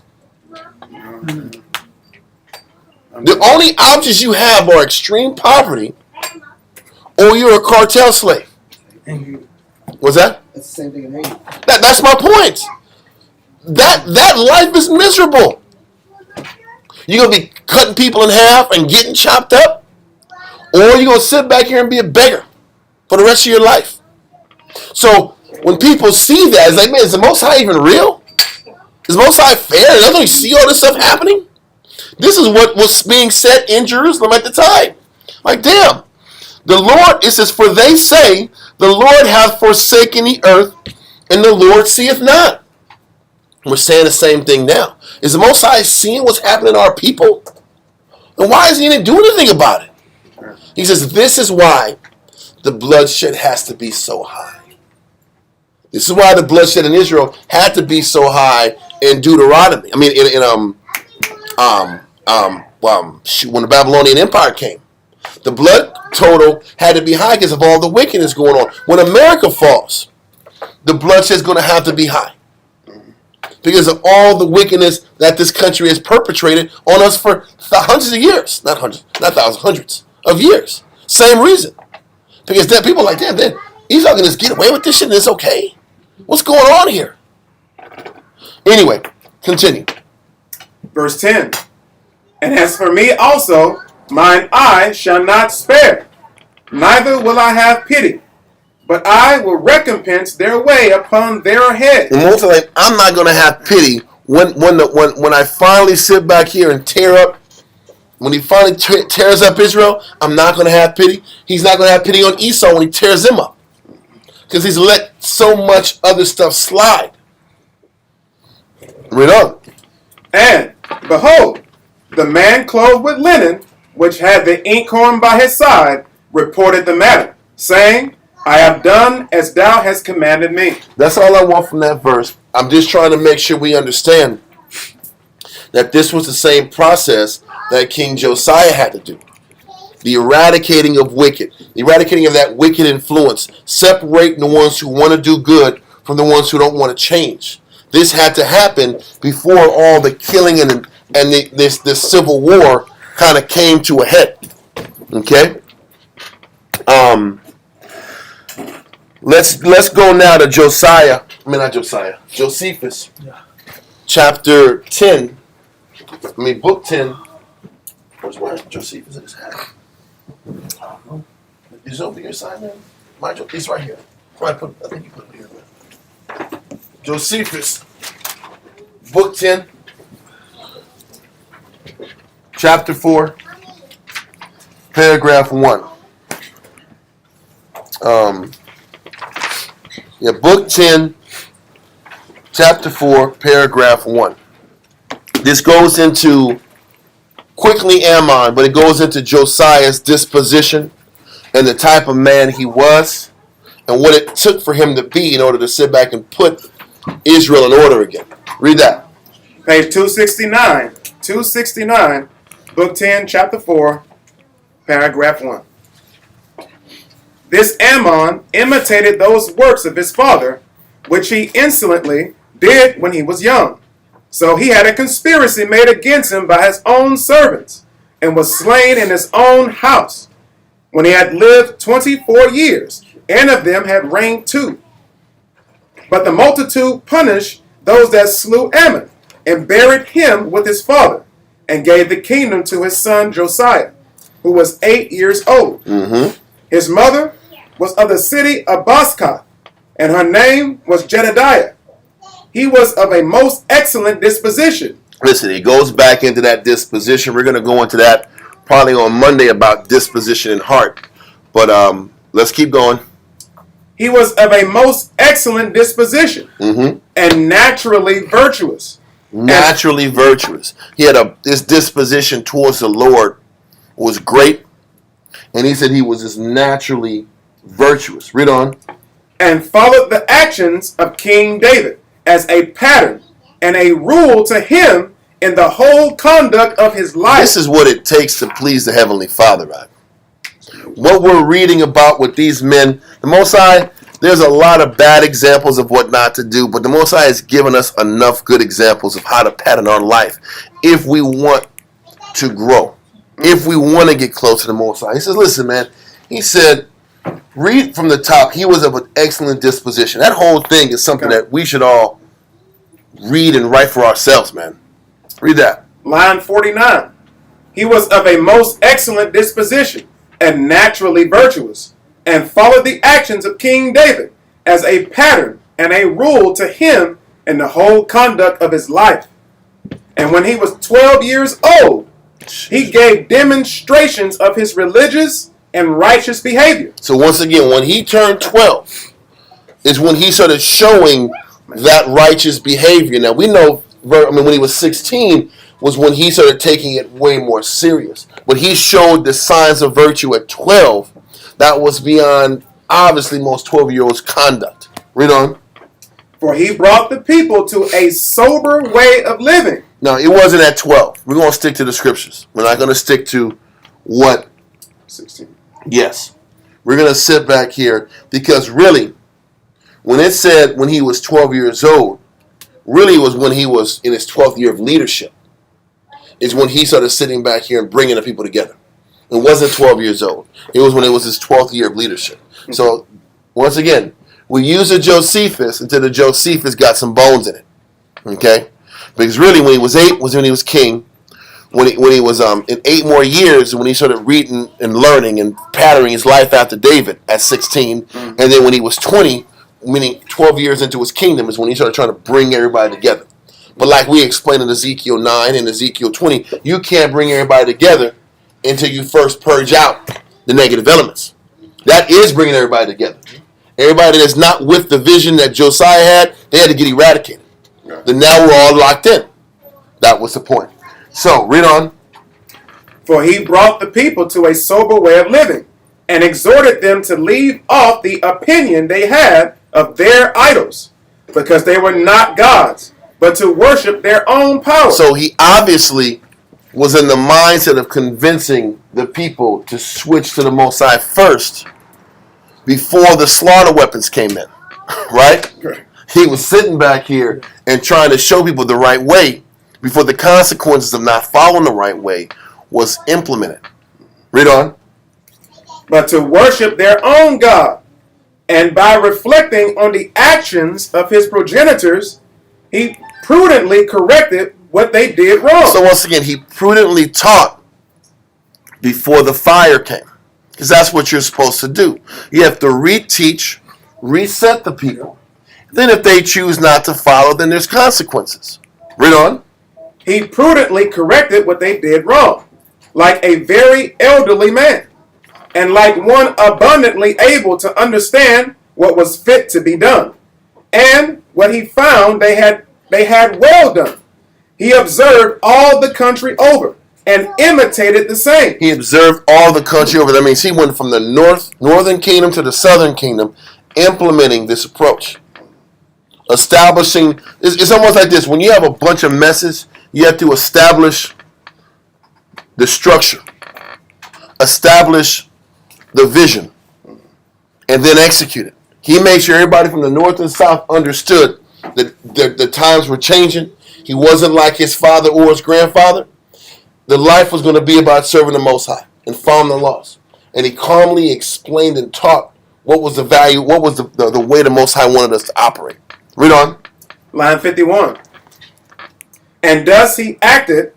[SPEAKER 1] The only options you have are extreme poverty or you're a cartel slave. What's that?
[SPEAKER 5] It's the same thing in Haiti.
[SPEAKER 1] That's my point. That life is miserable. You're going to be cutting people in half and getting chopped up? Or you're going to sit back here and be a beggar for the rest of your life? So when people see that, it's like, man, is the Most High even real? Is the Most High fair? Doesn't he see all this stuff happening? This is what was being said in Jerusalem at the time. Like, damn. The Lord, it says, for they say, the Lord hath forsaken the earth, and the Lord seeth not. We're saying the same thing now. Is the Most High seeing what's happening to our people? And why is he going to do anything about it? He says, this is why the bloodshed has to be so high. This is why the bloodshed in Israel had to be so high in Deuteronomy. I mean, when the Babylonian Empire came. The blood total had to be high because of all the wickedness going on. When America falls, the bloodshed is going to have to be high because of all the wickedness that this country has perpetrated on us for hundreds of years. Not hundreds, not thousands, hundreds of years. Same reason. Because then people are like, damn, Esau can just get away with this shit and it's okay? What's going on here? Anyway, continue.
[SPEAKER 7] Verse 10. And as for me also, mine eye shall not spare, neither will I have pity, but I will recompense their way upon their head.
[SPEAKER 1] And most of the time, I'm not going to have pity when I finally sit back here and tear up. When he finally tears up Israel, I'm not going to have pity. He's not going to have pity on Esau when he tears him up. Because he's let so much other stuff slide. Read on.
[SPEAKER 7] And, behold, the man clothed with linen, which had the inkhorn by his side, reported the matter, saying, I have done as thou hast commanded me.
[SPEAKER 1] That's all I want from that verse. I'm just trying to make sure we understand that this was the same process that King Josiah had to do. The eradicating of wicked, the eradicating of that wicked influence, separating the ones who want to do good from the ones who don't want to change. This had to happen before all the killing and this civil war kind of came to a head. Okay? Let's go now to Josiah. I mean, not Josiah. Josephus.
[SPEAKER 3] Yeah.
[SPEAKER 1] Chapter 10. Book 10. Where's Josephus in his hat? I don't know. Is it over your side, man? It's right here. I think you put it here, man. Josephus. Book 10. Chapter 4. Paragraph 1. Book 10, chapter 4, paragraph 1. This goes into, quickly Ammon, but it goes into Josiah's disposition and the type of man he was and what it took for him to be in order to sit back and put Israel in order again. Read that.
[SPEAKER 7] Page 269. 269, book 10, chapter 4, paragraph 1. This Ammon imitated those works of his father, which he insolently did when he was young. So he had a conspiracy made against him by his own servants, and was slain in his own house, when he had lived 24 years, and of them had reigned 2. But the multitude punished those that slew Ammon, and buried him with his father, and gave the kingdom to his son Josiah, who was 8 years old. His mother was of the city of Boscath, and her name was Jedediah. He was of a most excellent disposition.
[SPEAKER 1] Listen, he goes back into that disposition. We're going to go into that probably on Monday about disposition and heart. But let's keep going.
[SPEAKER 7] He was of a most excellent disposition and naturally virtuous.
[SPEAKER 1] Naturally virtuous. He had this disposition towards the Lord was great. And he said he was just naturally virtuous. Read on.
[SPEAKER 7] And followed the actions of King David as a pattern and a rule to him in the whole conduct of his life.
[SPEAKER 1] This is what it takes to please the Heavenly Father, right? What we're reading about with these men, the Most High, there's a lot of bad examples of what not to do, but the Most High has given us enough good examples of how to pattern our life if we want to grow, if we want to get close to the Most High. He says, listen, man, he said, read from the top, he was of an excellent disposition. That whole thing is something that we should all read and write for ourselves, man. Read that.
[SPEAKER 7] Line 49. He was of a most excellent disposition and naturally virtuous, and followed the actions of King David as a pattern and a rule to him in the whole conduct of his life. And when he was 12 years old, he gave demonstrations of his religious and righteous behavior.
[SPEAKER 1] So once again, when he turned 12 is when he started showing that righteous behavior. Now we know, when he was 16 was when he started taking it way more serious. But he showed the signs of virtue at 12 that was beyond, obviously, most 12-year-olds' conduct. Read on.
[SPEAKER 7] For he brought the people to a sober way of living.
[SPEAKER 1] No, it wasn't at 12. We're going to stick to the scriptures. We're not going to stick to what
[SPEAKER 7] 16.
[SPEAKER 1] Yes. We're going to sit back here because really, when it said when he was 12 years old, really was when he was in his 12th year of leadership. Is when he started sitting back here and bringing the people together. It wasn't 12 years old. It was when it was his 12th year of leadership. So, once again, we use a Josephus until the Josephus got some bones in it. Okay? Because really, when he was 8 was when he was king. When he was in 8 more years, when he started reading and learning and patterning his life after David at 16. And then when he was 20, meaning 12 years into his kingdom, is when he started trying to bring everybody together. But like we explained in Ezekiel 9 and Ezekiel 20, you can't bring everybody together until you first purge out the negative elements. That is bringing everybody together. Everybody that's not with the vision that Josiah had, they had to get eradicated. Then now we're all locked in. That was the point. So, read on.
[SPEAKER 7] For he brought the people to a sober way of living, and exhorted them to leave off the opinion they had of their idols, because they were not gods, but to worship their own power.
[SPEAKER 1] So he obviously was in the mindset of convincing the people to switch to the Most High first before the slaughter weapons came in. Right? He was sitting back here and trying to show people the right way before the consequences of not following the right way was implemented. Read on.
[SPEAKER 7] But to worship their own God, and by reflecting on the actions of his progenitors, he prudently corrected what they did wrong.
[SPEAKER 1] So once again, he prudently taught before the fire came. Because that's what you're supposed to do. You have to reteach, reset the people. Then if they choose not to follow, then there's consequences. Read on.
[SPEAKER 7] He prudently corrected what they did wrong, like a very elderly man, and like one abundantly able to understand what was fit to be done. And what he found they had well done. He observed all the country over and imitated the same.
[SPEAKER 1] He observed all the country over. That means he went from the northern kingdom to the southern kingdom, implementing this approach. Establishing, it's almost like this. When you have a bunch of messes, you have to establish the structure, establish the vision, and then execute it. He made sure everybody from the north and south understood that the times were changing. He wasn't like his father or his grandfather. The life was going to be about serving the Most High and following the laws. And he calmly explained and taught what was the value, what was the way the Most High wanted us to operate. Read on.
[SPEAKER 7] Line 51. And thus he acted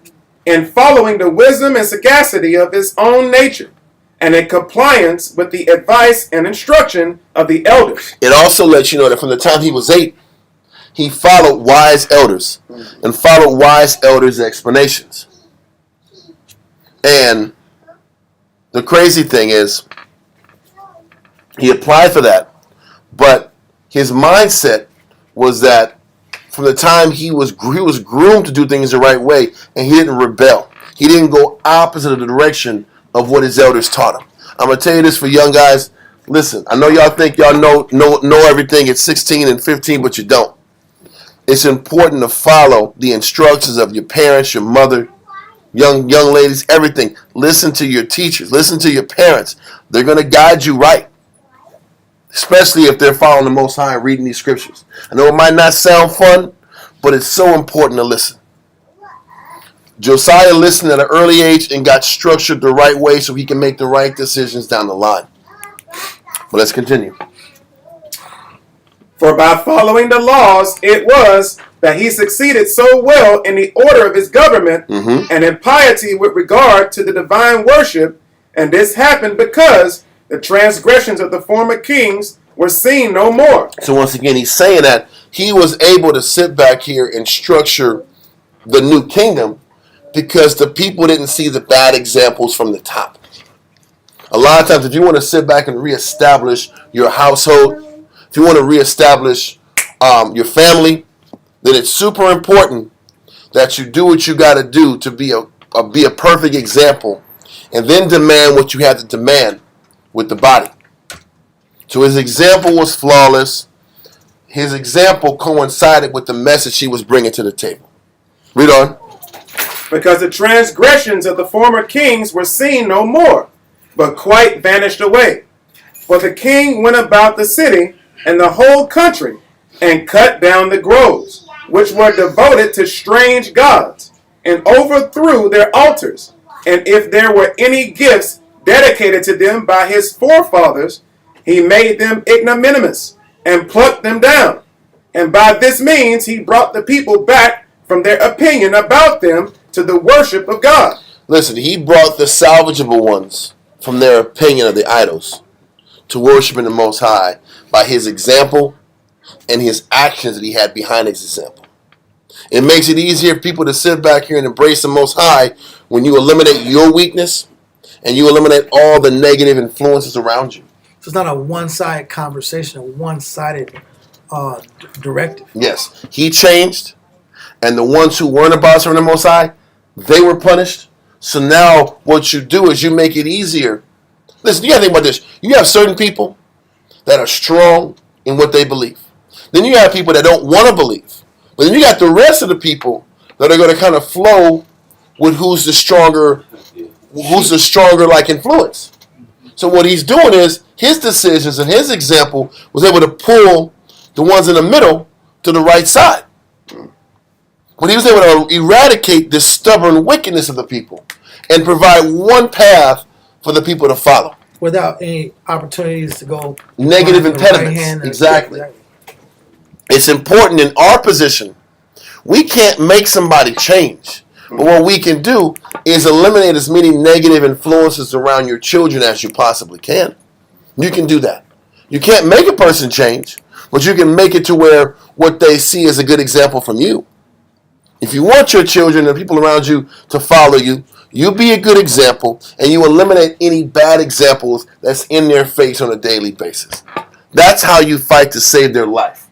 [SPEAKER 7] in following the wisdom and sagacity of his own nature, and in compliance with the advice and instruction of the elders.
[SPEAKER 1] It also lets you know that from the time he was 8, he followed wise elders and followed wise elders' explanations. And the crazy thing is, he applied for that, but his mindset was that from the time he was groomed to do things the right way, and he didn't rebel. He didn't go opposite of the direction of what his elders taught him. I'm going to tell you this for young guys. Listen, I know y'all think y'all know everything at 16 and 15, but you don't. It's important to follow the instructions of your parents, your mother, young ladies, everything. Listen to your teachers. Listen to your parents. They're going to guide you right, especially if they're following the Most High and reading these scriptures. I know it might not sound fun, but it's so important to listen. Josiah listened at an early age and got structured the right way so he can make the right decisions down the line. But let's continue.
[SPEAKER 7] For by following the laws, it was that he succeeded so well in the order of his government and in piety with regard to the divine worship. And this happened because the transgressions of the former kings were seen no more.
[SPEAKER 1] So once again, he's saying that he was able to sit back here and structure the new kingdom because the people didn't see the bad examples from the top. A lot of times, if you want to sit back and reestablish your household, if you want to reestablish your family, then it's super important that you do what you got to do to be a perfect example, and then demand what you have to demand with the body. So his example was flawless. His example coincided with the message he was bringing to the table. Read on.
[SPEAKER 7] Because the transgressions of the former kings were seen no more, but quite vanished away. For the king went about the city and the whole country, and cut down the groves, which were devoted to strange gods, and overthrew their altars. And if there were any gifts dedicated to them by his forefathers, he made them ignominious, and plucked them down. And by this means he brought the people back from their opinion about them to the worship of God.
[SPEAKER 1] Listen, he brought the salvageable ones from their opinion of the idols to worshiping the Most High by his example and his actions that he had behind his example. It makes it easier for people to sit back here and embrace the Most High when you eliminate your weakness and you eliminate all the negative influences around you.
[SPEAKER 3] So it's not a one-sided conversation, a one-sided directive.
[SPEAKER 1] Yes, he changed, and the ones who weren't about serving the Most High, they were punished. So now what you do is you make it easier. Listen, you got to think about this. You have certain people that are strong in what they believe. Then you have people that don't want to believe. But then you got the rest of the people that are going to kind of flow with who's the stronger like influence. So what he's doing is his decisions and his example was able to pull the ones in the middle to the right side. When he was able to eradicate this stubborn wickedness of the people and provide one path for the people to follow.
[SPEAKER 3] Without any opportunities to go
[SPEAKER 1] Negative
[SPEAKER 3] right
[SPEAKER 1] impediments.
[SPEAKER 3] hand
[SPEAKER 1] Exactly. It's important in our position. We can't make somebody change. But what we can do is eliminate as many negative influences around your children as you possibly can. You can do that. You can't make a person change, but you can make it to where what they see is a good example from you. If you want your children and people around you to follow you, you be a good example and you eliminate any bad examples that's in their face on a daily basis. That's how you fight to save their life.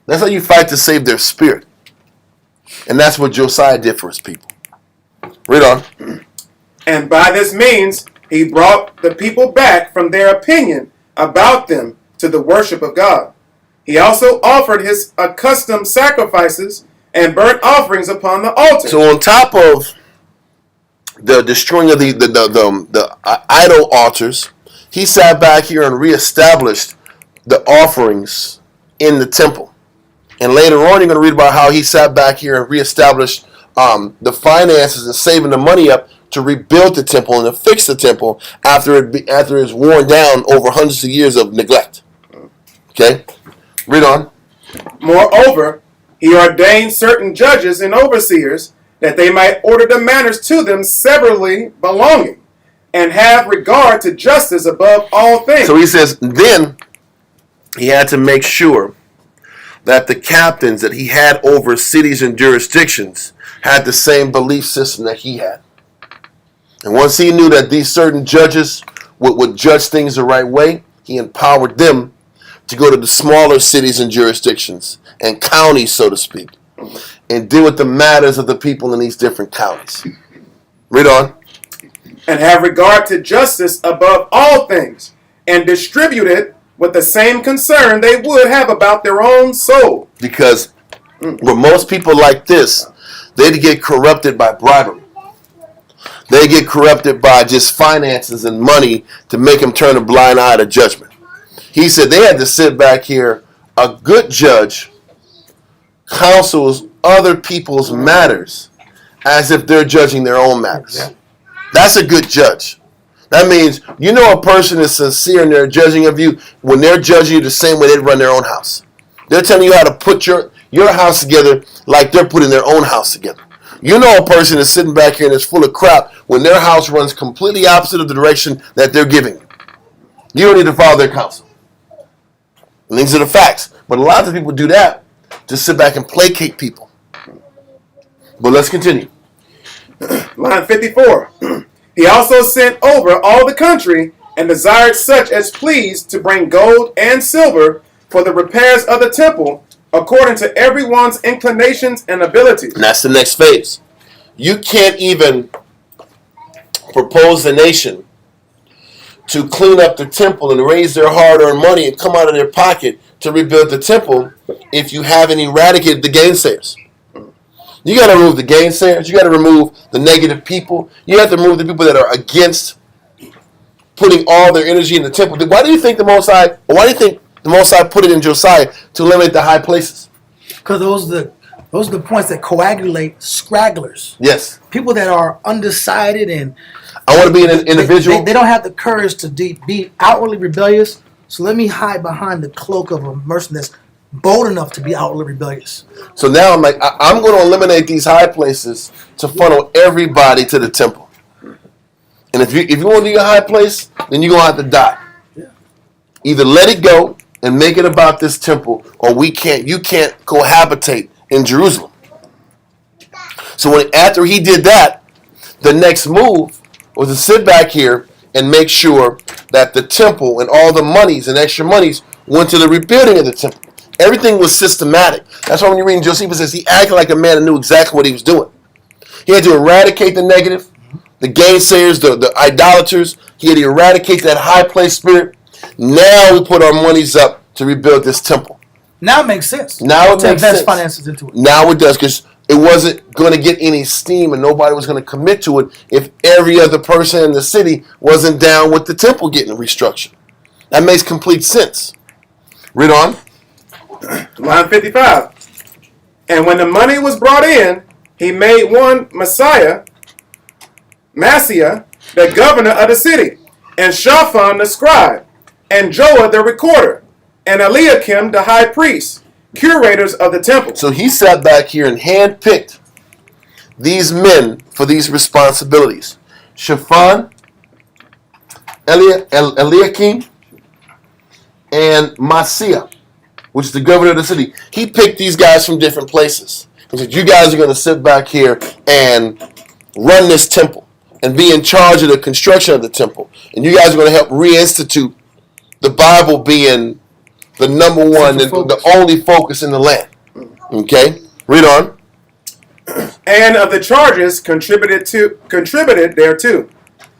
[SPEAKER 1] That's how you fight to save their spirit. And that's what Josiah did for his people. Read on.
[SPEAKER 7] And by this means he brought the people back from their opinion about them to the worship of God. He also offered his accustomed sacrifices and burnt offerings upon the altar.
[SPEAKER 1] So on top of the destroying of the idol altars, he sat back here and reestablished the offerings in the temple. And later on, you're going to read about how he sat back here and reestablished the finances and saving the money up to rebuild the temple and to fix the temple after it's worn down over hundreds of years of neglect. Okay? Read on.
[SPEAKER 7] Moreover, he ordained certain judges and overseers that they might order the matters to them severally belonging and have regard to justice above all things.
[SPEAKER 1] So he says, then he had to make sure that the captains that he had over cities and jurisdictions had the same belief system that he had. And once he knew that these certain judges would judge things the right way, he empowered them to go to the smaller cities and jurisdictions and counties, so to speak, and deal with the matters of the people in these different counties. Read on.
[SPEAKER 7] And have regard to justice above all things, and distribute it with the same concern they would have about their own soul.
[SPEAKER 1] Because with most people like this, they get corrupted by bribery. They get corrupted by just finances and money to make them turn a blind eye to judgment. He said they had to sit back here. A good judge counsels other people's matters as if they're judging their own matters. That's a good judge. That means you know a person is sincere in their judging of you when they're judging you the same way they run their own house. They're telling you how to put your house together like they're putting their own house together. You know a person is sitting back here and is full of crap when their house runs completely opposite of the direction that they're giving you. You don't need to follow their counsel. And these are the facts. But a lot of people do that to sit back and placate people. But let's continue.
[SPEAKER 7] Line 54. He also sent over all the country and desired such as pleased to bring gold and silver for the repairs of the temple, according to everyone's inclinations and abilities.
[SPEAKER 1] And that's the next phase. You can't even propose the nation to clean up the temple and raise their hard-earned money and come out of their pocket to rebuild the temple if you haven't eradicated the gainsayers. You got to remove the gainsayers. You got to remove the negative people. You have to remove the people that are against putting all their energy in the temple. Why do you think the Most High put it in Josiah to eliminate the high places?
[SPEAKER 3] Because those are the points that coagulate scragglers.
[SPEAKER 1] Yes.
[SPEAKER 3] People that are undecided and
[SPEAKER 1] I want to be an individual.
[SPEAKER 3] They don't have the courage to be outwardly rebellious. So let me hide behind the cloak of a person that's bold enough to be outwardly rebellious.
[SPEAKER 1] So now I'm like, I'm going to eliminate these high places to funnel everybody to the temple. And if you want to do your high place, then you're going to have to die.
[SPEAKER 3] Yeah.
[SPEAKER 1] Either let it go and make it about this temple, or you can't cohabitate in Jerusalem. So after he did that, the next move was to sit back here and make sure that the temple and all the monies and extra monies went to the rebuilding of the temple. Everything was systematic. That's why when you read Josephus, says he acted like a man and knew exactly what he was doing. He had to eradicate the negative, the gainsayers, the idolaters. He had to eradicate that high place spirit. Now we put our monies up to rebuild this temple.
[SPEAKER 3] Now it makes sense.
[SPEAKER 1] Now it
[SPEAKER 3] to
[SPEAKER 1] makes
[SPEAKER 3] invest
[SPEAKER 1] sense.
[SPEAKER 3] finances into it.
[SPEAKER 1] Now it does, because it wasn't going to get any steam and nobody was going to commit to it if every other person in the city wasn't down with the temple getting restructured. That makes complete sense. Read on.
[SPEAKER 7] Line 55. And when the money was brought in, he made one Maaseiah, the governor of the city, and Shaphan the scribe, and Joah the recorder, and Eliakim the high priest, curators of the temple.
[SPEAKER 1] So he sat back here and handpicked these men for these responsibilities. Shaphan, Eliakim, and Maaseiah, which is the governor of the city. He picked these guys from different places. He said, you guys are going to sit back here and run this temple and be in charge of the construction of the temple. And you guys are going to help reinstitute the Bible being the number one and the only focus in the land. Okay? Read on.
[SPEAKER 7] And of the charges contributed thereto,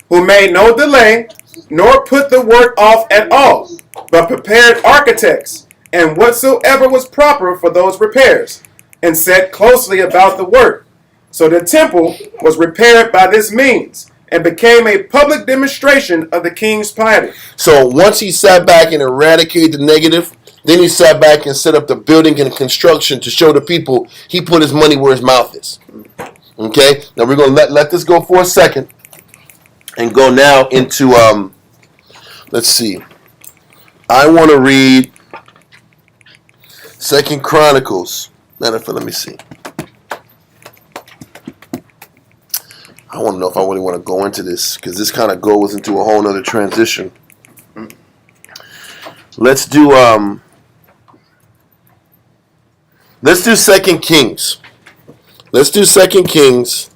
[SPEAKER 7] who made no delay, nor put the work off at all, but prepared architects, and whatsoever was proper for those repairs, and set closely about the work. So the temple was repaired by this means, and became a public demonstration of the king's piety.
[SPEAKER 1] So once he sat back and eradicated the negative, then he sat back and set up the building and construction to show the people he put his money where his mouth is. Okay? Now we're going to let this go for a second and go now into, let's see. I want to read 2 Chronicles. Let me see. I want to know if I really want to go into this, because this kind of goes into a whole nother transition. Let's do 2 Kings. Let's do 2 Kings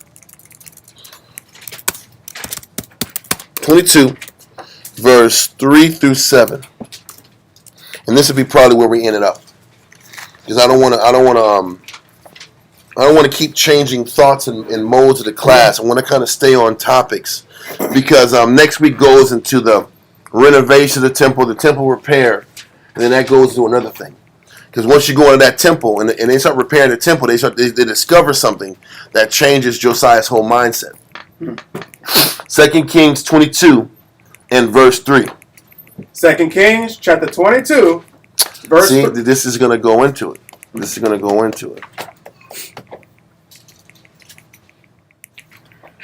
[SPEAKER 1] 22, verse 3 through 7. And this would be probably where we ended up, because I don't want to keep changing thoughts and modes of the class. I want to kind of stay on topics, because next week goes into the renovation of the temple repair, and then that goes into another thing. Because once you go into that temple and they start repairing the temple, they discover something that changes Josiah's whole mindset. 2 Kings 22 and verse 3.
[SPEAKER 7] 2 Kings chapter 22, verse 3.
[SPEAKER 1] See, this is going to go into it. This is going to go into it.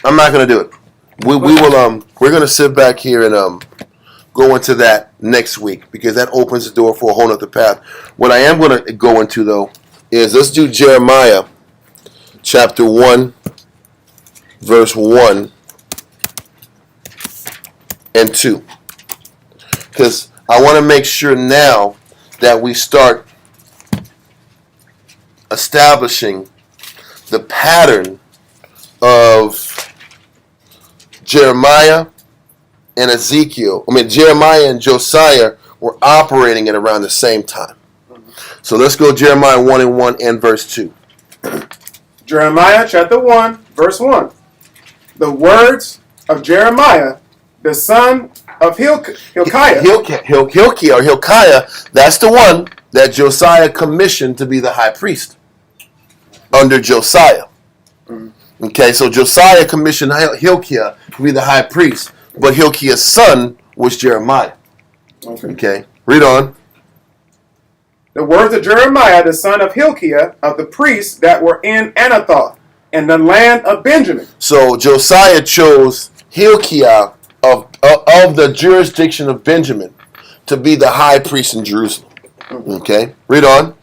[SPEAKER 1] I'm not going to do it. We're going to sit back here and go into that next week, because that opens the door for a whole other path. What I am going to go into, though, is let's do Jeremiah chapter 1, verse 1 and 2. Because I want to make sure now that we start establishing the pattern of Jeremiah and Jeremiah and Josiah were operating at around the same time. So let's go Jeremiah 1 and 1 and verse 2.
[SPEAKER 7] Jeremiah chapter 1, verse 1. The words of Jeremiah, the son of Hilkiah.
[SPEAKER 1] Hilkiah, that's the one that Josiah commissioned to be the high priest under Josiah. Okay, so Josiah commissioned Hilkiah to be the high priest, but Hilkiah's son was Jeremiah.
[SPEAKER 7] Okay.
[SPEAKER 1] Okay, read on.
[SPEAKER 7] The words of Jeremiah, the son of Hilkiah, of the priests that were in Anathoth, in the land of Benjamin.
[SPEAKER 1] So Josiah chose Hilkiah of the jurisdiction of Benjamin to be the high priest in Jerusalem. Okay, read on.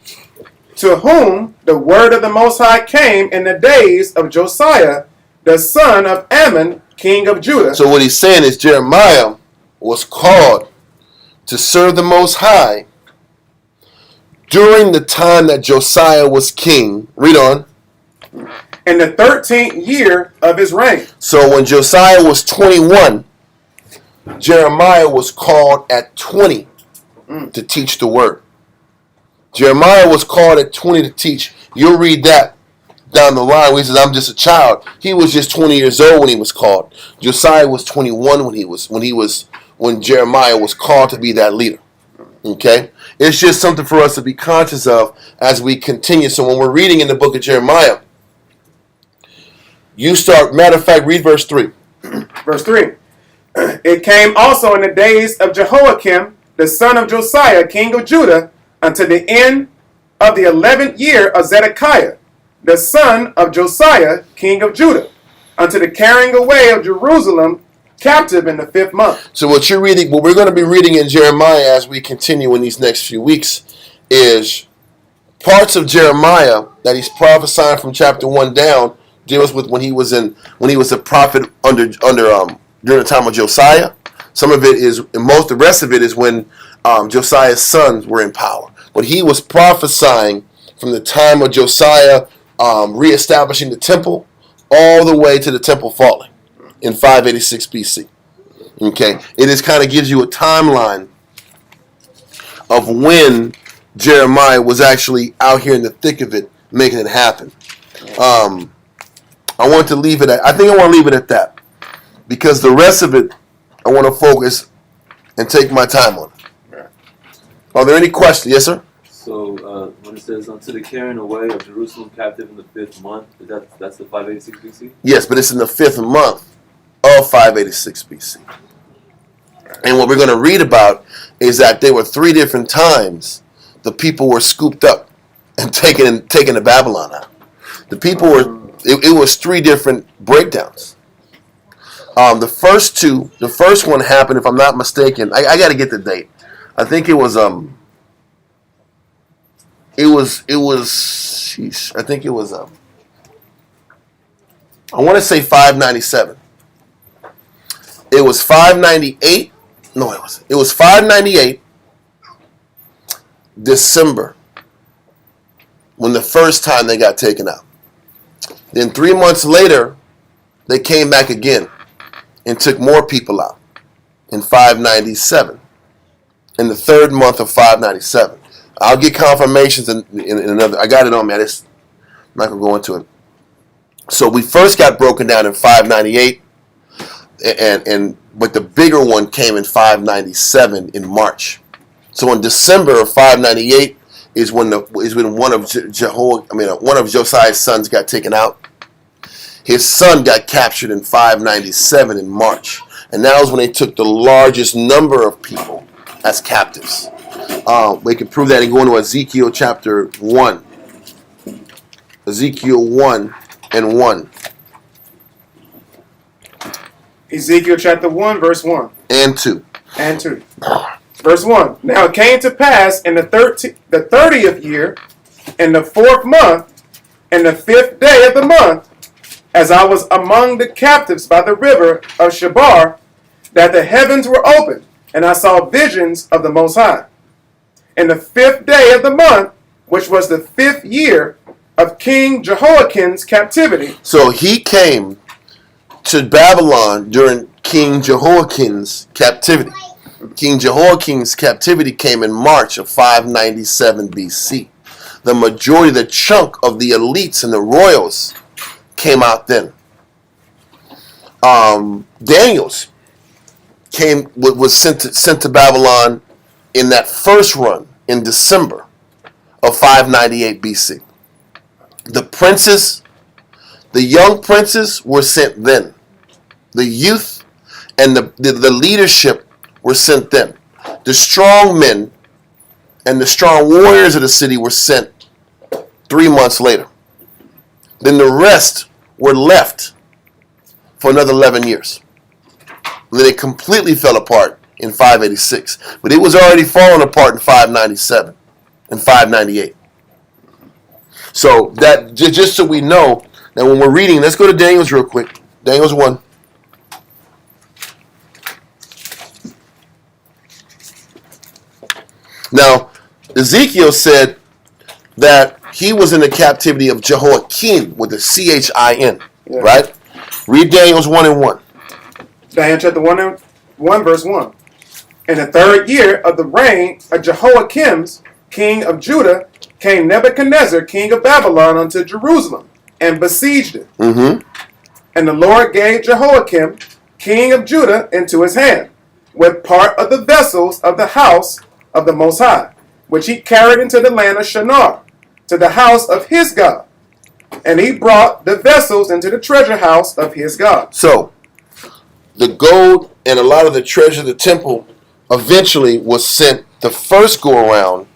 [SPEAKER 7] To whom the word of the Most High came in the days of Josiah, the son of Ammon, king of Judah.
[SPEAKER 1] So what he's saying is Jeremiah was called to serve the Most High during the time that Josiah was king. Read on.
[SPEAKER 7] In the 13th year of his reign.
[SPEAKER 1] So when Josiah was 21, Jeremiah was called at 20 to teach the word. Jeremiah was called at 20 to teach. You'll read that down the line where he says, I'm just a child. He was just 20 years old when he was called. Josiah was 21 when Jeremiah was called to be that leader. Okay? It's just something for us to be conscious of as we continue. So when we're reading in the book of Jeremiah, you start, matter of fact, read verse 3.
[SPEAKER 7] Verse 3. It came also in the days of Jehoiakim, the son of Josiah, king of Judah, unto the end of the 11th year of Zedekiah, the son of Josiah, king of Judah, unto the carrying away of Jerusalem captive in the 5th month.
[SPEAKER 1] So what we're going to be reading in Jeremiah as we continue in these next few weeks is parts of Jeremiah that he's prophesying from chapter 1 down deals with when he was a prophet during the time of Josiah. Some of it is, and the rest of it is when Josiah's sons were in power. But he was prophesying from the time of Josiah reestablishing the temple all the way to the temple falling in 586 BC. Okay, it just kind of gives you a timeline of when Jeremiah was actually out here in the thick of it, making it happen. I want to leave it at. I think I want to leave it at that because the rest of it, I want to focus and take my time on it. Are there any questions? Yes, sir.
[SPEAKER 8] So when it says unto the carrying away of Jerusalem captive in the 5th month, that's the 586 BC?
[SPEAKER 1] Yes, but it's in the 5th month of 586 BC. And what we're going to read about is that there were 3 different times the people were scooped up and taken to Babylon out. The people were. It was 3 different breakdowns. The first one happened, if I'm not mistaken. I got to get the date. I think it was. Sheesh, I think it was. I want to say 597. It was 598. No, it wasn't. It was 598. December. When the first time they got taken out. Then 3 months later, they came back again and took more people out in 597. In the 3rd month of 597. I'll get confirmations in another. I got it on me. I'm not going to go into it. So we first got broken down in 598, but the bigger one came in 597 in March. So in December of 598 is when one of Josiah's sons got taken out. His son got captured in 597 in March, and that was when they took the largest number of people as captives. We can prove that in going to Ezekiel chapter 1. Ezekiel 1 and 1.
[SPEAKER 7] Ezekiel chapter 1, verse 1.
[SPEAKER 1] And 2.
[SPEAKER 7] And 2. Verse 1. Now it came to pass in the 30th year, in the 4th month, in the 5th day of the month, as I was among the captives by the river of Shabar, that the heavens were opened, and I saw visions of the Most High. In the 5th day of the month, which was the 5th year of King Jehoiakim's captivity.
[SPEAKER 1] So he came to Babylon during King Jehoiakim's captivity. King Jehoiakim's captivity came in March of 597 BC. The majority, the chunk of the elites and the royals came out then. Daniel's was sent to Babylon in that first run in December of 598 BC. The princes, the young princes were sent then. The youth and the leadership were sent then. The strong men and the strong warriors of the city were sent 3 months later. Then the rest were left for another 11 years. Then it completely fell apart in 586. But it was already falling apart in 597 and 598. So that just so we know that when we're reading, let's go to Daniel's real quick. Daniel's 1. Now, Ezekiel said that he was in the captivity of Jehoiakim with a Chin, right? Read Daniel's 1 and 1.
[SPEAKER 7] Daniel chapter 1 verse 1. In the 3rd year of the reign of Jehoiakim, king of Judah, came Nebuchadnezzar, king of Babylon, unto Jerusalem, and besieged it.
[SPEAKER 1] Mm-hmm.
[SPEAKER 7] And the Lord gave Jehoiakim, king of Judah, into his hand, with part of the vessels of the house of the Most High, which he carried into the land of Shinar, to the house of his God. And he brought the vessels into the treasure house of his God.
[SPEAKER 1] So, the gold and a lot of the treasure of the temple eventually was sent the first go around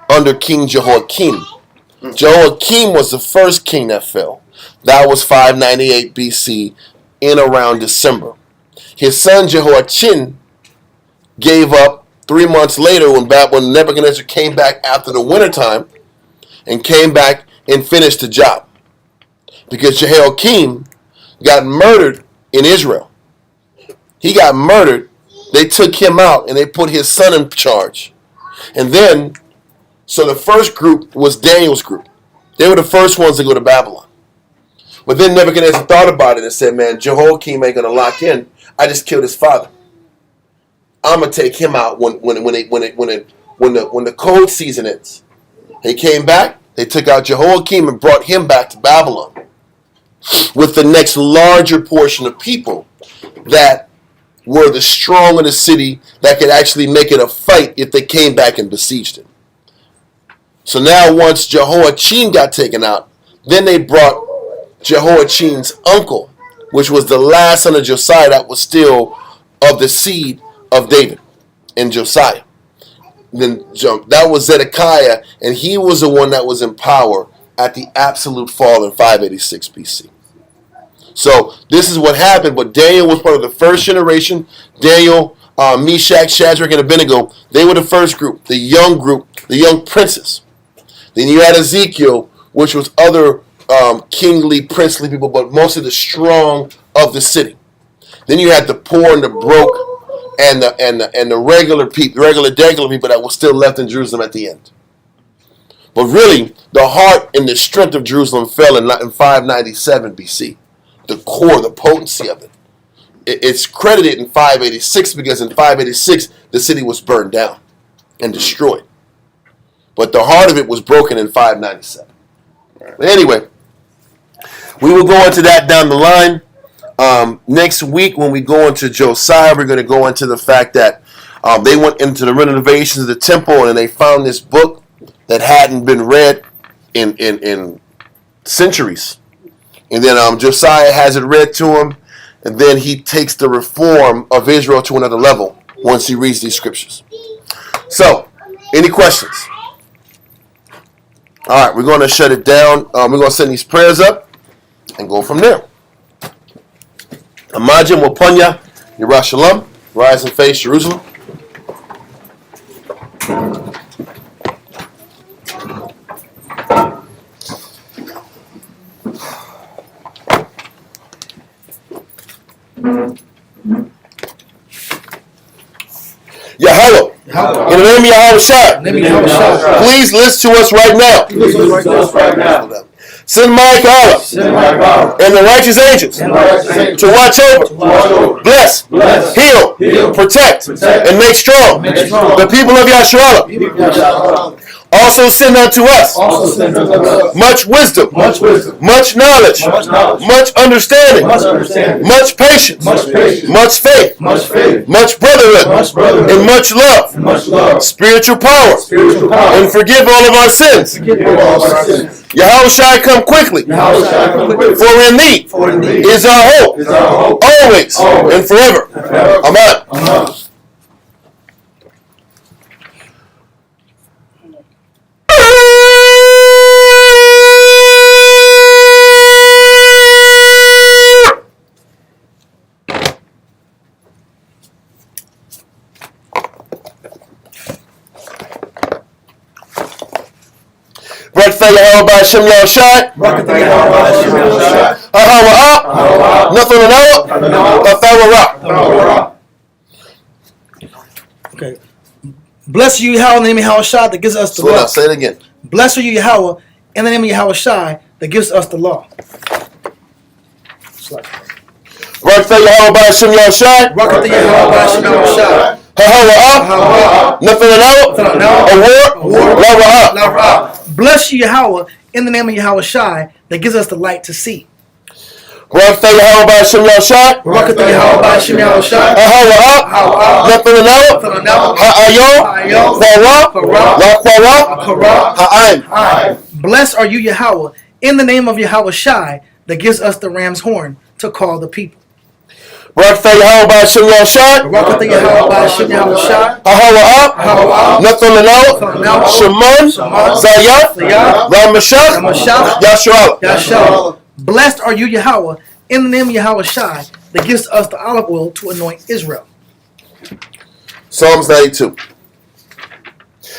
[SPEAKER 1] under King Jehoiakim. Jehoiakim was the first king that fell. That was 598 BC in around December. His son Jehoiachin gave up 3 months later when Nebuchadnezzar came back after the wintertime and came back and finished the job. Because Jehoiakim got murdered in Israel. He got murdered. They took him out and they put his son in charge. And then, so the first group was Daniel's group. They were the first ones to go to Babylon. But then Nebuchadnezzar thought about it and said, man, Jehoiakim ain't going to lock in. I just killed his father. I'm going to take him out when the cold season ends. They came back. They took out Jehoiakim and brought him back to Babylon with the next larger portion of people that were the strong of the city that could actually make it a fight if they came back and besieged it. So now once Jehoiachin got taken out, then they brought Jehoiachin's uncle, which was the last son of Josiah that was still of the seed of David and Josiah. Then that was Zedekiah, and he was the one that was in power at the absolute fall in 586 BC. So this is what happened, but Daniel was part of the first generation. Daniel, Meshach, Shadrach, and Abednego, they were the first group, the young princes. Then you had Ezekiel, which was other kingly, princely people, but mostly the strong of the city. Then you had the poor and the broke and the regular people, degular people that were still left in Jerusalem at the end. But really, the heart and the strength of Jerusalem fell in 597 BC. The core, the potency of it. It's credited in 586 because in 586 the city was burned down and destroyed. But the heart of it was broken in 597. But anyway, we will go into that down the line. Next week when we go into Josiah, we're going to go into the fact that they went into the renovations of the temple and they found this book that hadn't been read in centuries. And then Josiah has it read to him, and then he takes the reform of Israel to another level once he reads these scriptures. So, any questions? All right, we're going to shut it down. We're going to send these prayers up and go from there. Imagine Wapunya, Yerushalayim, rise and face Jerusalem. Yahweh, in the name of Yahweh, please listen to us right now. Send Mike Allah and the righteous angels to watch over, bless, heal, protect, and make strong the people of Yahshua. Also send unto us much wisdom, much knowledge, much understanding, much patience, much faith, much brotherhood, and much love, spiritual power, and forgive all of our sins. Yahweh shall come quickly, for in thee is our hope, always and forever. Amen. Yahweh Ba'Shem Yahushai. Hahawa. Nothing to know. Hathawara.
[SPEAKER 3] Okay. Bless you, Yahweh, in the name of Yahweh Shai that gives us the
[SPEAKER 1] Slow down.
[SPEAKER 3] law.
[SPEAKER 1] Say it again.
[SPEAKER 3] Bless you, Yahweh, in the name of Yahweh Shai that gives us the law.
[SPEAKER 1] Rakatha Yahweh Ba'Shem Yahushai.
[SPEAKER 3] Rakatha Yahweh Ba'Shem Yahushai.
[SPEAKER 1] Hahawa. Nothing to know. Award. Lava.
[SPEAKER 3] Bless you, Yahweh, in the name of Yahweh Shai that gives us the light to see.
[SPEAKER 1] Rakatha Yahweh Ba'Shem Yahushai.
[SPEAKER 3] Rakatha Yahweh Ba'Shem Yahushai.
[SPEAKER 1] Hahawa. Nothing to know. Ha'ayo. Kwara. Ha'aim.
[SPEAKER 3] Blessed are you, Yahweh, in the name of Yahweh Shai that gives us the ram's horn to call the people.
[SPEAKER 1] Rakatha Yahweh Ba'Shem Yahushai.
[SPEAKER 3] Rakatha Yahweh Ba'Shem Yahushai.
[SPEAKER 1] Hahawa. Nothing to know. Shimon. Zayah. Ramashach. Yashuala.
[SPEAKER 3] Blessed are you, Yahweh, in the name of Yahweh Shai that gives us the olive oil to anoint Israel.
[SPEAKER 1] Psalms 92.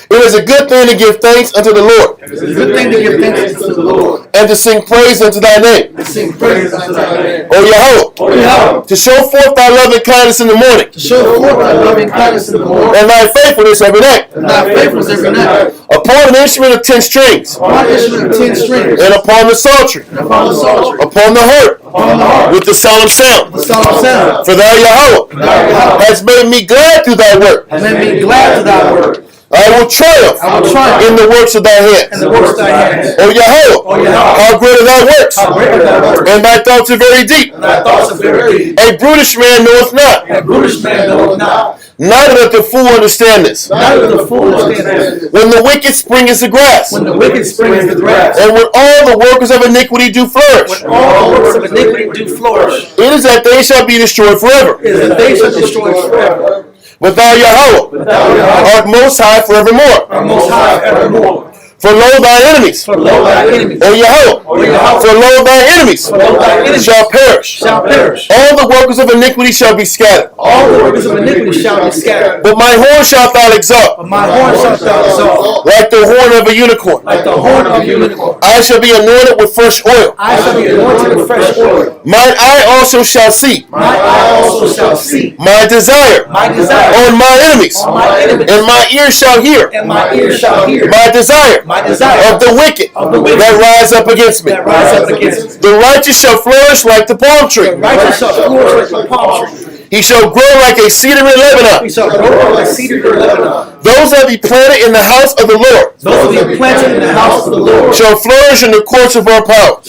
[SPEAKER 1] It is a good thing to give thanks unto the Lord.
[SPEAKER 3] It is a good thing to give thanks unto the Lord.
[SPEAKER 1] And to sing praise unto thy name.
[SPEAKER 3] Sing praise unto thy name.
[SPEAKER 1] O Yahweh. To show forth thy loving kindness in the morning.
[SPEAKER 3] To show forth thy loving kindness in the morning.
[SPEAKER 1] And thy faithfulness every night.
[SPEAKER 3] And thy faithfulness every night.
[SPEAKER 1] Upon an instrument of 10 strings.
[SPEAKER 3] Upon an instrument of 10 strings.
[SPEAKER 1] And upon the psaltery.
[SPEAKER 3] And upon the psaltery.
[SPEAKER 1] Upon the harp.
[SPEAKER 3] Upon the harp.
[SPEAKER 1] With the solemn sound.
[SPEAKER 3] The solemn sound.
[SPEAKER 1] For thou Yahweh hast made me glad through thy word.
[SPEAKER 3] Has made me glad to thy word.
[SPEAKER 1] I will triumph in the works of thy hands.
[SPEAKER 3] And the works of thy hands.
[SPEAKER 1] O Yahweh, how great are thy works, and thy thoughts are very deep. A brutish man knoweth not, neither doth the fool understand this. When the wicked springeth the grass, and when all the workers of iniquity do flourish, it is that they shall be destroyed forever. But thou Yahweh art most high forevermore. For lo thy enemies, O Yahweh, for lo thy enemies shall perish. All the workers of iniquity shall be scattered. But my horn shalt thou exalt, like the horn of a unicorn. I shall be anointed with fresh oil. Mine eye also shall see. My desire on my enemies, and my ear shall hear. My desire of the wicked that rise up against me. The righteous shall flourish like the palm tree. He shall grow like a cedar in Lebanon. Those that be planted in the house of the Lord shall flourish in the courts of our power.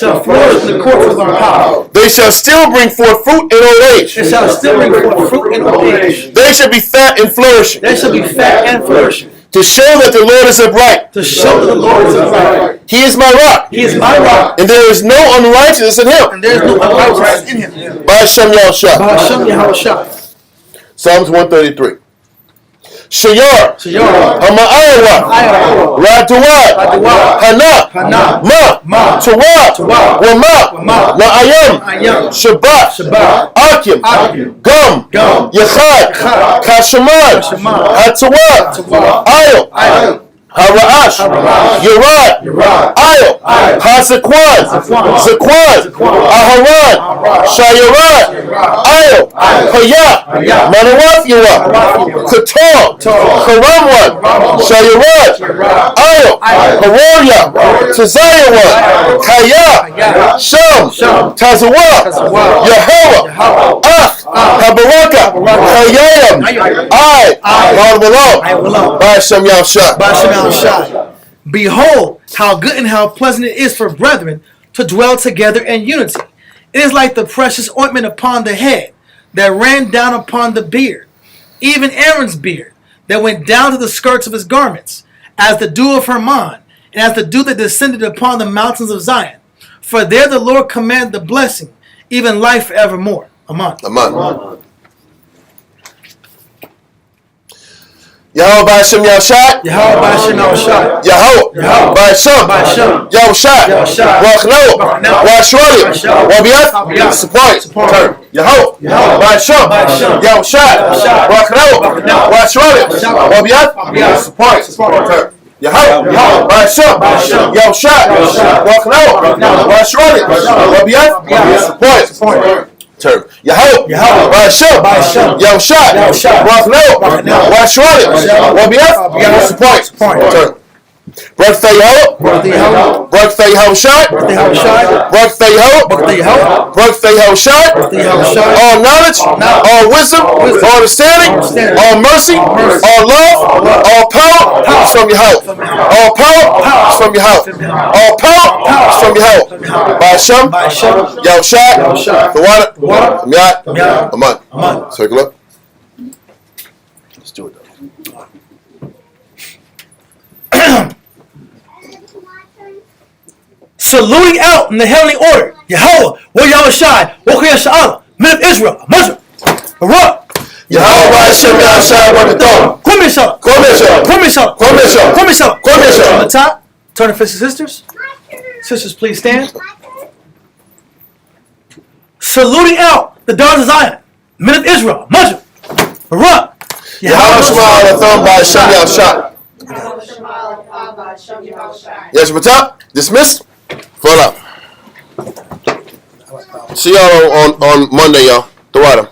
[SPEAKER 1] They shall still bring forth fruit in old age. They shall be fat and flourishing. To show that the Lord is upright. He is my rock. And there is no unrighteousness in him. Ba'Shem Yahushai. Psalms 133. Shayar, Hama'ayawa, Raduad, Hana, Ma, Tawad, Wama, Na'ayam, Shabbat, Akim, Gum, Yachad, Kashamad, Hatawad, Ayo, Hara'ash, Yerad, Ayo, Hasaquad, Zaquad, Aharan, Shayarad, Ayo, Hayah, Manawaf Yua, Katal, Karamwan, Shayarad, Ayo, Haroya, Tazayawad, Kaya, Sham, Tazawa, Yehovah, Habaraka, Hayayam, Ba'Shem Yahushai.
[SPEAKER 3] Behold, how good and how pleasant it is for brethren to dwell together in unity. It is like the precious ointment upon the head that ran down upon the beard, even Aaron's beard that went down to the skirts of his garments, as the dew of Hermon, and as the dew that descended upon the mountains of Zion. For there the Lord commanded the blessing, even life forevermore. Amen.
[SPEAKER 1] Yahweh Ba'Shem Yahushai. Yahweh Ba'Shem Yahushai. Wachno. Washwali. Wabiat. Support. Turn. Yahweh Ba'Shem Yahushai. Wachno. Washwali. Wabiat. Support. Turn. Yahweh, Ba'Shem, Yo Shot, walking out, Watch running, point. Turn. Yahweh, Ba'Shem, Yo Shot, walking out, Watch running, point. Turn. Birthday Yahweh, birthday Yahweh Shot, birthday Yahweh, birthday Yahweh Shot, all knowledge, all wisdom, all understanding, all mercy, all love, all power is from Yahweh. All power is from Yahweh. All power is from Yahweh. Ba'Shem, Yahweh Shot, the water, Miyat, Aman. Circle up. Let's do it though.
[SPEAKER 9] Saluting out in the heavenly order. Yahweh, Yahweh Shai, Wokaya Sha'ala, men of Israel, Muslim, Barak.
[SPEAKER 1] Yahweh Ba'Shem, Yahweh Shai, Wakathon.
[SPEAKER 9] From the top, turn to faces sisters. Sisters, please stand. Saluting out the daughters of Zion, men of Israel, Muslim, Barak.
[SPEAKER 1] Yahweh Shema Wakathon, Ba'Shem, Yahweh Shai. Yes, what's up? Dismissed? Fall out. See y'all on Monday, y'all. The water.